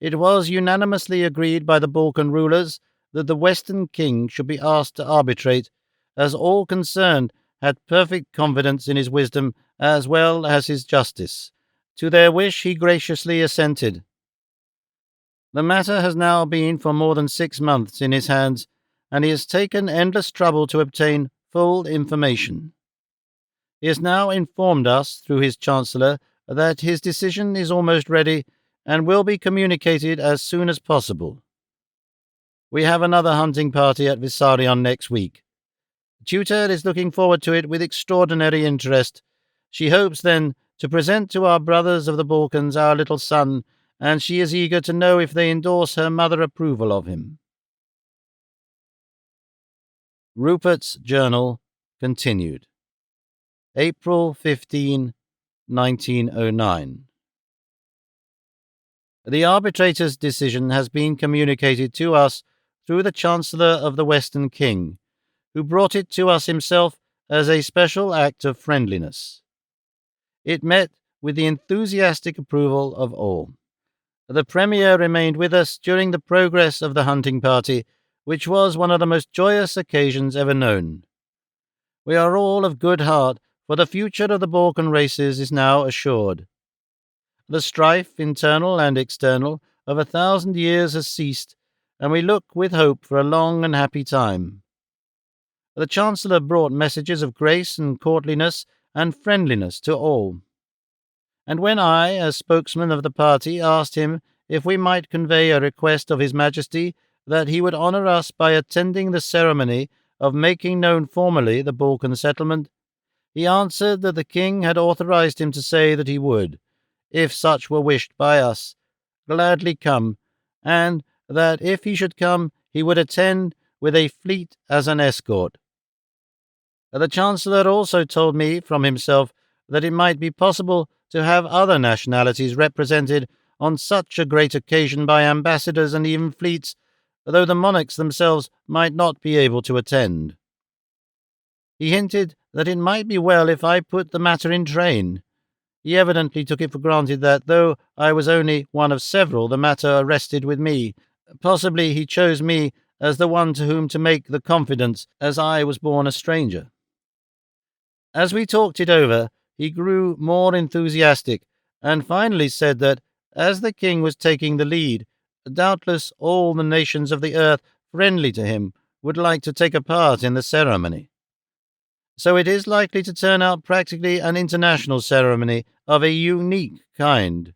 S1: it was unanimously agreed by the Balkan rulers that the Western King should be asked to arbitrate, as all concerned had perfect confidence in his wisdom as well as his justice. To their wish he graciously assented. The matter has now been for more than 6 months in his hands, and he has taken endless trouble to obtain full information. He has now informed us, through his Chancellor, that his decision is almost ready and will be communicated as soon as possible. We have another hunting party at Vissarion next week. Tutor is looking forward to it with extraordinary interest. She hopes, then, to present to our brothers of the Balkans our little son, and she is eager to know if they endorse her mother approval of him. Rupert's Journal continued. April 15, 1909. The arbitrator's decision has been communicated to us through the Chancellor of the Western King, who brought it to us himself as a special act of friendliness. It met with the enthusiastic approval of all. The Premier remained with us during the progress of the hunting party, which was one of the most joyous occasions ever known. We are all of good heart, for the future of the Balkan races is now assured. The strife, internal and external, of 1,000 years has ceased, and we look with hope for a long and happy time. The Chancellor brought messages of grace and courtliness and friendliness to all. And when I, as spokesman of the party, asked him if we might convey a request of His Majesty that he would honour us by attending the ceremony of making known formally the Balkan settlement, he answered that the King had authorized him to say that he would, if such were wished by us, gladly come, and that if he should come he would attend with a fleet as an escort. The Chancellor also told me from himself that it might be possible to have other nationalities represented on such a great occasion by ambassadors and even fleets, though the monarchs themselves might not be able to attend. He hinted that it might be well if I put the matter in train. He evidently took it for granted that, though I was only one of several, the matter rested with me. Possibly he chose me as the one to whom to make the confidence, as I was born a stranger. As we talked it over, he grew more enthusiastic, and finally said that, as the King was taking the lead, doubtless all the nations of the earth friendly to him would like to take a part in the ceremony. So it is likely to turn out practically an international ceremony of a unique kind.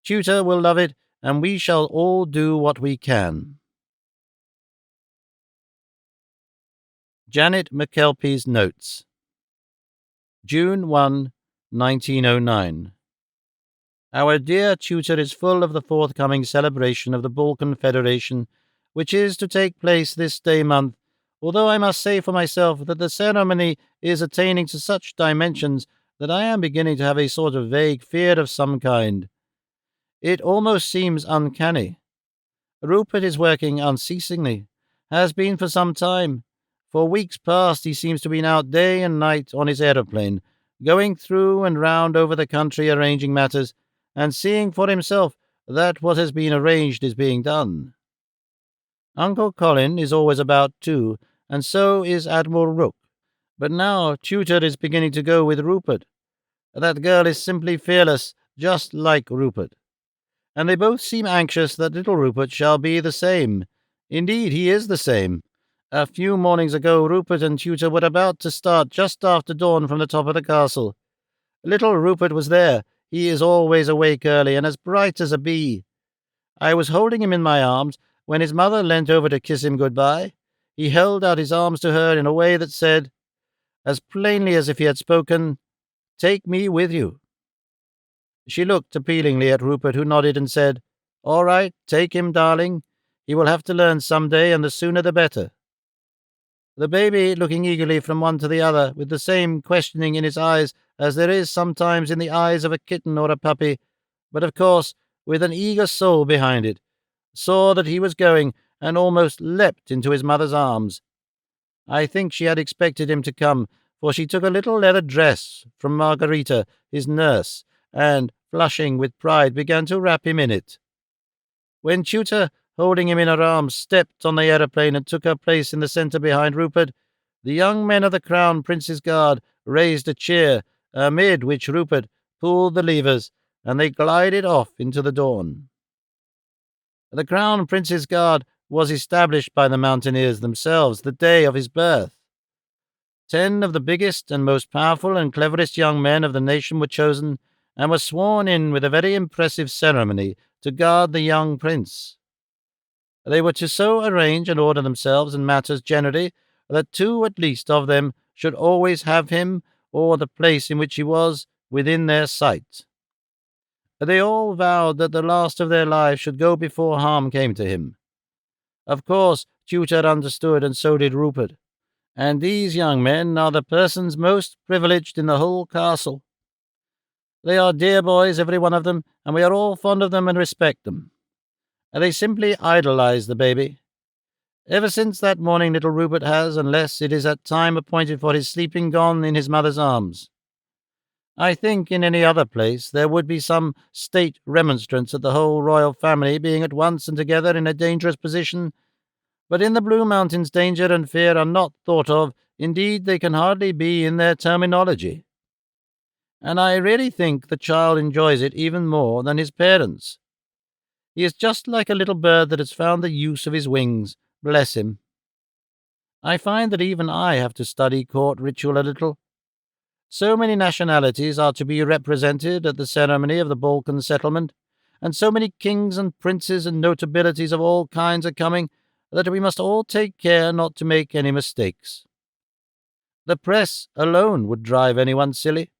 S1: Tutor will love it, and we shall all do what we can. Janet McKelpie's Notes. June 1, 1909. Our dear tutor is full of the forthcoming celebration of the Balkan Federation, which is to take place this day month, although I must say for myself that the ceremony is attaining to such dimensions that I am beginning to have a sort of vague fear of some kind. It almost seems uncanny. Rupert is working unceasingly, has been for some time. For weeks past he seems to be out day and night on his aeroplane, going through and round over the country arranging matters, and seeing for himself that what has been arranged is being done. Uncle Colin is always about too, and so is Admiral Rook. But now Tutor is beginning to go with Rupert. That girl is simply fearless, just like Rupert. And they both seem anxious that little Rupert shall be the same. Indeed, he is the same. A few mornings ago Rupert and Tutor were about to start just after dawn from the top of the castle. Little Rupert was there. He is always awake early and as bright as a bee. I was holding him in my arms when his mother leant over to kiss him good-bye. He held out his arms to her in a way that said, as plainly as if he had spoken, "Take me with you." She looked appealingly at Rupert, who nodded and said, "All right, take him, darling. He will have to learn some day, and the sooner the better." The baby, looking eagerly from one to the other, with the same questioning in his eyes as there is sometimes in the eyes of a kitten or a puppy, but of course with an eager soul behind it, saw that he was going, and almost leapt into his mother's arms. I think she had expected him to come, for she took a little leather dress from Margarita, his nurse, and, flushing with pride, began to wrap him in it. When Tutor, holding him in her arms, stepped on the aeroplane and took her place in the centre behind Rupert, the young men of the Crown Prince's Guard raised a cheer, amid which Rupert pulled the levers, and they glided off into the dawn. The Crown Prince's Guard was established by the mountaineers themselves the day of his birth. 10 of the biggest and most powerful and cleverest young men of the nation were chosen and were sworn in with a very impressive ceremony to guard the young prince. They were to so arrange and order themselves in matters generally that 2 at least of them should always have him or the place in which he was within their sight. They all vowed that the last of their lives should go before harm came to him. Of course, Tutor understood, and so did Rupert, and these young men are the persons most privileged in the whole castle. They are dear boys, every one of them, and we are all fond of them and respect them. And they simply idolize the baby. Ever since that morning little Rupert has, unless it is at time appointed for his sleeping, gone in his mother's arms. I think in any other place there would be some state remonstrance at the whole royal family being at once and together in a dangerous position, but in the Blue Mountains danger and fear are not thought of, indeed they can hardly be in their terminology. And I really think the child enjoys it even more than his parents. He is just like a little bird that has found the use of his wings, bless him. I find that even I have to study court ritual a little. So many nationalities are to be represented at the ceremony of the Balkan settlement, and so many kings and princes and notabilities of all kinds are coming, that we must all take care not to make any mistakes. The press alone would drive anyone silly.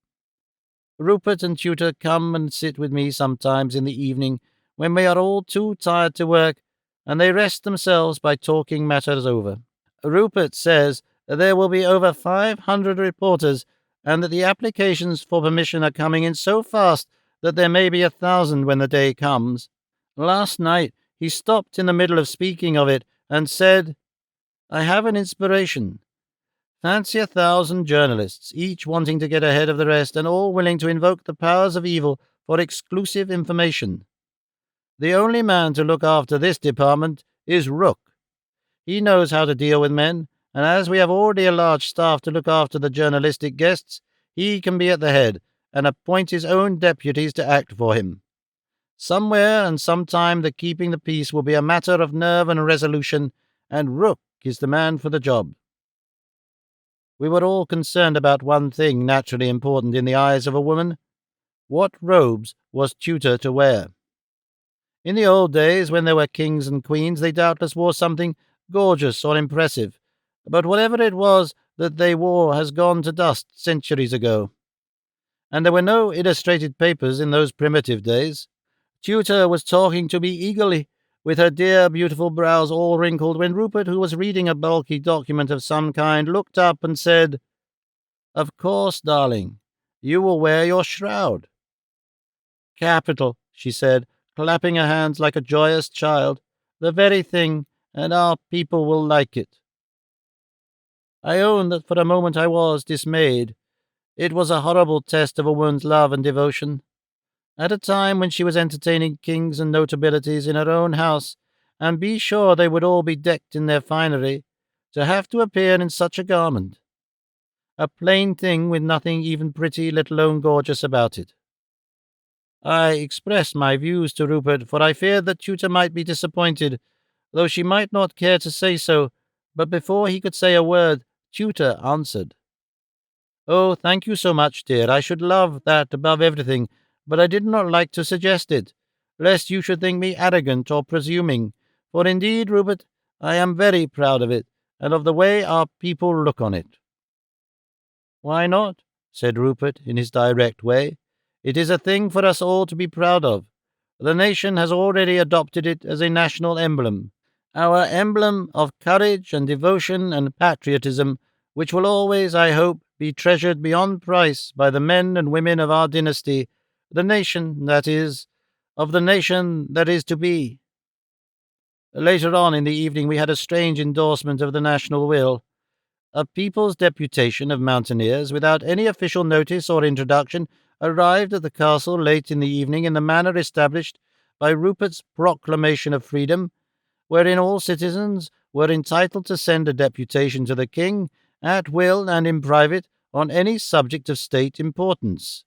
S1: Rupert and Tutor come and sit with me sometimes in the evening when we are all too tired to work, and they rest themselves by talking matters over. Rupert says there will be over 500 reporters, and that the applications for permission are coming in so fast that there may be 1,000 when the day comes. Last night he stopped in the middle of speaking of it and said, "I have an inspiration. Fancy 1,000 journalists, each wanting to get ahead of the rest and all willing to invoke the powers of evil for exclusive information. The only man to look after this department is Rook. He knows how to deal with men, and as we have already a large staff to look after the journalistic guests, he can be at the head and appoint his own deputies to act for him. Somewhere and sometime the keeping the peace will be a matter of nerve and resolution, and Rook is the man for the job." We were all concerned about one thing naturally important in the eyes of a woman. What robes was Tutor to wear? In the old days, when there were kings and queens, they doubtless wore something gorgeous or impressive, but whatever it was that they wore has gone to dust centuries ago. And there were no illustrated papers in those primitive days. Tutor was talking to me eagerly, with her dear, beautiful brows all wrinkled, when Rupert, who was reading a bulky document of some kind, looked up and said, "Of course, darling, you will wear your shroud." "Capital," she said, clapping her hands like a joyous child. "The very thing, and our people will like it." I own that for a moment I was dismayed. It was a horrible test of a woman's love and devotion. At a time when she was entertaining kings and notabilities in her own house, and be sure they would all be decked in their finery, to have to appear in such a garment. A plain thing with nothing even pretty, let alone gorgeous, about it. I expressed my views to Rupert, for I feared that Tutor might be disappointed, though she might not care to say so, but before he could say a word, Tutor answered. "Oh, thank you so much, dear. I should love that above everything, but I did not like to suggest it, lest you should think me arrogant or presuming, for indeed, Rupert, I am very proud of it, and of the way our people look on it." "Why not?" said Rupert in his direct way. "It is a thing for us all to be proud of. The nation has already adopted it as a national emblem, our emblem of courage and devotion and patriotism, which will always, I hope, be treasured beyond price by the men and women of our dynasty, the nation, that is, of the nation that is to be." Later on in the evening we had a strange endorsement of the national will. A people's deputation of mountaineers, without any official notice or introduction, arrived at the castle late in the evening in the manner established by Rupert's proclamation of freedom, wherein all citizens were entitled to send a deputation to the king at will and in private on any subject of state importance.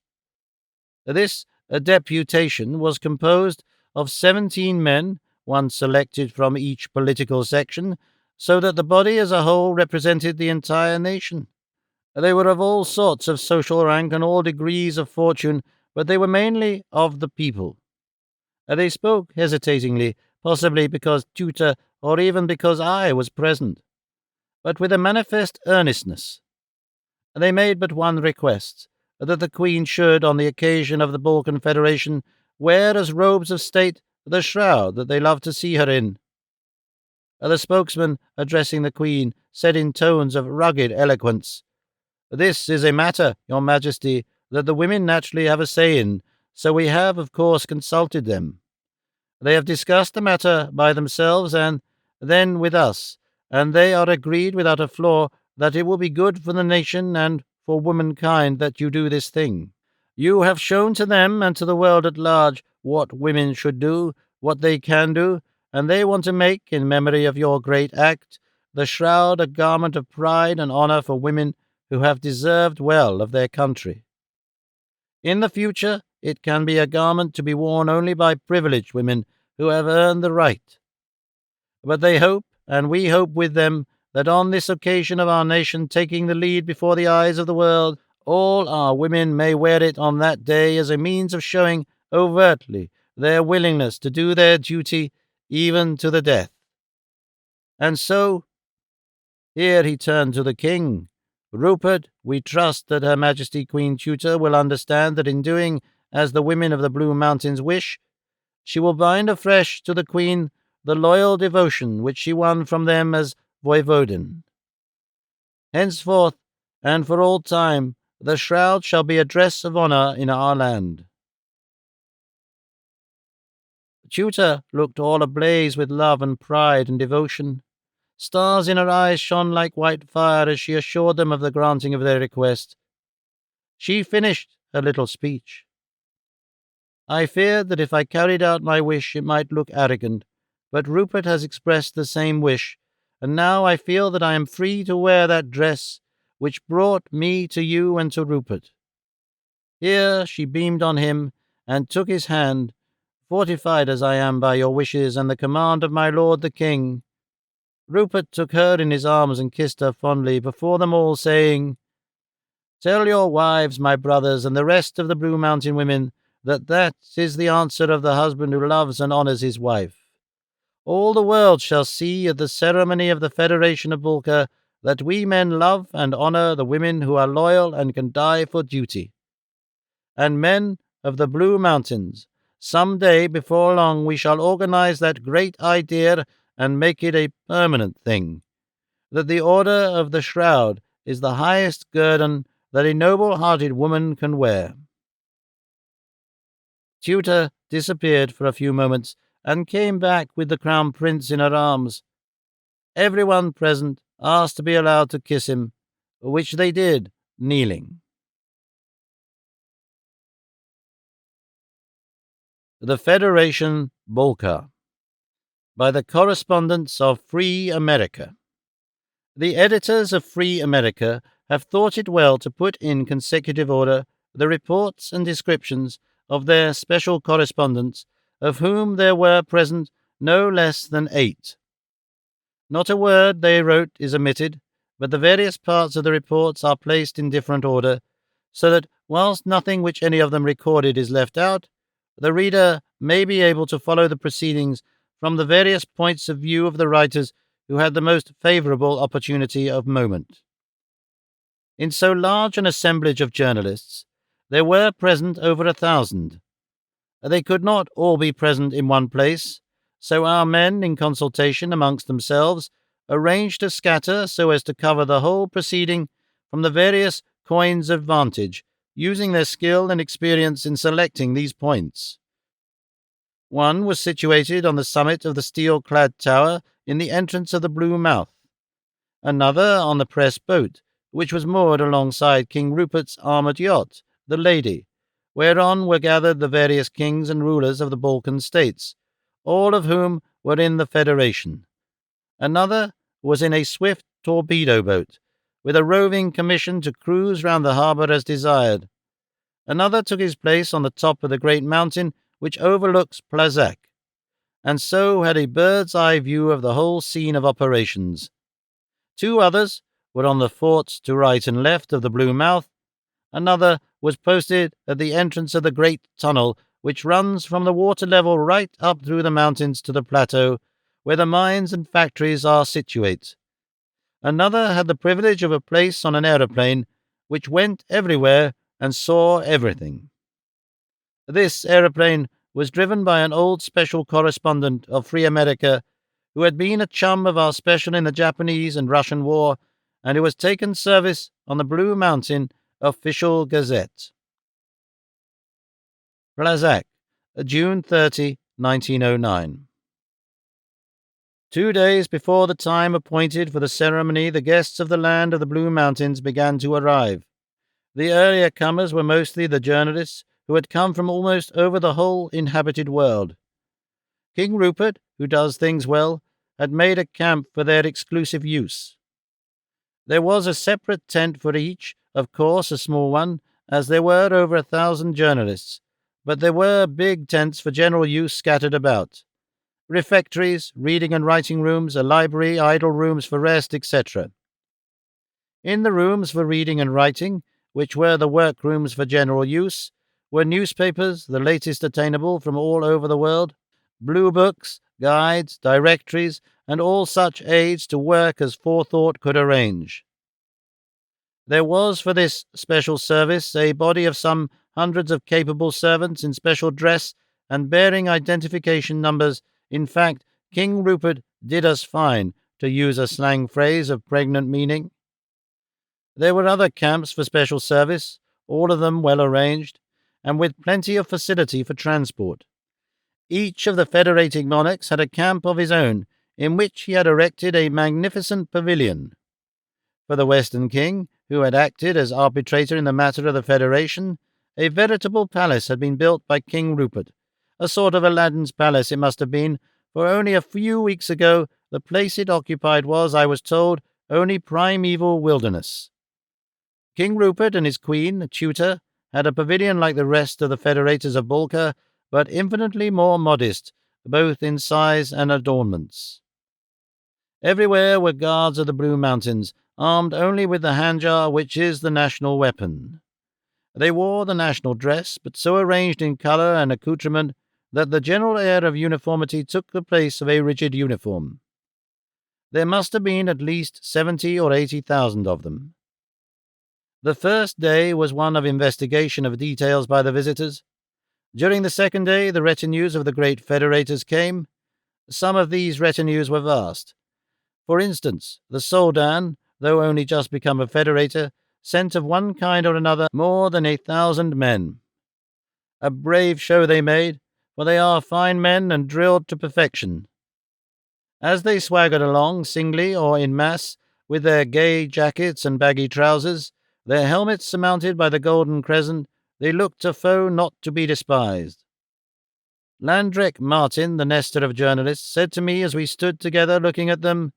S1: This deputation was composed of 17 men, one selected from each political section, so that the body as a whole represented the entire nation. They were of all sorts of social rank and all degrees of fortune, but they were mainly of the people. They spoke hesitatingly, possibly because Tutor or even because I was present, but with a manifest earnestness. They made but one request, that the Queen should, on the occasion of the Balkan Federation, wear as robes of state the shroud that they loved to see her in. The spokesman, addressing the Queen, said in tones of rugged eloquence, "This is a matter, Your Majesty, that the women naturally have a say in, so we have, of course, consulted them. They have discussed the matter by themselves and then with us, and they are agreed without a flaw that it will be good for the nation and for womankind that you do this thing. You have shown to them and to the world at large what women should do, what they can do, and they want to make, in memory of your great act, the shroud a garment of pride and honor for women who have deserved well of their country. In the future, it can be a garment to be worn only by privileged women who have earned the right. But they hope, and we hope with them, that on this occasion of our nation taking the lead before the eyes of the world, all our women may wear it on that day as a means of showing overtly their willingness to do their duty even to the death. And so," here he turned to the king, "Rupert, we trust that Her Majesty Queen Tutor will understand that in doing as the women of the Blue Mountains wish, she will bind afresh to the Queen the loyal devotion which she won from them as voivodin. Henceforth, and for all time, the shroud shall be a dress of honor in our land." Tutor looked all ablaze with love and pride and devotion. Stars in her eyes shone like white fire as she assured them of the granting of their request. She finished her little speech. "I feared that if I carried out my wish it might look arrogant, but Rupert has expressed the same wish, and now I feel that I am free to wear that dress which brought me to you and to Rupert." Here she beamed on him and took his hand. "Fortified as I am by your wishes and the command of my lord the king." Rupert took her in his arms and kissed her fondly before them all, saying, "Tell your wives, my brothers, and the rest of the Blue Mountain women, that is the answer of the husband who loves and honors his wife. All the world shall see at the ceremony of the Federation of Bulka that we men love and honor the women who are loyal and can die for duty. And men of the Blue Mountains, some day before long we shall organize that great idea and make it a permanent thing, that the Order of the Shroud is the highest guerdon that a noble-hearted woman can wear." Tutor disappeared for a few moments and came back with the Crown Prince in her arms. Everyone present asked to be allowed to kiss him, which they did, kneeling. The Federation Bulka, by the correspondents of Free America. The editors of Free America have thought it well to put in consecutive order the reports and descriptions of their special correspondents, of whom there were present no less than 8. Not a word they wrote is omitted, but the various parts of the reports are placed in different order, so that, whilst nothing which any of them recorded is left out, the reader may be able to follow the proceedings from the various points of view of the writers who had the most favourable opportunity of moment. In so large an assemblage of journalists, there were present over 1,000. They could not all be present in one place, so our men, in consultation amongst themselves, arranged to scatter so as to cover the whole proceeding from the various coigns of vantage, using their skill and experience in selecting these points. One was situated on the summit of the steel-clad tower in the entrance of the Blue Mouth, another on the press boat, which was moored alongside King Rupert's armoured yacht, the Lady, whereon were gathered the various kings and rulers of the Balkan states, all of whom were in the Federation. Another was in a swift torpedo boat, with a roving commission to cruise round the harbour as desired. Another took his place on the top of the great mountain which overlooks Plazac, and so had a bird's-eye view of the whole scene of operations. Two others were on the forts to right and left of the Blue Mouth. Another was posted at the entrance of the great tunnel which runs from the water level right up through the mountains to the plateau, where the mines and factories are situate. Another had the privilege of a place on an aeroplane which went everywhere and saw everything. This aeroplane was driven by an old special correspondent of Free America who had been a chum of our special in the Japanese and Russian War, and who has taken service on the Blue Mountain Official Gazette. Plazac, June 30, 1909. 2 days before the time appointed for the ceremony, the guests of the land of the Blue Mountains began to arrive. The earlier comers were mostly the journalists who had come from almost over the whole inhabited world. King Rupert, who does things well, had made a camp for their exclusive use. There was a separate tent for each, of course a small one, as there were over 1,000 journalists, but there were big tents for general use scattered about. Refectories, reading and writing rooms, a library, idle rooms for rest, etc. In the rooms for reading and writing, which were the workrooms for general use, were newspapers, the latest attainable from all over the world, blue books, guides, directories, and all such aids to work as forethought could arrange. There was for this special service a body of some hundreds of capable servants in special dress and bearing identification numbers. In fact, King Rupert did us fine, to use a slang phrase of pregnant meaning. There were other camps for special service, all of them well arranged, and with plenty of facility for transport. Each of the federating monarchs had a camp of his own, in which he had erected a magnificent pavilion. For the Western King, who had acted as arbitrator in the matter of the Federation, a veritable palace had been built by King Rupert, a sort of Aladdin's palace it must have been, for only a few weeks ago the place it occupied was, I was told, only primeval wilderness. King Rupert and his queen, Tutor, had a pavilion like the rest of the Federators of Bolka, but infinitely more modest, both in size and adornments. Everywhere were guards of the Blue Mountains, armed only with the handjar which is the national weapon. They wore the national dress, but so arranged in colour and accoutrement that the general air of uniformity took the place of a rigid uniform. There must have been at least 70 or 80,000 of them. The first day was one of investigation of details by the visitors. During the second day, the retinues of the great federators came. Some of these retinues were vast. For instance, the Soldan, though only just become a federator, sent of one kind or another more than 1,000 men. A brave show they made, for they are fine men and drilled to perfection. As they swaggered along, singly or in mass, with their gay jackets and baggy trousers, their helmets surmounted by the golden crescent, they looked a foe not to be despised. Landrek Martin, the Nestor of journalists, said to me as we stood together looking at them,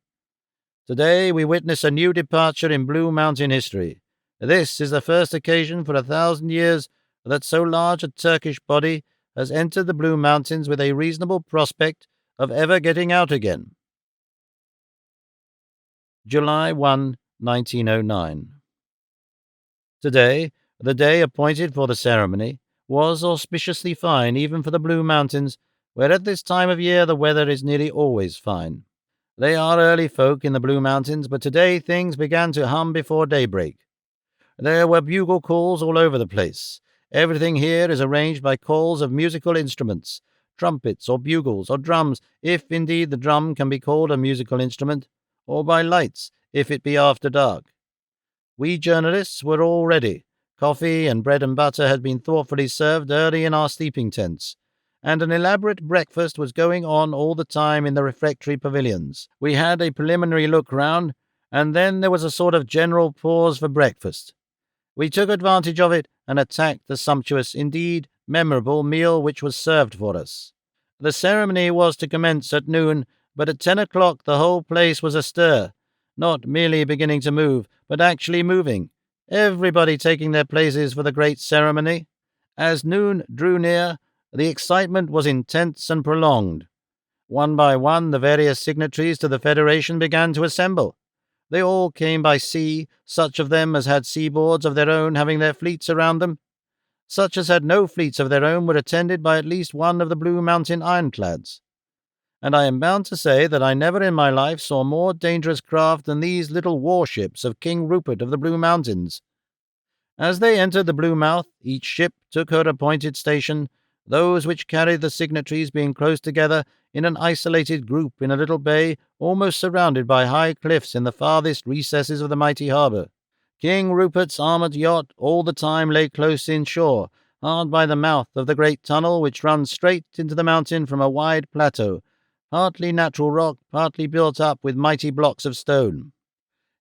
S1: "Today we witness a new departure in Blue Mountain history. This is the first occasion for 1,000 years that so large a Turkish body has entered the Blue Mountains with a reasonable prospect of ever getting out again." July 1, 1909. Today, the day appointed for the ceremony, was auspiciously fine even for the Blue Mountains, where at this time of year the weather is nearly always fine. They are early folk in the Blue Mountains, but today things began to hum before daybreak. There were bugle calls all over the place. Everything here is arranged by calls of musical instruments, trumpets or bugles or drums, if indeed the drum can be called a musical instrument, or by lights, if it be after dark. We journalists were all ready. Coffee and bread and butter had been thoughtfully served early in our sleeping tents, and an elaborate breakfast was going on all the time in the refectory pavilions. We had a preliminary look round, and then there was a sort of general pause for breakfast. We took advantage of it and attacked the sumptuous, indeed memorable, meal which was served for us. The ceremony was to commence at noon, but at 10 o'clock the whole place was astir, not merely beginning to move, but actually moving, everybody taking their places for the great ceremony. As noon drew near, the excitement was intense and prolonged. One by one, the various signatories to the Federation began to assemble. They all came by sea, such of them as had seaboards of their own having their fleets around them. Such as had no fleets of their own were attended by at least one of the Blue Mountain ironclads. And I am bound to say that I never in my life saw more dangerous craft than these little warships of King Rupert of the Blue Mountains. As they entered the Blue Mouth, each ship took her appointed station, those which carried the signatories being close together in an isolated group in a little bay almost surrounded by high cliffs in the farthest recesses of the mighty harbour. King Rupert's armoured yacht all the time lay close inshore, hard by the mouth of the great tunnel which runs straight into the mountain from a wide plateau, partly natural rock, partly built up with mighty blocks of stone.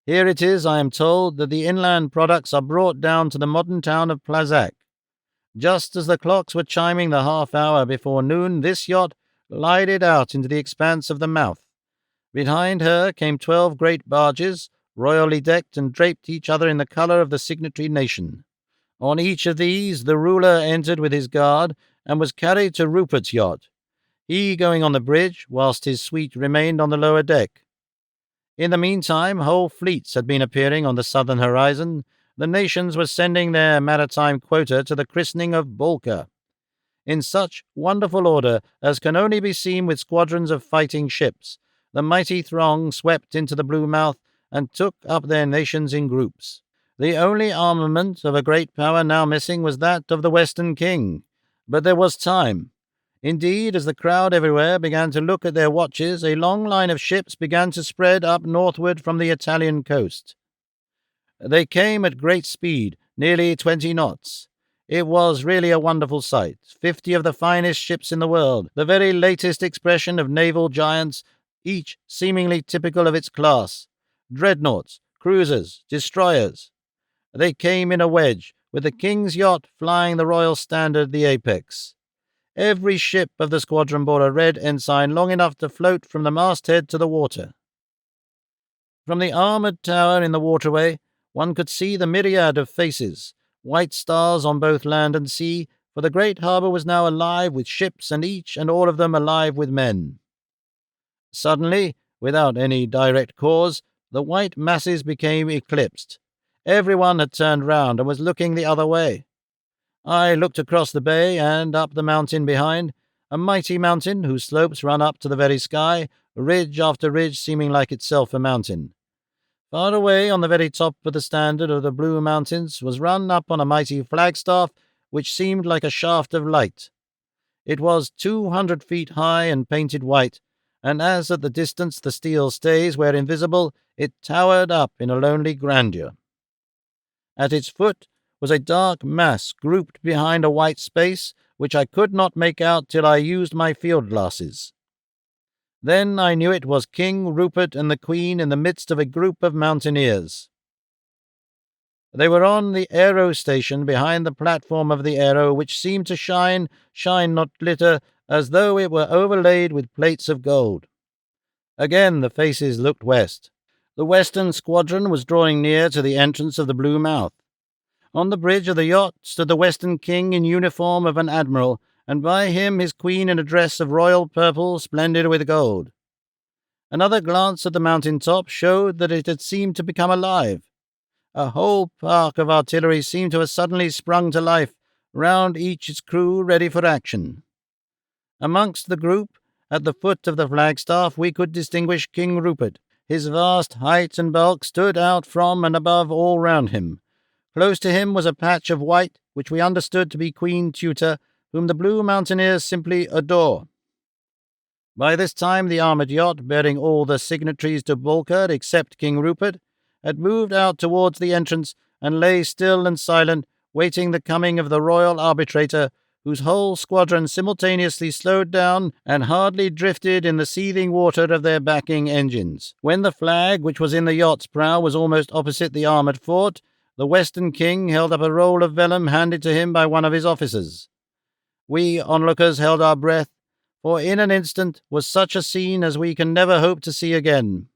S1: Here it is, I am told, that the inland products are brought down to the modern town of Plazac. Just as the clocks were chiming the half-hour before noon, this yacht glided out into the expanse of the mouth. Behind her came 12 great barges, royally decked and draped each other in the colour of the signatory nation. On each of these the ruler entered with his guard, and was carried to Rupert's yacht, he going on the bridge, whilst his suite remained on the lower deck. In the meantime, whole fleets had been appearing on the southern horizon. The nations were sending their maritime quota to the christening of Boulker, in such wonderful order as can only be seen with squadrons of fighting ships. The mighty throng swept into the Blue Mouth and took up their nations in groups. The only armament of a great power now missing was that of the Western King. But there was time. Indeed, as the crowd everywhere began to look at their watches, a long line of ships began to spread up northward from the Italian coast. They came at great speed, nearly 20 knots. It was really a wonderful sight. 50 of the finest ships in the world, the very latest expression of naval giants, each seemingly typical of its class. Dreadnoughts, cruisers, destroyers. They came in a wedge, with the King's yacht flying the royal standard at the apex. Every ship of the squadron bore a red ensign long enough to float from the masthead to the water. From the armoured tower in the waterway, one could see the myriad of faces, white stars on both land and sea, for the great harbour was now alive with ships, and each and all of them alive with men. Suddenly, without any direct cause, the white masses became eclipsed. Everyone had turned round and was looking the other way. I looked across the bay and up the mountain behind, a mighty mountain whose slopes run up to the very sky, ridge after ridge seeming like itself a mountain. Far away on the very top of the standard of the Blue Mountains was run up on a mighty flagstaff which seemed like a shaft of light. It was 200 feet high and painted white, and as at the distance the steel stays were invisible, it towered up in a lonely grandeur. At its foot was a dark mass grouped behind a white space, which I could not make out till I used my field glasses. Then I knew it was King Rupert and the Queen in the midst of a group of mountaineers. They were on the aero station behind the platform of the aero, which seemed to shine, not glitter, as though it were overlaid with plates of gold. Again the faces looked west. The western squadron was drawing near to the entrance of the Blue Mouth. On the bridge of the yacht stood the Western King in uniform of an admiral, and by him his Queen in a dress of royal purple splendid with gold. Another glance at the mountain top showed that it had seemed to become alive. A whole park of artillery seemed to have suddenly sprung to life, round each its crew ready for action. Amongst the group, at the foot of the flagstaff, we could distinguish King Rupert. His vast height and bulk stood out from and above all round him. Close to him was a patch of white, which we understood to be Queen Tutor, whom the Blue Mountaineers simply adore. By this time the armoured yacht, bearing all the signatories to Boulker except King Rupert, had moved out towards the entrance and lay still and silent, waiting the coming of the royal arbitrator, whose whole squadron simultaneously slowed down and hardly drifted in the seething water of their backing engines. When the flag, which was in the yacht's prow, was almost opposite the armoured fort, the Western King held up a roll of vellum handed to him by one of his officers. We onlookers held our breath, for in an instant was such a scene as we can never hope to see again.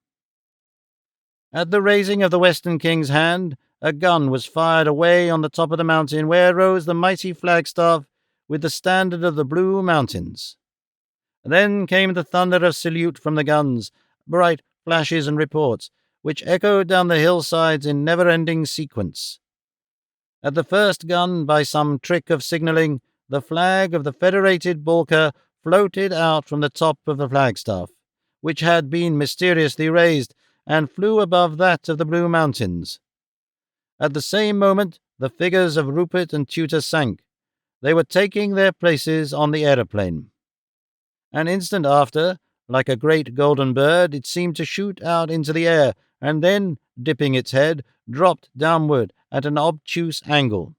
S1: At the raising of the Western King's hand, a gun was fired away on the top of the mountain where rose the mighty flagstaff with the standard of the Blue Mountains. Then came the thunder of salute from the guns, bright flashes and reports, which echoed down the hillsides in never-ending sequence. At the first gun, by some trick of signalling, the flag of the federated Bulka floated out from the top of the flagstaff, which had been mysteriously raised, and flew above that of the Blue Mountains. At the same moment, the figures of Rupert and Tutor sank. They were taking their places on the aeroplane. An instant after, like a great golden bird, it seemed to shoot out into the air, and then, dipping its head, dropped downward at an obtuse angle.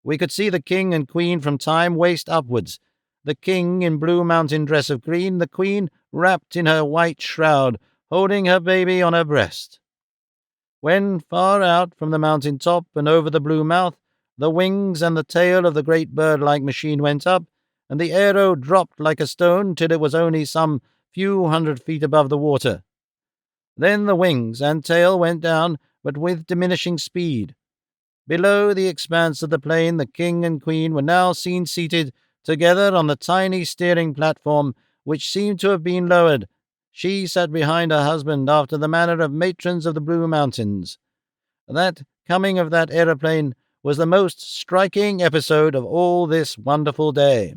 S1: We could see the king and queen from time waist upwards, the king in Blue Mountain dress of green, the queen wrapped in her white shroud, holding her baby on her breast. When far out from the mountain top and over the blue mouth, the wings and the tail of the great bird-like machine went up, and the aero dropped like a stone till it was only some few 100 feet above the water. Then the wings and tail went down, but with diminishing speed. Below the expanse of the plain, the king and queen were now seen seated together on the tiny steering platform, which seemed to have been lowered. She sat behind her husband after the manner of matrons of the Blue Mountains. That coming of that aeroplane was the most striking episode of all this wonderful day.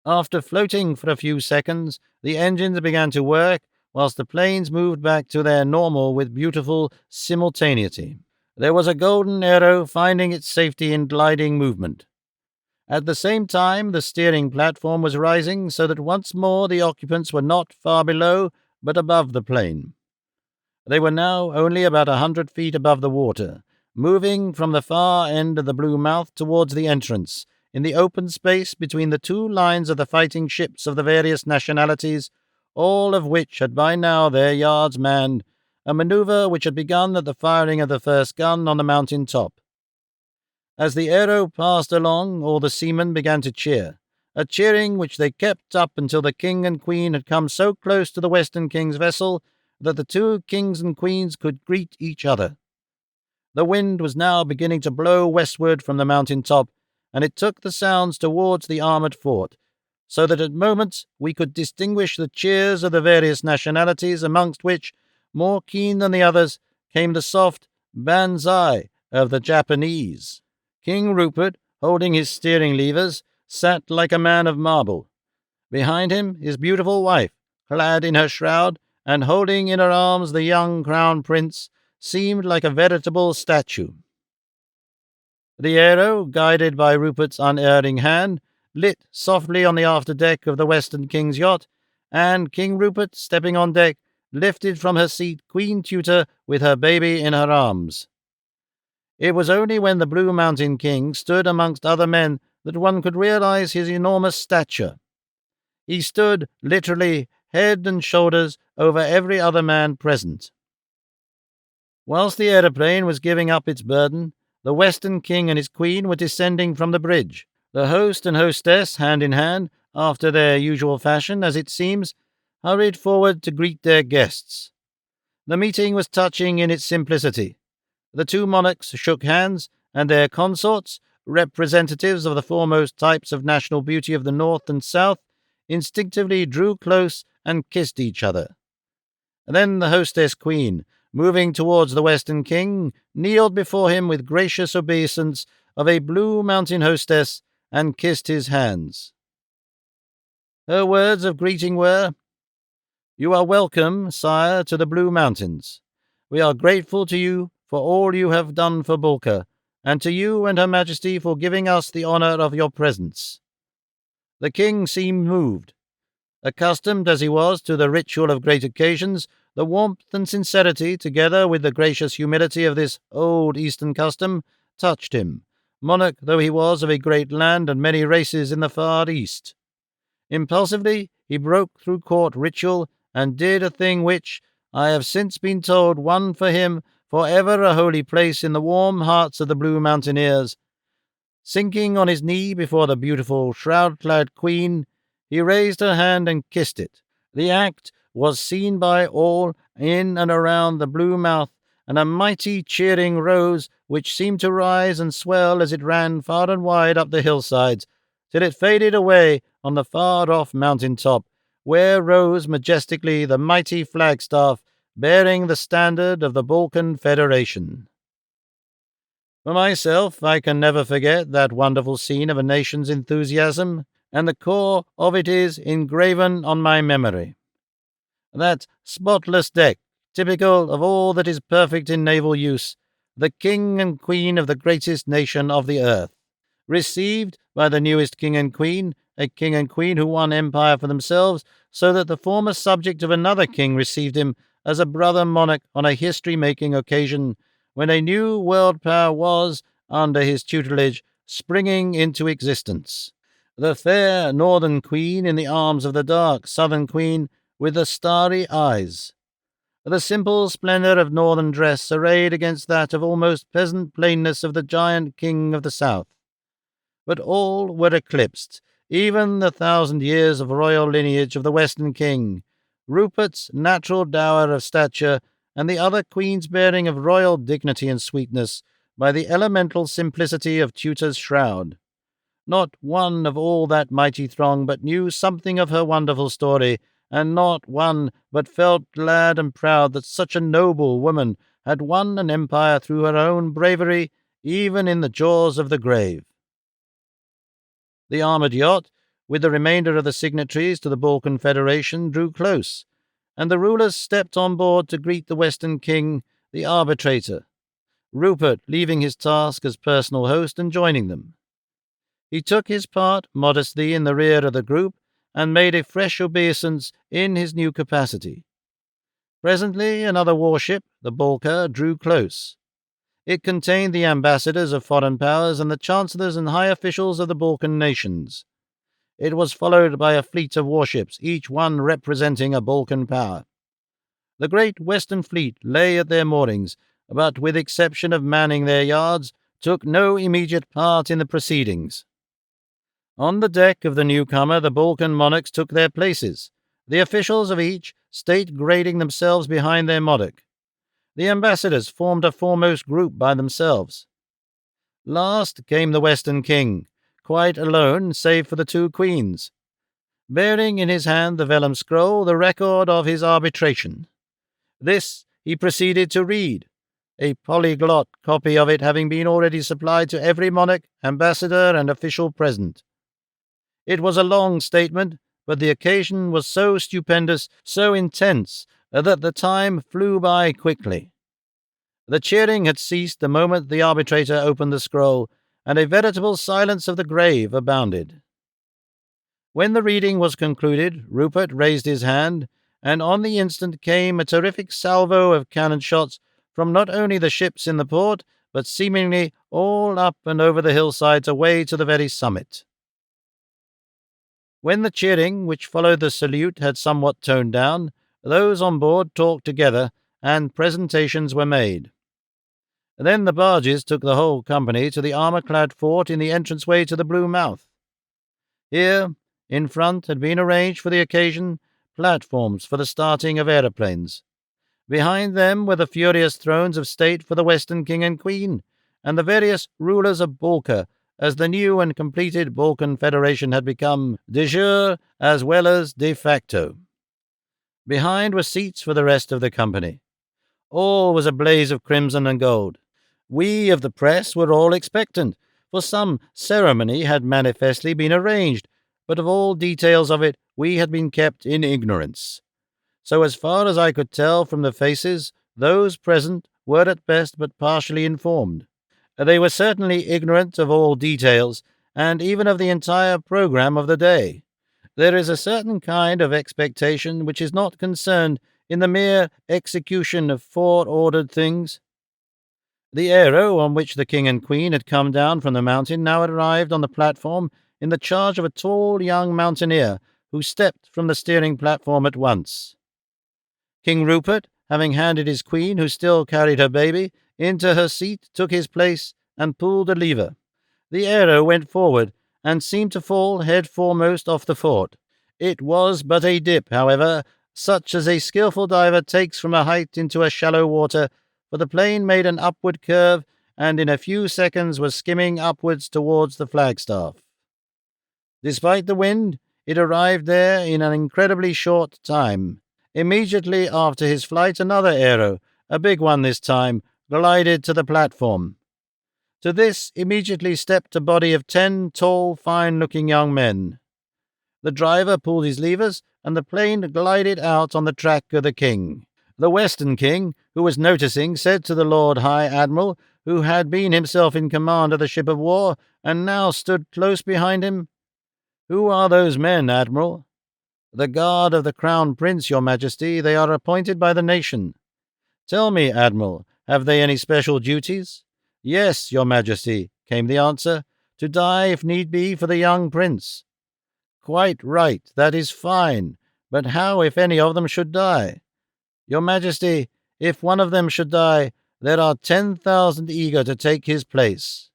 S1: After floating for a few seconds, the engines began to work, whilst the planes moved back to their normal with beautiful simultaneity. There was a golden aero finding its safety in gliding movement. At the same time, the steering platform was rising, so that once more the occupants were not far below, but above the plane. They were now only about 100 feet above the water, moving from the far end of the blue mouth towards the entrance, in the open space between the two lines of the fighting ships of the various nationalities, all of which had by now their yards manned, a manoeuvre which had begun at the firing of the first gun on the mountain top. As the aero passed along, all the seamen began to cheer, a cheering which they kept up until the king and queen had come so close to the Western King's vessel that the two kings and queens could greet each other. The wind was now beginning to blow westward from the mountain top, and it took the sounds towards the armoured fort, so that at moments we could distinguish the cheers of the various nationalities, amongst which, more keen than the others, came the soft banzai of the Japanese. King Rupert, holding his steering levers, sat like a man of marble. Behind him, his beautiful wife, clad in her shroud, and holding in her arms the young crown prince, seemed like a veritable statue. The aero, guided by Rupert's unerring hand, lit softly on the after-deck of the Western King's yacht, and King Rupert, stepping on deck, lifted from her seat Queen Tutor with her baby in her arms. It was only when the Blue Mountain King stood amongst other men that one could realize his enormous stature. He stood, literally, head and shoulders over every other man present. Whilst the aeroplane was giving up its burden, the Western King and his queen were descending from the bridge. The host and hostess, hand in hand, after their usual fashion, as it seems, hurried forward to greet their guests. The meeting was touching in its simplicity. The two monarchs shook hands, and their consorts, representatives of the foremost types of national beauty of the North and South, instinctively drew close and kissed each other. Then the hostess queen, moving towards the Western King, kneeled before him with gracious obeisance of a Blue Mountain hostess and kissed his hands. Her words of greeting were, "You are welcome, sire, to the Blue Mountains. We are grateful to you for all you have done for Bulka, and to you and Her Majesty for giving us the honour of your presence." The king seemed moved. Accustomed as he was to the ritual of great occasions, the warmth and sincerity, together with the gracious humility of this old Eastern custom, touched him, monarch though he was of a great land and many races in the far East. Impulsively he broke through court ritual and did a thing which, I have since been told, won for him for ever a holy place in the warm hearts of the Blue Mountaineers. Sinking on his knee before the beautiful shroud-clad queen, he raised her hand and kissed it. The act was seen by all in and around the blue mouth, and a mighty cheering rose, which seemed to rise and swell as it ran far and wide up the hillsides, till it faded away on the far-off mountain-top, where rose majestically the mighty flagstaff bearing the standard of the Balkan Federation. For myself, I can never forget that wonderful scene of a nation's enthusiasm, and the core of it is engraven on my memory. That spotless deck, typical of all that is perfect in naval use, the king and queen of the greatest nation of the earth, received by the newest king and queen, a king and queen who won empire for themselves, so that the former subject of another king received him as a brother monarch on a history-making occasion, when a new world power was, under his tutelage, springing into existence. The fair northern queen in the arms of the dark southern queen with the starry eyes. The simple splendor of northern dress arrayed against that of almost peasant plainness of the giant king of the south. But all were eclipsed, even the 1,000 years of royal lineage of the western king, Rupert's natural dower of stature, and the other queen's bearing of royal dignity and sweetness, by the elemental simplicity of Tutor's Shroud. Not one of all that mighty throng but knew something of her wonderful story, and not one but felt glad and proud that such a noble woman had won an empire through her own bravery, even in the jaws of the grave. The armored yacht, with the remainder of the signatories to the Balkan Federation, drew close, and the rulers stepped on board to greet the Western King, the arbitrator, Rupert leaving his task as personal host and joining them. He took his part modestly in the rear of the group and made a fresh obeisance in his new capacity. Presently another warship, the Balka, drew close. It contained the ambassadors of foreign powers and the chancellors and high officials of the Balkan nations. It was followed by a fleet of warships, each one representing a Balkan power. The great Western Fleet lay at their moorings, but with exception of manning their yards, took no immediate part in the proceedings. On the deck of the newcomer, the Balkan monarchs took their places, the officials of each state grading themselves behind their monarch. The ambassadors formed a foremost group by themselves. Last came the Western King, quite alone save for the two queens, bearing in his hand the vellum scroll, the record of his arbitration. This he proceeded to read, a polyglot copy of it having been already supplied to every monarch, ambassador, and official present. It was a long statement, but the occasion was so stupendous, so intense, that the time flew by quickly. The cheering had ceased the moment the arbitrator opened the scroll, and a veritable silence of the grave abounded. When the reading was concluded, Rupert raised his hand, and on the instant came a terrific salvo of cannon shots from not only the ships in the port, but seemingly all up and over the hillsides away to the very summit. When the cheering which followed the salute had somewhat toned down, those on board talked together, and presentations were made. Then the barges took the whole company to the armour-clad fort in the entranceway to the Blue Mouth. Here, in front, had been arranged for the occasion platforms for the starting of aeroplanes. Behind them were the furious thrones of state for the Western King and Queen, and the various rulers of Balka, as the new and completed Balkan Federation had become de jure as well as de facto. Behind were seats for the rest of the company. All was a blaze of crimson and gold. We of the press were all expectant, for some ceremony had manifestly been arranged, but of all details of it we had been kept in ignorance. So as far as I could tell from the faces, those present were at best but partially informed. They were certainly ignorant of all details, and even of the entire programme of the day. There is a certain kind of expectation which is not concerned in the mere execution of foreordered things. The aero on which the King and Queen had come down from the mountain now arrived on the platform in the charge of a tall young mountaineer who stepped from the steering platform at once. King Rupert, having handed his queen, who still carried her baby, into her seat, took his place and pulled a lever. The arrow went forward and seemed to fall head foremost off the fort. It was but a dip, however, such as a skilful diver takes from a height into a shallow water, for the plane made an upward curve and in a few seconds was skimming upwards towards the flagstaff. Despite the wind, it arrived there in an incredibly short time. Immediately after his flight, another arrow, a big one this time, glided to the platform. To this immediately stepped a body of 10 tall, fine-looking young men. The driver pulled his levers, and the plane glided out on the track of the king. The Western king, who was noticing, said to the Lord High Admiral, who had been himself in command of the ship of war, and now stood close behind him, "Who are those men, Admiral?" "The guard of the Crown Prince, your Majesty. They are appointed by the nation." "Tell me, Admiral, have they any special duties?" "Yes, your Majesty," came the answer, "to die, if need be, for the young prince." "Quite right. That is fine. But how if any of them should die?" "Your Majesty, if one of them should die, there are 10,000 eager to take his place."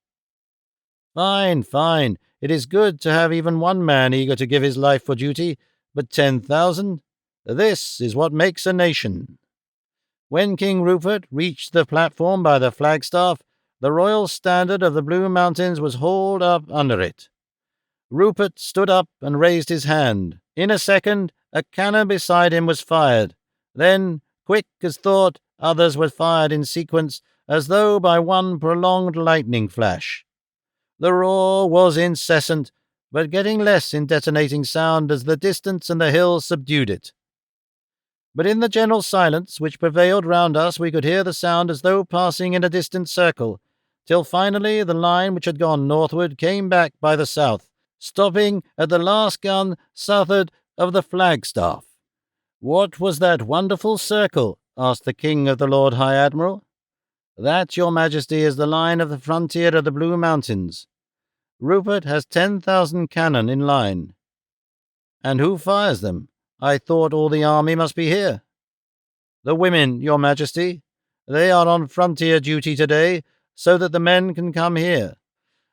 S1: "Fine, fine. It is good to have even one man eager to give his life for duty, but 10,000? This is what makes a nation." When King Rupert reached the platform by the flagstaff, the royal standard of the Blue Mountains was hauled up under it. Rupert stood up and raised his hand. In a second, a cannon beside him was fired. Then, quick as thought, others were fired in sequence, as though by one prolonged lightning flash. The roar was incessant, but getting less in detonating sound as the distance and the hills subdued it. But in the general silence which prevailed round us we could hear the sound as though passing in a distant circle, till finally the line which had gone northward came back by the south, stopping at the last gun southward of the flagstaff. "What was that wonderful circle?" asked the King of the Lord High Admiral. "That, your Majesty, is the line of the frontier of the Blue Mountains. Rupert has 10,000 cannon in line." "And who fires them? I thought all the army must be here." "The women, your Majesty. They are on frontier duty today, so that the men can come here."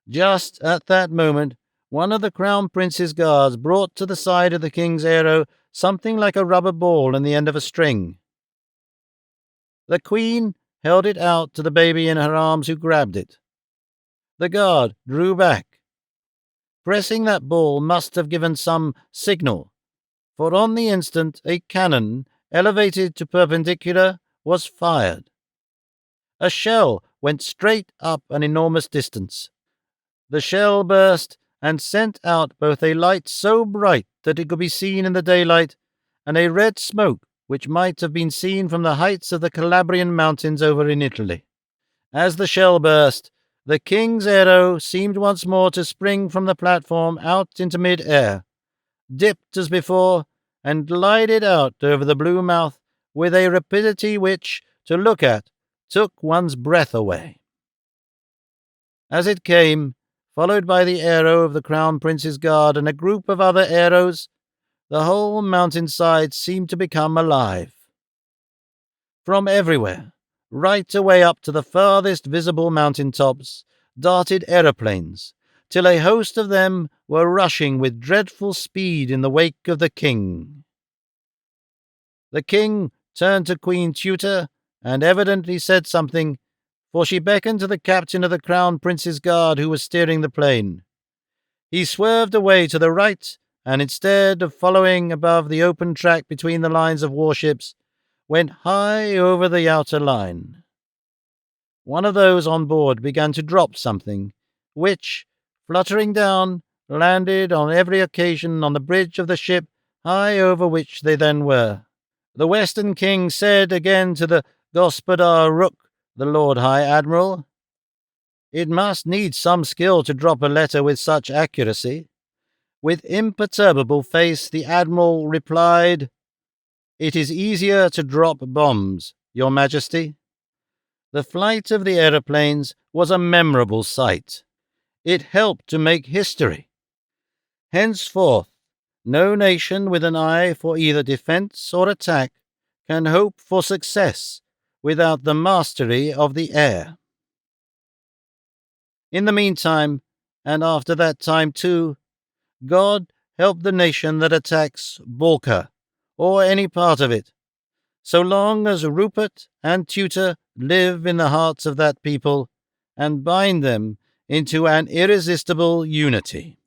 S1: Just at that moment, one of the Crown Prince's guards brought to the side of the king's arrow something like a rubber ball in the end of a string. The Queen held it out to the baby in her arms, who grabbed it. The guard drew back. Pressing that ball must have given some signal, for on the instant a cannon, elevated to perpendicular, was fired. A shell went straight up an enormous distance. The shell burst and sent out both a light so bright that it could be seen in the daylight, and a red smoke which might have been seen from the heights of the Calabrian mountains over in Italy. As the shell burst, the king's arrow seemed once more to spring from the platform out into mid-air, dipped as before, and glided out over the blue mouth with a rapidity which, to look at, took one's breath away. As it came, followed by the arrow of the Crown Prince's guard and a group of other arrows, the whole mountainside seemed to become alive. From everywhere, right away up to the farthest visible mountain tops, darted aeroplanes, till a host of them were rushing with dreadful speed in the wake of the king. The king turned to Queen Tutor and evidently said something, for she beckoned to the captain of the Crown Prince's guard who was steering the plane. He swerved away to the right, and instead of following above the open track between the lines of warships, went high over the outer line. One of those on board began to drop something, which, fluttering down, landed on every occasion on the bridge of the ship high over which they then were. The Western King said again to the Gospodar Rook, the Lord High Admiral, "It must need some skill to drop a letter with such accuracy." With imperturbable face, the Admiral replied, "It is easier to drop bombs, your Majesty." The flight of the aeroplanes was a memorable sight. It helped to make history. Henceforth, no nation with an eye for either defense or attack can hope for success without the mastery of the air. In the meantime, and after that time too, God help the nation that attacks Balka, or any part of it, so long as Rupert and Tutor live in the hearts of that people, and bind them into an irresistible unity.